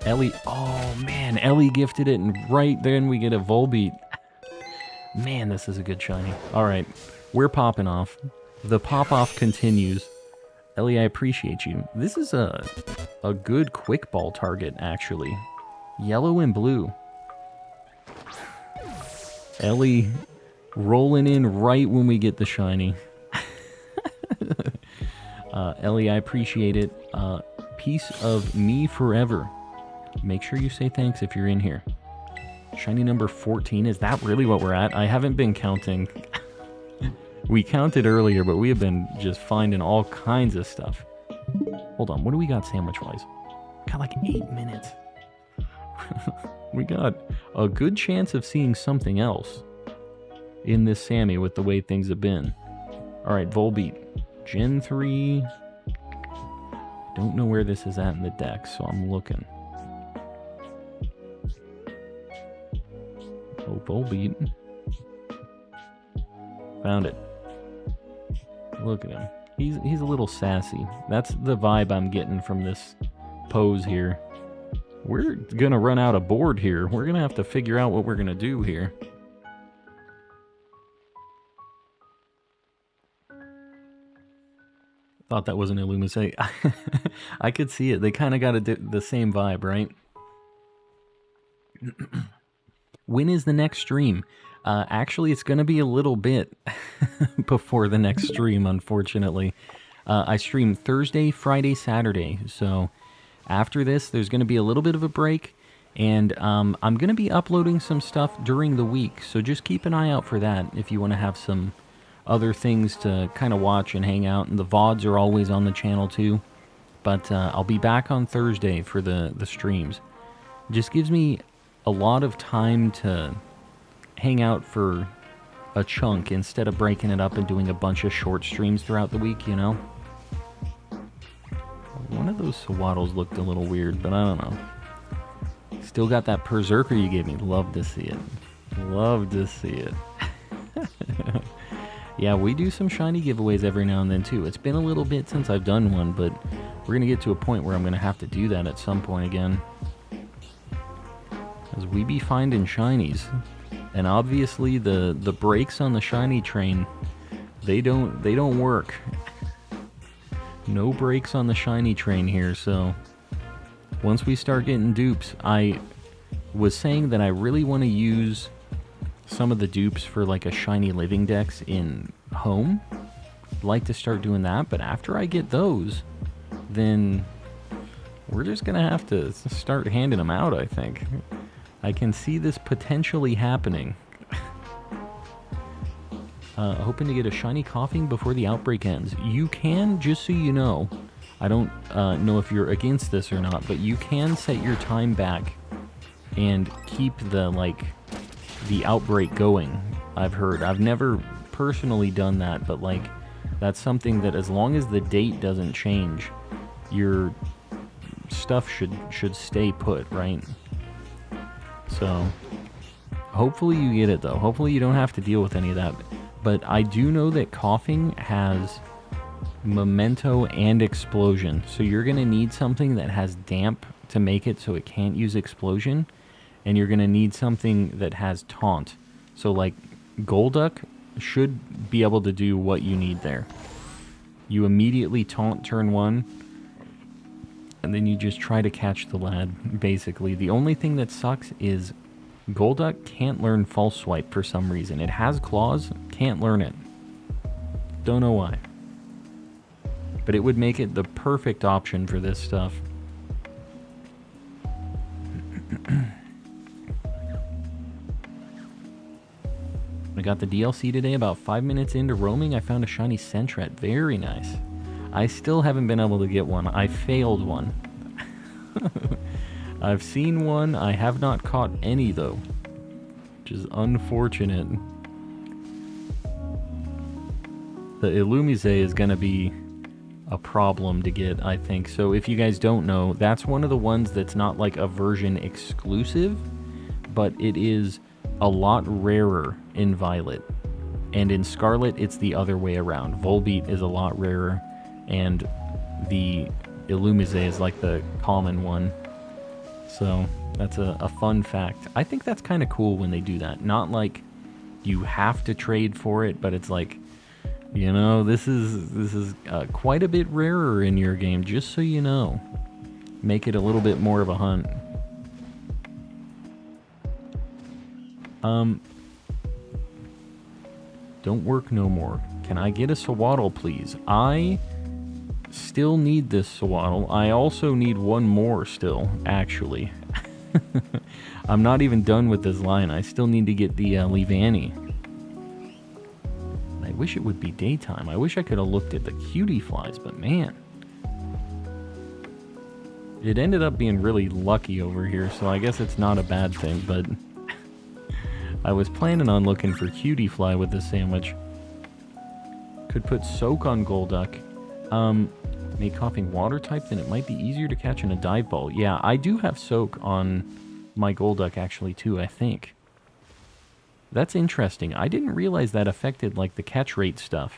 Ellie, oh man, Ellie gifted it, and right then we get a Volbeat. Man, this is a good shiny. Alright, we're popping off. The pop-off continues. Ellie, I appreciate you. This is a good quick ball target, actually. Yellow and blue. Ellie rolling in right when we get the shiny. Ellie, I appreciate it. Piece of me forever. Make sure you say thanks if you're in here. Shiny number 14. Is that really what we're at? I haven't been counting. We counted earlier, but we have been just finding all kinds of stuff. Hold on, what do we got sandwich-wise? Got like 8 minutes. We got a good chance of seeing something else in this Sammy with the way things have been. Alright, Volbeat. Gen 3. Don't know where this is at in the deck, so I'm looking. Oh, Volbeat. Found it. Look at him. He's a little sassy. That's the vibe I'm getting from this pose here. We're gonna run out of board here. We're gonna have to figure out what we're gonna do here. Thought that was an Illumise. I could see it. They kind of got the same vibe, right? When is the next stream? Actually, it's going to be a little bit before the next stream, unfortunately. I stream Thursday, Friday, Saturday. So after this, there's going to be a little bit of a break. And I'm going to be uploading some stuff during the week. So just keep an eye out for that if you want to have some other things to kind of watch and hang out. And the VODs are always on the channel too. But I'll be back on Thursday for the streams. Just gives me a lot of time to hang out for a chunk instead of breaking it up and doing a bunch of short streams throughout the week, you know? One of those swaddles looked a little weird, but I don't know. Still got that Berserker you gave me. Love to see it. Love to see it. Yeah, we do some shiny giveaways every now and then too. It's been a little bit since I've done one, but we're going to get to a point where I'm going to have to do that at some point again. Because we be finding shinies. And obviously the brakes on the shiny train, they don't work. No brakes on the shiny train here, so once we start getting dupes, I was saying that I really want to use some of the dupes for like a shiny Living Dex in home. I'd like to start doing that, but after I get those, then we're just gonna have to start handing them out, I think. I can see this potentially happening. Hoping to get a shiny Coughing before the outbreak ends. You can, just so you know, I don't know if you're against this or not, but you can set your time back and keep the outbreak going, I've heard. I've never personally done that, but like that's something that as long as the date doesn't change, your stuff should stay put, right? So hopefully you get it though. Hopefully you don't have to deal with any of that. But I do know that Coughing has Memento and Explosion, so you're going to need something that has Damp to make it so it can't use Explosion, and you're going to need something that has Taunt. So like Golduck should be able to do what you need there. You immediately Taunt turn 1, and then you just try to catch the lad, basically. The only thing that sucks is Golduck can't learn False Swipe for some reason. It has Claws, can't learn it. Don't know why. But it would make it the perfect option for this stuff. I got the DLC today. About 5 minutes into roaming, I found a shiny Sentret. Very nice. I still haven't been able to get one. I failed one. I've seen one. I have not caught any, though, which is unfortunate. The Illumise is going to be a problem to get, I think. So if you guys don't know, that's one of the ones that's not like a version exclusive, but it is a lot rarer in Violet. And in Scarlet, it's the other way around. Volbeat is a lot rarer, and the Illumise is like the common one. So that's a fun fact. I think that's kind of cool when they do that. Not like you have to trade for it, but it's like, you know, this is quite a bit rarer in your game, just so you know. Make it a little bit more of a hunt. Don't work no more. Can I get a Swaddle, please? I still need this Swaddle. I also need one more still, actually. I'm not even done with this line. I still need to get the Leavanny. I wish it would be daytime. I wish I could have looked at the cutie flies, but man. It ended up being really lucky over here, so I guess it's not a bad thing, but I was planning on looking for cutie fly with this sandwich. Could put Soak on Golduck. Make Coughing water type, then it might be easier to catch in a dive ball. Yeah, I do have Soak on my Golduck actually too, I think. That's interesting. I didn't realize that affected like the catch rate stuff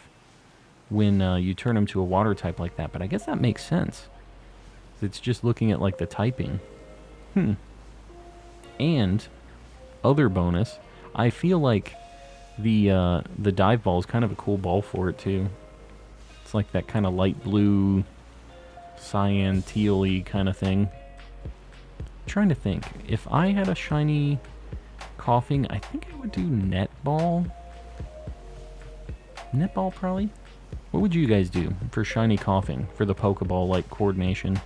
when you turn them to a water type like that, but I guess that makes sense. It's just looking at like the typing. And other bonus, I feel like the dive ball is kind of a cool ball for it too. It's like that kind of light blue, cyan, teal-y kind of thing. I'm trying to think. If I had a shiny Coughing, I think I would do Netball. Netball, probably? What would you guys do for shiny Coughing, for the Pokeball-like coordination?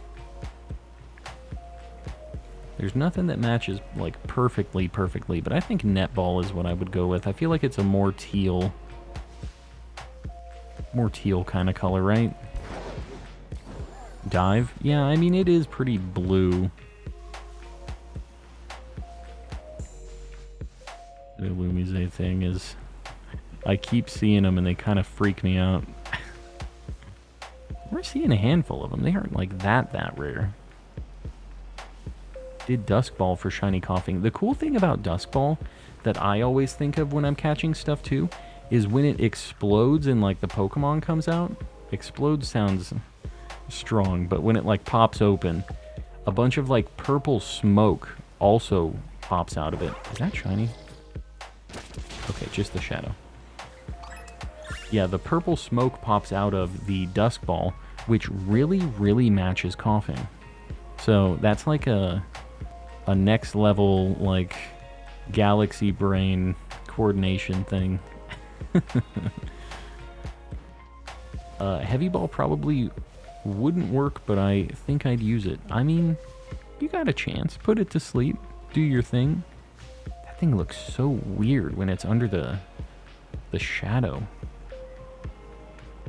There's nothing that matches, like, perfectly, but I think Netball is what I would go with. I feel like it's a more teal kind of color, right? Dive? Yeah, I mean, it is pretty blue. The Illumise thing is I keep seeing them and they kind of freak me out. We're seeing a handful of them. They aren't like that rare. Did Dusk Ball for shiny coughing. The cool thing about Dusk Ball that I always think of when I'm catching stuff too is when it explodes and like the Pokemon comes out. Explode sounds strong, but when it like pops open, a bunch of like purple smoke also pops out of it. Is that shiny? Okay, just the shadow. Yeah, the purple smoke pops out of the Dusk Ball, which really matches coughing. So that's like a next level, like, galaxy brain coordination thing. Heavy Ball probably wouldn't work, but I think I'd use it. I mean, you got a chance. Put it to sleep. Do your thing. That thing looks so weird when it's under the shadow.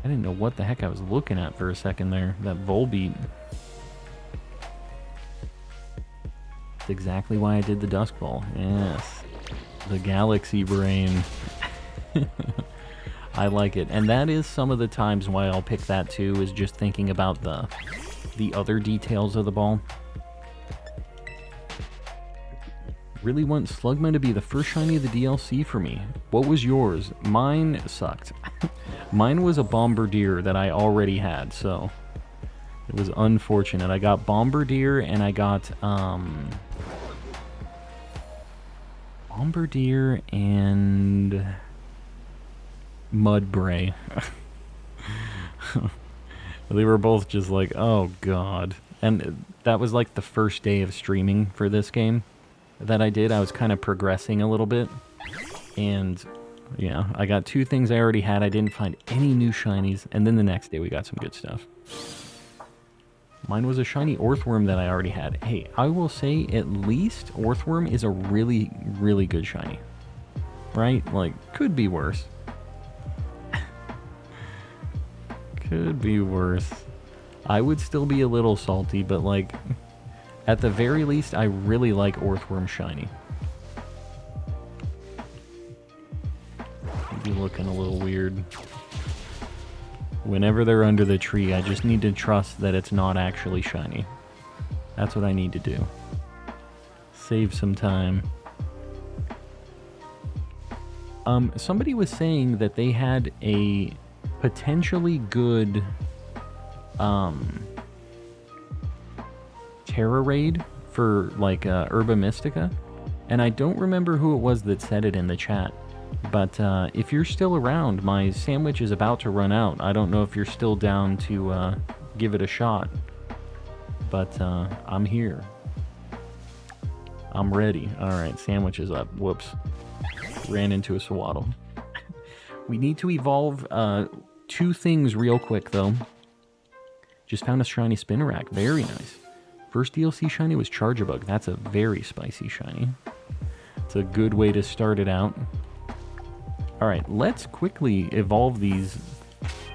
I didn't know what the heck I was looking at for a second there. That Volbeat. That's exactly why I did the Dusk Ball. Yes. The galaxy brain. I like it. And that is some of the times why I'll pick that too, is just thinking about the other details of the ball. Really want Slugma to be the first shiny of the DLC for me. What was yours? Mine sucked. Mine was a Bombardier that I already had, so it was unfortunate. I got Bombardier and I got Bombardier and Mudbray. They were both just like, oh god. And that was like the first day of streaming for this game that I did. I was kind of progressing a little bit, and yeah, I got two things I already had. I didn't find any new shinies, and then the next day we got some good stuff. Mine was a shiny Orthworm that I already had. Hey, I will say at least Orthworm is a really good shiny. Right? Like, could be worse. Could be worse. I would still be a little salty, but like, at the very least, I really like Orthworm shiny. Be looking a little weird. Whenever they're under the tree, I just need to trust that it's not actually shiny. That's what I need to do. Save some time. Somebody was saying that they had a potentially good Tera raid for like Herba Mystica, and I don't remember who it was that said it in the chat. But if you're still around, my sandwich is about to run out. I don't know if you're still down to give it a shot. But I'm here. I'm ready. Alright, sandwich is up. Whoops. Ran into a swaddle. We need to evolve two things real quick, though. Just found a shiny Spinarak. Very nice. First DLC shiny was Charjabug. That's a very spicy shiny. It's a good way to start it out. Alright, let's quickly evolve these,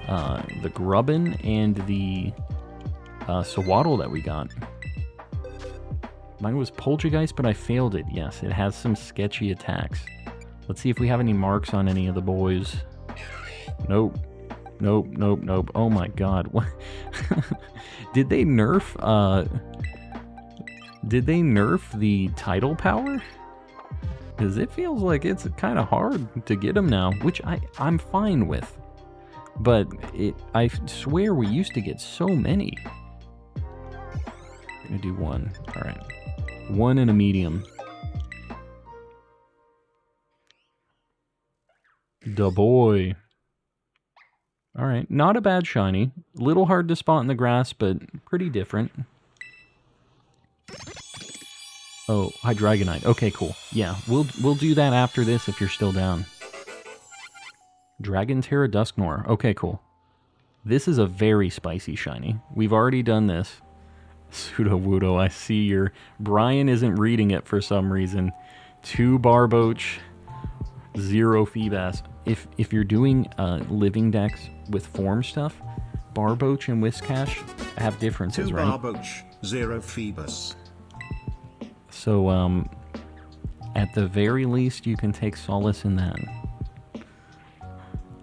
the Grubbin and the Swaddle that we got. Mine was Poltergeist, but I failed it. Yes, it has some sketchy attacks. Let's see if we have any marks on any of the boys. Nope. Nope, nope, nope. Oh my god. What? Did they nerf the tidal power? Because it feels like it's kind of hard to get them now, which I'm fine with. But I swear we used to get so many. I'm gonna do one. Alright. One and a medium. Da boy. Alright, not a bad shiny. Little hard to spot in the grass, but pretty different. Oh, Hydreigonite. Okay, cool. Yeah, we'll do that after this if you're still down. Dragon Tera Dusknoir. Okay, cool. This is a very spicy shiny. We've already done this. Sudowoodo, I see your... Brian isn't reading it for some reason. 2 Barboach, 0 Feebas. If you're doing Living Dex with form stuff, Barboach and Whiscash have differences, 2 right? Barboach, 0 Phoebus. So, at the very least, you can take solace in that.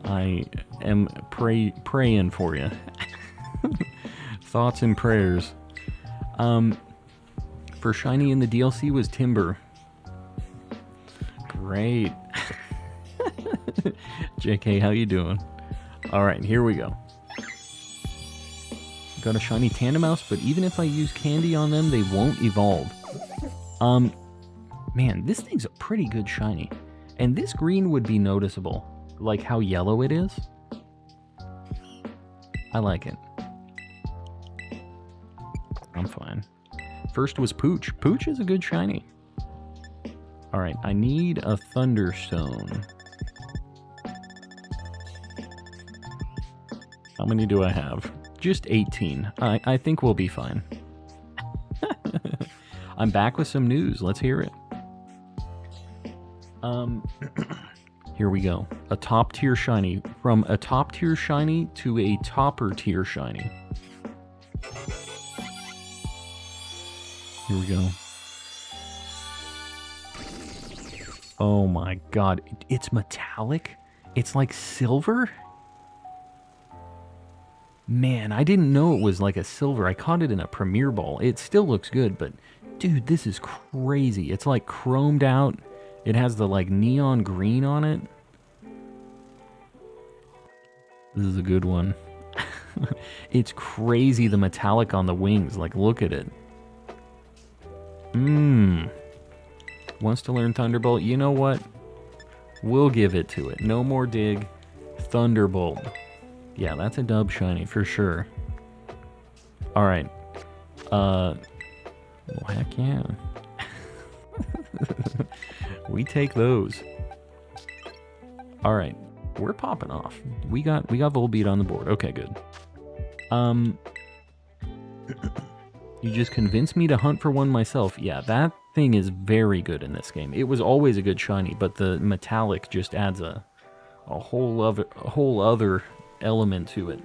I am praying for you. Thoughts and prayers. For shiny in the DLC was Timber. Great. JK, how you doing? Alright, here we go. Got a shiny Tandemaus, but even if I use candy on them, they won't evolve. Man, this thing's a pretty good shiny. And this green would be noticeable. Like how yellow it is. I like it. I'm fine. First was Pooch. Pooch is a good shiny. Alright, I need a Thunderstone. How many do I have? Just 18. I think we'll be fine. I'm back with some news. Let's hear it. Here we go. A top tier shiny. From a top tier shiny to a topper tier shiny. Here we go. Oh my god. It's metallic? It's like silver? Man, I didn't know it was like a silver. I caught it in a Premier Ball. It still looks good, but dude, this is crazy. It's like chromed out. It has the like neon green on it. This is a good one. It's crazy, the metallic on the wings. Like, look at it. Wants to learn Thunderbolt? You know what? We'll give it to it. No more dig. Thunderbolt. Yeah, that's a dub shiny for sure. Alright. Well, heck yeah. We take those. Alright. We're popping off. We got Volbeat on the board. Okay, good. You just convinced me to hunt for one myself. Yeah, that thing is very good in this game. It was always a good shiny, but the metallic just adds a whole other element to it.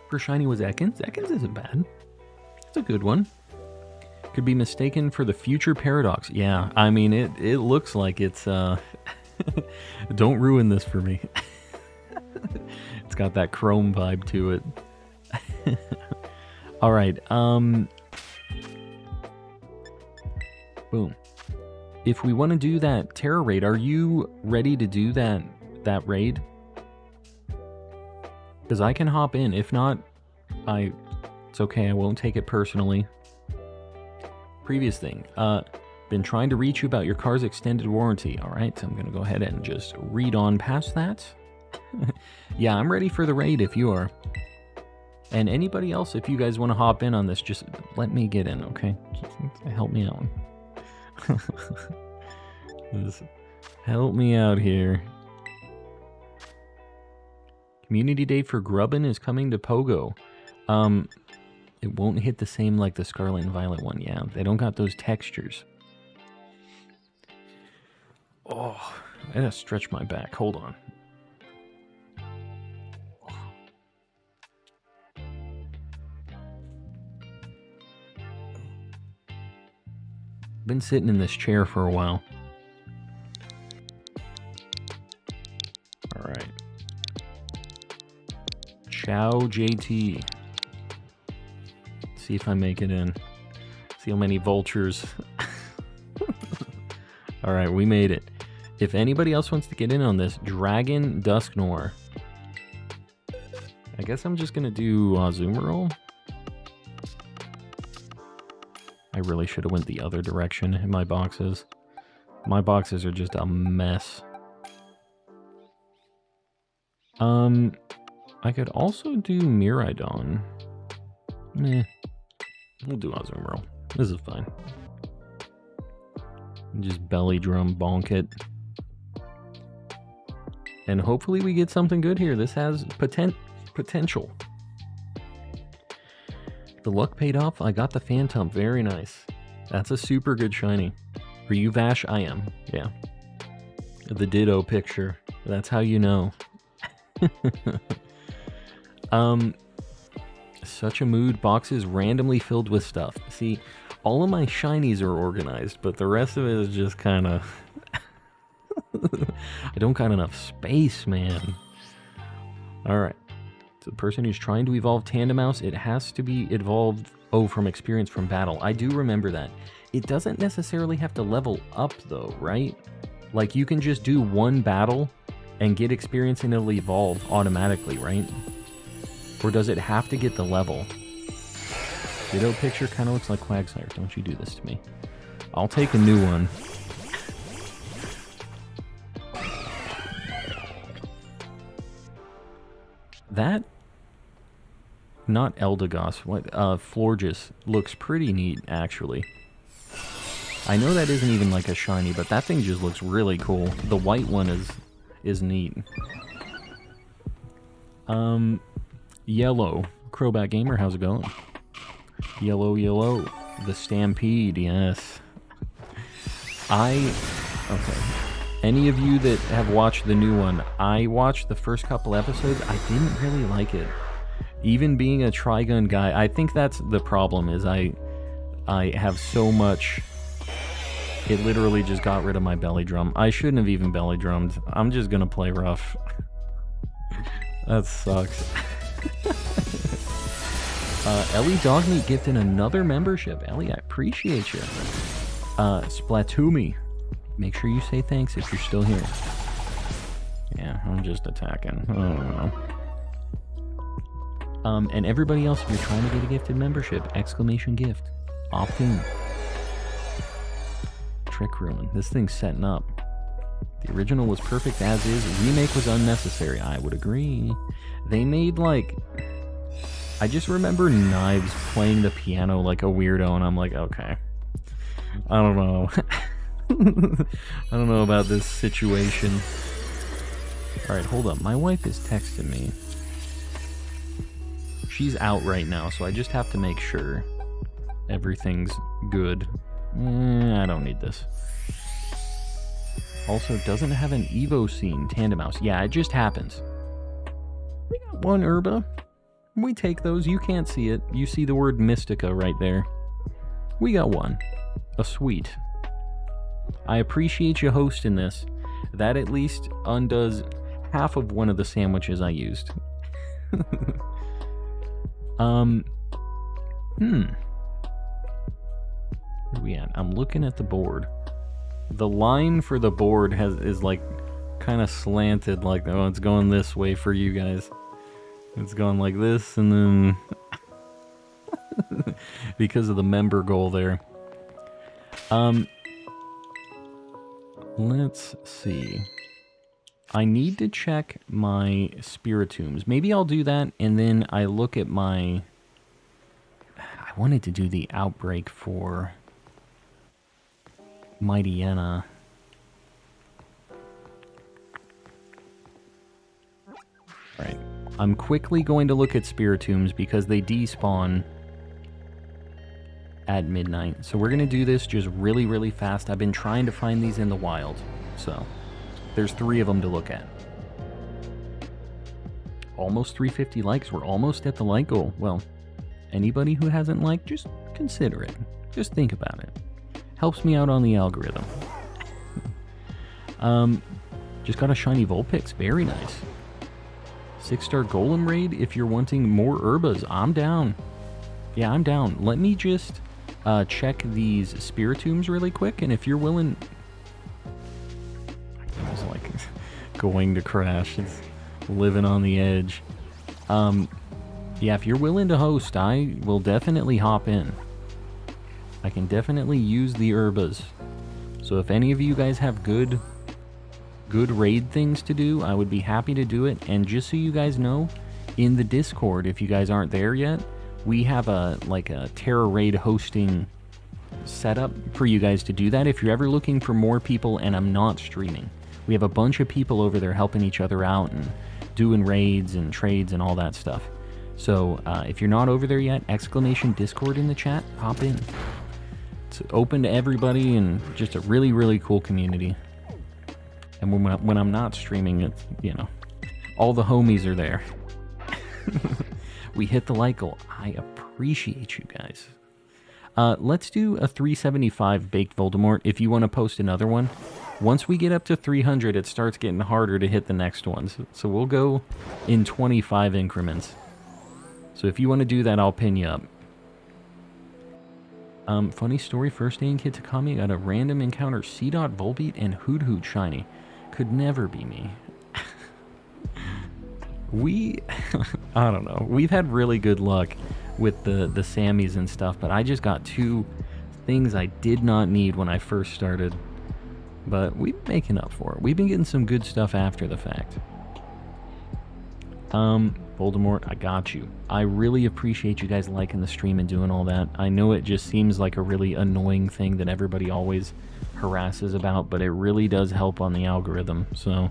For shiny was Ekans. Ekans isn't bad. It's a good one. Could be mistaken for the future Paradox. Yeah, I mean, it looks like it's, don't ruin this for me. It's got that chrome vibe to it. Alright, boom. If we want to do that Tera raid, are you ready to do that raid? Because I can hop in. If not, it's okay, I won't take it personally. Previous thing, been trying to reach you about your car's extended warranty. Alright, so I'm going to go ahead and just read on past that. Yeah, I'm ready for the raid if you are. And anybody else, if you guys want to hop in on this, just let me get in, okay? Just help me out. Just help me out here. Community Day for Grubbin is coming to Pogo. It won't hit the same like the Scarlet and Violet one. Yeah, they don't got those textures. Oh, I gotta stretch my back. Hold on. Been sitting in this chair for a while. Alright. Ciao, JT. See if I make it in. See how many vultures. Alright, we made it. If anybody else wants to get in on this, Dragon Dusknoir. I guess I'm just gonna do Azumarill. I really should have went the other direction in my boxes. My boxes are just a mess. I could also do Miraidon. Meh. We'll do Azumarill. This is fine. Just belly drum bonk it. And hopefully we get something good here. This has potential. The luck paid off. I got the Phantom. Very nice. That's a super good shiny. Are you Vash? I am. Yeah. The Ditto picture. That's how you know. Such a mood. Boxes randomly filled with stuff. See, all of my shinies are organized, but the rest of it is just kind of I don't got enough space, man. Alright. So the person who's trying to evolve Tandemaus, it has to be evolved, from experience from battle. I do remember that. It doesn't necessarily have to level up, though, right? Like, you can just do one battle and get experience and it'll evolve automatically, right? Or does it have to get the level? Ditto picture kind of looks like Quagsire. Don't you do this to me. I'll take a new one. That, not Eldegoss, what, Florges looks pretty neat, actually. I know that isn't even like a shiny, but that thing just looks really cool. The white one is neat. Yellow. Crowbat Gamer, how's it going? Yellow, the Stampede, yes. Okay. Any of you that have watched the new one, I watched the first couple episodes, I didn't really like it. Even being a Trigun guy, I think that's the problem, is I have so much... It literally just got rid of my belly drum. I shouldn't have even belly drummed. I'm just gonna play rough. That sucks. Ellie Dogmeat gifted another membership. Ellie, I appreciate you. Splatoomy. Make sure you say thanks if you're still here. Yeah, I'm just attacking. I don't know. And everybody else, if you're trying to get a gifted membership, exclamation gift. Opt in. Trick Ruin. This thing's setting up. The original was perfect as is. Remake was unnecessary. I would agree. They made, like... I just remember Knives playing the piano like a weirdo, and I'm like, okay. I don't know. I don't know about this situation. Alright, hold up. My wife is texting me. She's out right now, so I just have to make sure everything's good. I don't need this. Also, doesn't have an Evo scene, Tandemaus. Yeah, it just happens. We got one Herba. We take those. You can't see it. You see the word Mystica right there. We got one. A sweet. I appreciate you hosting this. That at least undoes half of one of the sandwiches I used. Where are we at? I'm looking at the board. The line for the board is like kind of slanted, like, oh, it's going this way for you guys. It's going like this, and then because of the member goal there. Let's see. I need to check my Spiritombs. Maybe I'll do that, and then I look at my... I wanted to do the outbreak for Mightyena. Alright. I'm quickly going to look at Spiritombs because they despawn at midnight. So we're going to do this just really, really fast. I've been trying to find these in the wild. So there's 3 of them to look at. Almost 350 likes. We're almost at the like goal. Well, anybody who hasn't liked, just consider it. Just think about it. Helps me out on the algorithm. Just got a shiny Vulpix. Very nice. 6-star Golem raid if you're wanting more Herbas. I'm down. Yeah, I'm down. Let me just check these Spiritombs really quick, and if you're willing... I was like going to crash. It's living on the edge. Yeah, if you're willing to host, I will definitely hop in. I can definitely use the Herbas. So if any of you guys have good raid things to do, I would be happy to do it. And just so you guys know, in the Discord, if you guys aren't there yet, we have a Tera raid hosting setup for you guys to do that. If you're ever looking for more people and I'm not streaming, we have a bunch of people over there helping each other out and doing raids and trades and all that stuff. So if you're not over there yet, exclamation Discord in the chat, hop in. It's open to everybody and just a really, really cool community. And when I'm not streaming, it's, you know, all the homies are there. We hit the like goal. I appreciate you guys. Let's do a 375 Baked Voldemort. If you want to post another one, Once we get up to 300, it starts getting harder to hit the next ones. So we'll go in 25 increments. So if you want to do that, I'll pin you up. Funny story, first day in Kid Takami, got a random encounter C-Dot Volbeat and Hoot Hoot Shiny. Could never be me. I don't know. We've had really good luck with the Sammys and stuff, but I just got 2 things I did not need when I first started. But we've been making up for it. We've been getting some good stuff after the fact. Voldemort, I got you. I really appreciate you guys liking the stream and doing all that. I know it just seems like a really annoying thing that everybody always harasses about, but it really does help on the algorithm. So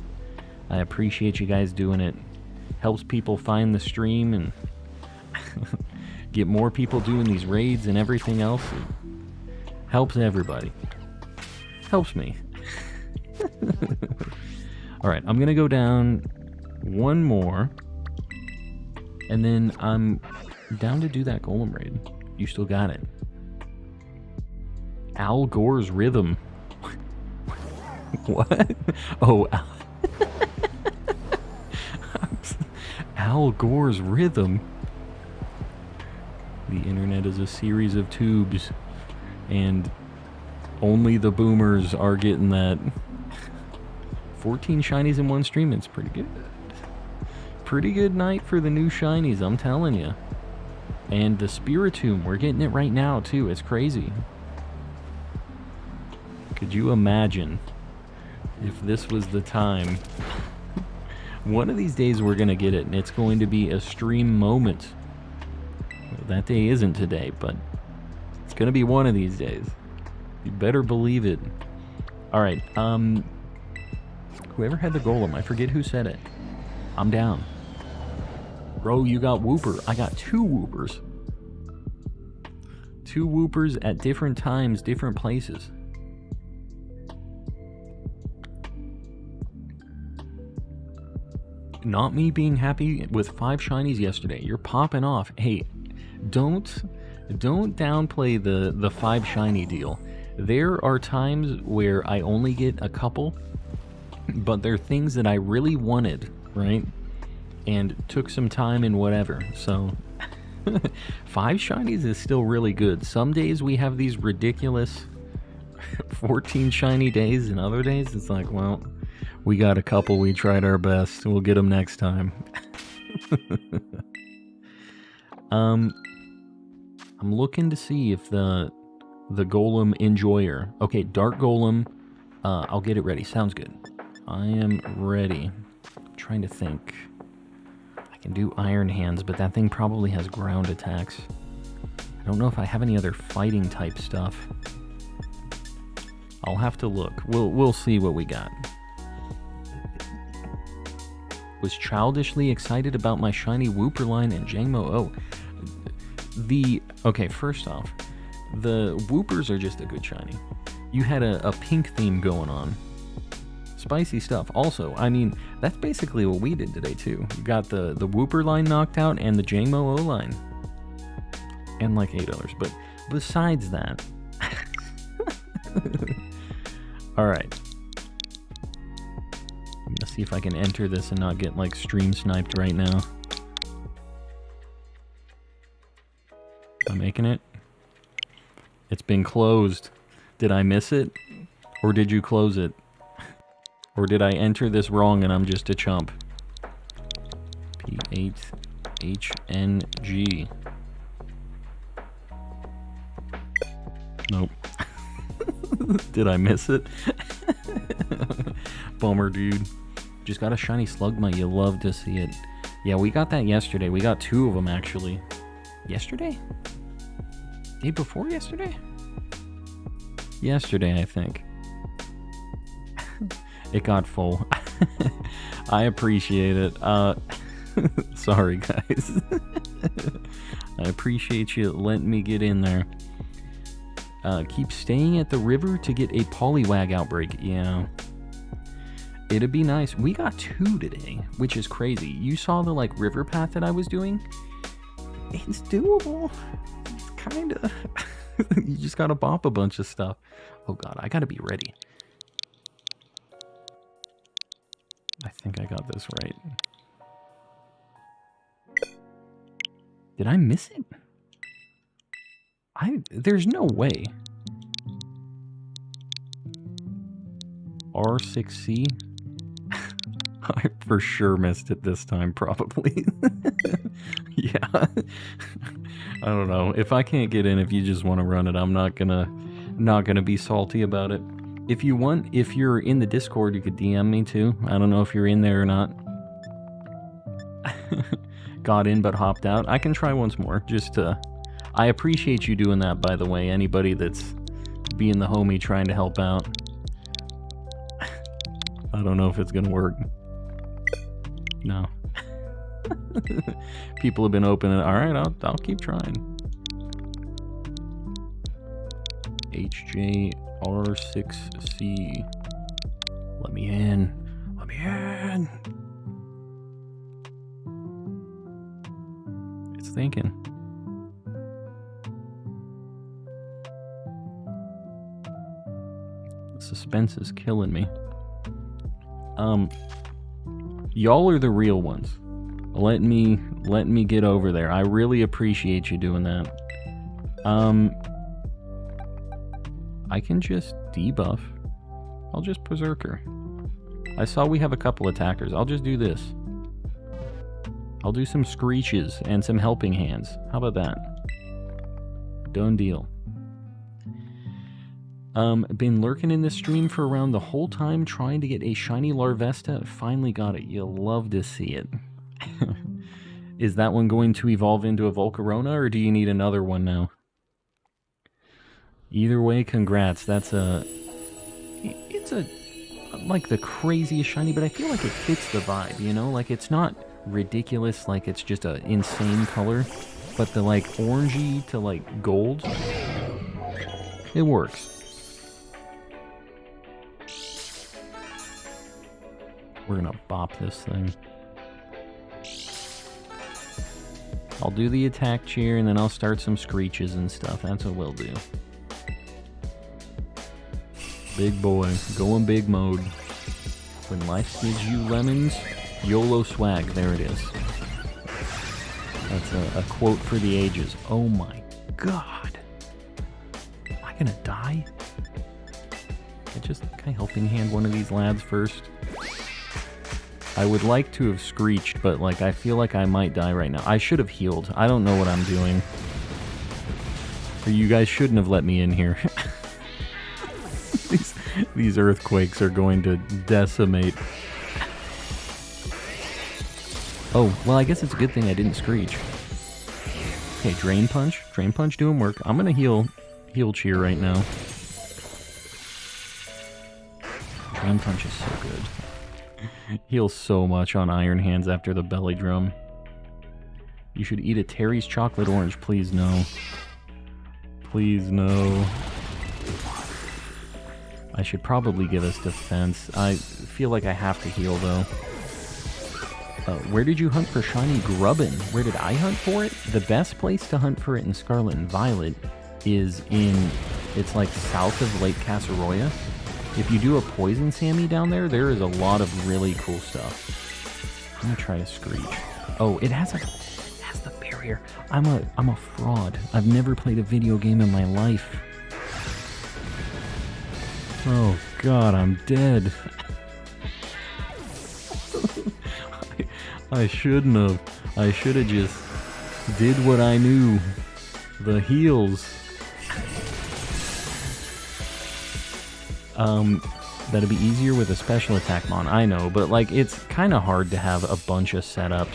I appreciate you guys doing it. Helps people find the stream and get more people doing these raids and everything else. It helps everybody. Helps me. Alright, I'm gonna go down one more, and then I'm down to do that golem raid. You still got it. Al Gore's Rhythm. What? Oh, Al Gore's Rhythm. The internet is a series of tubes, and only the boomers are getting that. 14 shinies in one stream, it's pretty good. Pretty good night for the new shinies, I'm telling you. And the Spiritomb, we're getting it right now too, it's crazy. Could you imagine if this was the time? One of these days we're gonna get it, and it's going to be a stream moment. Well, that day isn't today, but it's gonna be one of these days. You better believe it. Alright, whoever had the golem, I forget who said it. I'm down. Bro, you got Wooper. I got 2 Woopers. 2 Woopers at different times, different places. Not me being happy with 5 shinies yesterday. You're popping off. Hey, don't downplay the 5 shiny deal. There are times where I only get a couple, but they're things that I really wanted, right? And took some time and whatever. So 5 shinies is still really good. Some days we have these ridiculous 14 shiny days, and other days it's like, well, we got a couple, we tried our best, we'll get them next time. I'm looking to see if the Golem Enjoyer. Okay, Dark Golem. I'll get it ready. Sounds good. I am ready. I'm trying to think. I can do Iron Hands, but that thing probably has ground attacks. I don't know if I have any other fighting type stuff. I'll have to look. We'll see what we got. Was childishly excited about my shiny Wooper line and Jangmo. Oh, okay, first off, the Woopers are just a good shiny. You had a pink theme going on. Spicy stuff. Also, I mean, that's basically what we did today too. You got the Wooper line knocked out and the Jangmo O line. And like $8. But besides that... Alright. I'm gonna see if I can enter this and not get like stream sniped right now. Am I making it? It's been closed. Did I miss it? Or did you close it? Or did I enter this wrong and I'm just a chump? P8HNG. Nope. Did I miss it? Bummer, dude. Just got a shiny Slugma. You love to see it. Yeah, we got that yesterday. We got 2 of them, actually. Yesterday? Day before yesterday? Yesterday, I think. It got full. I appreciate it. Sorry, guys. I appreciate you letting me get in there. Keep staying at the river to get a Poliwag outbreak. Yeah. It'd be nice. We got 2 today, which is crazy. You saw the, like, river path that I was doing? It's doable. It's kinda... You just gotta bop a bunch of stuff. Oh god, I gotta be ready. I think I got this right. Did I miss it? There's no way. R6C? I for sure missed it this time, probably. Yeah. I don't know. If I can't get in, if you just want to run it, I'm not gonna be salty about it. If you want, if you're in the Discord, you could DM me too. I don't know if you're in there or not. Got in but hopped out. I can try once more. Just I appreciate you doing that, by the way. Anybody that's being the homie trying to help out. I don't know if it's gonna work. No. People have been open. Alright, I'll keep trying. HJR6C. Let me in. Let me in. It's thinking. The suspense is killing me. Y'all are the real ones. Let me get over there. I really appreciate you doing that. I can just debuff. I'll just Berserker. I saw we have a couple attackers. I'll just do this. I'll do some screeches and some helping hands. How about that? Done deal. Been lurking in this stream for around the whole time trying to get a shiny Larvesta. Finally got it. You'll love to see it. Is that one going to evolve into a Volcarona, or do you need another one now? Either way, congrats. It's like the craziest shiny, but I feel like it fits the vibe, you know? Like, it's not ridiculous, like it's just an insane color, but the, like, orangey to, like, gold, it works. We're gonna bop this thing. I'll do the attack cheer, and then I'll start some screeches and stuff. That's what we'll do. Big boy, going big mode. When life gives you lemons, YOLO swag. There it is. That's a quote for the ages. Oh my god. Am I gonna die? Can I helping hand one of these lads first? I would like to have screeched, but like I feel like I might die right now. I should have healed. I don't know what I'm doing. Or you guys shouldn't have let me in here. These earthquakes are going to decimate. Oh, well, I guess it's a good thing I didn't screech. Okay, Drain Punch. Drain Punch doing work. I'm gonna heal cheer right now. Drain Punch is so good. Heals so much on Iron Hands after the belly drum. You should eat a Terry's chocolate orange. Please no. Please no. I should probably give us defense. I feel like I have to heal though. Where did you hunt for shiny Grubbin? Where did I hunt for it? The best place to hunt for it in Scarlet and Violet is it's like south of Lake Casaroya. If you do a Poison Sammy down there, there is a lot of really cool stuff. I'm gonna try to screech. Oh, it has the barrier. I'm a fraud. I've never played a video game in my life. Oh god, I'm dead. I shouldn't have. I should have just did what I knew. The heals. That'd be easier with a special attack mon. I know, but like it's kind of hard to have a bunch of setups.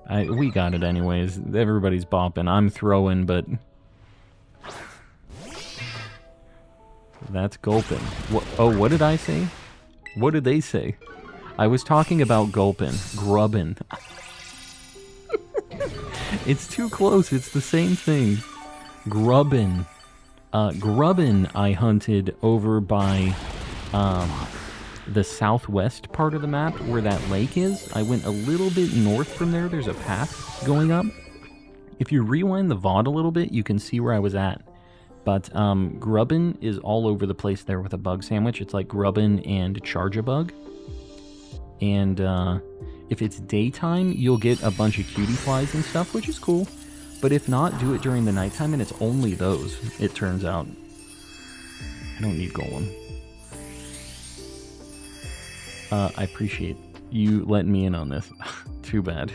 We got it anyways. Everybody's bopping. I'm throwing, but that's gulping. What did I say? What did they say? I was talking about gulping. Grubbin. It's too close. It's the same thing. Grubbin. Grubbin I hunted over by the southwest part of the map where that lake is. I went a little bit north from there. There's a path going up. If you rewind the VOD a little bit, you can see where I was at. But Grubbin is all over the place there with a bug sandwich. It's like Grubbin and Charge-a-Bug. And if it's daytime, you'll get a bunch of cutie flies and stuff, which is cool. But if not, do it during the nighttime, and it's only those, it turns out. I don't need Golem. I appreciate you letting me in on this. Too bad.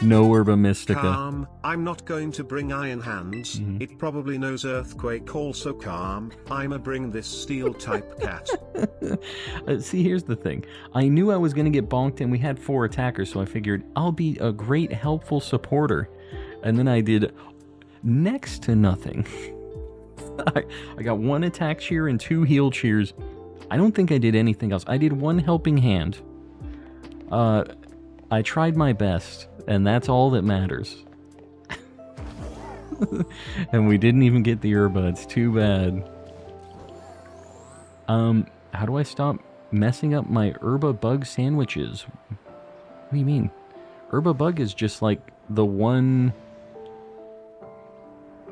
No Herba Mystica. Calm, I'm not going to bring Iron Hands. It probably knows Earthquake also. Calm, I'ma bring this steel type cat. See, here's the thing. I knew I was going to get bonked, and we had 4 attackers, so I figured I'll be a great helpful supporter. And then I did next to nothing. I got 1 attack cheer and 2 heal cheers. I don't think I did anything else. I did 1 helping hand. I tried my best, and that's all that matters. And we didn't even get the Herba. It's too bad. How do I stop messing up my Herba bug sandwiches? What do you mean? Herba bug is just like the one...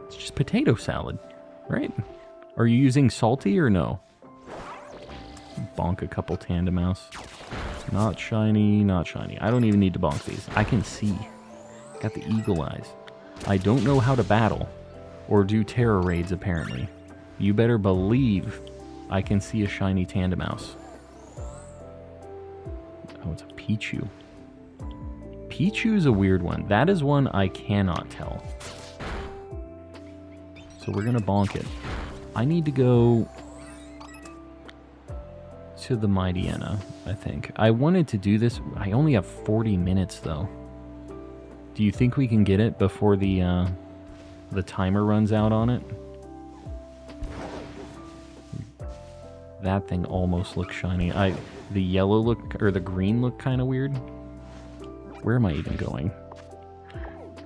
It's just potato salad, right? Are you using salty or no? Bonk a couple Tandem Mouse. Not shiny, not shiny. I don't even need to bonk these. I can see. Got the eagle eyes. I don't know how to battle or do terror raids, apparently. You better believe I can see a shiny Tandem Mouse. Oh, it's a Pichu. Pichu's a weird one. That is one I cannot tell. So we're gonna bonk it. I need to go to the Mightyena, I think. I wanted to do this. I only have 40 minutes, though. Do you think we can get it before the timer runs out on it? That thing almost looks shiny. The yellow look, or the green look kind of weird. Where am I even going?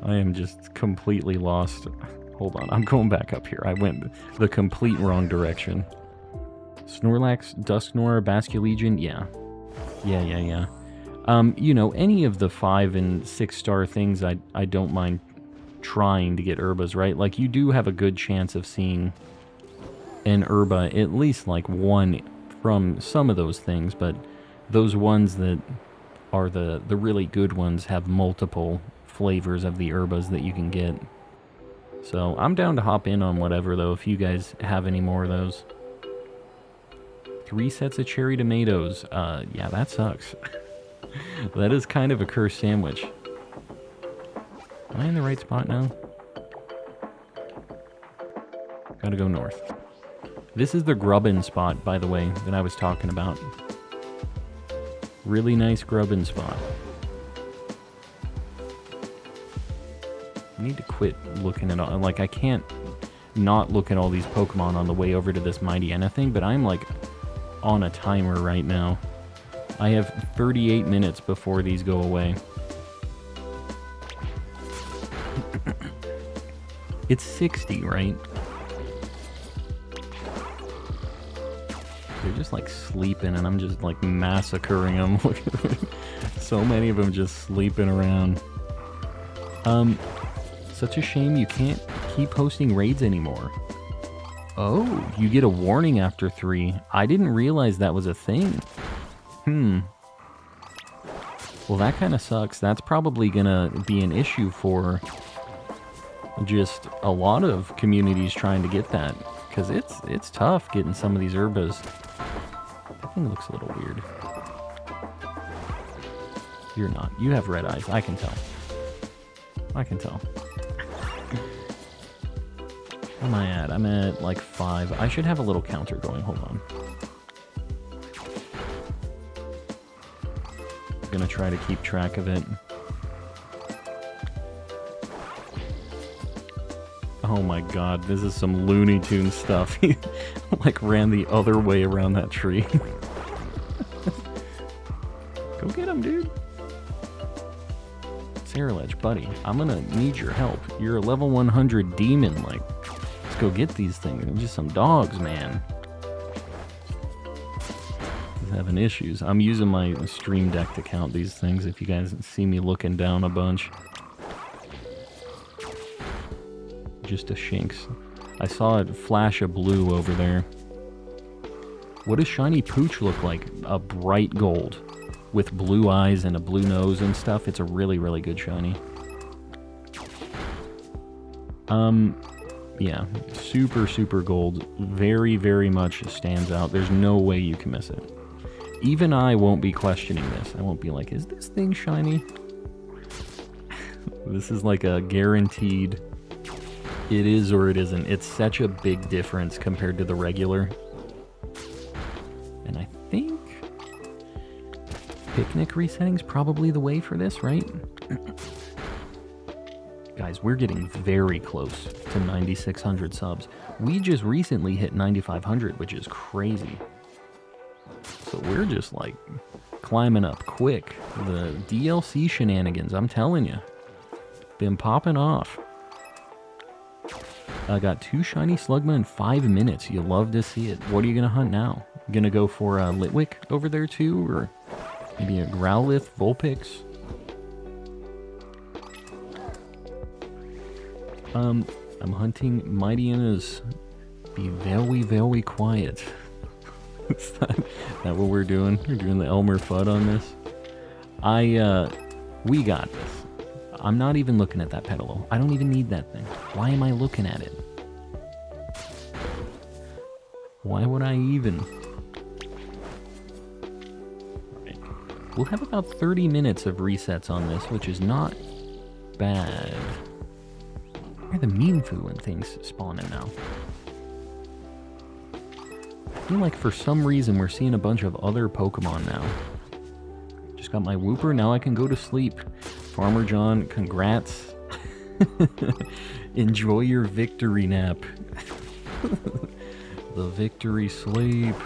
I am just completely lost. Hold on, I'm going back up here. I went the complete wrong direction. Snorlax, Dusknoir, Basculegion, yeah. Yeah. You know, any of the 5 and 6 star things, I don't mind trying to get Herbas, right? Like, you do have a good chance of seeing an Herba, at least like 1 from some of those things, but those ones that are the really good ones have multiple flavors of the Herbas that you can get. So I'm down to hop in on whatever, though, if you guys have any more of those. 3 sets of cherry tomatoes. Yeah, that sucks. That is kind of a cursed sandwich. Am I in the right spot now? Gotta go north. This is the grubbin spot, by the way, that I was talking about. Really nice grubbin spot. I need to quit looking at all... Like, I can't not look at all these Pokemon on the way over to this Mightyena thing, but I'm, like, on a timer right now. I have 38 minutes before these go away. It's 60, right? They're just, like, sleeping, and I'm just, like, massacring them. So many of them just sleeping around. Such a shame you can't keep hosting raids anymore. Oh, you get a warning after 3. I didn't realize that was a thing. Well, that kind of sucks. That's probably gonna be an issue for just a lot of communities trying to get that. Because it's tough getting some of these Herbas. That thing looks a little weird. You're not. You have red eyes. I can tell. I can tell. Where am I at? I'm at like 5. I should have a little counter going. Hold on. I'm gonna try to keep track of it. Oh my god, this is some Looney Tunes stuff. He like ran the other way around that tree. Go get him, dude. Saralege, buddy, I'm gonna need your help. You're a level 100 demon, like, let's go get these things. They're just some dogs, man. He's having issues. I'm using my stream deck to count these things if you guys see me looking down a bunch. Just a Shinx. I saw it flash a blue over there. What does Shiny Pooch look like? A bright gold. with blue eyes and a blue nose and stuff. It's a really, really good shiny. Yeah, super, super gold. Very, very much stands out. There's no way you can miss it. Even I won't be questioning this. I won't be like, is this thing shiny? This is like a guaranteed it is or it isn't. It's such a big difference compared to the regular. And I think picnic resetting's probably the way for this, right? Guys, we're getting very close to 9,600 subs. We just recently hit 9,500, which is crazy. So we're just like climbing up quick. The DLC shenanigans, I'm telling you, been popping off. I got 2 shiny Slugma in 5 minutes. You love to see it. What are you gonna hunt now? Gonna go for a Litwick over there too, or maybe a Growlithe, Vulpix? I'm hunting Mightyana's. Be very, very quiet. Is that what we're doing? We're doing the Elmer Fudd on this? We got this. I'm not even looking at that Petalil. I don't even need that thing. Why am I looking at it? Why would I even? Alright. We'll have about 30 minutes of resets on this, which is not bad. Where are the Meanfu and things spawning now? I feel like for some reason we're seeing a bunch of other Pokemon now. Just got my Wooper, now I can go to sleep. Farmer John, congrats. Enjoy your victory nap. The victory sleep.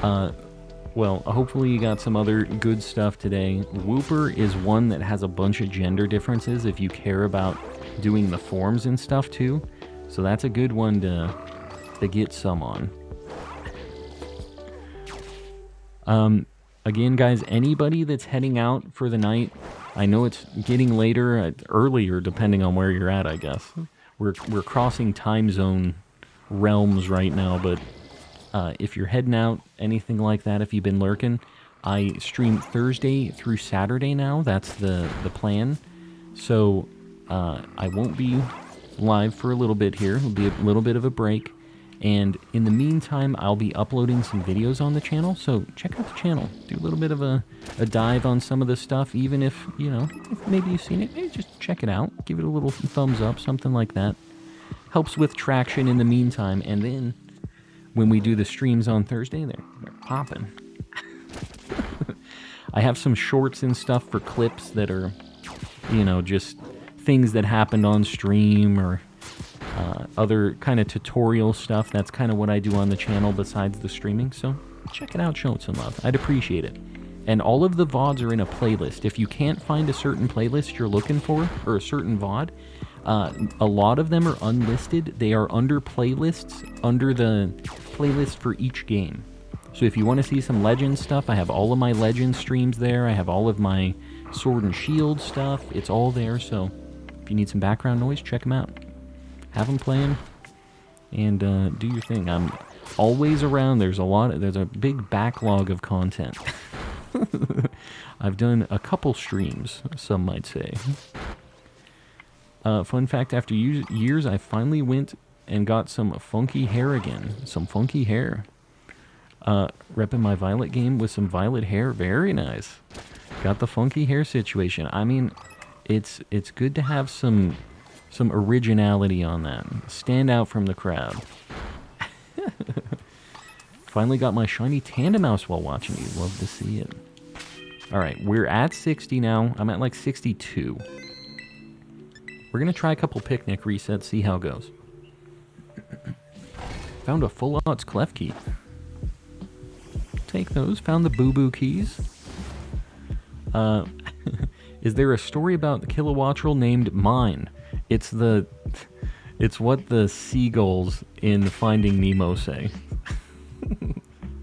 Well, hopefully you got some other good stuff today. Wooper is one that has a bunch of gender differences if you care about doing the forms and stuff too. So that's a good one to get some on. Again, guys, anybody that's heading out for the night, I know it's getting later, earlier, depending on where you're at, I guess. We're crossing time zone realms right now, but if you're heading out, anything like that, if you've been lurking, I stream Thursday through Saturday now. That's the plan. So I won't be live for a little bit here. It'll be a little bit of a break. And in the meantime, I'll be uploading some videos on the channel, so check out the channel. Do a little bit of a dive on some of this stuff, even if, you know, if maybe you've seen it, maybe just check it out. Give it a little thumbs up, something like that. Helps with traction in the meantime, and then when we do the streams on Thursday, they're popping. I have some shorts and stuff for clips that are, you know, just things that happened on stream or other kind of tutorial stuff. That's kind of what I do on the channel besides the streaming, so check it out, show it some love. I'd appreciate it. And all of the VODs are in a playlist. If you can't find a certain playlist you're looking for, or a certain VOD, a lot of them are unlisted. They are under playlists, under the playlist for each game. So if you want to see some Legends stuff, I have all of my Legends streams there. I have all of my Sword and Shield stuff. It's all there, so if you need some background noise, check them out. Have them playing, and do your thing. I'm always around. There's a big backlog of content. I've done a couple streams, some might say. Fun fact, after years, I finally went and got some funky hair again. Some funky hair. Repping my Violet game with some Violet hair. Very nice. Got the funky hair situation. I mean, it's good to have some originality on that. Stand out from the crowd. Finally got my shiny Tandemaus while watching you. Love to see it. Alright, we're at 60 now. I'm at like 62. We're going to try a couple picnic resets, see how it goes. Found a full odds clef key. Take those. Found the boo-boo keys. Is there a story about the Kilowattrel named Mine? It's what the seagulls in Finding Nemo say.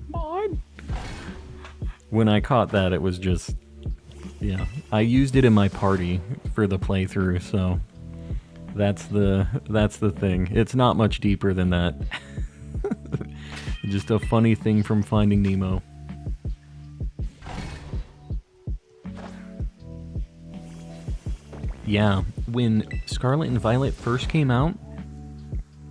Mine. When I caught that, it was just, yeah. I used it in my party for the playthrough, so that's the thing. It's not much deeper than that. Just a funny thing from Finding Nemo. Yeah, when Scarlet and Violet first came out,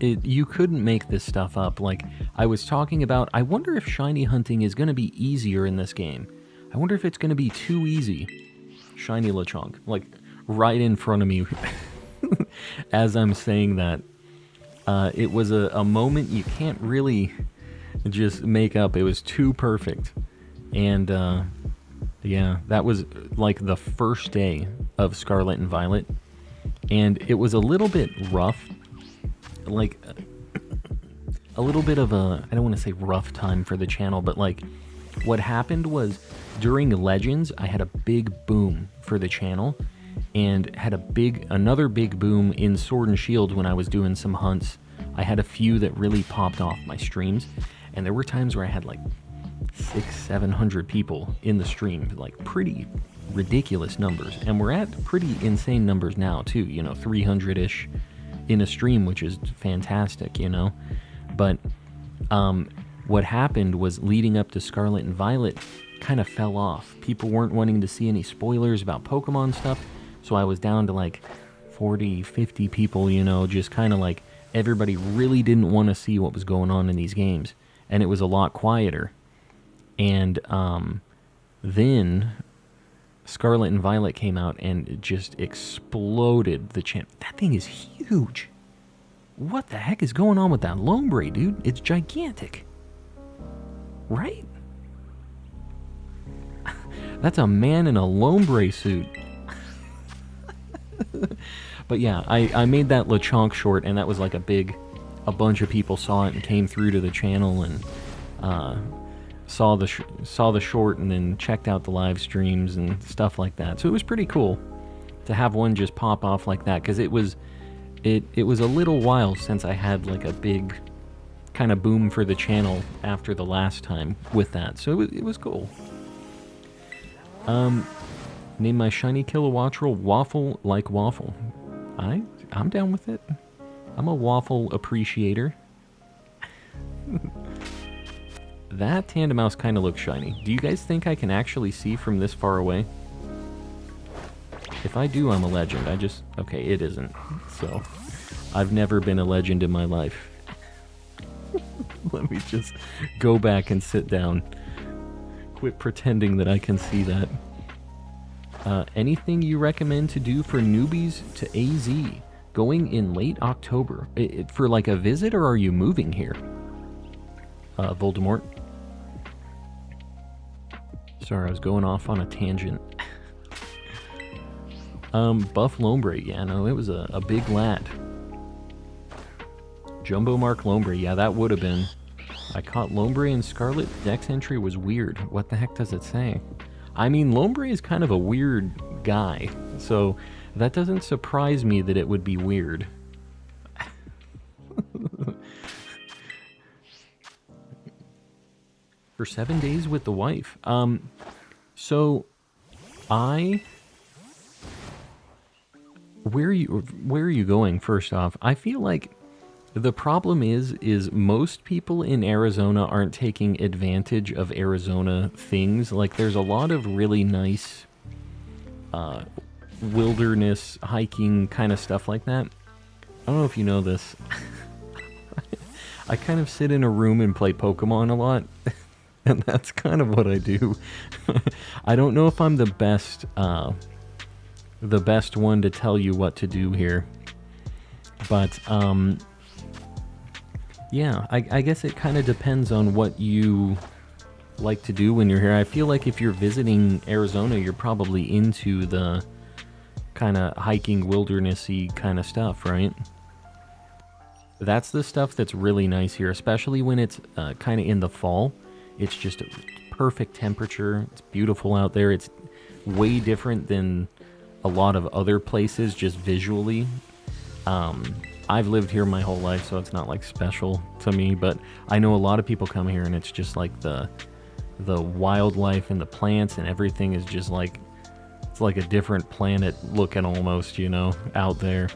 you couldn't make this stuff up. Like, I was talking about, I wonder if shiny hunting is going to be easier in this game. I wonder if it's going to be too easy. Shiny Lechonk, like, right in front of me as I'm saying that. It was a moment you can't really just make up. It was too perfect. And, yeah, that was like the first day of Scarlet and Violet. And it was a little bit rough. Like, a little bit of a, I don't want to say rough time for the channel, but like, what happened was, during Legends, I had a big boom for the channel, and had another big boom in Sword and Shield when I was doing some hunts. I had a few that really popped off my streams, and there were times where I had like 600-700 people in the stream, like pretty ridiculous numbers, and we're at pretty insane numbers now too, you know, 300-ish in a stream, which is fantastic, you know. But what happened was, leading up to Scarlet and Violet kind of fell off. People weren't wanting to see any spoilers about Pokemon stuff, so I was down to like 40-50 people, you know, just kind of like everybody really didn't want to see what was going on in these games, and it was a lot quieter. And then Scarlet and Violet came out and it just exploded the channel. That thing is huge. What the heck is going on with that Lombre, dude? It's gigantic. Right? That's a man in a Lombre suit. But yeah, I made that Lechonk short, and that was like a bunch of people saw it and came through to the channel and saw the short and then checked out the live streams and stuff like that. So it was pretty cool to have one just pop off like that, because it was a little while since I had like a big kind of boom for the channel after the last time with that. So it was cool. Name my shiny Kilowattrel Waffle Like Waffle. I'm down with it. I'm a waffle appreciator. That Tandemaus kind of looks shiny. Do you guys think I can actually see from this far away? If I do, I'm a legend. Okay, it isn't. So, I've never been a legend in my life. Let me just go back and sit down. Quit pretending that I can see that. Anything you recommend to do for newbies to AZ going in late October? For like a visit, or are you moving here? Voldemort. Sorry, I was going off on a tangent. Buff Lombre, yeah, no, it was a big lad. Jumbo Mark Lombre, yeah, that would have been. I caught Lombre in Scarlet. Dex entry was weird. What the heck does it say? I mean, Lombre is kind of a weird guy, so that doesn't surprise me that it would be weird. For 7 days with the wife. So where are you going, first off? I feel like the problem is most people in Arizona aren't taking advantage of Arizona things. Like, there's a lot of really nice wilderness hiking kind of stuff like that. I don't know if you know this. I kind of sit in a room and play Pokemon a lot. And that's kind of what I do. I don't know if I'm the best one to tell you what to do here. But, yeah, I guess it kind of depends on what you like to do when you're here. I feel like if you're visiting Arizona, you're probably into the kind of hiking, wildernessy kind of stuff, right? That's the stuff that's really nice here, especially when it's kind of in the fall. It's just a perfect temperature. It's beautiful out there. It's way different than a lot of other places, just visually. I've lived here my whole life, so it's not like special to me, but I know a lot of people come here and it's just like the wildlife and the plants and everything is just like, it's like a different planet looking almost, you know, out there.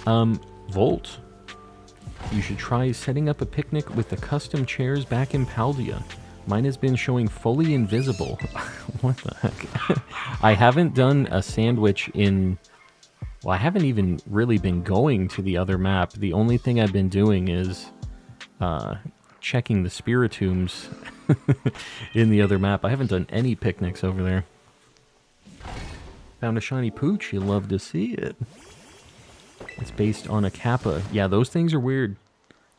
Volt. You should try setting up a picnic with the custom chairs back in Paldea. Mine has been showing fully invisible. What the heck? I haven't done a sandwich in... Well, I haven't even really been going to the other map. The only thing I've been doing is checking the Spiritombs in the other map. I haven't done any picnics over there. Found a shiny pooch. You love to see it. It's based on a kappa. Yeah, those things are weird.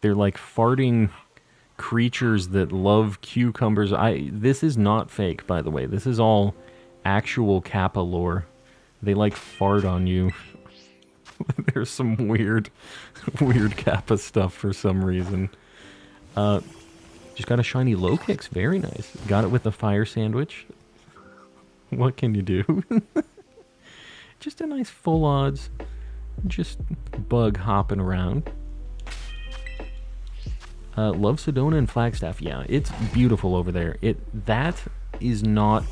They're like farting creatures that love cucumbers. This is not fake, by the way. This is all actual kappa lore. They like fart on you. There's some weird kappa stuff for some reason. Just got a shiny low kicks. Very nice. Got it with a fire sandwich. What can you do? Just a nice full odds. Just bug hopping around. Love Sedona and Flagstaff. Yeah, it's beautiful over there. That is not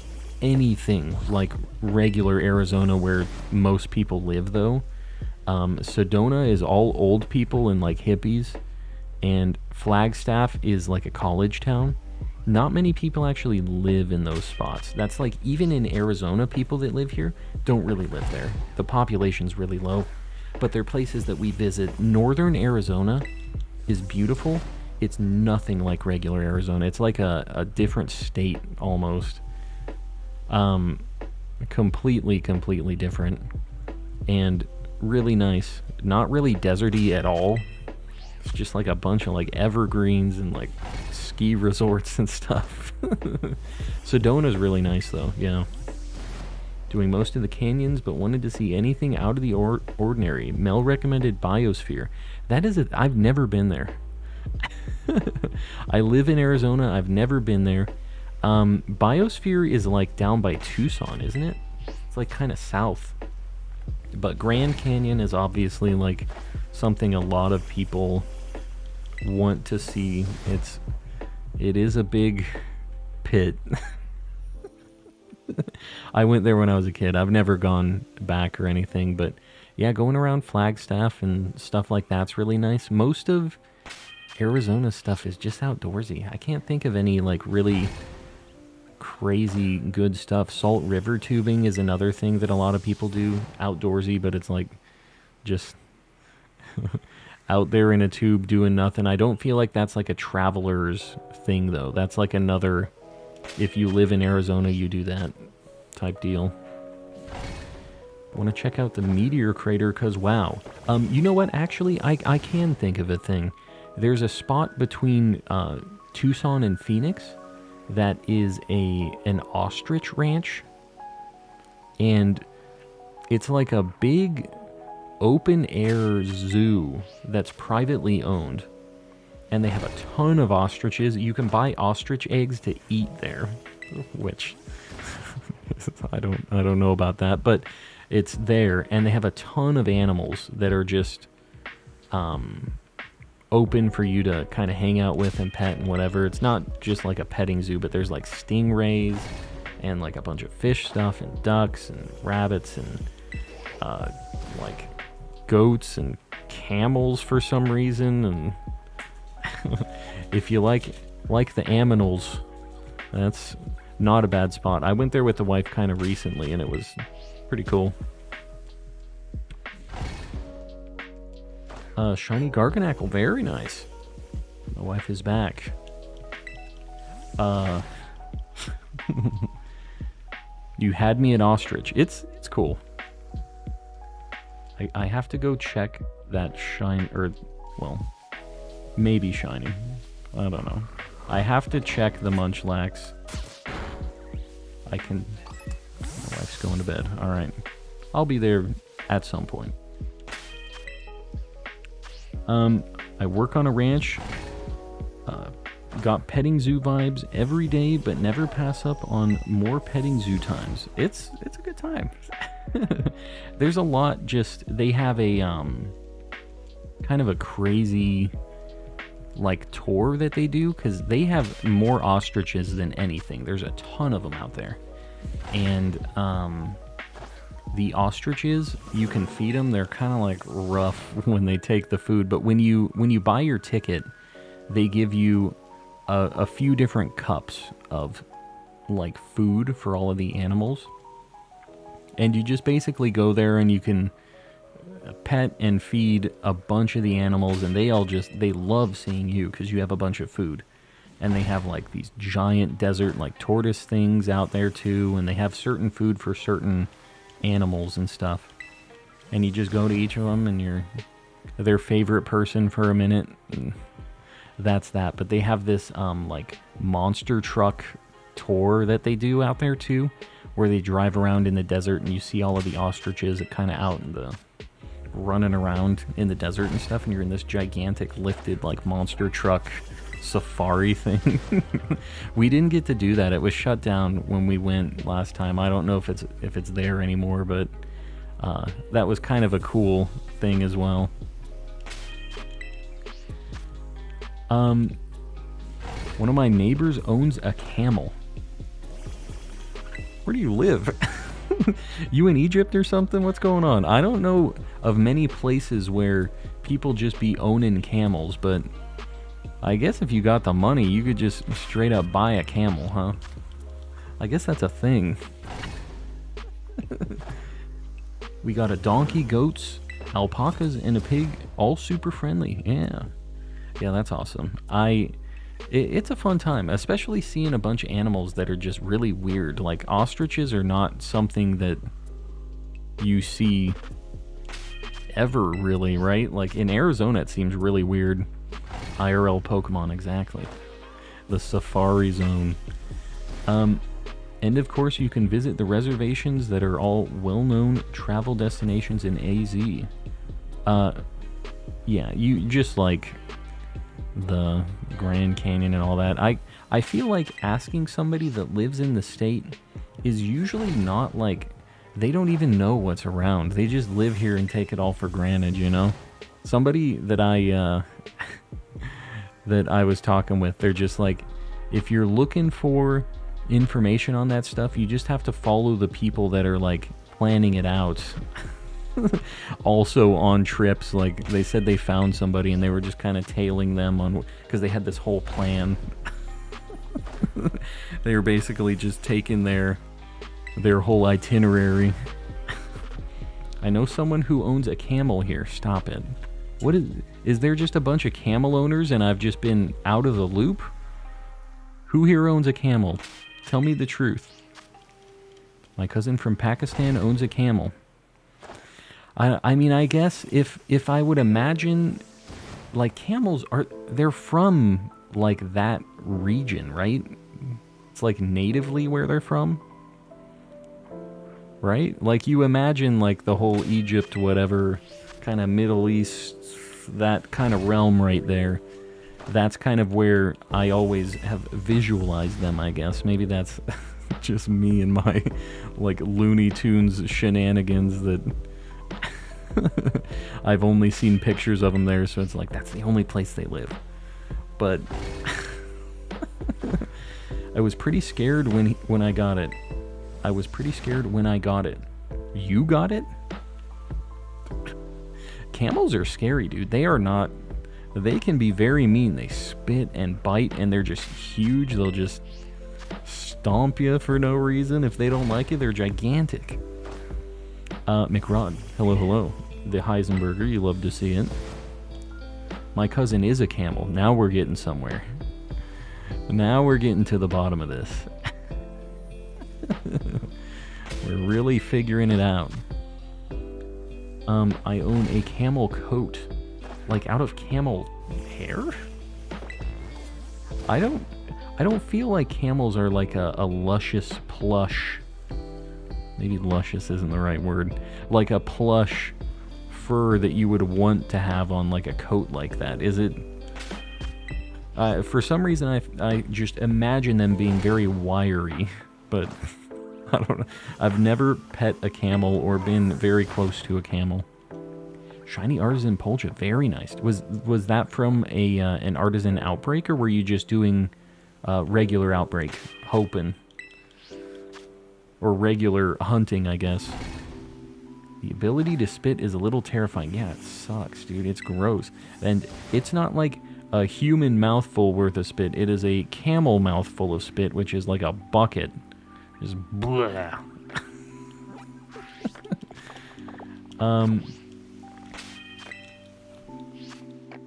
anything like regular Arizona where most people live, though. Sedona is all old people and like hippies, and Flagstaff is like a college town. Not many people actually live in those spots. That's like, even in Arizona, people that live here don't really live there. The population's really low, but they're places that we visit. Northern Arizona is beautiful. It's nothing like regular Arizona. It's like a different state almost. Completely different. And really nice. Not really deserty at all. It's just like a bunch of like evergreens and like ski resorts and stuff. Sedona's really nice though, yeah. Doing most of the canyons, but wanted to see anything out of the ordinary. Mel recommended Biosphere. That is I've never been there. I live in Arizona. I've never been there. Biosphere is like down by Tucson, isn't it? It's like kind of south. But Grand Canyon is obviously like something a lot of people want to see. It is a big pit. I went there when I was a kid. I've never gone back or anything, but yeah, going around Flagstaff and stuff like that's really nice. Most of Arizona stuff is just outdoorsy. I can't think of any like really crazy good stuff. Salt River tubing is another thing that a lot of people do, outdoorsy, but it's like just out there in a tube doing nothing. I don't feel like that's like a traveler's thing though. That's like another, if you live in Arizona, you do that type deal. Want to check out the meteor crater because wow. You know what? Actually, I can think of a thing. There's a spot between Tucson and Phoenix that is an ostrich ranch, and it's like a big open air zoo that's privately owned, and they have a ton of ostriches. You can buy ostrich eggs to eat there, which I don't know about that, but it's there, and they have a ton of animals that are just open for you to kind of hang out with and pet and whatever. It's not just like a petting zoo, but there's like stingrays and like a bunch of fish stuff and ducks and rabbits and like goats and camels for some reason. And if you like the aminals, that's not a bad spot. I went there with the wife kind of recently and it was pretty cool. Shiny Garganackle, very nice. My wife is back. You had me at ostrich. It's cool. I have to go check that shine, or well, maybe shiny. I don't know. I have to check the Munchlax. My wife's going to bed. All right, I'll be there at some point. I work on a ranch, got petting zoo vibes every day, but never pass up on more petting zoo times. It's a good time. There's a lot, they have a, kind of a crazy, like, tour that they do, because they have more ostriches than anything. There's a ton of them out there. And, the ostriches, you can feed them. They're kind of like rough when they take the food, but when you buy your ticket, they give you a few different cups of like food for all of the animals, And you just basically go there and you can pet and feed a bunch of the animals, and they love seeing you because you have a bunch of food. And they have like these giant desert like tortoise things out there too, and they have certain food for certain animals and stuff. And you just go to each of them and you're their favorite person for a minute. And that's that. But they have this like monster truck tour that they do out there too, where they drive around in the desert and you see all of the ostriches kind of out in the running around in the desert and stuff, and you're in this gigantic lifted like monster truck safari thing. We didn't get to do that. It was shut down when we went last time. I don't know if it's there anymore, but that was kind of a cool thing as well. One of my neighbors owns a camel. Where do you live? You in Egypt or something? What's going on? I don't know of many places where people just be owning camels, but I guess if you got the money, you could just straight up buy a camel, huh? I guess that's a thing. We got a donkey, goats, alpacas, and a pig, all super friendly. Yeah, that's awesome. It's a fun time, especially seeing a bunch of animals that are just really weird. Like, ostriches are not something that you see ever, really, right? Like, in Arizona, it seems really weird. IRL Pokemon, exactly. The Safari Zone. And, of course, you can visit the reservations that are all well-known travel destinations in AZ. Yeah, you just, like the Grand Canyon and all that. I feel like asking somebody that lives in the state is usually not like, they don't even know what's around. They just live here and take it all for granted, you know? Somebody that I was talking with, they're just like, if you're looking for information on that stuff, you just have to follow the people that are like planning it out. Also on trips, like they said they found somebody and they were just kind of tailing them on, because they had this whole plan. They were basically just taking their whole itinerary. I know someone who owns a camel here. Stop it. What is there just a bunch of camel owners and I've just been out of the loop? Who here owns a camel? Tell me the truth. My cousin from Pakistan owns a camel. I mean, I guess if I would imagine, like, camels they're from, like, that region, right? It's, like, natively where they're from, right? Like, you imagine, like, the whole Egypt, whatever, kind of Middle East, that kind of realm right there. That's kind of where I always have visualized them, I guess. Maybe that's just me and my, like, Looney Tunes shenanigans that... I've only seen pictures of them there, so it's like, that's the only place they live. But I was pretty scared when I got it. I was pretty scared when I got it. You got it? Camels are scary, dude. They are not... They can be very mean. They spit and bite, and they're just huge. They'll just stomp you for no reason. If they don't like you, they're gigantic. McRod, hello. The Heisenberger, you love to see it. My cousin is a camel. Now we're getting somewhere. Now we're getting to the bottom of this. We're really figuring it out. I own a camel coat. Like, out of camel hair? I don't feel like camels are like a luscious plush... Maybe luscious isn't the right word. Like a plush fur that you would want to have on like a coat like that. Is it? For some reason, I just imagine them being very wiry, but I don't know. I've never pet a camel or been very close to a camel. Shiny Artisan Polcha, very nice. Was that from an Artisan Outbreak, or were you just doing regular Outbreak, hoping? Or regular hunting, I guess. The ability to spit is a little terrifying. Yeah, it sucks, dude. It's gross. And it's not like a human mouthful worth of spit. It is a camel mouthful of spit, which is like a bucket. Just blah.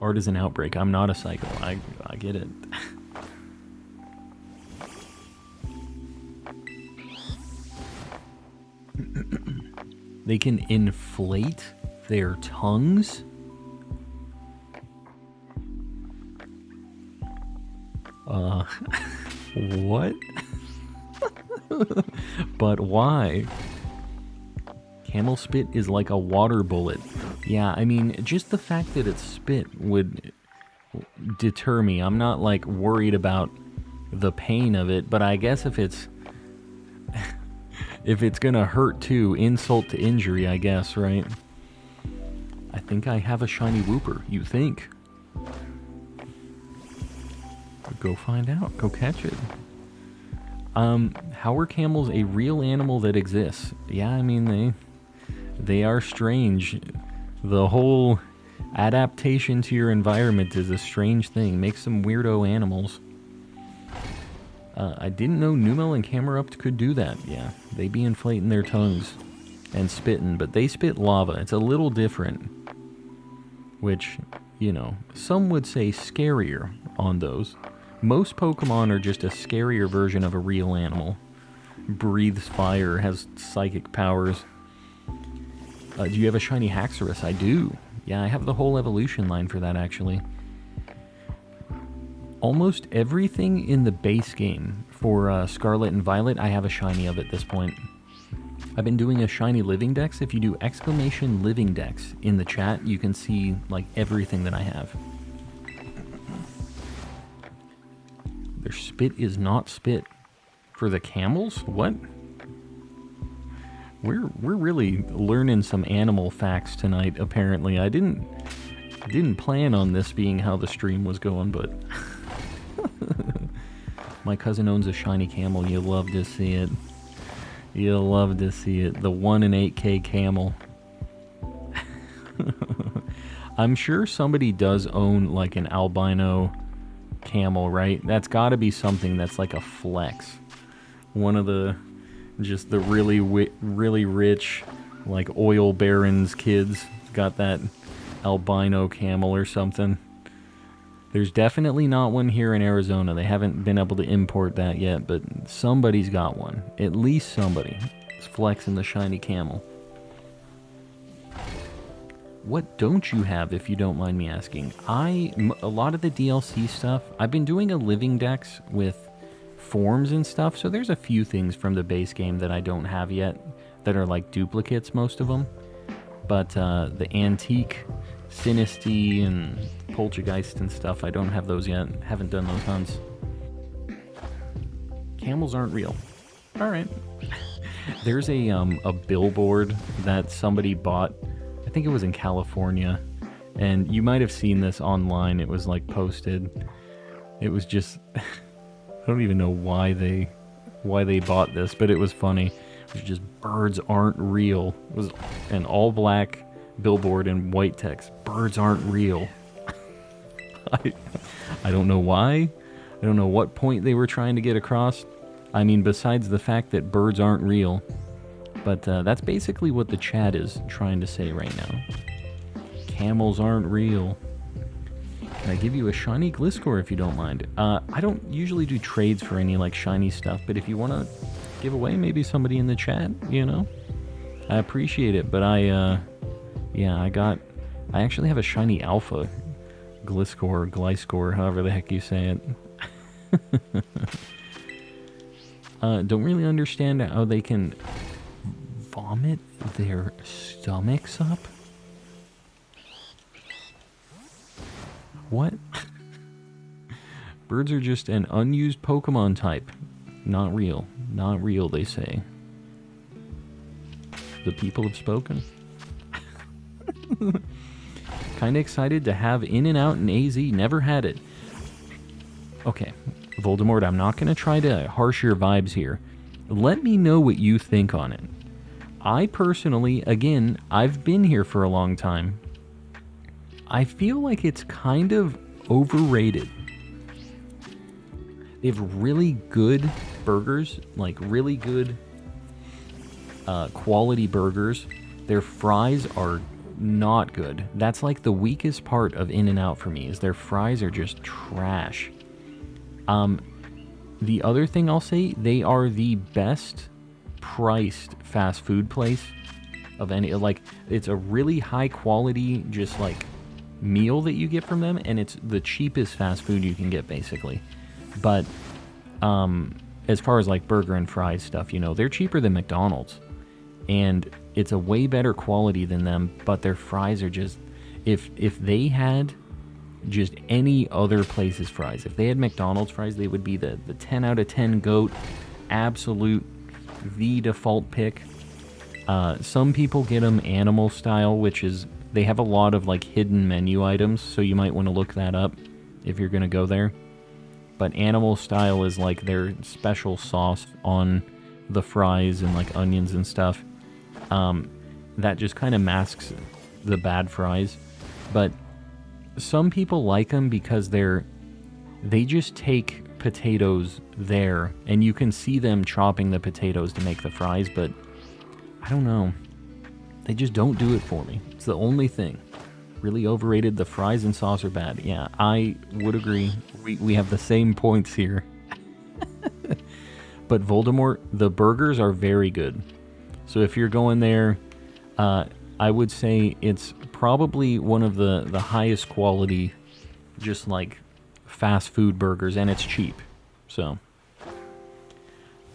Artisan Outbreak. I'm not a psycho. I get it. They can inflate their tongues? What? But why? Camel spit is like a water bullet. Yeah, I mean, just the fact that it's spit would deter me. I'm not, like, worried about the pain of it, but I guess if it's... if it's gonna hurt too, insult to injury, I guess, right? I think I have a shiny Wooper. You think? Go find out. Go catch it. How are camels a real animal that exists? Yeah, I mean, they are strange. The whole adaptation to your environment is a strange thing. Makes some weirdo animals. I didn't know Numel and Camerupt could do that. Yeah, they be inflating their tongues and spitting, but they spit lava. It's a little different. Which, you know, some would say scarier on those. Most Pokemon are just a scarier version of a real animal. Breathes fire, has psychic powers. Do you have a shiny Haxorus? I do. Yeah, I have the whole evolution line for that, actually. Almost everything in the base game for Scarlet and Violet, I have a shiny of at this point. I've been doing a shiny Living Dex. If you do exclamation Living Dex in the chat, you can see, like, everything that I have. Their spit is not spit. For the camels? What? We're really learning some animal facts tonight, apparently. I didn't plan on this being how the stream was going, but... My cousin owns a shiny camel. You'll love to see it. You'll love to see it. The 1 in 8K camel. I'm sure somebody does own, like, an albino camel, right? That's gotta be something that's like a flex. One of the... just the really rich, like, oil barons kids got that albino camel or something. There's definitely not one here in Arizona. They haven't been able to import that yet, but somebody's got one. At least somebody is flexing the shiny camel. What don't you have, if you don't mind me asking? A lot of the DLC stuff, I've been doing a Living Dex with forms and stuff, so there's a few things from the base game that I don't have yet that are like duplicates, most of them. But the antique Sinistea and Poltergeist and stuff, I don't have those yet. Haven't done those hunts. Camels aren't real. Alright. There's a billboard that somebody bought. I think it was in California. And you might have seen this online. It was like posted. It was just... I don't even know why they bought this, but it was funny. It was just, birds aren't real. It was an all black billboard in white text. Birds aren't real. I don't know why. I don't know what point they were trying to get across. I mean, besides the fact that birds aren't real. But that's basically what the chat is trying to say right now. Camels aren't real. Can I give you a shiny Gliscor if you don't mind? I don't usually do trades for any, like, shiny stuff, but if you want to give away maybe somebody in the chat, you know? I appreciate it, but yeah, I actually have a shiny Alpha Gliscor, however the heck you say it. Don't really understand how they can vomit their stomachs up? What? Birds are just an unused Pokemon type. Not real. Not real, they say. The people have spoken. Kinda excited to have In-N-Out in AZ. Never had it. Okay, Voldemort, I'm not gonna try to harsh your vibes here. Let me know what you think on it. I personally, again, I've been here for a long time. I feel like it's kind of overrated. They have really good burgers, like really good quality burgers, Their fries are not good. That's like the weakest part of In-N-Out for me, is their fries are just trash. The other thing I'll say, they are the best priced fast food place of any. Like, it's a really high quality, just like meal that you get from them, and it's the cheapest fast food you can get, basically. But as far as like burger and fries stuff, you know, they're cheaper than McDonald's, and it's a way better quality than them. But their fries are just, if they had just any other place's fries, if they had McDonald's fries, they would be the 10 out of 10 GOAT, absolute the default pick. Some people get them animal style, which is, they have a lot of like hidden menu items, so you might want to look that up if you're going to go there. But animal style is like their special sauce on the fries and like onions and stuff. That just kind of masks the bad fries. But some people like them because they just take potatoes there, and you can see them chopping the potatoes to make the fries, but I don't know. They just don't do it for me. It's the only thing. Really overrated. The fries and sauce are bad. Yeah, I would agree. We have the same points here. But Voldemort, the burgers are very good. So if you're going there, I would say it's probably one of the highest quality, just like fast food burgers, and it's cheap. So,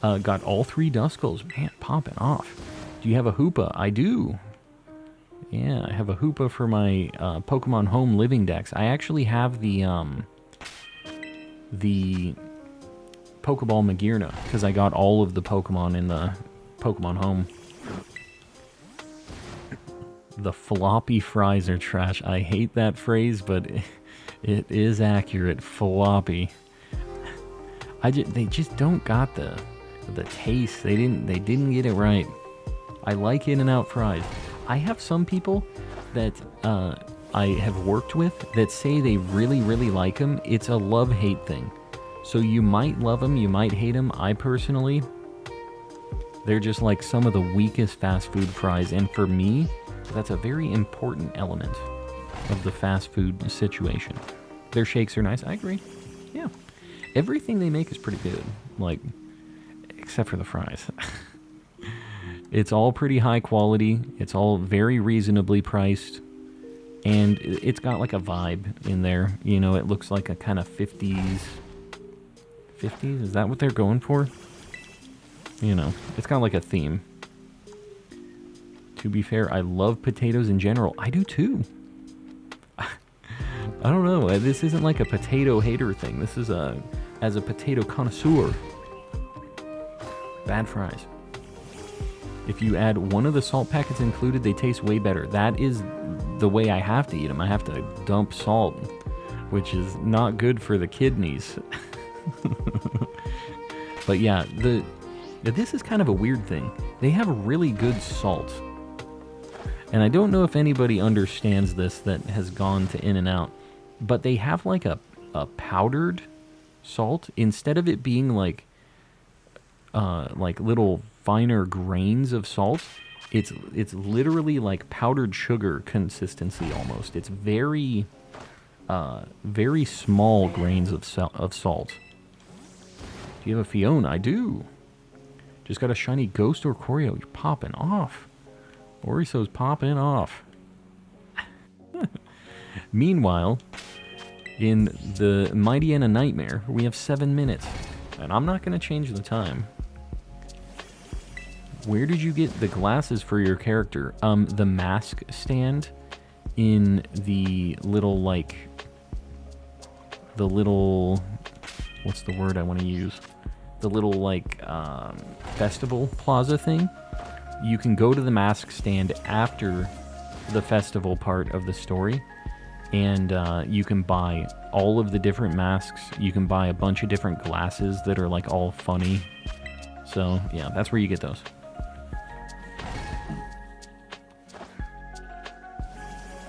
got all 3 Duskulls. Man, popping off. Do you have a Hoopa? I do. Yeah, I have a Hoopa for my Pokemon Home Living Dex. I actually have the Pokeball Magearna, because I got all of the Pokemon in the Pokemon Home. The floppy fries are trash. I hate that phrase, but it is accurate. Floppy. They just don't got the taste. They didn't get it right. I like In-N-Out fries. I have some people that I have worked with that say they really, really like them. It's a love-hate thing. So you might love them, you might hate them. I personally, they're just like some of the weakest fast food fries. And for me, that's a very important element of the fast food situation. Their shakes are nice. I agree. Yeah. Everything they make is pretty good. Like, except for the fries. It's all pretty high quality. It's all very reasonably priced. And it's got like a vibe in there. You know, it looks like a kind of 50s. 50s? Is that what they're going for? You know, it's got like a theme. To be fair, I love potatoes in general. I do too. I don't know. This isn't like a potato hater thing. This is as a potato connoisseur. Bad fries. If you add one of the salt packets included, they taste way better. That is the way I have to eat them. I have to dump salt, which is not good for the kidneys. But yeah, this is kind of a weird thing. They have really good salt. And I don't know if anybody understands this that has gone to In-N-Out, but they have like a powdered salt. Instead of it being like little finer grains of salt, it's literally like powdered sugar consistency almost. It's very very small grains of salt. Do you have a Fiona? I do. Just got a shiny Ghost or Choreo. You're popping off. Oriso's popping off. Meanwhile, in the Mighty and a Nightmare, we have 7 minutes. And I'm not going to change the time. Where did you get the glasses for your character? The mask stand in the little, what's the word I want to use? The little, festival plaza thing. You can go to the mask stand after the festival part of the story, and you can buy all of the different masks. You can buy a bunch of different glasses that are, all funny. So, yeah, that's where you get those.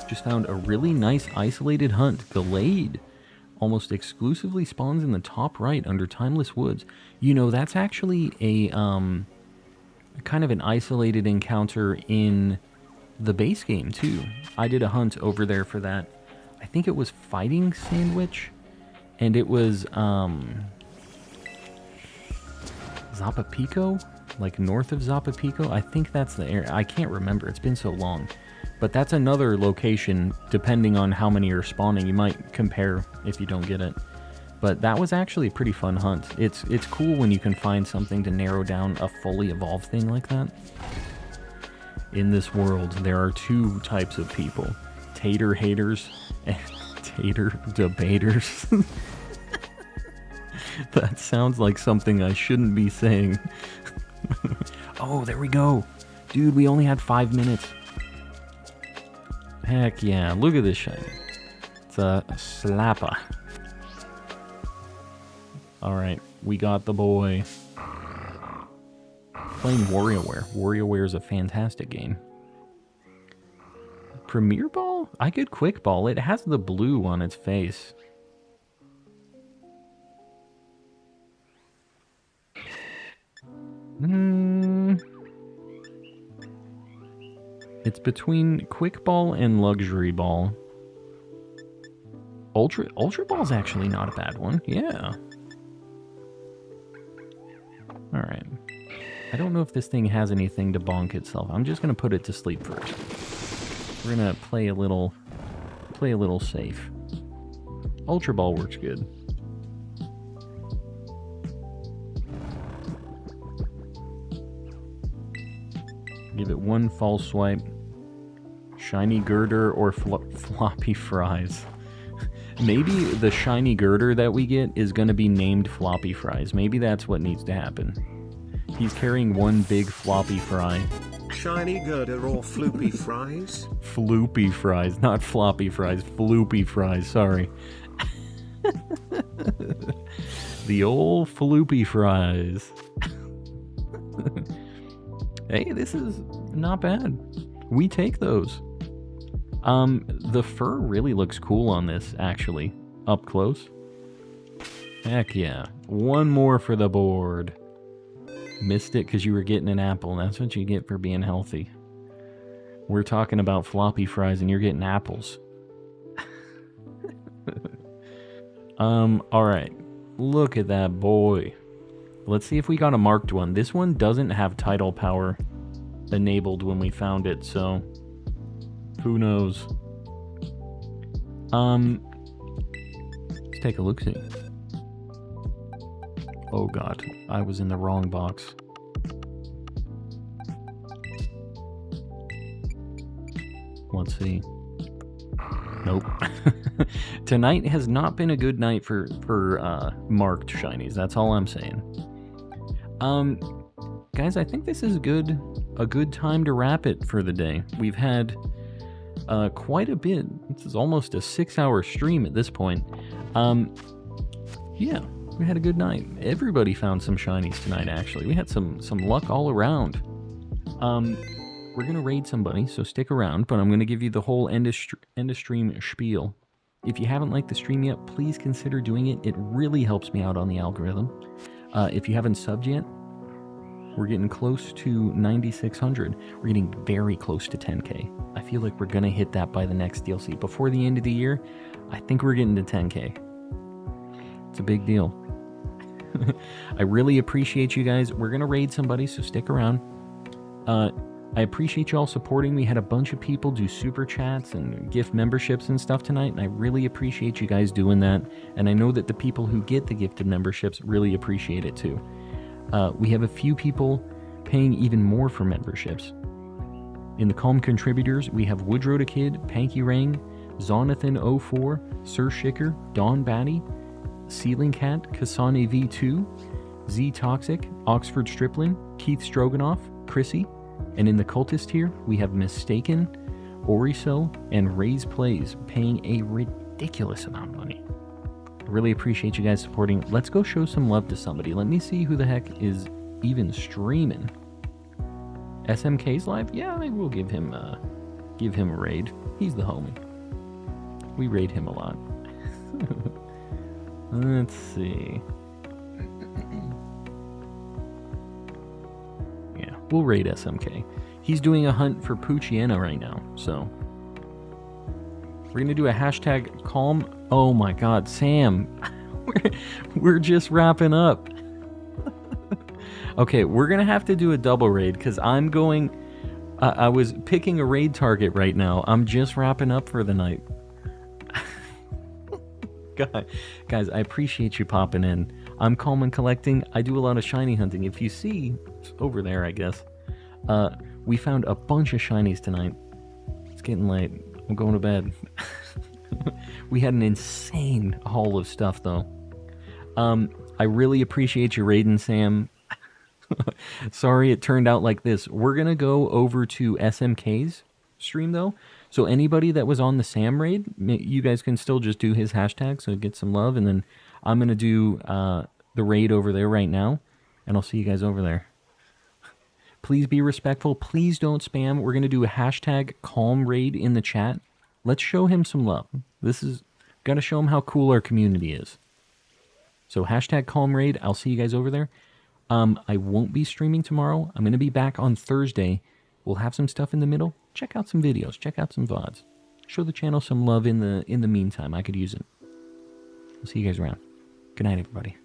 Just found a really nice isolated hunt. Gallade almost exclusively spawns in the top right under Timeless Woods. You know, that's actually a kind of an isolated encounter in the base game too. I did a hunt over there for that. I think it was Fighting Sandwich, and it was Zapapico, like north of Zapapico. I think that's the area. I can't remember. It's been so long. But that's another location, depending on how many are spawning. You might compare if you don't get it. But that was actually a pretty fun hunt. It's cool when you can find something to narrow down a fully evolved thing like that. In this world, there are two types of people. Tater haters and tater debaters. That sounds like something I shouldn't be saying. Oh, there we go. Dude, we only had 5 minutes. Heck yeah, look at this shiny. It's a slapper. Alright, we got the boy. Playing WarioWare. WarioWare is a fantastic game. Premier Ball? I could Quick Ball. It has the blue on its face. It's between Quick Ball and Luxury Ball. Ultra Ball's actually not a bad one. Yeah. Alright. I don't know if this thing has anything to bonk itself. I'm just going to put it to sleep first. We're going to play a little safe. Ultra Ball works good. Give it one false swipe. Shiny Girder or Floppy Fries. Maybe the shiny Girder that we get is going to be named Floppy Fries. Maybe that's what needs to happen. He's carrying one big floppy fry. Shiny Girder or Floopy Fries? Floopy Fries, not floppy fries. Floopy Fries, sorry. The old Floopy Fries. Hey, this is not bad. We take those. The fur really looks cool on this, actually. Up close. Heck yeah. One more for the board. Missed it because you were getting an apple. That's what you get for being healthy. We're talking about floppy fries and you're getting apples. Alright. Look at that boy. Let's see if we got a marked one. This one doesn't have tidal power enabled when we found it, so who knows? Let's take a look-see. Oh god, I was in the wrong box. Let's see. Nope. Tonight has not been a good night for marked shinies. That's all I'm saying. Guys, I think this is a good time to wrap it for the day. We've had quite a bit. This is almost a 6-hour stream at this point. Yeah, we had a good night. Everybody found some shinies tonight, actually. We had some luck all around. We're going to raid somebody, so stick around, but I'm going to give you the whole end of stream spiel. If you haven't liked the stream yet, please consider doing it. It really helps me out on the algorithm. If you haven't subbed yet, we're getting close to 9,600. We're getting very close to 10K. I feel like we're going to hit that by the next DLC. Before the end of the year, I think we're getting to 10K. It's a big deal. I really appreciate you guys. We're going to raid somebody, so stick around. I appreciate y'all supporting. We had a bunch of people do super chats and gift memberships and stuff tonight, and I really appreciate you guys doing that. And I know that the people who get the gifted memberships really appreciate it too. We have a few people paying even more for memberships. In the Calm Contributors, we have Woodrow the Kid, Panky Rang, Zonathan04, Sir Shicker, Don Batty, Ceiling Cat, Kasane V2, Z Toxic, Oxford Stripling, Keith Stroganoff, Chrissy, and in the Cultist here, we have Mistaken, Oriso, and Ray's Plays paying a ridiculous amount of money. I really appreciate you guys supporting. Let's go show some love to somebody. Let me see who the heck is even streaming. SMK's live? Yeah, maybe we'll give him a raid. He's the homie. We raid him a lot. Let's see. Yeah, we'll raid SMK. He's doing a hunt for Poochyena right now, so we're gonna do a hashtag calm. Oh my God, Sam, we're just wrapping up. Okay, we're gonna have to do a double raid because I'm going. I was picking a raid target right now. I'm just wrapping up for the night. Guys, I appreciate you popping in. I'm calm and collecting. I do a lot of shiny hunting. If you see, it's over there, I guess. We found a bunch of shinies tonight. It's getting late. I'm going to bed. We had an insane haul of stuff, though. I really appreciate you raiding, Sam. Sorry it turned out like this. We're going to go over to SMK's stream, though. So anybody that was on the Sam raid, you guys can still just do his hashtag, so get some love. And then I'm going to do the raid over there right now, and I'll see you guys over there. Please be respectful. Please don't spam. We're going to do a hashtag calm raid in the chat. Let's show him some love. This is got to show him how cool our community is. So hashtag calm raid. I'll see you guys over there. I won't be streaming tomorrow. I'm going to be back on Thursday. We'll have some stuff in the middle. Check out some videos. Check out some VODs. Show the channel some love in the meantime. I could use it. I'll see you guys around. Good night, everybody.